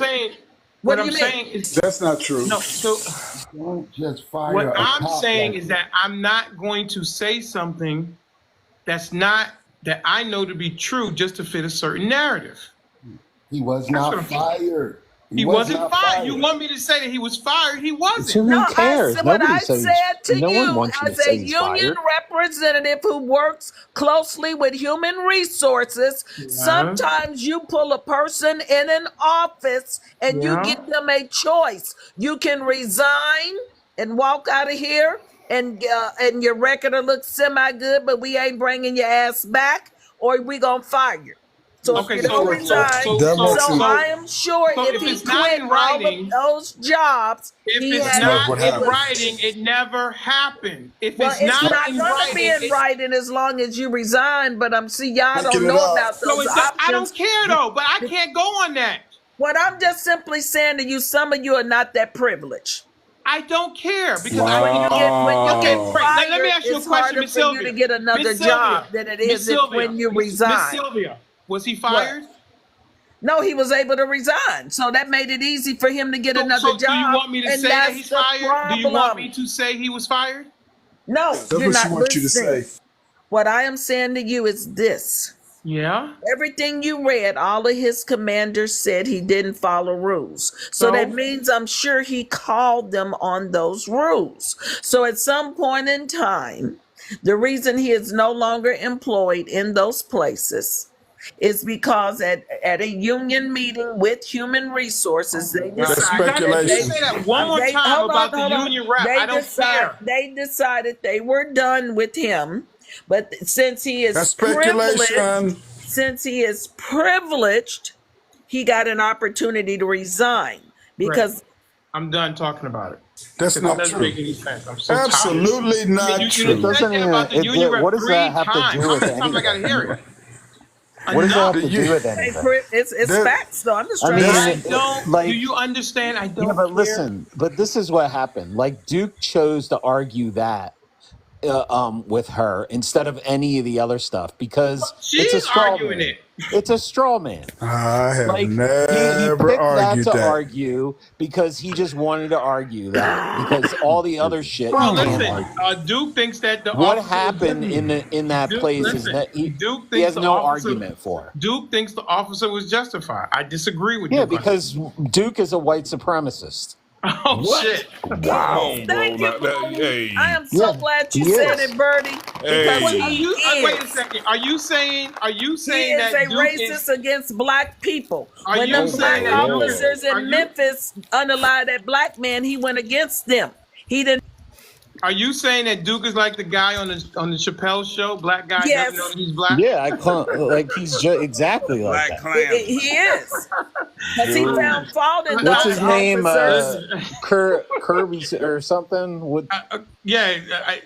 What I'm saying is that's not true. No, so don't just fire. What I'm saying is that I'm not going to say something that I know to be true just to fit a certain narrative. He was not fired. He wasn't fired. You want me to say that he was fired? He wasn't. Who cares? What I said to you as a union representative who works closely with human resources, sometimes you pull a person in an office and you give them a choice. You can resign and walk out of here and your record will look semi-good, but we ain't bringing your ass back, or we gonna fire you. So if you don't resign, I am sure if he quit all of those jobs, if it's not in writing, it never happened. If it's not in going to be in writing as long as you resign. But y'all don't know about those options. I don't care though, but I can't go on that. What I'm just simply saying to you, some of you are not that privileged. I don't care because when you get fired, let me ask you a question, Miss Sylvia. For you to get another job than it is when you resign. Miss Sylvia. Was he fired? What? No, he was able to resign. So that made it easy for him to get another job. Do you want me to say that he's fired? Do you want me to say he was fired? No, that's what she wants you to say. What I am saying to you is this. Yeah. Everything you read, all of his commanders said he didn't follow rules. So that means I'm sure he called them on those rules. So at some point in time, the reason he is no longer employed in those places is because at a union meeting with human resources, they Now, decided you got to that say that one more time about the union rep. I don't care. they decided they were done with him. But since he is That's speculation. privileged, he got an opportunity to resign because I'm done talking about it. That's It not doesn't true. make any sense. I'm so Absolutely tired. not You true. said that about the union rep what does 3 that have to times. do How with many times I got to hear it? What does that have Enough. to do with anything? it's facts, though. I'm just I trying mean, to I say. don't. like, Do you understand? I don't yeah, but care. listen, but this is what happened. Like Duke chose to argue that with her instead of any of the other stuff because it's a She's straw arguing man. it. It's a straw man. I have Like he never picked that argued to that. argue because he just wanted to argue that because all the other shit Well, he can't listen. argue. Duke thinks that the What officer happened was in that Duke, place is listen. that he Thinks has the no officer, argument for. Duke thinks the officer was justified. I disagree with Yeah, Duke. because Duke is a white supremacist. Oh shit! Wow. Come on, bro. Thank you, Hey. I am so glad you said it, Birdie, because Hey. Wait a second. Are you saying he is that a Duke racist against black people? Are When you them saying black that Duke officers in Memphis unalived that black man, he went against them. He didn't. Are you saying that Duke is like the guy on the Chappelle show? Black guy Yes. doesn't know that he's black. Yeah, like he's just exactly like Black that. He is. Because he found fault in What's those his name? officers. Kirby or something? What?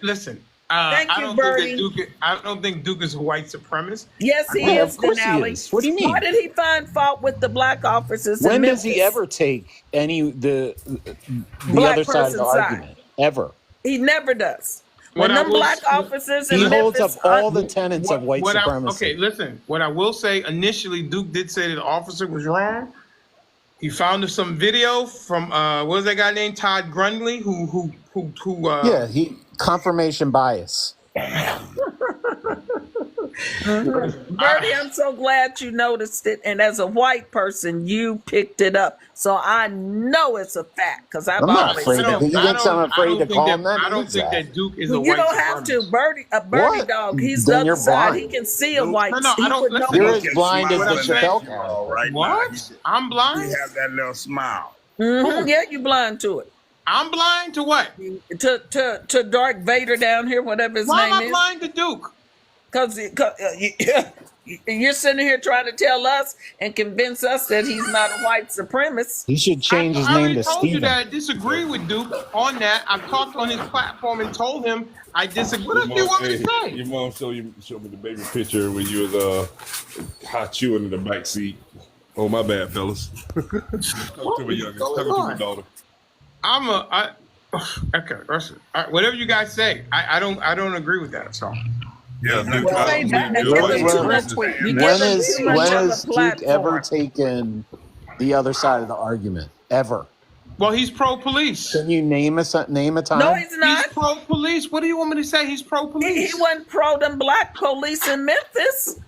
Listen. Thank I you, don't Birdie. I don't think Duke is a white supremacist. Yes, he Yeah, is, of course he Denali. is. What do you mean? Why did he find fault with the black officers When in does Memphis? he ever take any the Black other side of the person's side. argument? Ever? He never does. What When I them will black s- officers in He Memphis, holds up all the tenets of white supremacy. Okay, listen. What I will say, initially, Duke did say that the officer was wrong. He found some video from what was that guy named Todd Grundley who Yeah, he confirmation bias. Birdie, I'm so glad you noticed it. And as a white person, you picked it up. So I know it's a fact because I've I'm not always afraid known. to. He thinks I'm afraid to call him that. I don't think that Duke is a You white don't have to. supremacist. Birdie What? dog, he's Then the other you're side. blind. He can see a white. No, he I don't. would know. Listen, You're Look as at blind as smiling the at Chappelle you character. all right now. What? I'm You blind. have that little smile. Yeah, you blind to it. I'm blind to what? To Darth Vader down here, whatever his Why name am I is. blind to Duke? Because you're sitting here trying to tell us and convince us that he's not a white supremacist. He should change his I name already to told you Steven. that I disagree with Duke on that. I've talked on his platform and told him I disagree. What else do you want me to say? Your mom showed me the baby picture when you was hot chewing in the back seat. Oh, my bad, fellas. Talk to my youngest. Talk to my daughter. Okay, listen. Whatever you guys say, I don't agree with that. So Yeah, Duke. Well, I don't that- believe you're you're giving white too much- supremacist. you're When giving has too much of a Duke ever platform. taken the other side of the argument? Ever? well, he's pro-police. Can you name a time? No, he's not. He's pro-police. What do you want me to say? He's He pro-police. wasn't pro them black police in Memphis.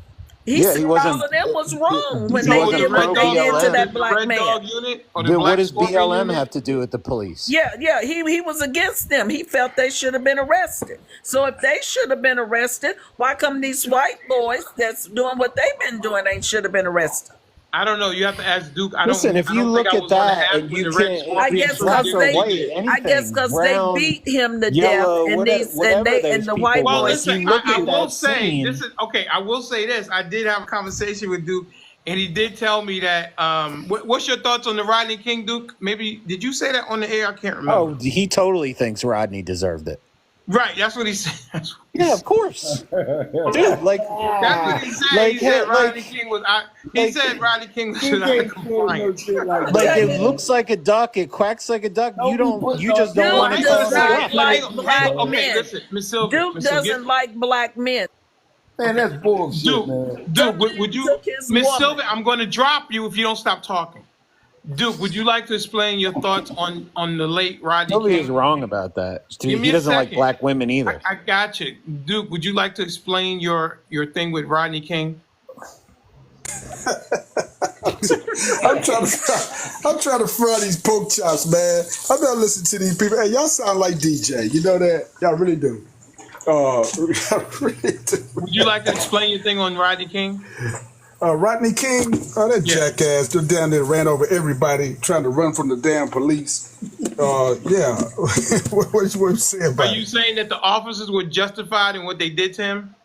He Yeah, said he wasn't- all of them was wrong when he they wasn't did what pro they did to BLM. that black Red man. Dog Unit or the But Black what does Scorpion BLM Unit? have to do with the police? Yeah, he was against them. He felt they should have been arrested. So if they should have been arrested, why come these white boys that's doing what they've been doing ain't should have been arrested? I don't know. You have to ask Duke. Listen, if you look at that and you can't, I guess black because or they, white, anything, brown, they beat him to yellow, death, and these whatever and those the people white were. Well, boys. listen, look I at will that say scene- this is okay. I will say this. I did have a conversation with Duke, and he did tell me that. What's your thoughts on the Rodney King, Duke? Maybe did you say that on the air? I can't remember. Oh, he totally thinks Rodney deserved it. Right, that's what he said. Yeah, of course, dude. Like That's what he said. Like, he said like- Rodney King was. He said Rodney King was not compliant. like it looks like a duck, it quacks like a duck. You just don't Duke want to does call it a not duck. like black Okay, men. listen, Miss Sylvia. Duke Miss Sylvia, doesn't like black men. Man, that's bullshit, Duke, man. Duke, would you, took his Miss woman. Sylvia? I'm going to drop you if you don't stop talking. Duke, would you like to explain your thoughts on the late Rodney Nobody is King? wrong about that. Give me He a doesn't like second. black women either. I got you, Duke. Would you like to explain your thing with Rodney King? I'm trying to fry these pork chops, man. I'm not listening to these people. Hey, y'all sound like DJ. You know that? Y'all really do. Y'all really do. Would you like to explain your thing on Rodney King? Rodney King, that jackass, they're down there ran over everybody trying to run from the damn police. Yeah. what you say about Are you saying that the officers were justified in what they did to him?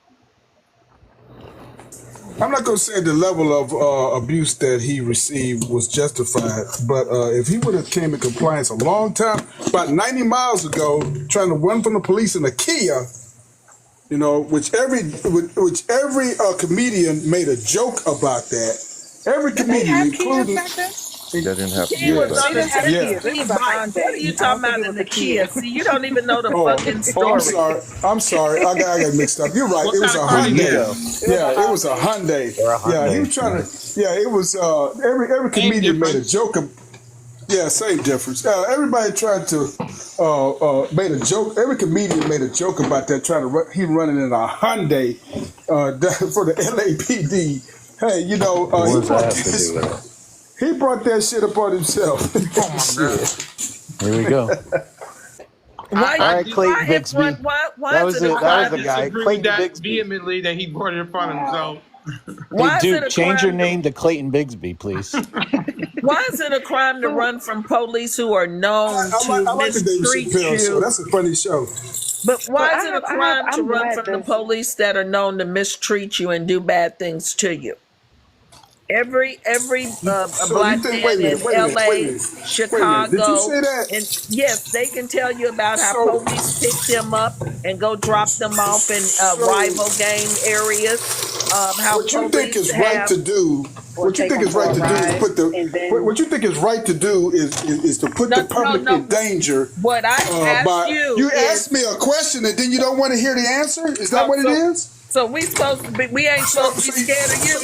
I'm not going to say the level of abuse that he received was justified, but if he would have came in compliance a long time, about 90 miles ago, trying to run from the police in a Kia, you know, which every comedian made a joke about that. Every comedian, including. They didn't have He was on a Yeah. 17 bike. What are you talking about in the Kia? See, you don't even know the fucking story. I'm sorry. I got mixed up. You're right. It was a Hyundai. Yeah, it was a Hyundai. Yeah, he was trying to. Yeah, it was. Every comedian made a joke. Yeah, same difference. Everybody tried to made a joke. Every comedian made a joke about that. Trying to run, he running in a Hyundai for the LAPD. Hey, you know, he brought that shit upon himself. Here we go. Why was the guy. Clayton Bigsby. Vehemently that he brought it upon himself. Hey, Duke, change your name to Clayton Bigsby, please. Why is it a crime to run from police who are known to mistreat you? That's a funny show. But why is it a crime to run from the police that are known to mistreat you and do bad things to you? Every black man in LA, Chicago, did you say that? And yes, they can tell you about how police pick them up and go drop them off in rival gang areas. How what you think is right to do? What you think is right to do is put the. What you think is right to do is to put the public in danger. What I asked you asked me a question and then you don't want to hear the answer. Is that what it is? So we supposed to be? We ain't supposed to be scared of you.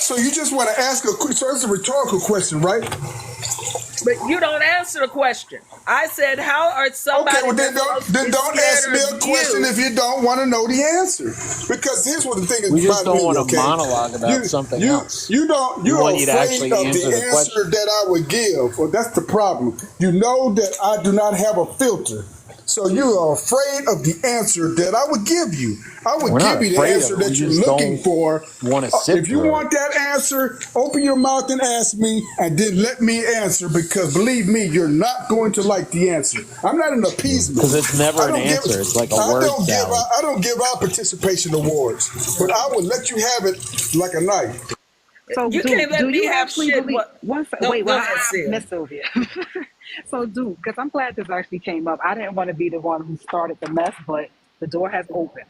So you just want to ask a question? So it's a rhetorical question, right? But you don't answer the question. I said, how are somebody? Okay, well then don't ask me a question if you don't want to know the answer. Because here's what the thing is. We just don't want to monologue about something else. You're afraid of the answer that I would give. Well, that's the problem. You know that I do not have a filter. So you are afraid of the answer that I would give you. I would give you the answer that you're looking for. If you want that answer, open your mouth and ask me, and then let me answer. Because believe me, you're not going to like the answer. I'm not an appeasement. Because it's never an answer. It's like a word salad. I don't give out participation awards, but I will let you have it like a knife. So you can't let me have shit. Wait, Miss Sylvia. So, Duke, because I'm glad this actually came up. I didn't want to be the one who started the mess, but the door has opened.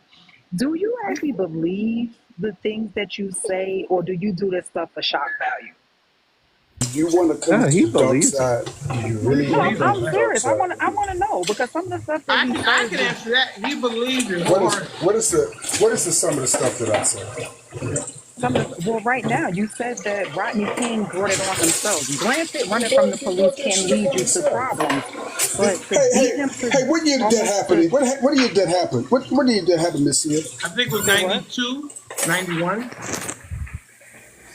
Do you actually believe the things that you say, or do you do this stuff for shock value? You want to come to the dark side? You really I'm serious. I want to know, because some of the stuff that I can answer that. He believes in what is the some of the stuff that I say? Well, right now, you said that Rodney King brought it on himself. Granted, running from the police can lead you to problems. But hey, what year did that happen? What year did that happen? What year did that happen this year? I think it was 92, 91.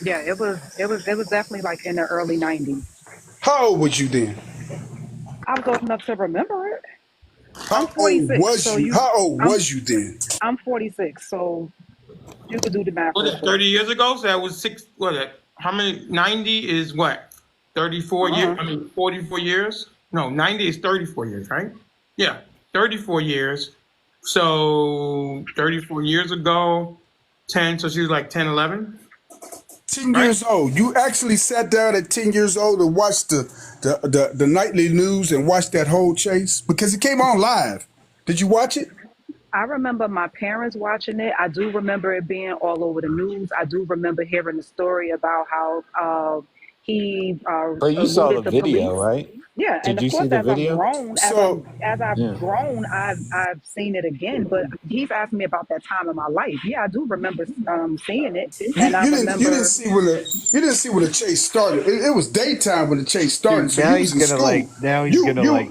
Yeah, it was definitely like in the early 90s. How old was you then? I was old enough to remember it. How old was you? How old was you then? I'm 46, so you could do the math. Was it 30 years ago? So that was how many? 90 is what? 34 years? I mean, 44 years? No, 90 is 34 years, right? Yeah, 34 years. So 34 years ago, 10, so she was like 10, 11? 10 years old. You actually sat down at 10 years old and watched the nightly news and watched that whole chase? Because it came on live. Did you watch it? I remember my parents watching it. I do remember it being all over the news. I do remember hearing the story about how he but you saw the video, police. Right? Yeah, Did and you of course, see the as video? I've grown, I've seen it again. But he's asked me about that time in my life. Yeah, I do remember seeing it. And I remember you didn't see when the chase started. It was daytime when the chase started. Dude, now he's gonna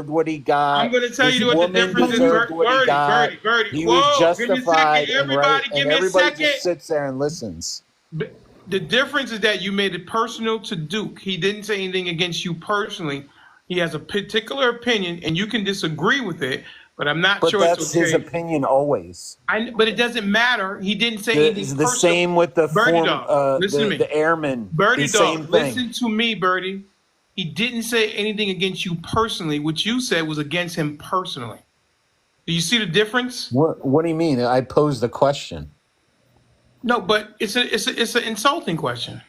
deserved what he got. I'm going to tell This you what the woman difference is, deserved what he got. Birdie. He was Whoa, give me a second, justified and right, everybody. and Give me a everybody second. just sits there and listens. The difference is that you made it personal to Duke. He didn't say anything against you personally. He has a particular opinion, and you can disagree with it, but I'm not But sure that's it's okay. his opinion always. But it doesn't matter. He didn't say anything The personal. same with the Birdie dog, listen to me. the airmen. Birdie the same dog, thing. listen to me, Birdie. He didn't say anything against you personally. What you said was against him personally. Do you see the difference? What do you mean? I posed a question. No, but it's an insulting question.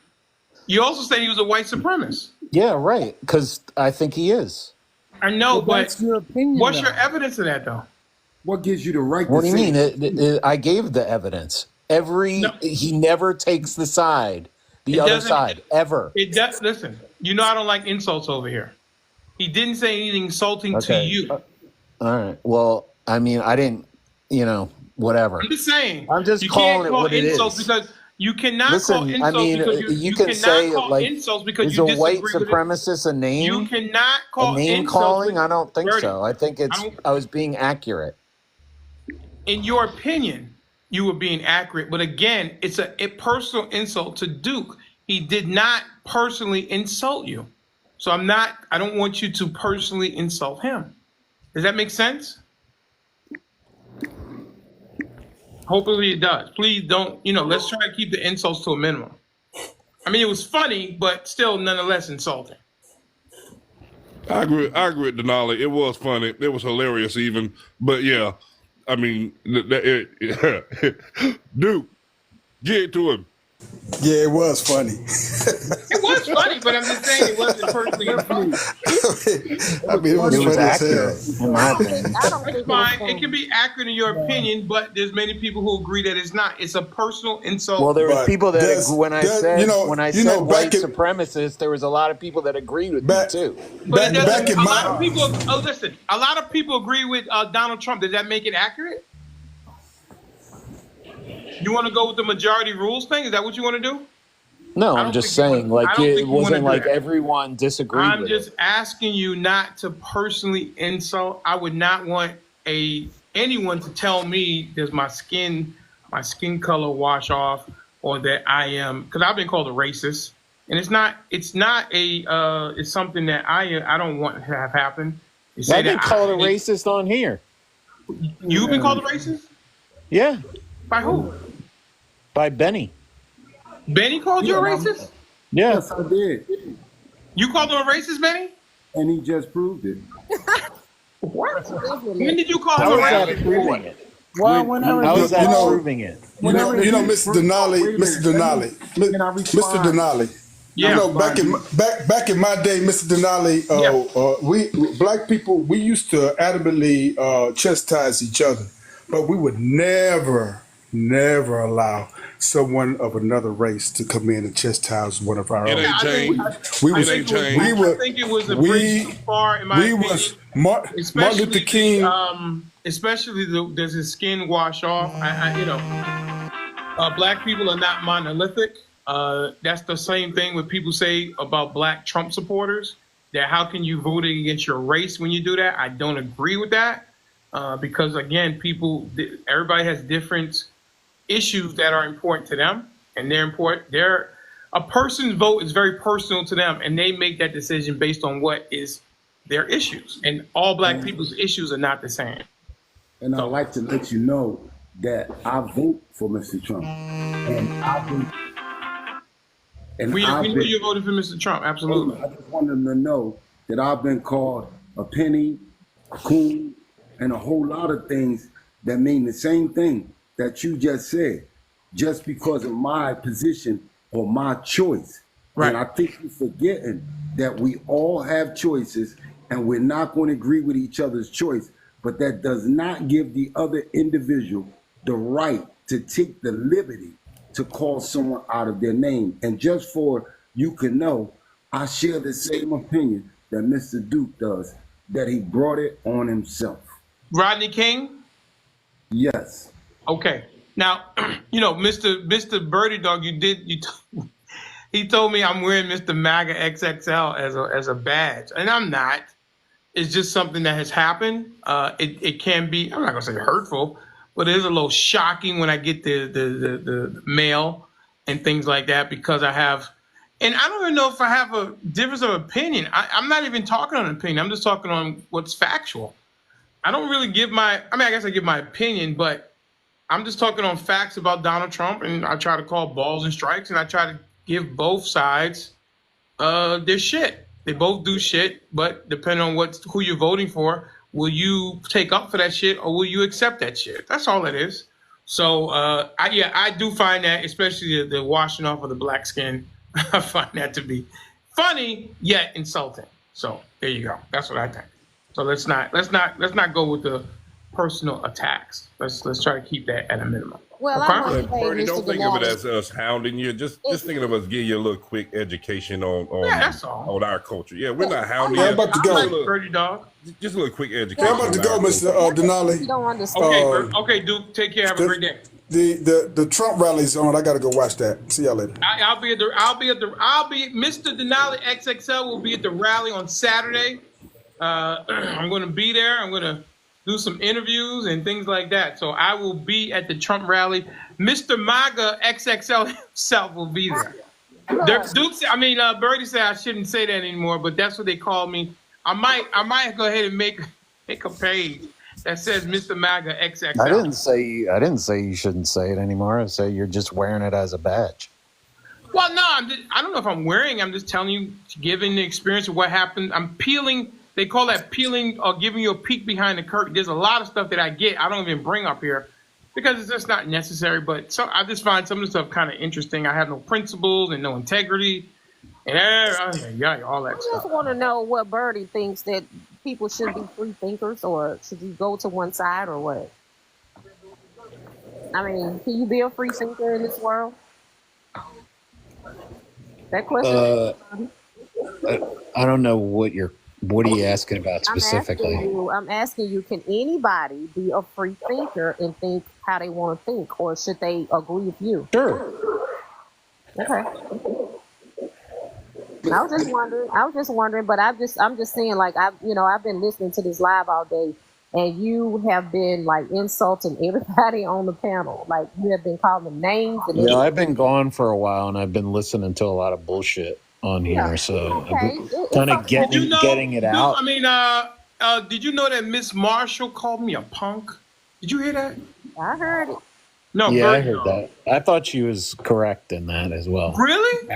You also say he was a white supremacist. Yeah, right. Because I think he is. I know, Well, but that's your opinion, what's though. your evidence of that, though? What gives you the right What to do you say mean? I gave the evidence. No, He never takes the it other doesn't. side, ever. It does. Listen, you know I don't like insults over here. He didn't say anything insulting to Okay. you. All right. Well, I mean, I didn't, whatever. I'm just saying. I'm just You can't calling it call what it insults is. because you cannot call Listen, I insults mean, because you you can cannot say, call like, insults because is you a white disagree with it. supremacist a You name? cannot A call name insults with calling? I don't think Bertie. so. I think I don't. I was being accurate. In your opinion, you were being accurate, but again, it's a personal insult to Duke. He did not personally insult you, so I don't want you to personally insult him. Does that make sense? Hopefully it does. Please don't. Let's try to keep the insults to a minimum. I mean, it was funny, but still, nonetheless, insulting. I agree with Denali. It was funny. It was hilarious even. But yeah, I mean, Duke, get to him. Yeah, it was funny. It was funny, but I'm just saying it wasn't personally insulting. I mean, it was funny as hell. In my opinion. It's fine. It can be accurate in your opinion, but there's many people who agree that it's not. It's a personal insult. Well, there was But people that when I said white back in supremacist, there was a lot of people that agreed with me too. But it doesn't. back in A lot my of people. Oh, listen. A lot of people agree with Donald Trump. Does that make it accurate? You want to go with the majority rules thing? Is that what you want to do? No, I'm just saying, like, it wasn't like everyone disagreed I'm with just it. asking you not to personally insult. I would not want anyone to tell me does my skin color wash off, or that I am, because I've been called a racist, and it's something that I don't want to have happen. I've been called a racist on here. You've been called a racist? Yeah. By who? By Benny. Benny called you a racist? Yeah. Yes, I did. You called him a racist, Benny? And he just proved it. What? When did you call him a racist? Well, whenever I was proving it. Mr. Denali, Mr. Denali. Yeah. Back in my day, Mr. Denali, we black people, we used to adamantly chastise each other, but we would never allow someone of another race to come in and chastise one of our own. I think it was a bridge too far, in my opinion. Martin Luther King. Especially does his skin wash off? Black people are not monolithic. That's the same thing when people say about black Trump supporters, that how can you vote against your race when you do that? I don't agree with that because, again, everybody has different issues that are important to them, and they're important. A person's vote is very personal to them, and they make that decision based on what is their issues. And all black people's issues are not the same. And I'd like to let you know that I vote for Mr. Trump. We know you voted for Mr. Trump, absolutely. I just want them to know that I've been called a penny, a coon, and a whole lot of things that mean the same thing that you just said, just because of my position or my choice. Right. And I think you're forgetting that we all have choices and we're not going to agree with each other's choice, but that does not give the other individual the right to take the liberty to call someone out of their name. And just for you can know, I share the same opinion that Mr. Duke does, that he brought it on himself. Rodney King? Yes. Okay. Now, Mr. Birdie Dog, he told me I'm wearing Mr. MAGA XXL as a badge, and I'm not. It's just something that has happened. It can be, I'm not gonna say hurtful, but it is a little shocking when I get the mail and things like that, because I have, and I don't even know if I have a difference of opinion. I'm not even talking on opinion. I'm just talking on what's factual. I don't really I guess I give my opinion, but I'm just talking on facts about Donald Trump, and I try to call balls and strikes, and I try to give both sides their shit. They both do shit, but depending on who you're voting for, will you take up for that shit or will you accept that shit? That's all it is. So I do find that, especially the washing off of the black skin, I find that to be funny yet insulting. So there you go. That's what I think. So let's not go with the personal attacks. Let's try to keep that at a minimum. Well, I Okay? want to But say, Bernie, Mr. don't think of it Denali, as us hounding you. Just thinking of us giving you a little quick education on that's all. on our culture. Yeah, we're not hounding Yeah, you. I'm about to go. I like Birdie Dog. Just a little quick education. Yeah, I'm about to go, Mr. Denali. you don't understand. Okay, Duke. Take care. Have a great day. The Trump rally's on. I got to go watch that. See y'all later. I'll be Mr. Denali XXL will be at the rally on Saturday. I'm going to be there. I'm going to do some interviews and things like that. So I will be at the Trump rally. Mr. MAGA XXL himself will be there. Birdie said I shouldn't say that anymore, but that's what they call me. I might go ahead and make a page that says Mr. MAGA XXL. I didn't say you shouldn't say it anymore. I say you're just wearing it as a badge. Well, no, I don't know if I'm wearing. I'm just telling you, giving the experience of what happened. I'm peeling. They call that peeling or giving you a peek behind the curtain. There's a lot of stuff that I get I don't even bring up here because it's just not necessary. But I just find some of the stuff kind of interesting. I have no principles and no integrity, and all that I stuff. just want to know what Birdie thinks, that people should be free thinkers, or should you go to one side, or what? I mean, can you be a free thinker in this world? That question. I don't know what are you asking about specifically? I'm asking you, can anybody be a free thinker and think how they want to think, or should they agree with you? Sure. Okay. I was just wondering, but I'm just saying, like, I've been listening to this live all day, and you have been like insulting everybody on the panel. Like, you have been calling them names. And I've been gone for a while, and I've been listening to a lot of bullshit on here, so kind of getting it out. I mean, did you know that Miss Marshall called me a punk? Did you hear that? I heard it. No, yeah, I heard that. I thought she was correct in that as well. Really?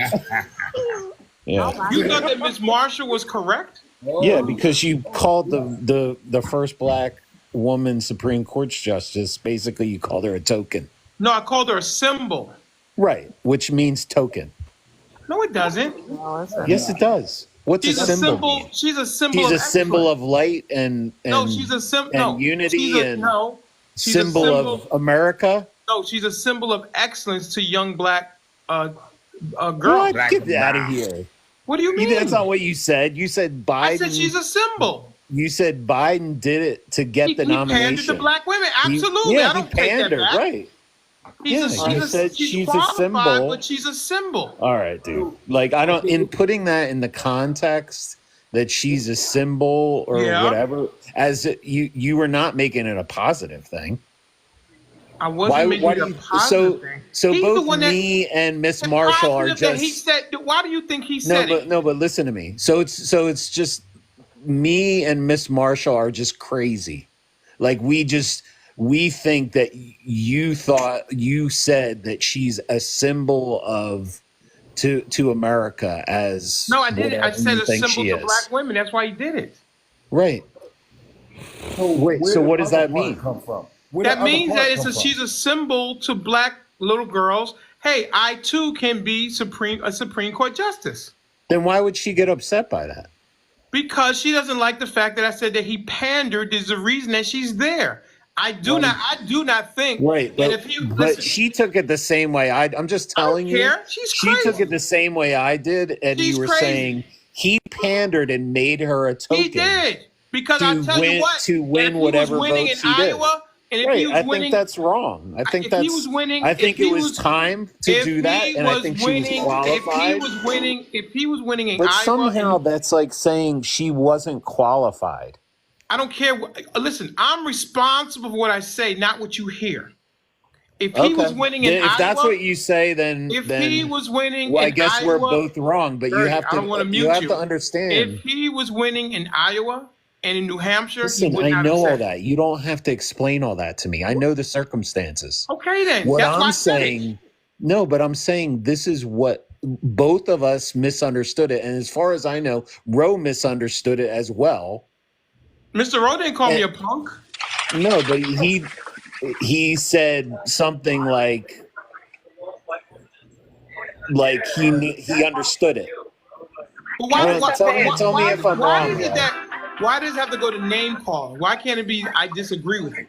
Yeah. You thought that Miss Marshall was correct? Yeah, because you called the first black woman Supreme Court justice. Basically, you called her a token. No, I called her a symbol. Right, which means token. No, it doesn't. Yes, it does. What's a symbol? She's a symbol. She's a symbol of light and she's a symbol. And unity and symbol of America. No, she's a symbol of excellence to young black girls. What? Get out of here. What do you mean? That's not what you said. You said Biden. I said she's a symbol. You said Biden did it to get the nomination. He pandered to black women. Absolutely. I don't pandered, right. She's a symbol. But she's a symbol. All right, dude. Like, I don't, in putting that in the context that she's a symbol or whatever, as you were not making it a positive thing. I wasn't making it a positive thing. So both me and Miss Marshall are just. Why do you think he said it? No, but listen to me. So it's just me and Miss Marshall are just crazy. Like, we think that you said that she's a symbol of to America as. No, I didn't. I said a symbol to black women. That's why he did it. Right. So what does that mean? Come from? That means that she's a symbol to black little girls. Hey, I too can be a Supreme Court justice. Then why would she get upset by that? Because she doesn't like the fact that I said that he pandered is the reason that she's there. I do not think. Right, but she took it the same way. I'm just telling you. She took it the same way I did, and you were saying he pandered and made her a token. He did, because I tell you what, to win whatever votes he did. Right, I think that's wrong. I think that's. I think it was time to do that, and I think she was qualified. If he was winning in Iowa, but somehow that's like saying she wasn't qualified. I don't care. Listen, I'm responsible for what I say, not what you hear. If he was winning in Iowa, if that's what you say, then he was winning, well, I guess we're both wrong. But you have to. You have to understand. If he was winning in Iowa and in New Hampshire, listen, I know all that. You don't have to explain all that to me. I know the circumstances. Okay, then. What I'm saying, no, but I'm saying this is what both of us misunderstood it, and as far as I know, Roe misunderstood it as well. Mr. Rowe didn't call me a punk. No, but he he said something like he understood it. But Tell me if I'm why wrong. is it that? Why does it have to go to name calling? Why can't it be? I disagree with it.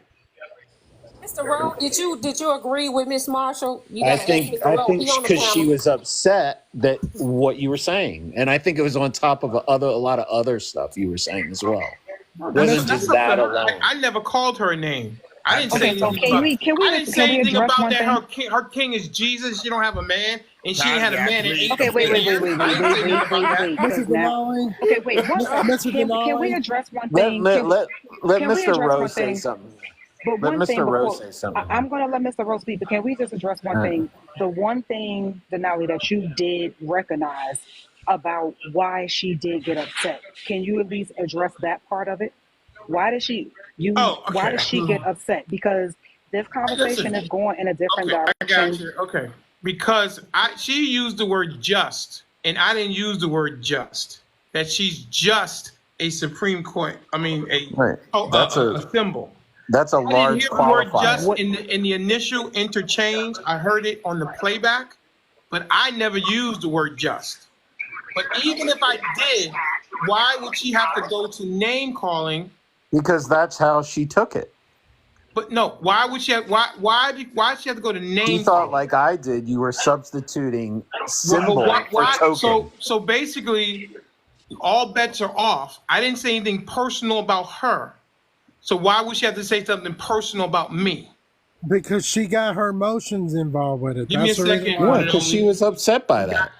Mr. Rowe, did you agree with Miss Marshall? You I got to ask think Mr. Rowe. He on the because she panel. was upset that what you were saying, and I think it was on top of a lot of other stuff you were saying as well. It wasn't just that alone. I never called her a name. I didn't say Okay, so anything about. I didn't say anything address about one that. thing? Her king is Jesus. She don't have a man, and she ain't had a man in 8 Okay, wait. years. I didn't say nothing about that. Because now, okay, wait. Can we address one thing? Let Can we Mr. address Rose one say thing? something. But Let one thing Mr. Rose before say something. I'm going to let Mr. Rose speak, but can we just address one thing? The one thing, Denali, that you did recognize about why she did get upset. Can you at least address that part of it? Why did she Why did she get upset? Because this conversation is going in a different direction. I got you. Okay, because she used the word just, and I didn't use the word just. That she's just a Supreme Court. I mean, a symbol. That's a I didn't large hear the word qualifier. just in the initial interchange. I heard it on the playback, but I never used the word just. But even if I did, why would she have to go to name calling? Because that's how she took it. But no, why would she have, why she have to go to name She thought calling? like I did. You were substituting symbol for token. So basically, all bets are off. I didn't say anything personal about her. So why would she have to say something personal about me? Because she got her emotions involved with it. Give me a second. Yeah, because she was upset by that.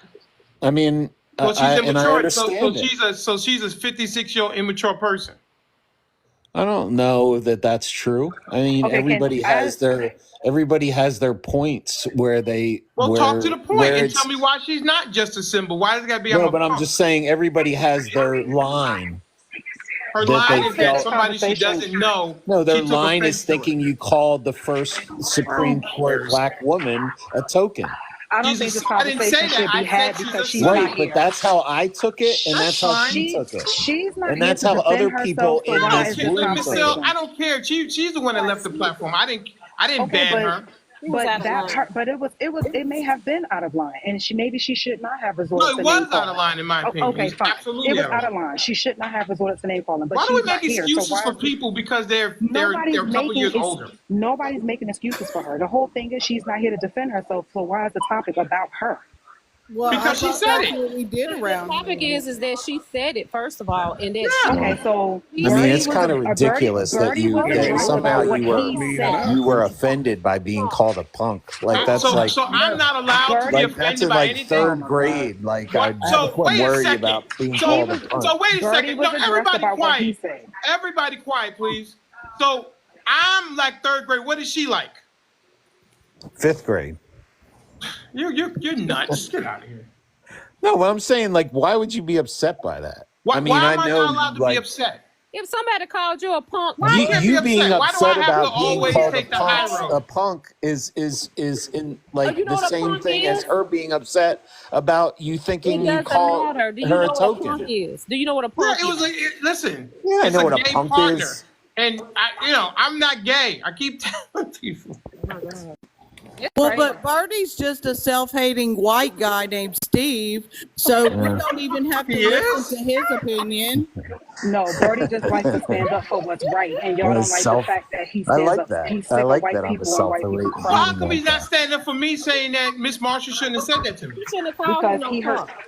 I mean, well, she's immature. and I understand so she's a 56-year-old immature person. I don't know that that's true. I mean, everybody has their points where they. Well, talk to the point and tell me why she's not just a symbol. Why does it got to be? No, but I'm just saying everybody has their line. Her line is that somebody she doesn't know. No, their line is thinking you called the first Supreme Court black woman a token. I don't think this conversation should be had because she's not here. But that's how I took it, and that's how she took it. She's not and that's how other people in this room took it. I don't care. She's the one that left the platform. I didn't ban her. It may have been out of line, and she should not have resorted to name calling. No, it was out of line in my opinion. Okay, fine. It was out of line. She should not have resorted to name calling. But why do we make excuses for people because they're a couple years older? Nobody's making excuses for her. The whole thing is she's not here to defend herself. So why is the topic about her? Well, because she said it. What we did around the topic is that she said it first of all, and that okay. So I mean, it's kind of ridiculous that somehow you were offended by being called a punk. Like that's so I'm not allowed to be offended by anything. Third grade. Like I'm worried about being called a punk. So wait a second. No, everybody quiet. Everybody quiet, please. So I'm like third grade. What is she like? 5th grade. You're nuts. Get out of here. No, but I'm saying, like, why would you be upset by that? Why am I not allowed to be upset? If somebody called you a punk, you being upset about being called a punk is in like the same thing as her being upset about you thinking you called her a token. Do you know what a punk is? Listen. Yeah, I know what a punk is. And I'm not gay. I keep telling people. Well, but Bertie's just a self-hating white guy named Steve, so we don't even have to listen to his opinion. No, Bertie just likes to stand up for what's right, and y'all don't like the fact that he stands up. He's sick of white people and white people crying. How come he's not standing up for me saying that Miss Marshall shouldn't have said that to me?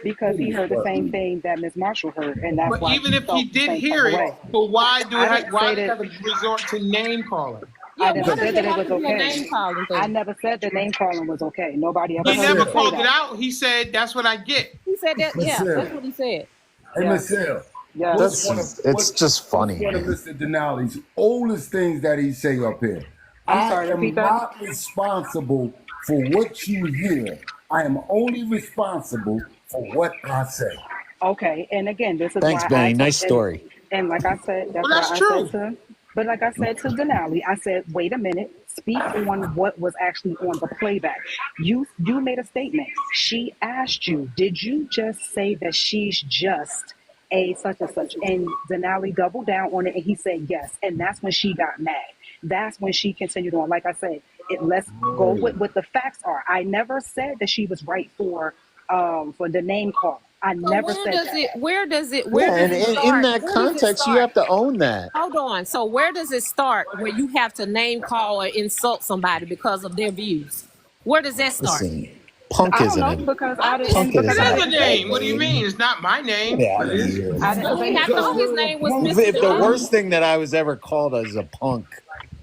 Because he heard the same thing that Miss Marshall heard, and that's why. But even if he did hear it, but why do I have to resort to name calling? I never said that it was okay. I never said that name calling was okay. Nobody ever. He never called it out. He said, "That's what I get." He said that. Yeah, that's what he said. Hey, Michelle. Yeah, it's just funny. One of Mr. Denali's oldest things that he say up here. I am not responsible for what you hear. I am only responsible for what I say. Okay, and again, this is thanks, why Benny. Nice story. And like I said, that's true. But like I said to Denali, I said, wait a minute, speak on what was actually on the playback. You made a statement. She asked you, did you just say that she's just a such and such. And Denali doubled down on it and he said yes. And that's when she got mad. That's when she continued on. Like I said, let's go with what the facts are. I never said that she was right for the name call. I So never said that. where does it Yeah, and in start? that Where does it context, you start? have to own that. Hold on. So where does it start where you have to name call or insult somebody because of their views? Where does that start? Listen, Punk I don't isn't know a because Punk It isn't I is a a didn't say name. his What do you name. mean? It's not my name. Get out of here. I didn't say I his thought his name. name was If Mr. the Denali. worst thing that I was ever called as a punk,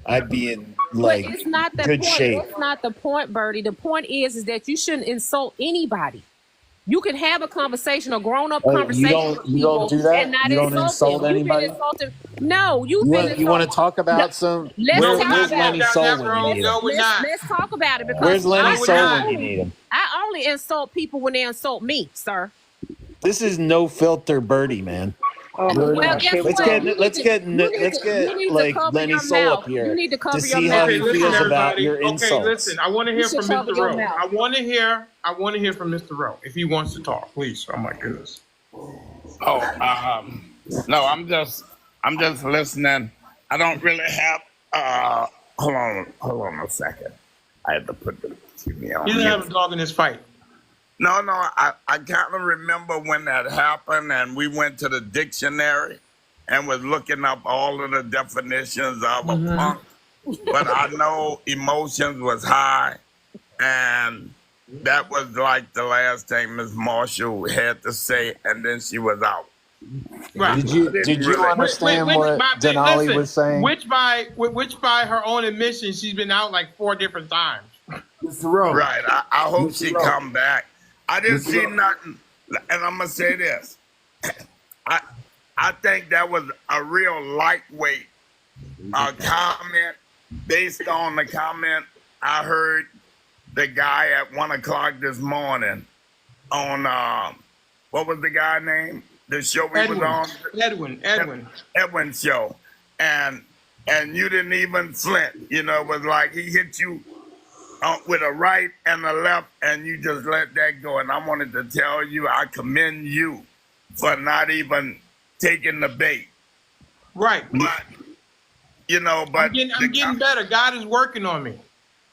I'd be in But like it's not the good point. shape. That's not the point, Bertie. The point is that you shouldn't insult anybody. You can have a conversation, a grown-up conversation with You don't people do and that? not You don't insult them. insult You've been anybody? insulted. No, you've been You want insulted. to talk No, about some let's No, talk we're not where's about going Lenny it. down Soul that when you road. need him? No, we're not. Let's talk about it because Where's Lenny No, we're Soul not. when you need him? I only insult people when they insult me, sir. This is no filter Birdie, man. Oh my Well, gosh, guess here we Let's what? go. get You need to like cover Lenny your Soul up mouth. You here need to to cover your see how mouth. Okay, he listen, feels about everybody. your Okay, insults. listen. I want to You hear should from cover Mr. your Rowe. mouth. I want to hear from Mr. Rowe if he wants to talk, please. Oh my goodness. No, I'm just listening. I don't really have. Hold on a second. I had to put the TV on He doesn't have mute. a dog in this fight. No, I kind of remember when that happened, and we went to the dictionary and was looking up all of the definitions of a punk. But I know emotions was high, and that was like the last thing Miss Marshall had to say, and then she was out. Right. Did you understand what Denali was saying? Which by her own admission, she's been out like 4 different times. Mr. Rowe. Right. I hope Mr. she Rowe. come back. I didn't Mr. see Rowe. nothing, and I'm gonna say this. I think that was a real lightweight comment based on the comment I heard the guy at 1:00 this morning on what was the guy name? The show we was on? Edwin show. And you didn't even flint. You know, it was like he hit you with a right and a left, and you just let that go. And I wanted to tell you, I commend you for not even taking the bait. Right. But, you know, I'm getting better. God is working on me.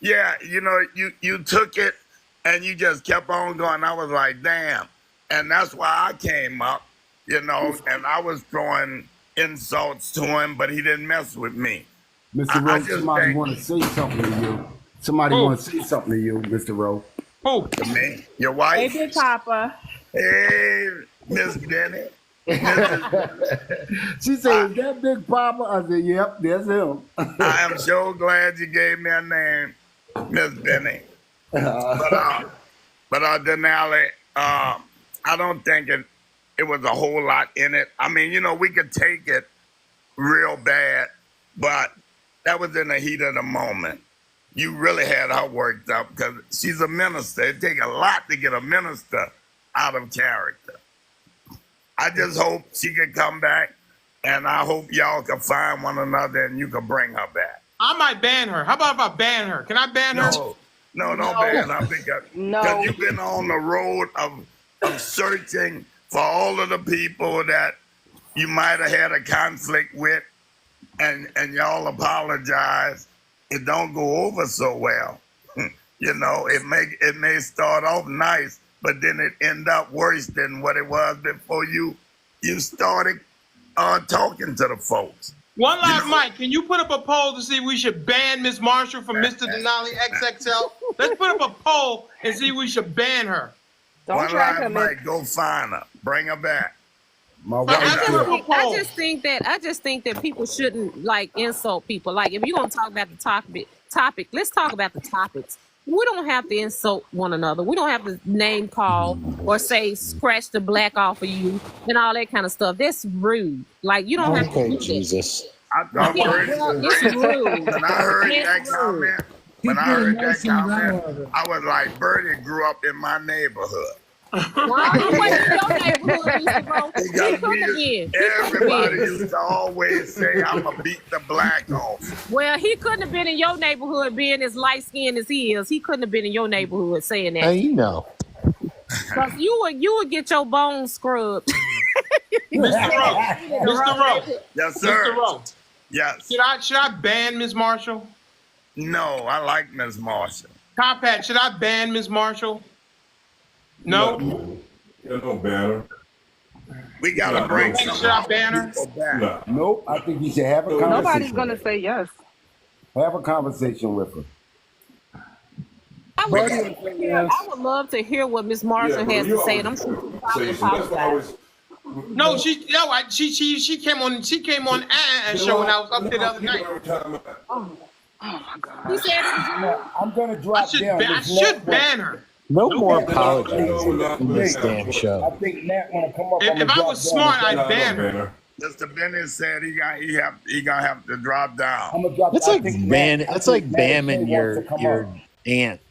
Yeah, you know, you took it and you just kept on going. I was like, damn. And that's why I came up, you know, and I was throwing insults to him, but he didn't mess with me. Mr. Rowe, somebody want to say something to you. Somebody want to say something to you, Mr. Rowe. Who? To me? Your wife? Hey, Big Papa. Hey, Miss Denny. She said, is that Big Papa? I said, yep, that's him. I am so glad you gave me a name, Miss Denny. But Denali, I don't think it was a whole lot in it. I mean, you know, we could take it real bad, but that was in the heat of the moment. You really had her worked up because she's a minister. It takes a lot to get a minister out of character. I just hope she could come back, and I hope y'all can find one another and you can bring her back. I might ban her. How about if I ban her? Can I ban her? No, don't ban her because you've been on the road of searching for all of the people that you might have had a conflict with, and y'all apologize. It don't go over so well. You know, it may start off nice, but then it end up worse than what it was before you started talking to the folks. One last, Mike, can you put up a poll to see if we should ban Miss Marshall from Mr. Denali XXL? Let's put up a poll and see if we should ban her. One last, Mike, go find her. Bring her back. I just think that people shouldn't like insult people. Like if you're gonna talk about the topic, let's talk about the topics. We don't have to insult one another. We don't have to name call or say scratch the black off of you and all that kind of stuff. That's rude. Like you don't have to do Jesus. It's rude. When I heard that comment, I was like, Bertie grew up in my neighborhood. Everybody used to always say, I'm going to beat the black off. Well, he couldn't have been in your neighborhood being as light-skinned as he is. He couldn't have been in your neighborhood saying that. Hey, you know. Because you would get your bones scrubbed. Mr. Rowe. Mr. Rowe. Yes, Mr. sir. Rowe. Yes. Should I ban Ms. Marshall? No, I like Ms. Marshall. Top Hat, should I ban Ms. Marshall? No? No banner. We gotta bring some. Should I ban her? No. Nope. I think you should have a conversation. Nobody's gonna say yes. Have a conversation with her. I would love to hear what Miss Marshall has to say, and I'm sure she'll probably apologize. No, she came on and show when I was up there the other night. Oh my God. He said I'm gonna drop down. I should ban her. No more apologizing in this damn show. I think Nat wanna come up. If I was smart, I'd ban her. Mr. Bennett said he gonna have to drop down. It's like banning your aunt.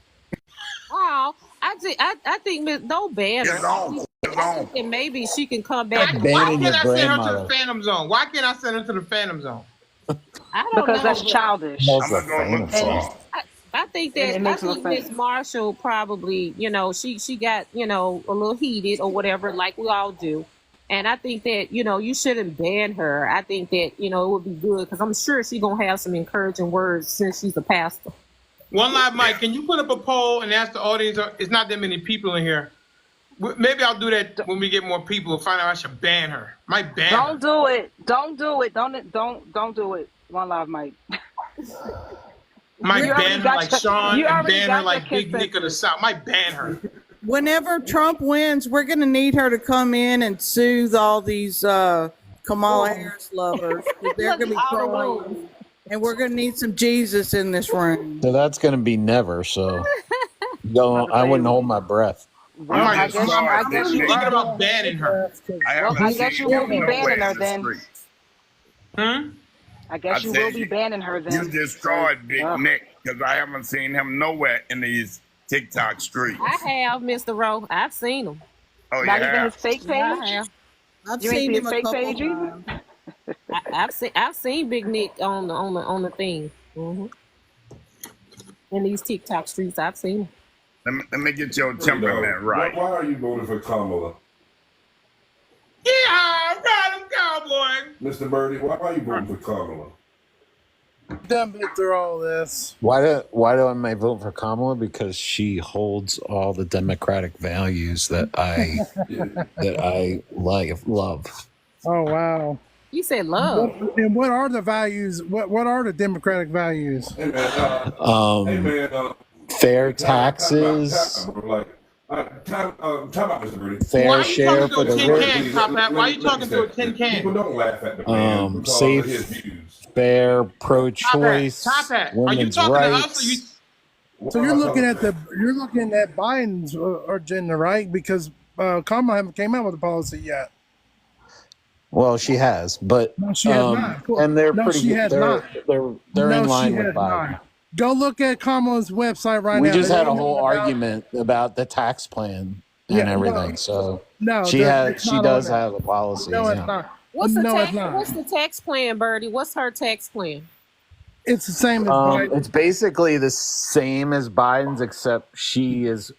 wow. I think don't ban her. It's on. And maybe she can come back. Why can't I send her to the Phantom Zone? Why can't I send her to the Phantom Zone? I don't Because know. that's childish. I think that Miss Marshall probably, she got, a little heated or whatever, like we all do. And I think that, you shouldn't ban her. I think that, it would be good because I'm sure she's going to have some encouraging words since she's a pastor. One live mic. Can you put up a poll and ask the audience? It's not that many people in here. Maybe I'll do that when we get more people and find out I should ban her. Might ban her. Don't do it. Don't do it. Don't do it. One live mic. Might ban her like Sean and ban her like Big Nick of the South. Might ban her. Whenever Trump wins, we're going to need her to come in and soothe all these Kamala Harris lovers. They're going to be crying. And we're going to need some Jesus in this room. So that's going to be never. So I wouldn't hold my breath. Well, I guess you thinking about banning her. I guess you will be banning her then. I guess you will be you, banning her then. You destroyed Big Nick because I haven't seen him nowhere in these TikTok streets. I have, Mr. Rowe. I've seen him. Oh, Not even his fake page? Yeah, I have. I've You seen ain't him see a his fake couple page either? times. I've seen Big Nick on the thing. In these TikTok streets, I've seen him. Let me get your temperament right. Why are you voting for Kamala? Yeah, got him, cowboy. Mr. Birdie, why are you voting for Kamala? Done been through all this. Why do I vote for Kamala? Because she holds all the democratic values that I love. Oh wow. You said love. What are the values? What are the democratic values? Hey man, fair taxes. Time out, Mr. Birdie. Fair share for the rich. Why are you talking to a tin can? People don't laugh at the man because safe, of his views. fair, pro-choice, Top Hat. Are you women's talking rights. to us? So you're looking at Biden's agenda, right? Because Kamala haven't came out with a policy yet. Well, she has, but No, she has not. and they're No, pretty. she has they're not. they're in No, line she with has Biden. not. Go look at Kamala's website right We now. just They had a don't whole know about- argument about the tax plan and Yeah, everything. So No, she it's not does on there. have a policy. No, it's yeah. not. What's the No, tax? it's not. What's the tax plan, Birdie? What's her tax plan? It's the same as Biden. It's basically the same as Biden's, except she is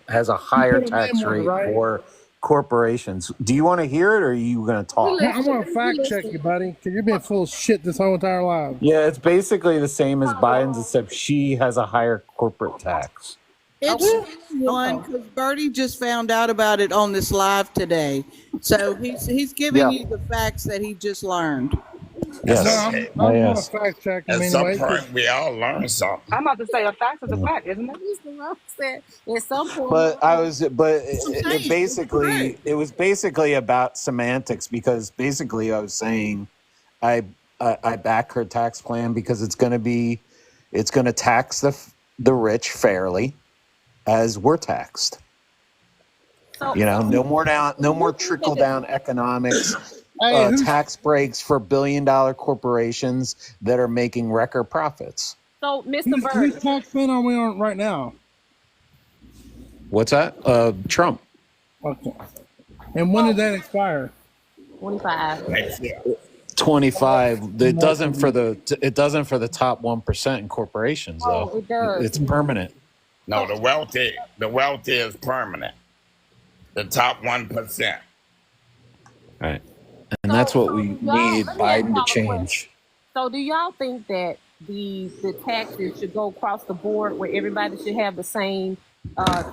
has a higher put a tax name on it, rate right? for corporations. Do you want to hear it, or are you going to talk? I'm gonna fact check you, buddy, because you've been full of shit this whole entire life. Yeah, it's basically the same as Biden's, except she has a higher corporate tax. It's one because Bertie just found out about it on this live today. So he's giving you the facts that he just learned. Yes. No, I'm gonna fact check him At some anyway. point, we all learn something. I'm about to say a fact is a fact, isn't it? Mr. Rowe said at some point. It was basically about semantics, because basically I was saying I back her tax plan because it's going to tax the rich fairly as we're taxed. No more trickle down economics. Tax breaks for billion-dollar corporations that are making record profits. So, Mr. Bird, Whose tax plan are we on right now? What's that? Trump. Okay. And when did that expire? 25. 25. It doesn't for the top 1% in corporations, though. Oh, it does. It's permanent. No, the wealthy is permanent. The top 1%. Right. And that's what we need let me ask Biden to y'all a question. change. So do y'all think that the taxes should go across the board where everybody should have the same tax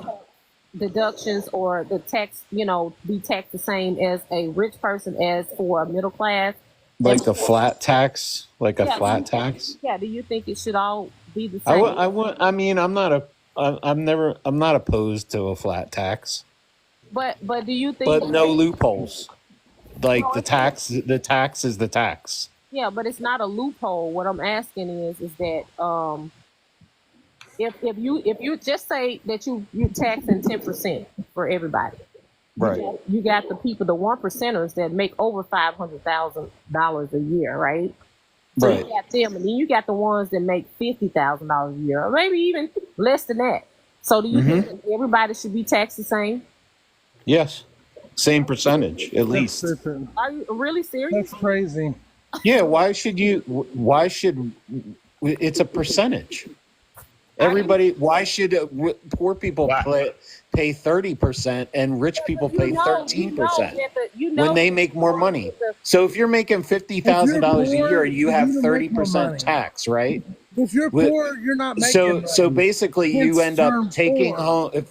deductions, or the tax, be taxed the same as a rich person as for a middle class? Like a flat tax, Yeah, flat tax. yeah. Do you think it should all be the I same? I mean, I'm not opposed to a flat tax, But do you think? but no loopholes. Like No, the tax is the tax. yeah, but it's not a loophole. What I'm asking is that if you just say that you taxing 10% for everybody, Right. you got the people, the 1%ers that make over $500,000 a year, right? So Right. you got them, and then you got the ones that make $50,000 a year, or maybe even less than that. So do you think that everybody should be taxed the same? Yes. Same percentage, at least. Are you really serious? That's crazy. Yeah. Why should it's a percentage? Everybody, why should poor people pay 30% and rich people pay 13% when they make more money? So if you're making $50,000 a year, you have 30% tax, right? If you're poor, you're not making so basically you end up taking home.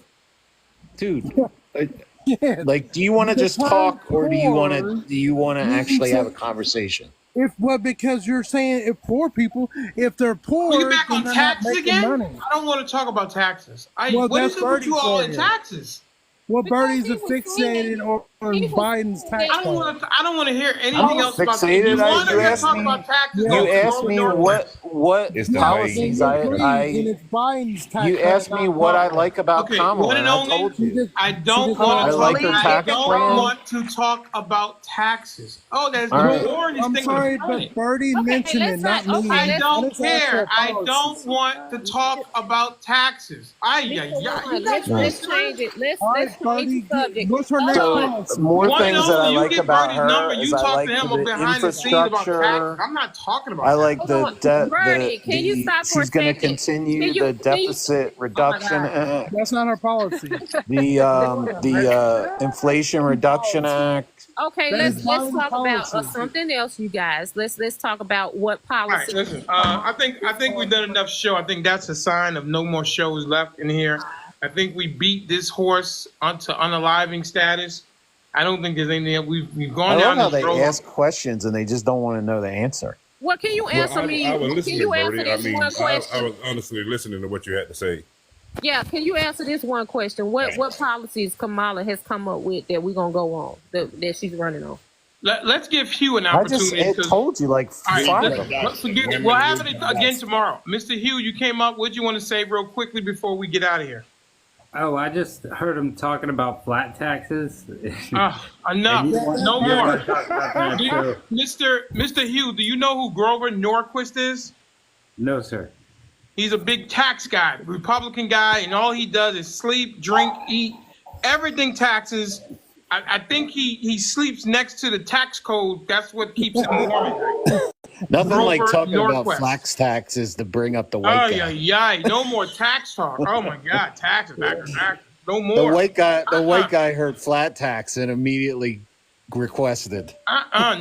Dude, like, do you want to just talk, or do you want to actually have a conversation? Because you're saying if poor people, if they're poor, Are you back on they're taxes not making again? money. I don't want to talk about taxes. Well, what that's is it with you all in Birdie's taxes? Well, Birdie's are fixated on Biden's tax I don't want to hear anything else about fixated. You want to talk about taxes? You asked me what policies it's Biden's tax. You asked me what I like about Kamala, one and and I only, told you. I don't want to like her tax plan. want to talk about taxes. Oh, that's All the right. boringest I'm thing. sorry, but Birdie mentioned it, not me. I don't care. I don't want to talk about taxes. Let's change it. Let's change the subject. What's her next policy? More things that I like about her number, is you I talk like to him the behind the scenes about taxes. infrastructure. I'm not talking about I like Bernie, can you stop for a she's going to second? continue the deficit reduction act. That's not her policy. The Inflation Reduction Act. Okay, let's talk about something else, you guys. Let's talk about what policy. All right, listen. I think we've done enough show. I think that's a sign of no more shows left in here. I think we beat this horse onto unaliving status. I don't think there's anything. We've gone I down love how this road. they ask questions and they just don't want to know the answer. What can you answer me? I was listening, can you answer Bertie. this one question? I was honestly listening to what you had to say. Yeah, can you answer this one question? What policies Kamala has come up with that we're gonna go on that she's running on? Let's give Hugh an I opportunity. just told you like All right, five of them. we'll have it again tomorrow. Mr. Hugh, you came up. What do you want to say real quickly before we get out of here? Oh, I just heard him talking about flat taxes. Enough. No more. Mr. Hugh, do you know who Grover Norquist is? No, sir. He's a big tax guy, Republican guy, and all he does is sleep, drink, eat, everything taxes. I think he sleeps next to the tax code. That's what keeps him warm. Nothing Grover like talking about Norquist. flax taxes to bring up the white guy. Yeah. No more tax talk. Oh my God, taxes. No more. The white guy heard flat tax and immediately requested.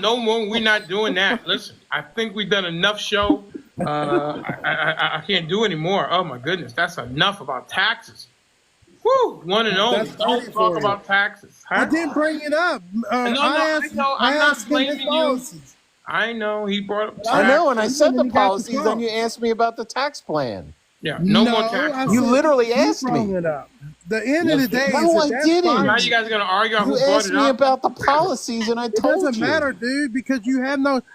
No more. We're not doing that. Listen, I think we've done enough show. I can't do anymore. Oh my goodness, that's enough about taxes. Woo, one and only. Don't talk about taxes. I didn't bring it up. I know. I'm not blaming you. I know he brought up tax. I know, and I said the policies, then you asked me about the tax plan. Yeah, no more tax. You literally asked me. It up. The end of the day, no, I didn't. Now you guys are gonna argue on who You brought asked it me up. about the policies, and I told you. It doesn't matter, dude, because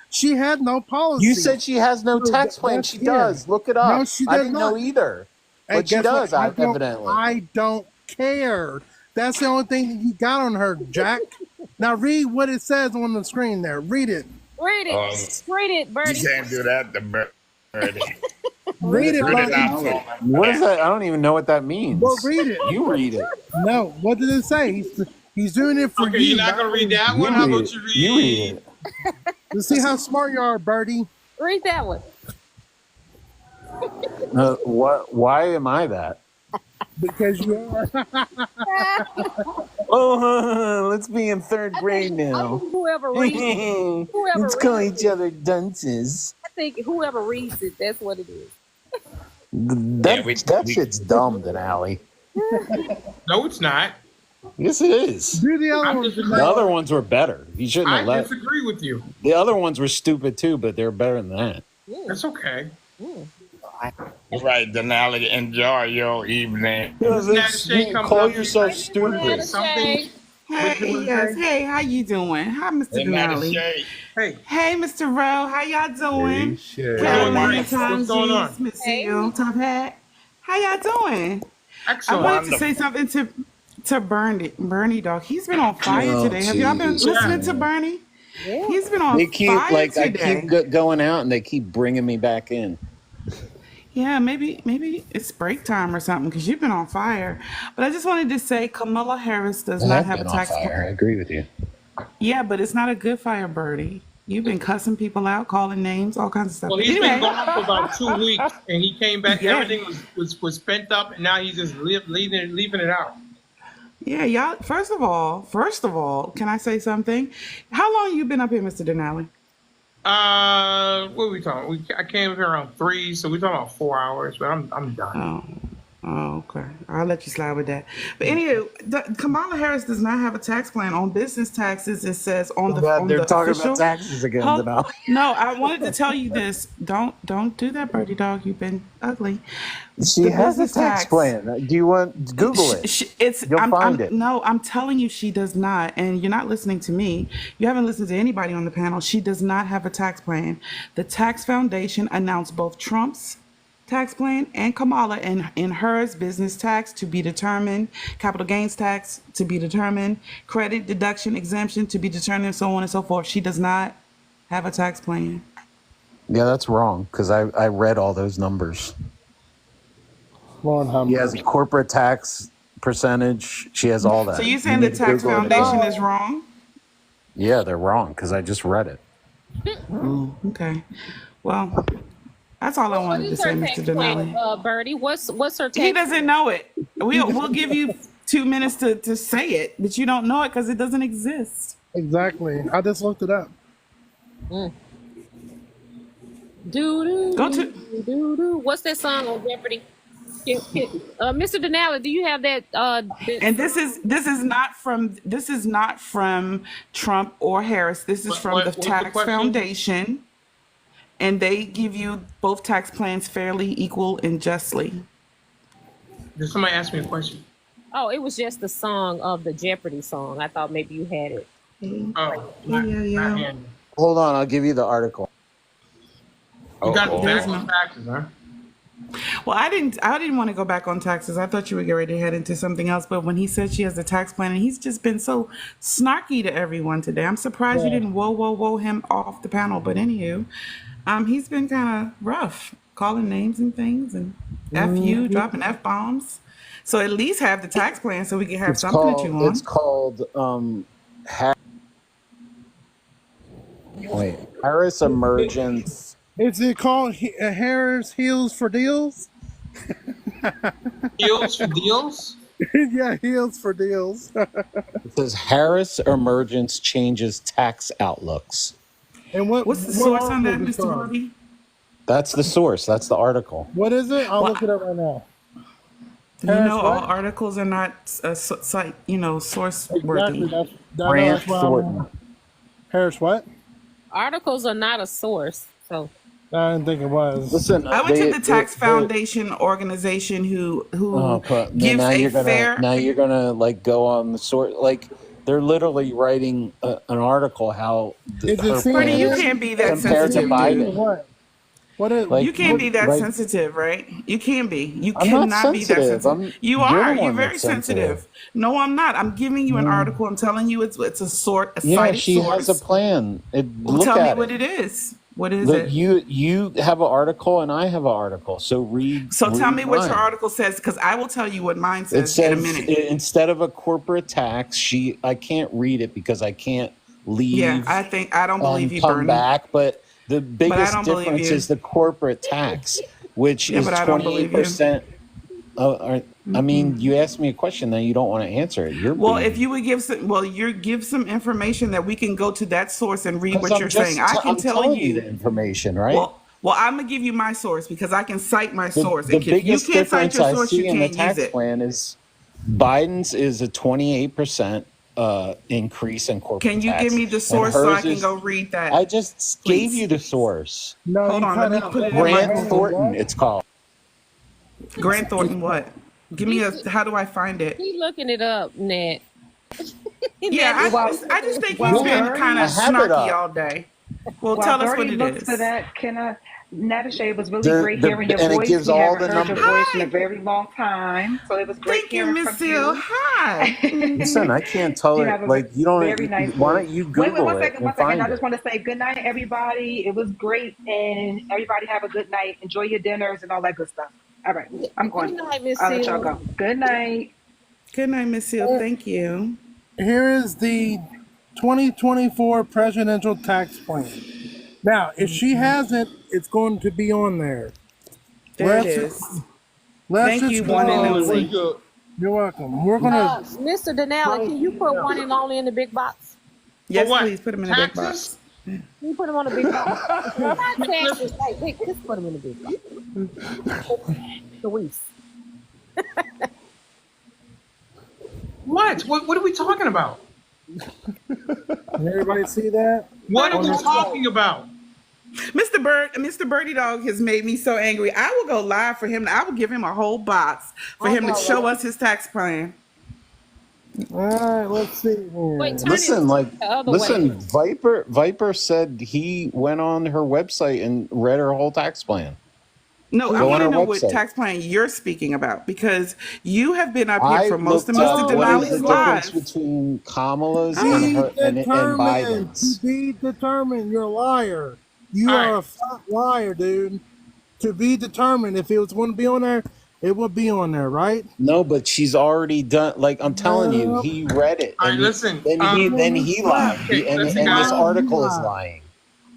she had no policy. You said she has no tax plan. She does. Look it up. No, she does I didn't know either. Hey, But she does, evidently. I don't care. That's the only thing that you got on her, Jack. Now read what it says on the screen there. Read it. Read it. Read it, Bernie. You can't do that to Bernie. Read it, Read it Bernie. out. What is that? I don't even know what that means. Well, read it. You read it. No, what did it say? He's doing it for Okay, you. you're not gonna read that one. How about you read? You read it. Let's see how smart you are, Bertie. Read that one. What? Why am I that? Because you are. Oh, let's be in third grade I now. think whoever reads it, Let's call each other dunces. I think whoever reads it, that's what it is. That shit's dumb, Denali. No, it's not. Yes, it is. Do the other ones. The other ones were better. You shouldn't have I let. disagree with you. The other ones were stupid too, but they're better than that. That's okay. All right, Denali, enjoy your evening. Call yourself stupid. Something. Hey, yes. Hey, how you doing? Hi, Mr. Denali. Hey. Hey, Mr. Rowe. How y'all doing? Hey, Carolina, Tom what's going on? G's, Miss Seal, Top Hat. How y'all doing? Excellent. I wanted to say something to Bernie, dog. He's been on fire today. Have y'all been listening to Bernie? Yeah. He's been on They keep fire today. I keep going out, and they keep bringing me back in. Yeah, maybe it's break time or something because you've been on fire. But I just wanted to say Kamala Harris does not have a tax plan. I agree with you. Yeah, but it's not a good fire, Birdie. You've been cussing people out, calling names, all kinds of stuff. Well, he's been gone for about 2 weeks, and he came back. Yeah. Everything was pent up, and now he's just leaving it out. Yeah, y'all. First of all, can I say something? How long you been up here, Mr. Denali? What are we talking? I came here around 3, so we're talking about 4 hours. But I'm done. Oh, okay. I'll let you slide with that. But anyway, Kamala Harris does not have a tax plan on business taxes. It says on the they're talking official, about taxes again. Denali. No, I wanted to tell you this. Don't do that, Birdie dog. You've been ugly. She has a tax plan. Do you want Google it? You'll find it. No, I'm telling you, she does not. And you're not listening to me. You haven't listened to anybody on the panel. She does not have a tax plan. The Tax Foundation announced both Trump's tax plan and Kamala in hers, business tax to be determined, capital gains tax to be determined, credit deduction exemption to be determined, so on and so forth. She does not have a tax plan. Yeah, that's wrong because I read all those numbers. She has a corporate tax percentage. She has all that. So you're saying the Tax Foundation is wrong? Yeah, they're wrong because I just read it. Okay. Well, that's all I wanted to say, Mr. Denali. Birdie, what's her tax? He doesn't know it. We'll give you 2 minutes to say it, but you don't know it because it doesn't exist. Exactly. I just looked it up. What's that song on Jeopardy? Mr. Denali, do you have that? And this is not from Trump or Harris. This is from the Tax Foundation, and they give you both tax plans fairly, equal, and justly. Did somebody ask me a question? Oh, it was just the song of the Jeopardy song. I thought maybe you had it. Oh, yeah. Hold on, I'll give you the article. You got to back on taxes, huh? Well, I didn't want to go back on taxes. I thought you would get ready to head into something else. But when he said she has a tax plan, and he's just been so snarky to everyone today, I'm surprised you didn't whoa him off the panel. But anywho, he's been kind of rough, calling names and things, and F you, dropping F bombs. So at least have the tax plan so we can have something to chew on. It's called Harris Emergence. Is it called Harris Heels for Deals? Heels for deals? Yeah, Heels for Deals. It says Harris Emergence changes tax outlooks. And what's the source on that, Mr. Harvey? That's the source. That's the article. What is it? I'll look it up right now. You know, all articles are not site, source worthy. Exactly. That's Thornton. Harris what? Articles are not a source, so. I didn't think it was. Listen, I went to the Tax Foundation organization who gives a fair. Now you're gonna go on the sort they're literally writing an article how you can't be that sensitive. What is, you can't be that sensitive, right? You can be. You I'm cannot be that sensitive. You are. You're very sensitive. sensitive. No, I'm not. I'm giving you an article. I'm telling you it's a cited she source. has a plan. Tell me what it is. What is it? You have an article and I have an article. So read. So tell me what your article says, because I will tell you what mine says, it says in a minute. Instead of a corporate tax, I can't read it because I can't leave. Yeah, I don't believe you, come Bernie. back, but the biggest difference is the corporate tax, which is 28%. I mean, you asked me a question, then you don't want to answer it. You're Well, being, if you would give some information that we can go to that source and read because what you're saying. I can I'm tell telling you you. the information, right? Well, I'm gonna give you my source because I can cite my The source, the and if you biggest can't cite difference your I source, you see in the can't use tax it. plan is Biden's is a 28% increase in corporate Can you give tax, me the and source so I hers can is. go read I that, just gave please? you the source. No, Hold you on, let cut me out. put it in my Grant Google. Thornton, it's called. Grant Thornton, what? Give me a. How do I find it? He looking it up, Nat. Yeah, Well, I just think he's while been kind of I Birdie, have it snarky up. all day. Well, while tell us what Birdie it looks for is. that, Natasha, it was really great hearing your And it voice. gives We all haven't the heard your numbers. voice in a Hi, very long time, so it was great thank you, hearing Miss from Seal. you. Hi. Listen, I can't tell You it. have a Like, you very don't. nice Why voice. don't you Wait, Google one it second, and one second. I find just it? want to say good night, everybody. It was great, and everybody have a good night. Enjoy your dinners and all that good stuff. All right, I'm Good going. night, Miss I'll let y'all Seal. go. Good night. Good night, Miss Seal. Thank you. Here is the 2024 presidential tax plan. Now, if she hasn't, it's going to be on there. There it Let's is. let's Thank just you, one and go. only. You're welcome. We're gonna Mr. Denali, try to can you figure put it out. one and only in the big box? Yes, what? please put him in a big Taxes? box. Can you put them on the big box? Not taxes. Like, hey, just put them in the big box. Luis. What? What are we talking about? Can everybody see that? What are On we the talking about? Mr. Birdie Dog has made me so angry. I will go live for him. I will give him a whole box for him to show us his tax plan. All right, let's see here. Wait, turn Listen, it the other way. Viper said he went on her website and read her whole tax plan. No, I Go on want to her know what website. tax plan you're speaking about because you have been up here I for most of looked Mr. up what is the Denali's difference lives. between Kamala's Be and determined. Biden's. To be determined. You're a liar. You All are right. a fat liar, dude. To be determined. If it was going to be on there, it would be on there, right? No, but she's already done. Like I'm telling you, he read it, All right, and listen. then he lied, Okay, and listen, this guys. article is lying.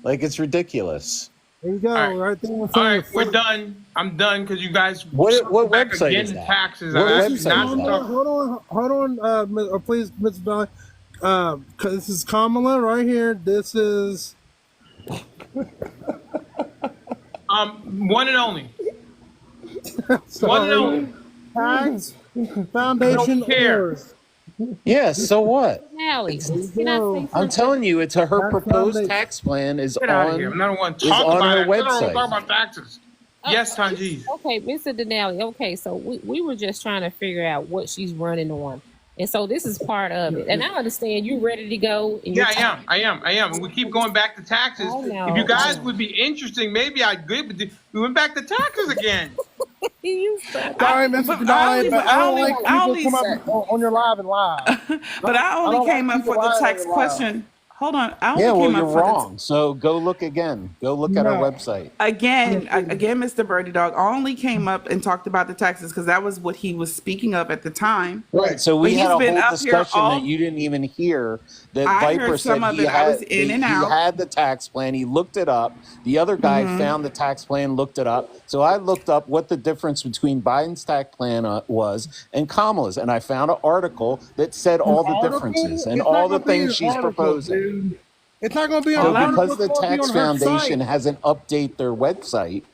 Like it's ridiculous. There you go, All right. right there. All right, we're done. I'm done because you guys What circled back website again is to that? taxes. What I website not is that? talk. Hold on, please, Mr. Dolly. 'Cause this is Kamala right here. This is One and only. One and only. Tax Foundation Don't care. errors. Yeah, so what? Denali, There you can I go. say I'm something? telling you, it's her Tax proposed Foundation. tax plan is Get out of here. I'm not want to talk on about her it. I don't want to website. talk about taxes. Yes, Tanjeev. Okay, Mr. Denali. Okay, so we were just trying to figure out what she's running on. And so this is part of it. And I understand you're ready to go. And Yeah, I am. And we keep going back to taxes. I know, If you guys I know. would be interesting, maybe I'd good. But we went back to taxes again. You said Sorry, Mr. Denali, but I don't like people to come up on your live and live. But I only don't came like up for people the lying tax on your question. Hold on. I only Yeah, well, came you're up for wrong. So go look again. Go look at her No. website. Again, Mr. Birdie Dog only came up and talked about the taxes because that was what he was speaking of at the time. Right. So But we he's had a been whole up here discussion all. that you didn't even hear. That I Viper heard said some of he it. I was had in and he out. had the tax plan. He looked it up. The other guy found the tax plan, looked it up. So I looked up what the difference between Biden's tax plan was and Kamala's, and I found an article that said all the differences and It's all not the gonna be things an she's article, proposing. dude. It's not going to be So on an article. because the It's gonna be tax on her foundation site. hasn't updated their website,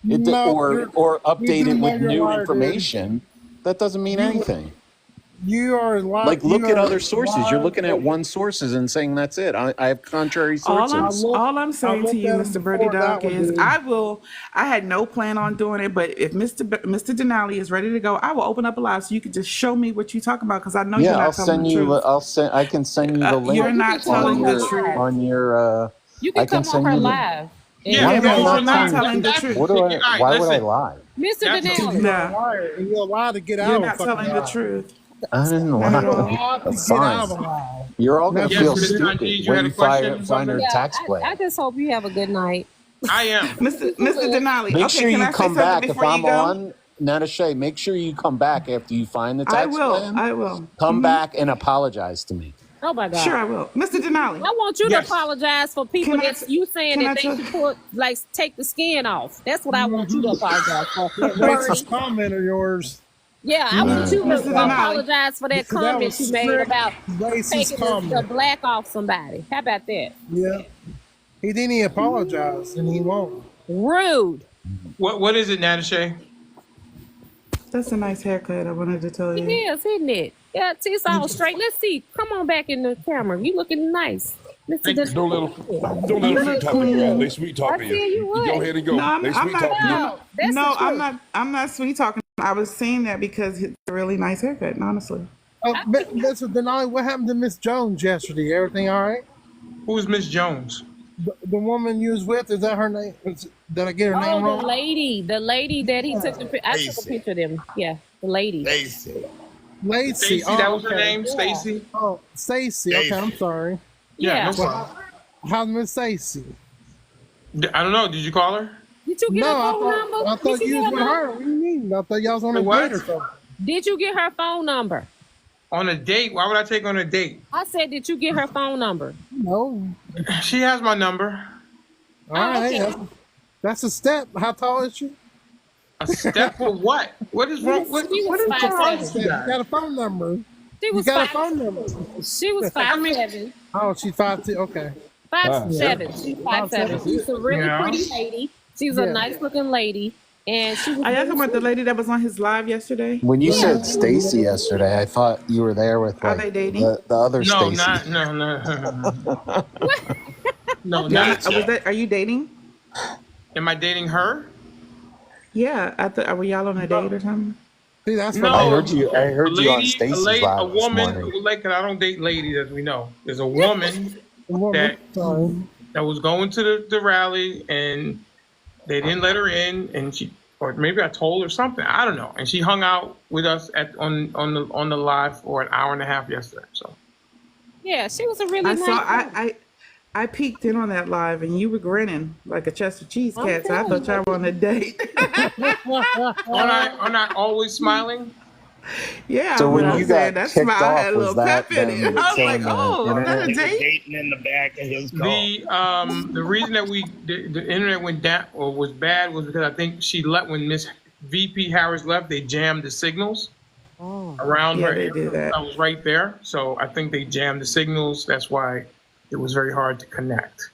No, or you update do it know with you're a new liar, dude. information, that doesn't mean anything. You are lying. Like, look at other sources. You're looking at one sources and saying that's it. I have contrary sources. All I'm saying to you, Mr. Birdie Dog, is I had no plan on doing it, but if Mr. Denali is ready to go, I will open up a live so you can just show me what you're talking about because I know you're Yeah, not telling the truth. I can send you the link. You're not telling the truth. On your. You can I can come on send her you the. live. Yeah, Why am I you're not not telling the truth. What do I? All right, Why would I listen. lie? Mr. That's Denali. You're a liar, and you're allowed to get out You're of a not fucking telling the lie. truth. I didn't Not at all. lie. You're allowed to That's get fine. out of a lie. You're all gonna Yes, feel Mr. stupid Tanjeev, you when had a you question or find her something? Yeah, tax plan. I just hope you have a good night. I am. Mr. Denali, Make okay, sure can you I say come something back if before you I'm go? on. Natasha, make sure you come back after you find the I tax will. plan. I will. Come back and apologize to me. Oh my God. Sure, I will. Mr. Denali. I want you Yes. to apologize for people Can I that you saying can that I they tell- should put take the skin off. That's what I want you to apologize for. That racist comment of yours. Yeah, I want you to Mr. Denali. apologize for that See, that comment was you made strict about racist taking the comment. black off somebody. How about that? Yeah. He didn't even apologize, and he won't. Rude. What is it, Natasha? That's a nice haircut, I wanted to tell It you. is, isn't it? Yeah, it's all straight. Let's see. Come on back in the camera. You looking nice. Mr. Don't let them You sweet look talk to you, Al. They clean. sweet I talking said you. you You go would. ahead and No, go. They I'm sweet not. talking you. No, that's the I'm truth. not. I'm not sweet talking. I was saying that because it's a really nice haircut, honestly. But Mr. Denali, what happened to Miss Jones yesterday? Everything all right? Who's Miss Jones? The woman you was with, is that her name? Did I get her name Oh, wrong? the lady that he took the I took a picture of them. Yeah, the lady. Stacy. Lacey. Stacy, that was her okay. name, Yeah. Stacy. Oh, Stacy. Okay, I'm sorry. Yeah, no Yeah. problem. How's Miss Stacy? I don't know. Did you call her? Did you get No, her phone number? I thought Did you was get with her. What do you mean? I thought y'all was on a What? date or something. Did you get her phone number? On a date? Why would I take her on a date? I said, did you get her phone number? No. She has my number. All right. okay. That's a step. How tall is she? A step for what? What is wrong? What She was is wrong 5'7". with You you guys? got a phone number. She You was got a 5'7". phone number. She was 5'7". Oh, she's 5'2". Okay. 5'7". She's 5'7". She's a really Yeah. pretty lady. She's a Yeah. nice looking lady. And she was Are y'all talking about the lady that was on his live yesterday? When you Yeah. said Stacy yesterday, I thought you were there with Are like they dating? the other No, Stacy. not no. No, Yeah, not. are you dating? Am I dating her? Yeah, were y'all on a date or something? See, that's No, I heard you a on lady, Stacy's a live this woman. morning. Like, I don't date ladies, as we know. There's a woman that was going to the rally, and they didn't let her in, and she, or maybe I told her something. I don't know. And she hung out with us on the live for an hour and a half yesterday. So Yeah, she was a really I nice saw. lady. I peeked in on that live, and you were grinning like a Chester cheese I'm cat. So I telling thought y'all were on a date. aren't I always smiling? Yeah, So but when I'm you saying got that kicked smile had off, a was little that pep in it. them I was showing like, the oh, is that a internet? date? Dating in the back of his car. The reason that the internet went down or was bad was because I think she let when Miss VP Harris left, they jammed the signals around Yeah, her. they do that. I was right there, so I think they jammed the signals. That's why it was very hard to connect.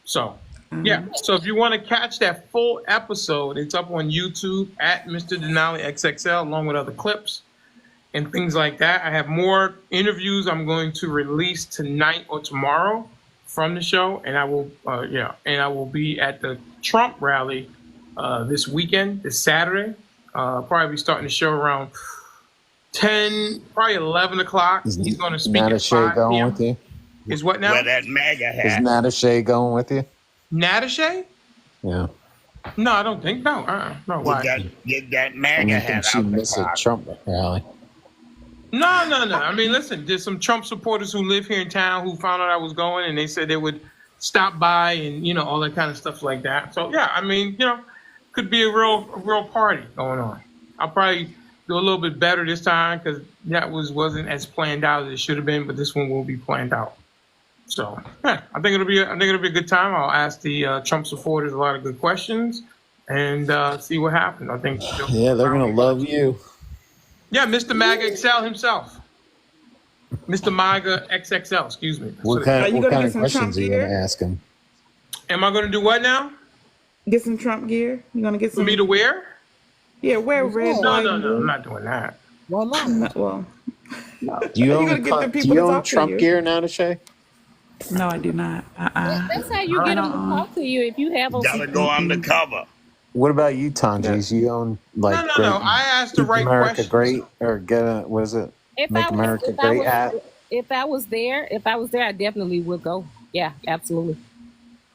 So, yeah. So if you want to catch that full episode, it's up on YouTube at Mr. Denali XXL, along with other clips and things like that. I have more interviews I'm going to release tonight or tomorrow from the show, and I will, and I will be at the Trump rally this weekend, this Saturday. Probably be starting the show around 10, probably 11 o'clock. He's going to speak at Natasha 5 going p.m. with you? Is what now? Wear that MAGA Is hat. Natasha going with you? Natasha? Yeah. No, I don't think. No, no. Why? Get that I MAGA mean, hat she out the missed a car. Trump rally. No. I mean, listen, there's some Trump supporters who live here in town who found out I was going, and they said they would stop by and, all that kind of stuff like that. So, yeah, I mean, could be a real party going on. I'll probably do a little bit better this time because that wasn't as planned out as it should have been, but this one will be planned out. So, yeah, I think it'll be a good time. I'll ask the Trump supporters a lot of good questions and see what happens. I think. Yeah, they're gonna love you. Yeah, Mr. MAGA XL himself. Mr. MAGA XXL, excuse me. What kind of questions are you gonna ask him? Am I going to do what now? Get some Trump gear. You gonna get some For me to wear? Yeah, wear red. No, white, no, and no. blue. I'm not doing that. Why not? Well, Do you How you own, gonna get the do people you to own talk to Trump you? gear now, Natasha? No, I do not. That's how you get them to talk to you if you have them. Gotta go undercover. What about you, Tanjis? You own like No. I asked the Keep right America questions. Great or get a, what is it? Make America Great hat. If I was there, I definitely would go. Yeah, absolutely.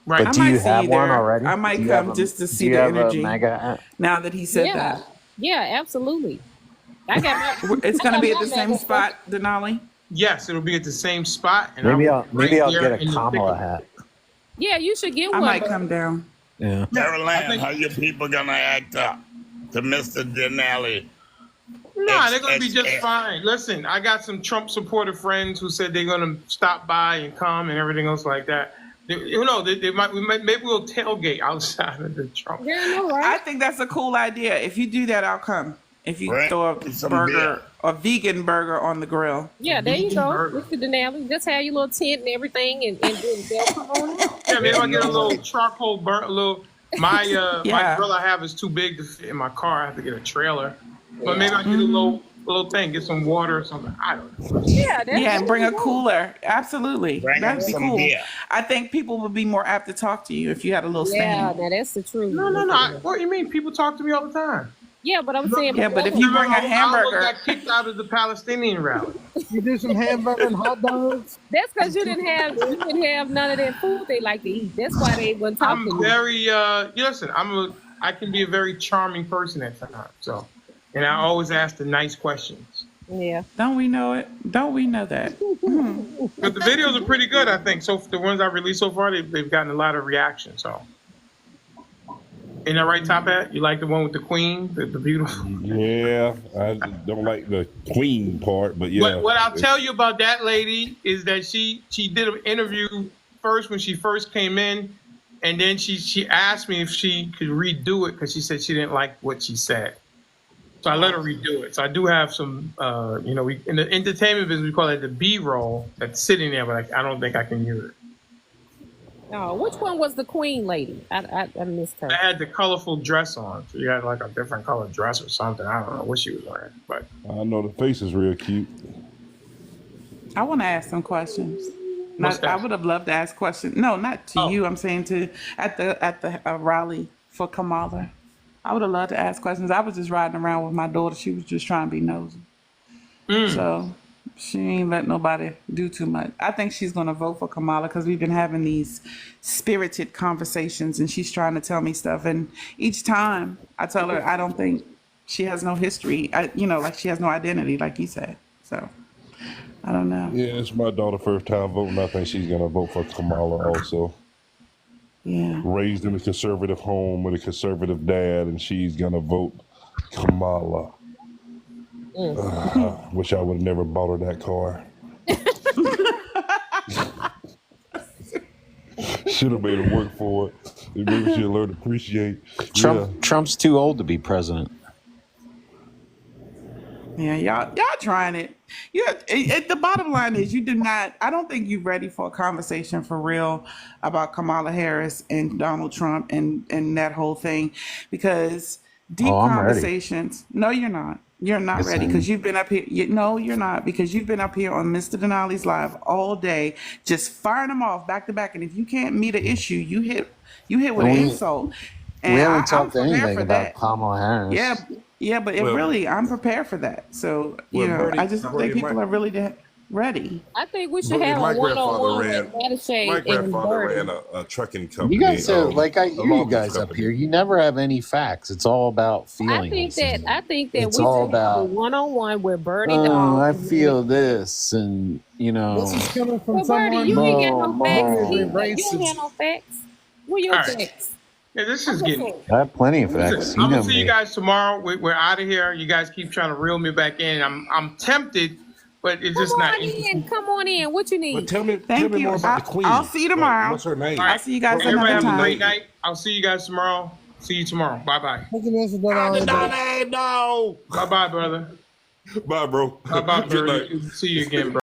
Right. But do you have one already? I might Do you come have a- just to do see you the have a energy. MAGA hat? Now that he said that, Yeah, absolutely. I got my, it's gonna I be got at the my same MAGA spot, Denali. Yes, it'll be at the same spot. And Maybe I'm I'll right get there a in the Kamala thick of it. hat. Yeah, you should get I one. might come down. Yeah. Maryland, how your people gonna act up to Mr. Denali? No, they're going to be just fine. Listen, I got some Trump supporter friends who said they're going to stop by and come and everything else like that. Maybe we'll tailgate outside of the Trump. Yeah, I know, right? I think that's a cool idea. If you do that, I'll come. if you Bring throw some beer. a vegan burger on the grill. Yeah, there you go, Mr. Denali. Just have your little tent and everything, and then they'll come on out. Yeah, maybe I get a little No. charcoal burn. A little. My my Yeah. grill I have is too big to fit in my car. I have to get a trailer. But maybe I get a little thing, get some water or something. I don't know. Yeah, Yeah, and bring a cooler. Absolutely. Bring That'd be some cool. beer. I think people would be more apt to talk to you if you had a little Yeah, stand. now that's the truth. No. What do you mean? People talk to me all the time. Yeah, but I'm saying. Yeah, but if you bring a I hamburger, got kicked out of the Palestinian rally. You do some hamburger and hot dogs. That's because you didn't have none of that food they like to eat. That's why they wouldn't talk to I'm you. very listen. I can be a very charming person at times. So, and I always ask the nice questions. Yeah. don't we know it? Don't we know that? But the videos are pretty good, I think. So the ones I released so far, they've gotten a lot of reaction. So, ain't that right, Top Hat? You like the one with the queen, the beautiful? Yeah, I don't like the queen part, but yeah. What I'll tell you about that lady is that she did an interview first when she first came in, and then she asked me if she could redo it because she said she didn't like what she said. So I let her redo it. So I do have some, we in the entertainment business we call it the B-roll that's sitting there, but I don't think I can use it. Oh, which one was the queen lady? I missed her. I had the colorful dress on. She had like a different color dress or something. I don't know what she was wearing, but I know the face is real cute. I want to ask some questions. What's that? I would have loved to ask questions. No, not to you. I'm saying at the rally for Kamala. I would have loved to ask questions. I was just riding around with my daughter. She was just trying to be nosy. So she ain't let nobody do too much. I think she's going to vote for Kamala because we've been having these spirited conversations and she's trying to tell me stuff. And each time I tell her, I don't think she has no history, like she has no identity, like you said. So I don't know. Yeah, it's my daughter's first time voting. I think she's gonna vote for Kamala also. Yeah. Raised in a conservative home with a conservative dad, and she's gonna vote Kamala. Wish I would have never bought her that car. Should have made her work for it. Maybe she'll learn to appreciate. Trump's too old to be president. Yeah, y'all trying it. Yeah, the bottom line is you did not. I don't think you're ready for a conversation for real about Kamala Harris and Donald Trump and that whole thing, because deep conversations. Ready. No, you're not. You're not Yes, ready because you've been up here. No, you're not, because you've been up here on Mr. Denali's live all day, just firing them off back to back. And if you can't meet an issue, you hit with an insult. And we haven't talked anything about that. Kamala Harris. Yeah, but I'm prepared for that. So, Bernie, I just think people are really ready. I think we should have a one-on-one with Madison My and grandfather Bernie. ran a trucking company. You guys are like I a hear you logging guys up company. here. You never have any facts. It's all about feelings. I think that It's we all should have a about one-on-one with Bernie. oh, I feel this, and This is coming from Well, Bernie, someone you who ain't got no facts. Mo. You ain't got no facts. Where your All right. facts? Yeah, this is getting. I have plenty of facts. I'm You know gonna see me. you guys tomorrow. We're out of here. You guys keep trying to reel me back in. I'm tempted, but it's just not. Come on in. What you need? But tell me Thank you. more about the queen. I'll see you tomorrow. Like, what's her name? All right. I'll see you guys Everybody another have a great time. night. I'll see you guys tomorrow. See you tomorrow. Bye bye. Thank you, Mr. Denali. No. Bye bye, brother. Bye, bro. Bye bye, Good brother. night. Good to see you again, bro.